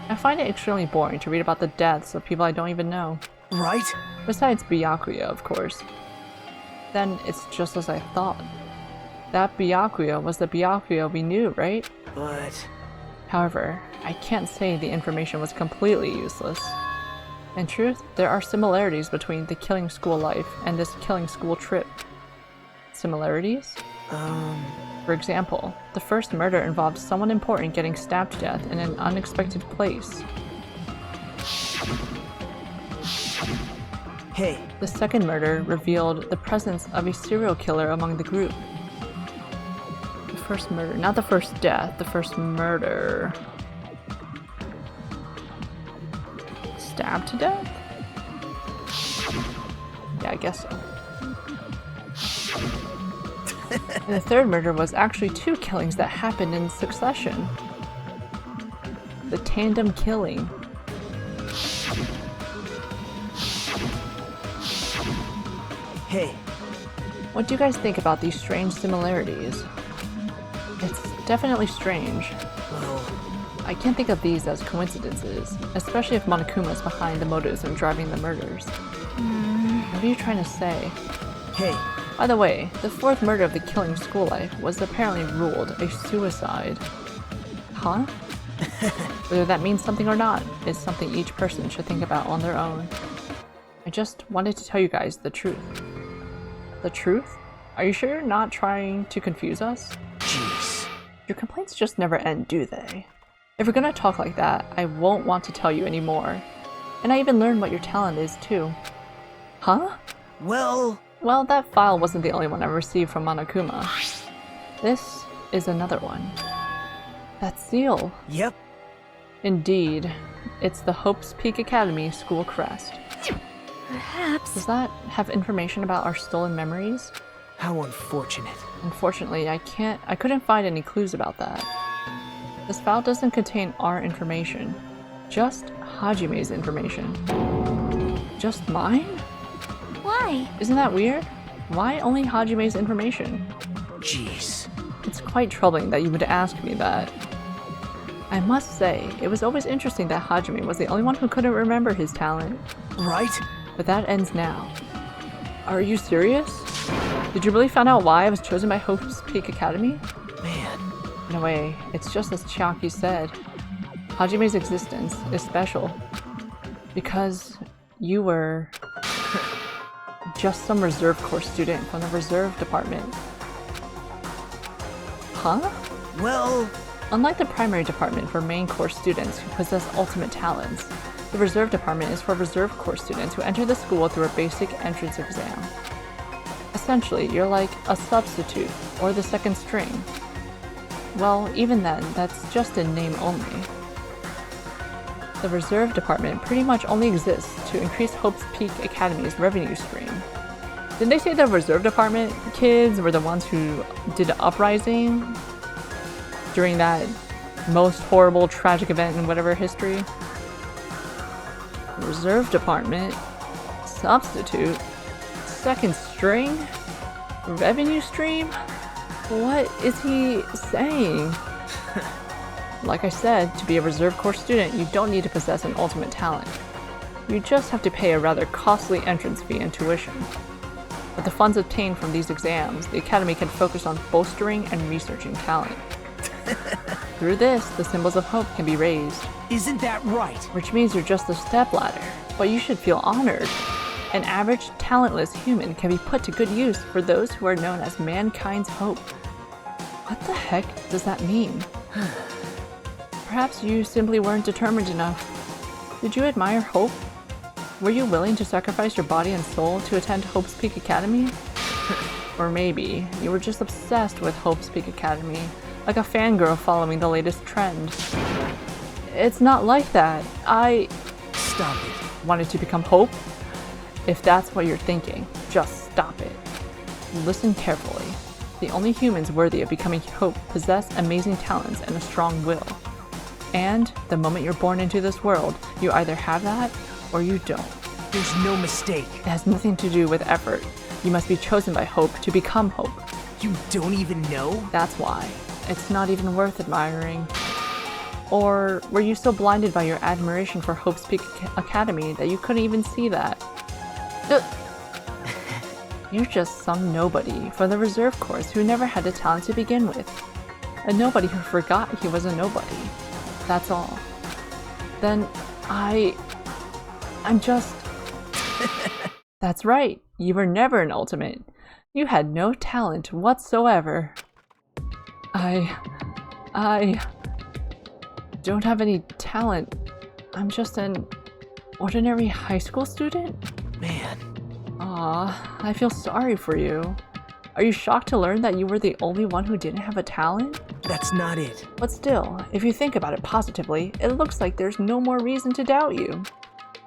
I find it extremely boring to read about the deaths of people I don't even know. Right? Besides Byakuya, of course. Then it's just as I thought. That Byakuya was the Byakuya we knew, right? But... However, I can't say the information was completely useless. In truth, there are similarities between the killing school life and this killing school trip. Similarities? For example, the first murder involved someone important getting stabbed to death in an unexpected place. Hey, The second murder revealed the presence of a serial killer among the group. The first murder, not the first death, the first murder. Stabbed to death? Yeah, I guess so. And the third murder was actually two killings that happened in succession. The tandem killing. hey, What do you guys think about these strange similarities? It's definitely strange. well, I can't think of these as coincidences, especially if Monokuma is behind the motives and driving the murders. What are you trying to say? hey, By the way, the fourth murder of the killing school life was apparently ruled a suicide. Huh? Whether that means something or not is something each person should think about on their own. I just wanted to tell you guys the truth. The truth? Are you sure you're not trying to confuse us? jeez. Your complaints just never end, do they? If you're gonna talk like that, I won't want to tell you anymore. And I even learned what your talent is, too. Huh? Well, Well, that file wasn't the only one I received from Monokuma. This is another one. That seal. yep, Indeed. It's the Hope's Peak Academy school crest. Perhaps. Does that have information about our stolen memories? how unfortunate. Unfortunately, I couldn't find any clues about that. This file doesn't contain our information. Just Hajime's information. Just mine? Why? Isn't that weird? Why only Hajime's information? Jeez. It's quite troubling that you would ask me that. I must say, it was always interesting that Hajime was the only one who couldn't remember his talent. Right? But that ends now. Are you serious? Did you really find out why I was chosen by Hope's Peak Academy? Man, In a way, it's just as Chiaki said. Hajime's existence is special. Because you were just some reserve corps student from the reserve department. Huh? well, Unlike the primary department for main course students who possess ultimate talents, the reserve department is for reserve course students who enter the school through a basic entrance exam. Essentially, you're like a substitute, or the second string. Well, even then, that's just in name only. The reserve department pretty much only exists to increase Hope's Peak Academy's revenue stream. Didn't they say the reserve department kids were the ones who did the uprising during that most horrible tragic event in whatever history? Reserve department, substitute, second string, revenue stream? What is he saying? Like I said, to be a reserve corps student, you don't need to possess an ultimate talent. You just have to pay a rather costly entrance fee and tuition. With the funds obtained from these exams, the Academy can focus on bolstering and researching talent. Through this, the symbols of hope can be raised, isn't that right? which means you're just a stepladder, but you should feel honored. An average, talentless human can be put to good use for those who are known as mankind's hope. What the heck does that mean? Perhaps you simply weren't determined enough. Did you admire Hope? Were you willing to sacrifice your body and soul to attend Hope's Peak Academy? Or maybe you were just obsessed with Hope's Peak Academy, like a fangirl following the latest trend. It's not like that. I Stop it. wanted to become Hope. If that's what you're thinking, just stop it. Listen carefully. The only humans worthy of becoming Hope possess amazing talents and a strong will. And the moment you're born into this world, you either have that or you don't. There's no mistake. It has nothing to do with effort. You must be chosen by Hope to become Hope. You don't even know? That's why. It's not even worth admiring. Or were you so blinded by your admiration for Hope's Peak Academy that you couldn't even see that? You're just some nobody from the reserve course who never had a talent to begin with. A nobody who forgot he was a nobody. That's all. Then I'm just... That's right, you were never an ultimate. You had no talent whatsoever. I don't have any talent. I'm just an ordinary high school student? Man. Aw, I feel sorry for you. Are you shocked to learn that you were the only one who didn't have a talent? That's not it. But still, if you think about it positively, it looks like there's no more reason to doubt you.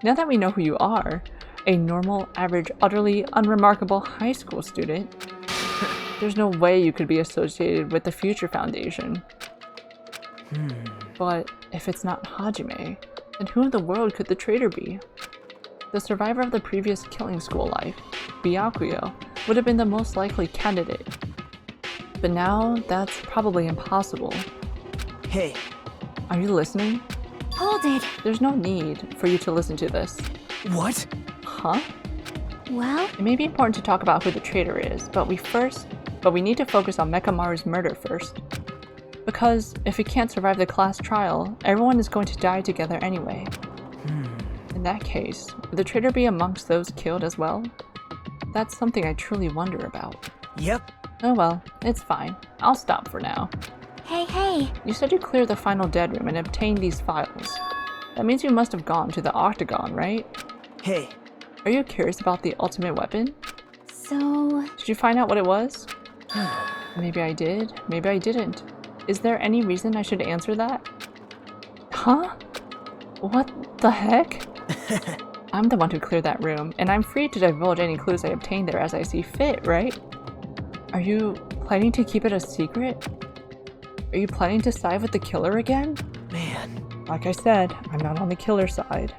Now that we know who you are, a normal, average, utterly unremarkable high school student, there's no way you could be associated with the Future Foundation. But if it's not Hajime, then who in the world could the traitor be? The survivor of the previous killing school life, Byakuya, would have been the most likely candidate. But now, that's probably impossible. Hey. Are you listening? Hold it. There's no need for you to listen to this. What? Huh? Well, It may be important to talk about who the traitor is, but we need to focus on Mekamaru's murder first. Because if he can't survive the class trial, everyone is going to die together anyway. In that case, would the traitor be amongst those killed as well? That's something I truly wonder about. Yep. Oh well, it's fine. I'll stop for now. hey. You said you cleared the final dead room and obtained these files. That means you must have gone to the Octagon, right? Hey. Are you curious about the ultimate weapon? So, Did you find out what it was? Maybe I did, maybe I didn't. Is there any reason I should answer that? Huh? What the heck? I'm the one who cleared that room, and I'm free to divulge any clues I obtained there as I see fit, right? Are you planning to keep it a secret? Are you planning to side with the killer again? Man. Like I said, I'm not on the killer side.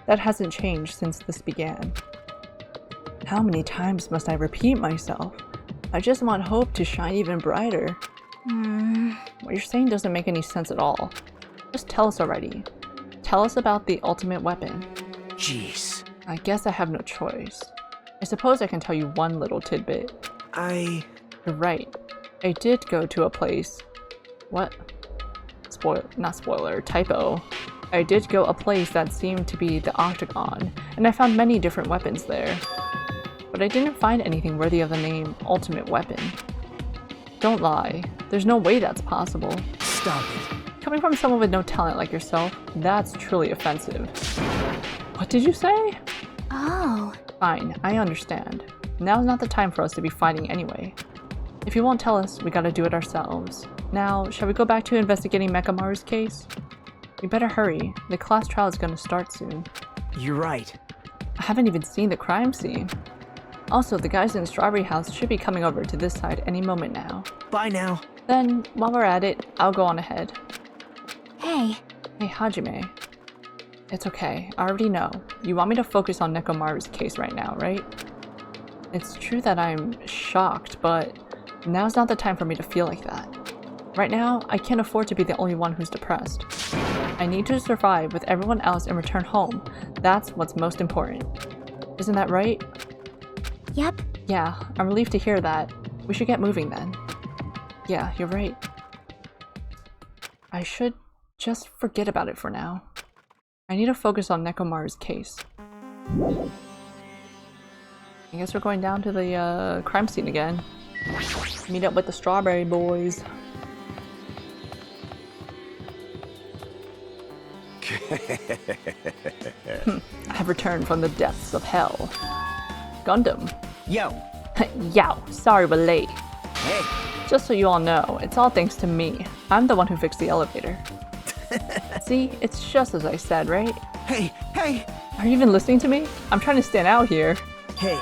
That hasn't changed since this began. How many times must I repeat myself? I just want hope to shine even brighter. What you're saying doesn't make any sense at all. Just tell us already. Tell us about the ultimate weapon. Jeez. I guess I have no choice. I suppose I can tell you one little tidbit. You're right. I did go to a place. What? Not spoiler, typo. I did go a place that seemed to be the Octagon, and I found many different weapons there. But I didn't find anything worthy of the name Ultimate Weapon. Don't lie, there's no way that's possible. Stop it. Coming from someone with no talent like yourself, that's truly offensive. What did you say? oh, Fine, I understand. Now's not the time for us to be fighting anyway. If you won't tell us, we gotta do it ourselves. Now, shall we go back to investigating Mekamaru's case? We better hurry. The class trial is gonna start soon. You're right. I haven't even seen the crime scene. Also, the guys in Strawberry House should be coming over to this side any moment now. Bye now. Then, while we're at it, I'll go on ahead. hey. Hey, Hajime. It's okay, I already know. You want me to focus on Nekomaru's case right now, right? It's true that I'm shocked, but now's not the time for me to feel like that. Right now, I can't afford to be the only one who's depressed. I need to survive with everyone else and return home. That's what's most important. Isn't that right? Yep. Yeah, I'm relieved to hear that. We should get moving then. Yeah, you're right. I should just forget about it for now. I need to focus on Nekomaru's case. I guess we're going down to the crime scene again. Meet up with the Strawberry Boys. I have returned from the depths of hell. Gundam. Yo. Yow, sorry we're late. Hey. Just so you all know, it's all thanks to me. I'm the one who fixed the elevator. See, it's just as I said, right? Hey. Are you even listening to me? I'm trying to stand out here. Hey.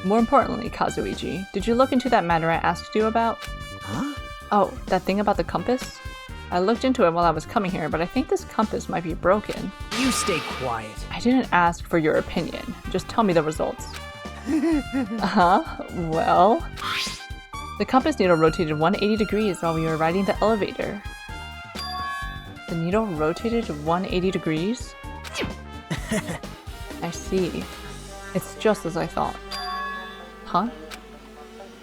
More importantly, Kazuichi, did you look into that matter I asked you about? Huh? Oh, that thing about the compass? I looked into it while I was coming here, but I think this compass might be broken. You stay quiet. I didn't ask for your opinion. Just tell me the results. Well... The compass needle rotated 180 degrees while we were riding the elevator. The needle rotated 180 degrees? I see. It's just as I thought. Huh?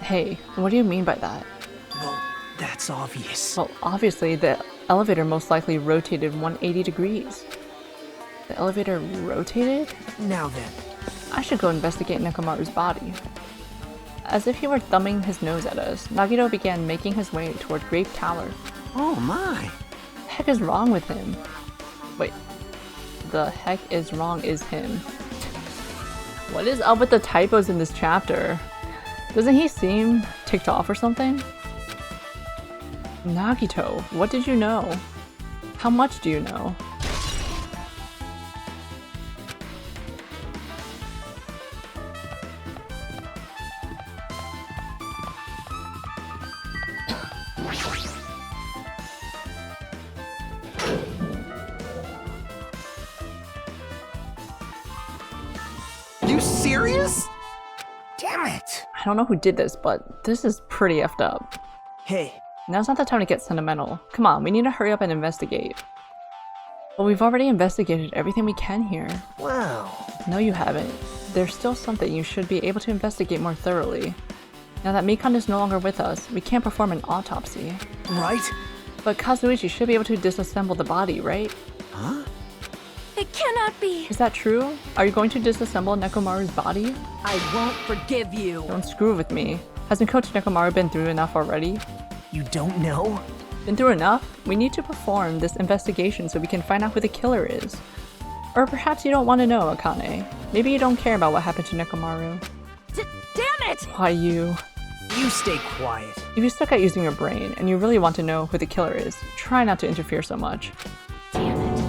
Hey, what do you mean by that? Well, that's obvious. Well, obviously, the elevator most likely rotated 180 degrees. The elevator rotated? Now then. I should go investigate Nekomaru's body. As if he were thumbing his nose at us, Nagito began making his way toward Grape Tower. Oh my. The heck is wrong with him? Wait. The heck is wrong is him. What is up with the typos in this chapter? Doesn't he seem ticked off or something? Nagito, what did you know? How much do you know? You serious? Damn it. I don't know who did this, but this is pretty effed up. Hey, Now's not the time to get sentimental. Come on, we need to hurry up and investigate. Well, we've already investigated everything we can here. wow. No, you haven't. There's still something you should be able to investigate more thoroughly. Now that Mikan is no longer with us, we can't perform an autopsy. Right? But Kazuichi should be able to disassemble the body, right? Huh? It cannot be. Is that true? Are you going to disassemble Nekomaru's body? I won't forgive you. Don't screw with me. Hasn't Coach Nekomaru been through enough already? You don't know? Been through enough? We need to perform this investigation so we can find out who the killer is. Or perhaps you don't want to know, Akane. Maybe you don't care about what happened to Nekomaru. Damn it! Why you? You stay quiet. If you stuck at using your brain and you really want to know who the killer is, try not to interfere so much. Damn it.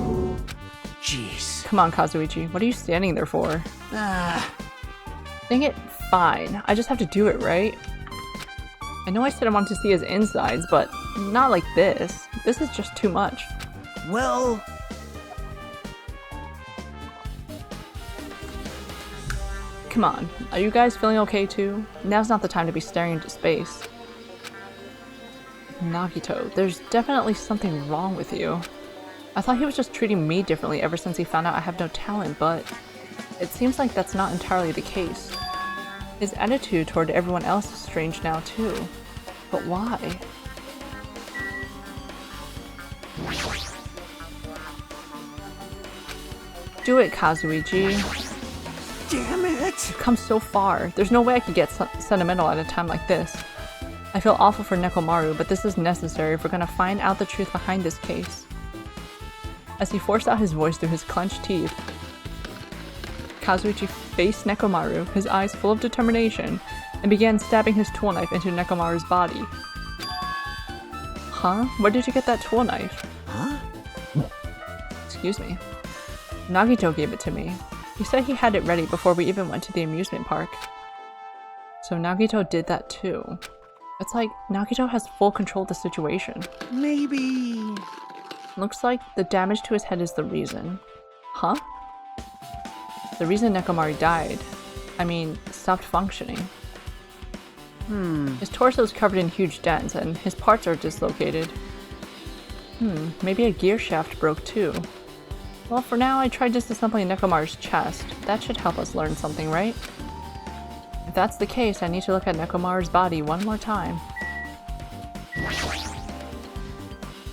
Jeez. Come on, Kazuichi, what are you standing there for? Ah. Dang it, fine. I just have to do it, right? I know I said I wanted to see his insides, but not like this. This is just too much. Well... Come on, are you guys feeling okay too? Now's not the time to be staring into space. Nagito, there's definitely something wrong with you. I thought he was just treating me differently ever since he found out I have no talent, but it seems like that's not entirely the case. His attitude toward everyone else is strange now too. But why? Do it, Kazuichi. Damn it! You've come so far. There's no way I could get sentimental at a time like this. I feel awful for Nekomaru, but this is necessary if we're gonna find out the truth behind this case. As he forced out his voice through his clenched teeth, Kazuichi faced Nekomaru, his eyes full of determination, and began stabbing his tool knife into Nekomaru's body. Huh? Where did you get that tool knife? Huh? Excuse me. Nagito gave it to me. He said he had it ready before we even went to the amusement park. So Nagito did that too. It's like Nagito has full control of the situation. Maybe... Looks like the damage to his head is the reason. Huh? The reason Nekomaru died. I mean, stopped functioning. His torso is covered in huge dents and his parts are dislocated. Maybe a gear shaft broke too. Well, for now I tried disassembling Nekomaru's chest. That should help us learn something, right? If that's the case, I need to look at Nekomaru's body one more time.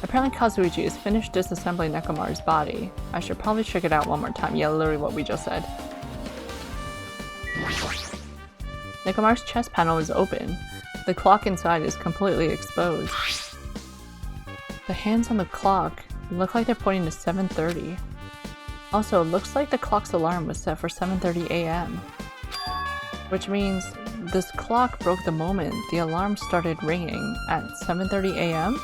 Apparently Kazuichi is finished disassembling Nekomaru's body. I should probably check it out one more time. Yeah, literally what we just said. Nekomaru's chest panel is open. The clock inside is completely exposed. The hands on the clock look like they're pointing to 7:30. Also, looks like the clock's alarm was set for 7:30 a.m. Which means this clock broke the moment the alarm started ringing at 7:30 a.m.?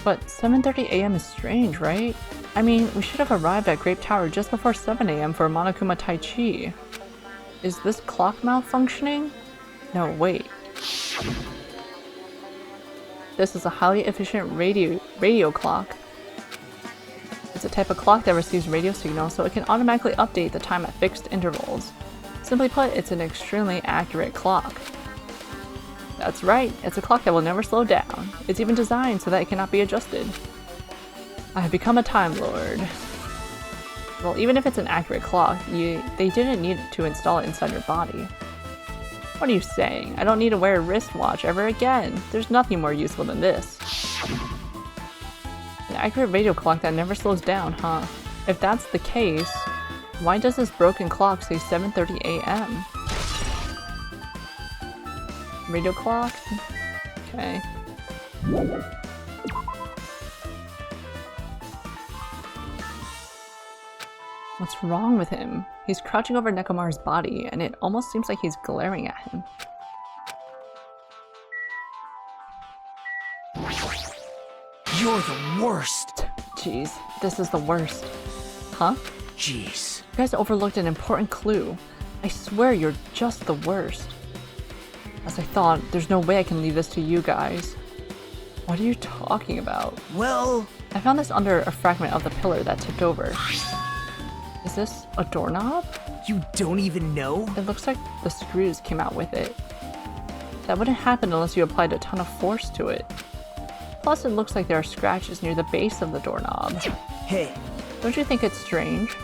But 7:30 a.m. is strange, right? I mean, we should have arrived at Grape Tower just before 7 a.m. for Monokuma Tai Chi. Is this clock malfunctioning? No, wait. This is a highly efficient radio clock. It's a type of clock that receives radio signals so it can automatically update the time at fixed intervals. Simply put, it's an extremely accurate clock. That's right, it's a clock that will never slow down. It's even designed so that it cannot be adjusted. I have become a Time Lord. Well, even if it's an accurate clock, they didn't need to install it inside your body. What are you saying? I don't need to wear a wristwatch ever again. There's nothing more useful than this. An accurate radio clock that never slows down, huh? If that's the case, why does this broken clock say 7:30 a.m.? Radio clock? Okay. What's wrong with him? He's crouching over Nekomaru's body, and it almost seems like he's glaring at him. You're the worst. Jeez, this is the worst. Huh? Jeez. You guys overlooked an important clue. I swear you're just the worst. As I thought, there's no way I can leave this to you guys. What are you talking about? Well... I found this under a fragment of the pillar that tipped over. Is this a doorknob? You don't even know? It looks like the screws came out with it. That wouldn't happen unless you applied a ton of force to it. Plus, it looks like there are scratches near the base of the doorknob. Hey. Don't you think it's strange?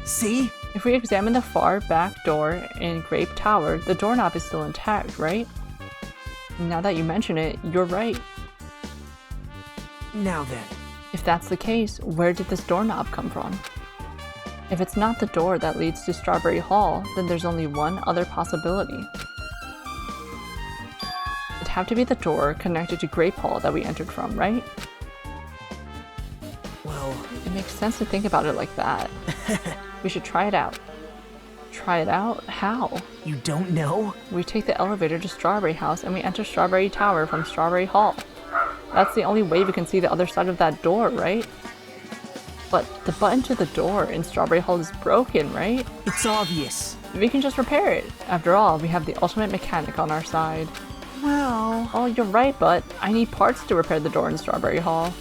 See? If we examine the far back door in Grape Tower, the doorknob is still intact, right? Now that you mention it, you're right. Now then. If that's the case, where did this doorknob come from? If it's not the door that leads to Strawberry Hall, then there's only one other possibility. It'd have to be the door connected to Grape Hall that we entered from, right? Well... It makes sense to think about it like that. We should try it out. Try it out? How? You don't know? We take the elevator to Strawberry House and we enter Strawberry Tower from Strawberry Hall. That's the only way we can see the other side of that door, right? But the button to the door in Strawberry Hall is broken, right? It's obvious. We can just repair it. After all, we have the ultimate mechanic on our side. Well... Oh, you're right, but I need parts to repair the door in Strawberry Hall.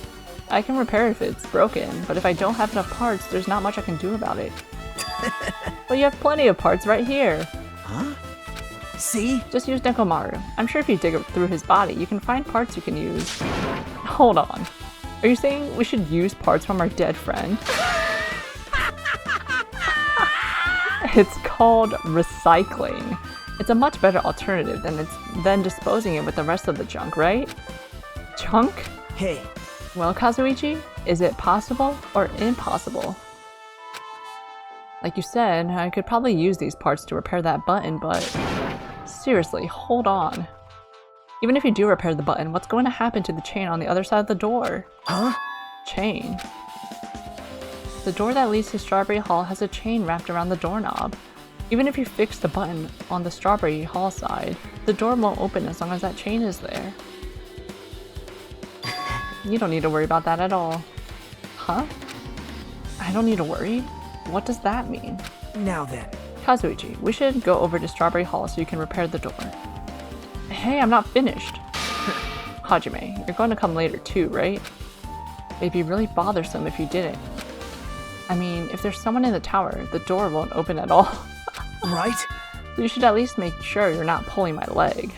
I can repair it if it's broken, but if I don't have enough parts, there's not much I can do about it. Well, you have plenty of parts right here. Huh? See? Just use Nekomaru. I'm sure if you dig through his body, you can find parts you can use. Hold on. Are you saying we should use parts from our dead friend? It's called recycling. It's a much better alternative than disposing it with the rest of the junk, right? Junk? Hey. Well, Kazuichi, is it possible or impossible? Like you said, I could probably use these parts to repair that button, but seriously, hold on. Even if you do repair the button, what's going to happen to the chain on the other side of the door? Huh? Chain. The door that leads to Strawberry Hall has a chain wrapped around the doorknob. Even if you fix the button on the Strawberry Hall side, the door won't open as long as that chain is there. You don't need to worry about that at all. Huh? I don't need to worry? What does that mean? Now then. Kazuichi, we should go over to Strawberry Hall so you can repair the door. Hey, I'm not finished. Hajime, you're going to come later too, right? It'd be really bothersome if you didn't. I mean, if there's someone in the tower, the door won't open at all. Right? So you should at least make sure you're not pulling my leg.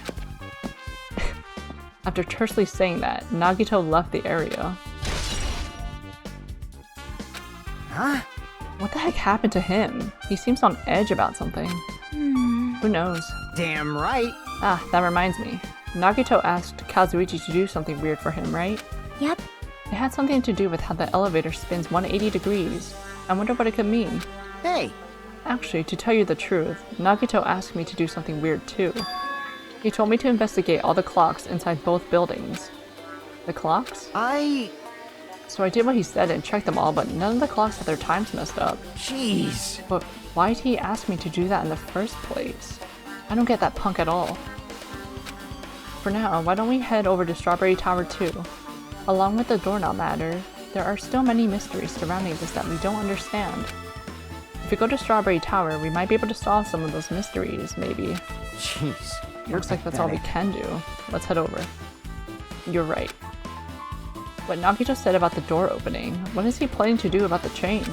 After tersely saying that, Nagito left the area. Huh? What the heck happened to him? He seems on edge about something. Who knows? Damn right. Ah, that reminds me. Nagito asked Kazuichi to do something weird for him, right? Yep. It had something to do with how the elevator spins 180 degrees. I wonder what it could mean. Hey. Actually, to tell you the truth, Nagito asked me to do something weird too. He told me to investigate all the clocks inside both buildings. The clocks? So I did what he said and checked them all, but none of the clocks had their times messed up. Jeez. But why did he ask me to do that in the first place? I don't get that punk at all. For now, why don't we head over to Strawberry Tower 2? Along with the doorknob matter, there are still many mysteries surrounding this that we don't understand. If we go to Strawberry Tower, we might be able to solve some of those mysteries, maybe. Jeez. Looks like that's all we can do. Let's head over. You're right. What Nagito said about the door opening, what is he planning to do about the chain?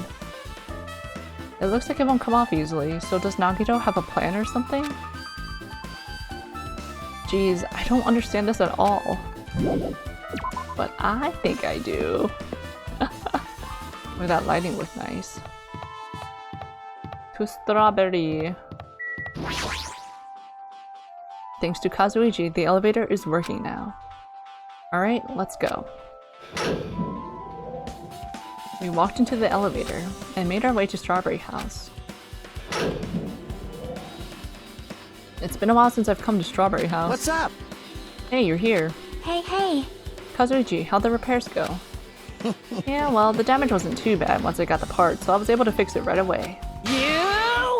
It looks like it won't come off easily, so does Nagito have a plan or something? Geez, I don't understand this at all. But I think I do. Well, that lighting looked nice. to Strawberry. Thanks to Kazuichi, the elevator is working now. Alright, let's go. We walked into the elevator and made our way to Strawberry House. It's been a while since I've come to Strawberry House. What's up? Hey, you're here. Hey. Kazuichi, how'd the repairs go? Yeah, well, the damage wasn't too bad once I got the part, so I was able to fix it right away.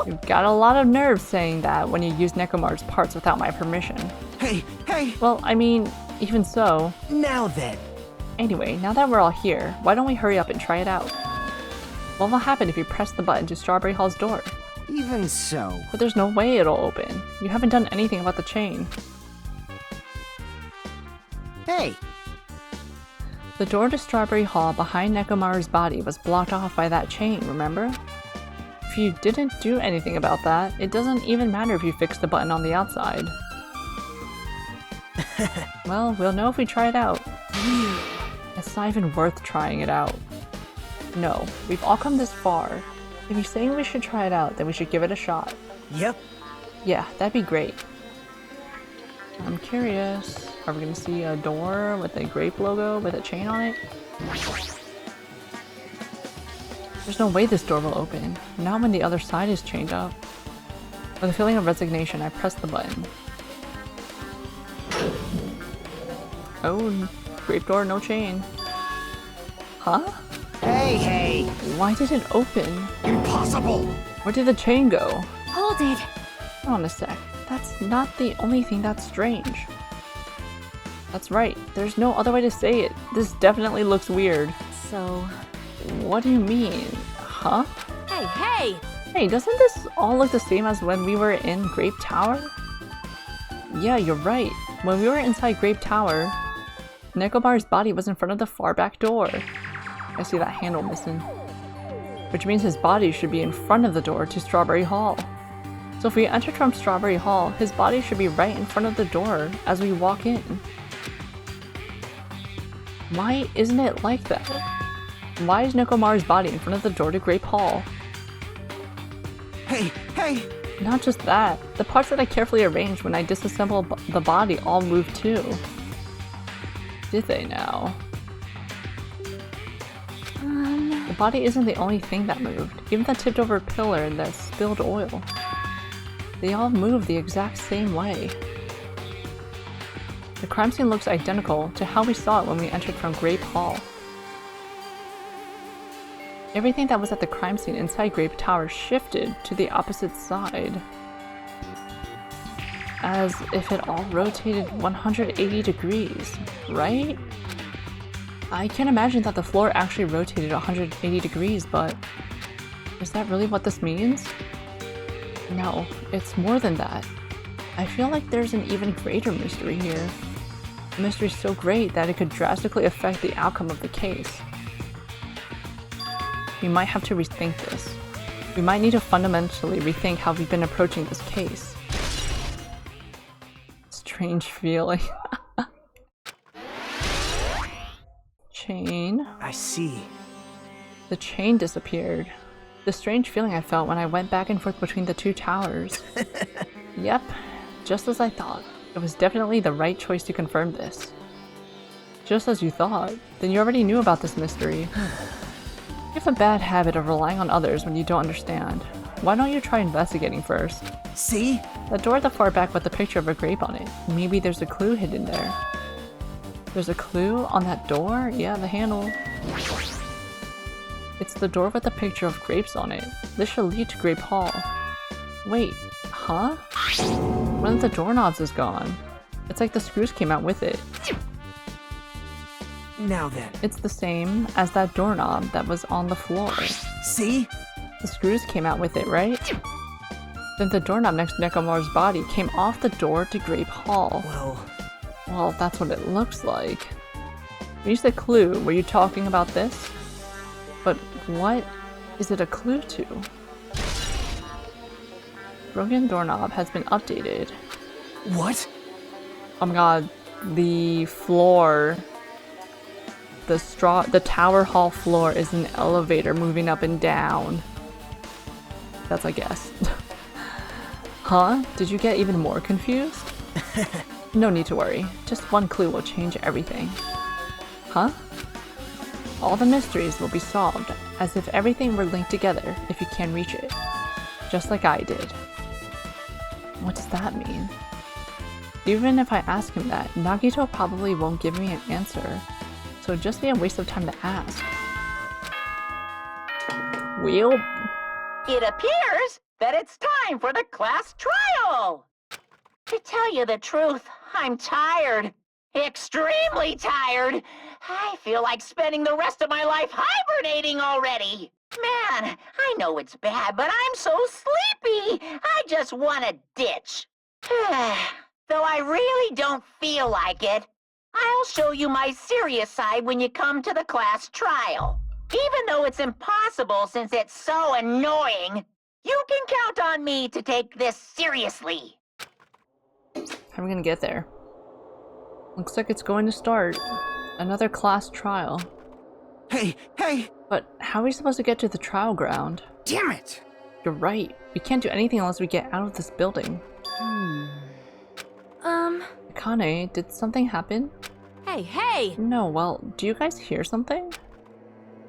You've got a lot of nerve saying that when you use Nekomaru's parts without my permission. Hey! Well, I mean, even so. Now then. Anyway, now that we're all here, why don't we hurry up and try it out? What will happen if you press the button to Strawberry Hall's door? Even so. But there's no way it'll open. You haven't done anything about the chain. Hey! The door to Strawberry Hall behind Nekomaru's body was blocked off by that chain, remember? If you didn't do anything about that, it doesn't even matter if you fix the button on the outside. Well, we'll know if we try it out. It's not even worth trying it out. No, we've all come this far. If you're saying we should try it out, then we should give it a shot. Yep. Yeah, that'd be great. I'm curious, are we gonna see a door with a grape logo with a chain on it? There's no way this door will open, not when the other side is chained up. With a feeling of resignation, I pressed the button. Oh, grape door, no chain. Huh? Hey! Why did it open? Impossible! Where did the chain go? Hold it. Hold on a sec. That's not the only thing that's strange. That's right. There's no other way to say it. This definitely looks weird. So, What do you mean? Huh? Hey! Hey, doesn't this all look the same as when we were in Grape Tower? Yeah, you're right. When we were inside Grape Tower, Nekomaru's body was in front of the far back door. I see that handle missing. Which means his body should be in front of the door to Strawberry Hall. So if we entered from Strawberry Hall, his body should be right in front of the door as we walk in. Why isn't it like that? Why is Nekomaru's body in front of the door to Grape Hall? Hey! Not just that, the parts that I carefully arranged when I disassembled the body all moved too. Did they now? The body isn't the only thing that moved. Even the tipped over pillar and the spilled oil. They all move the exact same way. The crime scene looks identical to how we saw it when we entered from Grape Hall. Everything that was at the crime scene inside Grape Tower shifted to the opposite side. As if it all rotated 180 degrees, right? I can't imagine that the floor actually rotated 180 degrees, but is that really what this means? No, it's more than that. I feel like there's an even greater mystery here. A mystery so great that it could drastically affect the outcome of the case. We might have to rethink this. We might need to fundamentally rethink how we've been approaching this case. Strange feeling. Chain. I see. The chain disappeared. The strange feeling I felt when I went back and forth between the two towers. Yep, just as I thought. It was definitely the right choice to confirm this. Just as you thought, then you already knew about this mystery. You have a bad habit of relying on others when you don't understand. Why don't you try investigating first? See? The door at the far back with the picture of a grape on it. Maybe there's a clue hidden there. There's a clue on that door? Yeah, the handle. It's the door with the picture of grapes on it. This should lead to Grape Hall. Wait, huh? One of the doorknobs is gone. It's like the screws came out with it. Now then. It's the same as that doorknob that was on the floor. See? The screws came out with it, right? Then the doorknob next to Nekomaru's body came off the door to Grape Hall. Well, that's what it looks like. When you said clue, were you talking about this? But what is it a clue to? Broken doorknob has been updated. What? Oh my god, the floor. The tower hall floor is an elevator moving up and down. That's a guess. Huh? Did you get even more confused? No need to worry. Just one clue will change everything. Huh? All the mysteries will be solved, as if everything were linked together if you can reach it. Just like I did. What does that mean? Even if I ask him that, Nagito probably won't give me an answer, so it'd just be a waste of time to ask. Well, It appears that it's time for the class trial! To tell you the truth, I'm tired. Extremely tired. I feel like spending the rest of my life hibernating already. Man, I know it's bad, but I'm so sleepy. I just want to ditch. Though I really don't feel like it. I'll show you my serious side when you come to the class trial. Even though it's impossible since it's so annoying, you can count on me to take this seriously. how are we gonna get there? Looks like it's going to start. Another class trial. Hey, hey! But how are we supposed to get to the trial ground? Damn it! You're right. We can't do anything unless we get out of this building. Akane, did something happen? Hey! No, well, do you guys hear something?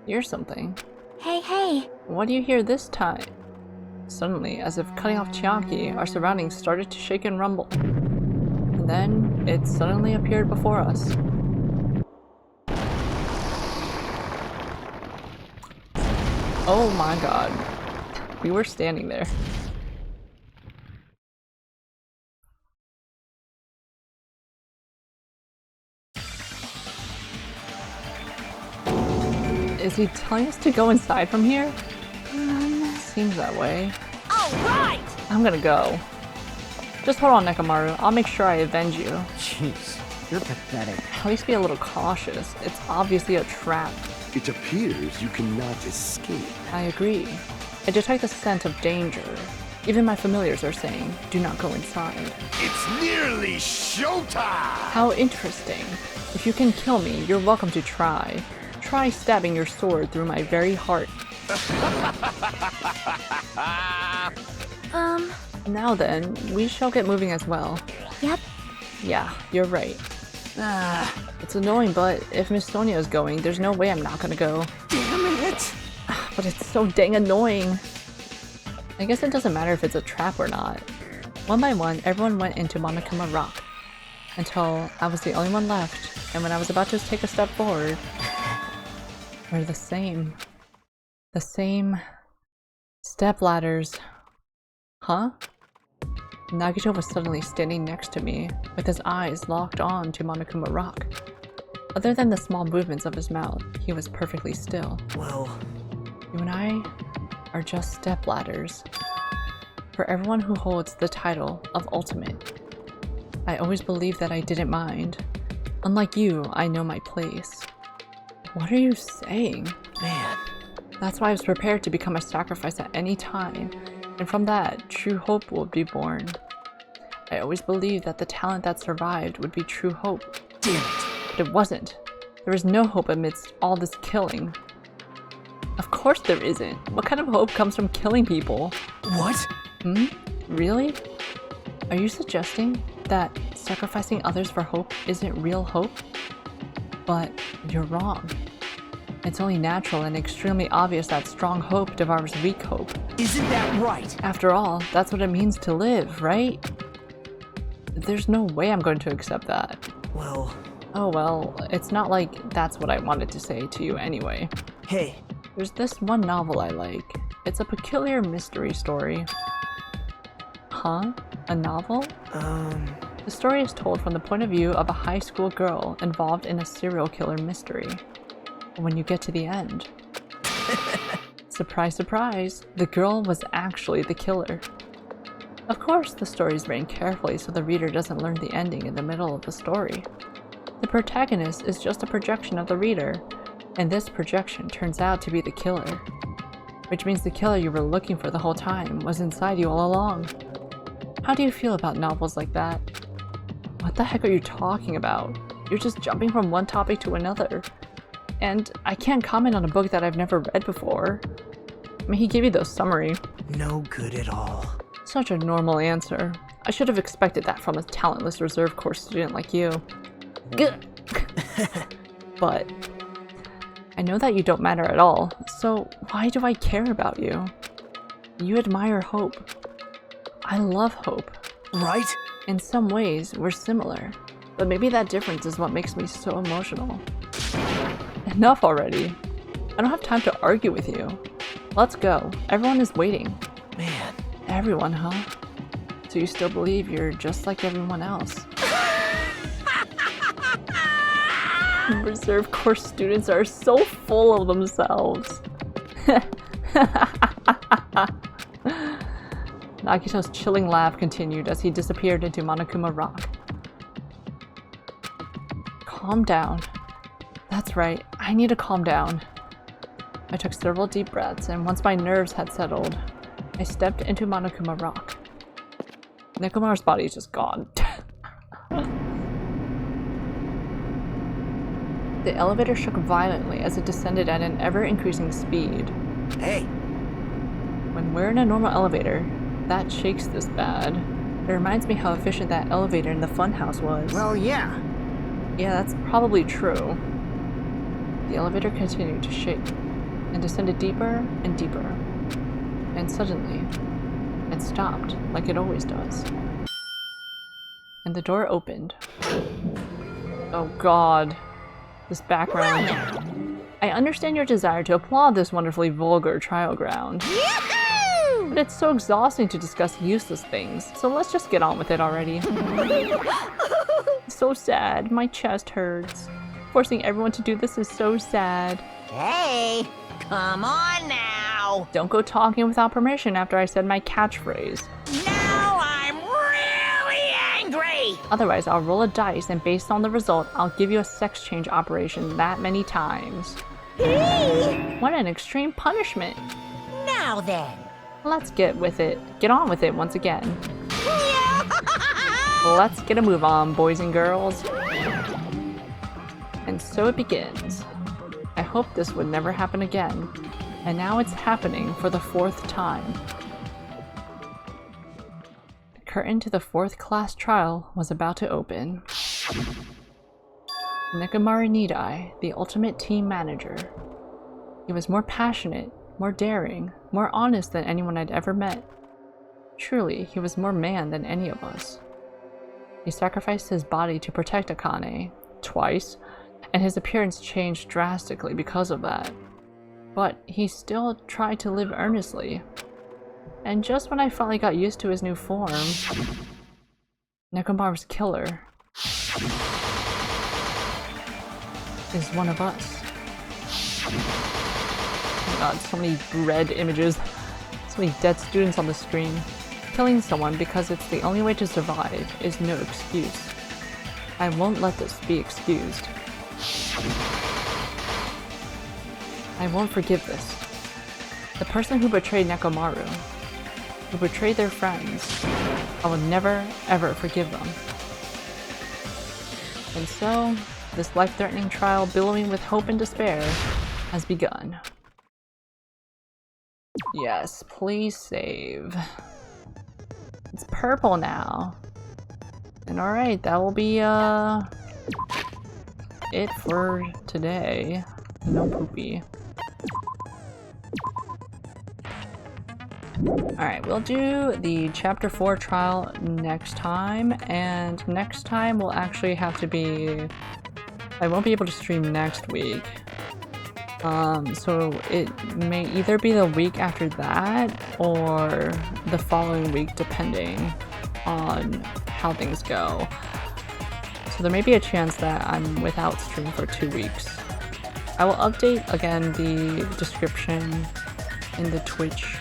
Hear something? Hey! What do you hear this time? Suddenly, as if cutting off Chiaki, our surroundings started to shake and rumble. And then, it suddenly appeared before us. Oh my god. We were standing there. Is he telling us to go inside from here? Seems that way. All right! I'm gonna go. Just hold on, Nekomaru. I'll make sure I avenge you. Jeez, you're pathetic. At least be a little cautious. It's obviously a trap. It appears you cannot escape. I agree. I detect the scent of danger. Even my familiars are saying, do not go inside. It's nearly showtime! How interesting. If you can kill me, you're welcome to try. Try stabbing your sword through my very heart. Now then, we shall get moving as well. Yep. Yeah, you're right. It's annoying, but if Miss Sonia is going, there's no way I'm not gonna go. Damn it! But it's so dang annoying. I guess it doesn't matter if it's a trap or not. One by one, everyone went into Monokuma Rock. Until I was the only one left, and when I was about to take a step forward, we're the same. The same step ladders. Huh? Nagito was suddenly standing next to me, with his eyes locked on to Monokuma Rock. Other than the small movements of his mouth, he was perfectly still. Well, You and I are just step ladders. For everyone who holds the title of Ultimate. I always believed that I didn't mind. Unlike you, I know my place. What are you saying? man. That's why I was prepared to become a sacrifice at any time, and from that, true hope would be born. I always believed that the talent that survived would be true hope. Damn it. But it wasn't. There was no hope amidst all this killing. Of course there isn't. What kind of hope comes from killing people? What? Really? Are you suggesting that sacrificing others for hope isn't real hope? But you're wrong. It's only natural and extremely obvious that strong hope devours weak hope. Isn't that right? After all, that's what it means to live, right? There's no way I'm going to accept that. Well, Oh well, it's not like that's what I wanted to say to you anyway. hey. There's this one novel I like. It's a peculiar mystery story. Huh? A novel? The story is told from the point of view of a high school girl involved in a serial killer mystery. When you get to the end, surprise, surprise, the girl was actually the killer. Of course, the story is written carefully so the reader doesn't learn the ending in the middle of the story. The protagonist is just a projection of the reader, and this projection turns out to be the killer. Which means the killer you were looking for the whole time was inside you all along. How do you feel about novels like that? What the heck are you talking about? You're just jumping from one topic to another. And I can't comment on a book that I've never read before. I mean, he gave you the summary. No good at all. Such a normal answer. I should have expected that from a talentless reserve corps student like you. Good. But I know that you don't matter at all, so why do I care about you? You admire Hope. I love Hope. Right? In some ways, we're similar, but maybe that difference is what makes me so emotional. Enough already. I don't have time to argue with you. Let's go. Everyone is waiting. Man. Everyone, huh? So you still believe you're just like everyone else? Reserve Corps students are so full of themselves. Nagito's chilling laugh continued as he disappeared into Monokuma Rock. Calm down. That's right, I need to calm down. I took several deep breaths, and once my nerves had settled, I stepped into Monokuma Rock. Nekomaru's body is just gone. The elevator shook violently as it descended at an ever-increasing speed. Hey. When we're in a normal elevator, that shakes this bad. It reminds me how efficient that elevator in the funhouse was. Well, yeah. Yeah, that's probably true. The elevator continued to shake and descended deeper and deeper. And suddenly, it stopped like it always does. And the door opened. Oh god. This background. I understand your desire to applaud this wonderfully vulgar trial ground. But it's so exhausting to discuss useless things, so let's just get on with it already. So sad, my chest hurts. Forcing everyone to do this is so sad. Hey, come on now. Don't go talking without permission after I said my catchphrase. Now I'm really angry. Otherwise, I'll roll a dice, and based on the result, I'll give you a sex change operation that many times. What an extreme punishment. Now then. Let's get with it. Get on with it once again. Let's get a move on, boys and girls. And so it begins. I hope this would never happen again. And now it's happening for the 4th time. The curtain to the 4th class trial was about to open. Nekomaru Nidai, the ultimate team manager. He was more passionate, more daring, more honest than anyone I'd ever met. Truly, he was more man than any of us. He sacrificed his body to protect Akane, twice, and his appearance changed drastically because of that. But he still tried to live earnestly. And just when I finally got used to his new form, Nekomaru's killer is one of us. Oh god, so many red images. So many dead students on the screen. Killing someone because it's the only way to survive is no excuse. I won't let this be excused. I won't forgive this. The person who betrayed Nekomaru, who betrayed their friends, I will never, ever forgive them. And so, this life-threatening trial billowing with hope and despair has begun. Yes, please save. It's purple now. And alright, that will be it for today. No poopy. Alright, we'll do the chapter 4 trial next time, and next time will actually have to be... I won't be able to stream next week. So it may either be the week after that or the following week, depending on how things go. So there may be a chance that I'm without stream for 2 weeks. I will update again the description in the Twitch,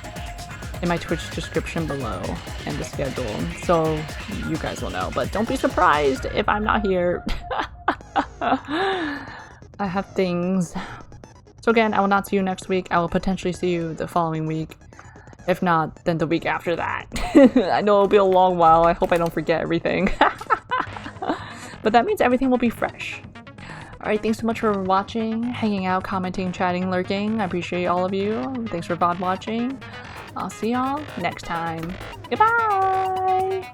in my Twitch description below, and the schedule, so you guys will know. But don't be surprised if I'm not here. I have things. So again, I will not see you next week. I will potentially see you the following week. If not, then the week after that. I know it'll be a long while. I hope I don't forget everything. But that means everything will be fresh. Alright, thanks so much for watching, hanging out, commenting, chatting, lurking. I appreciate all of you. Thanks for VOD watching. I'll see y'all next time. Goodbye!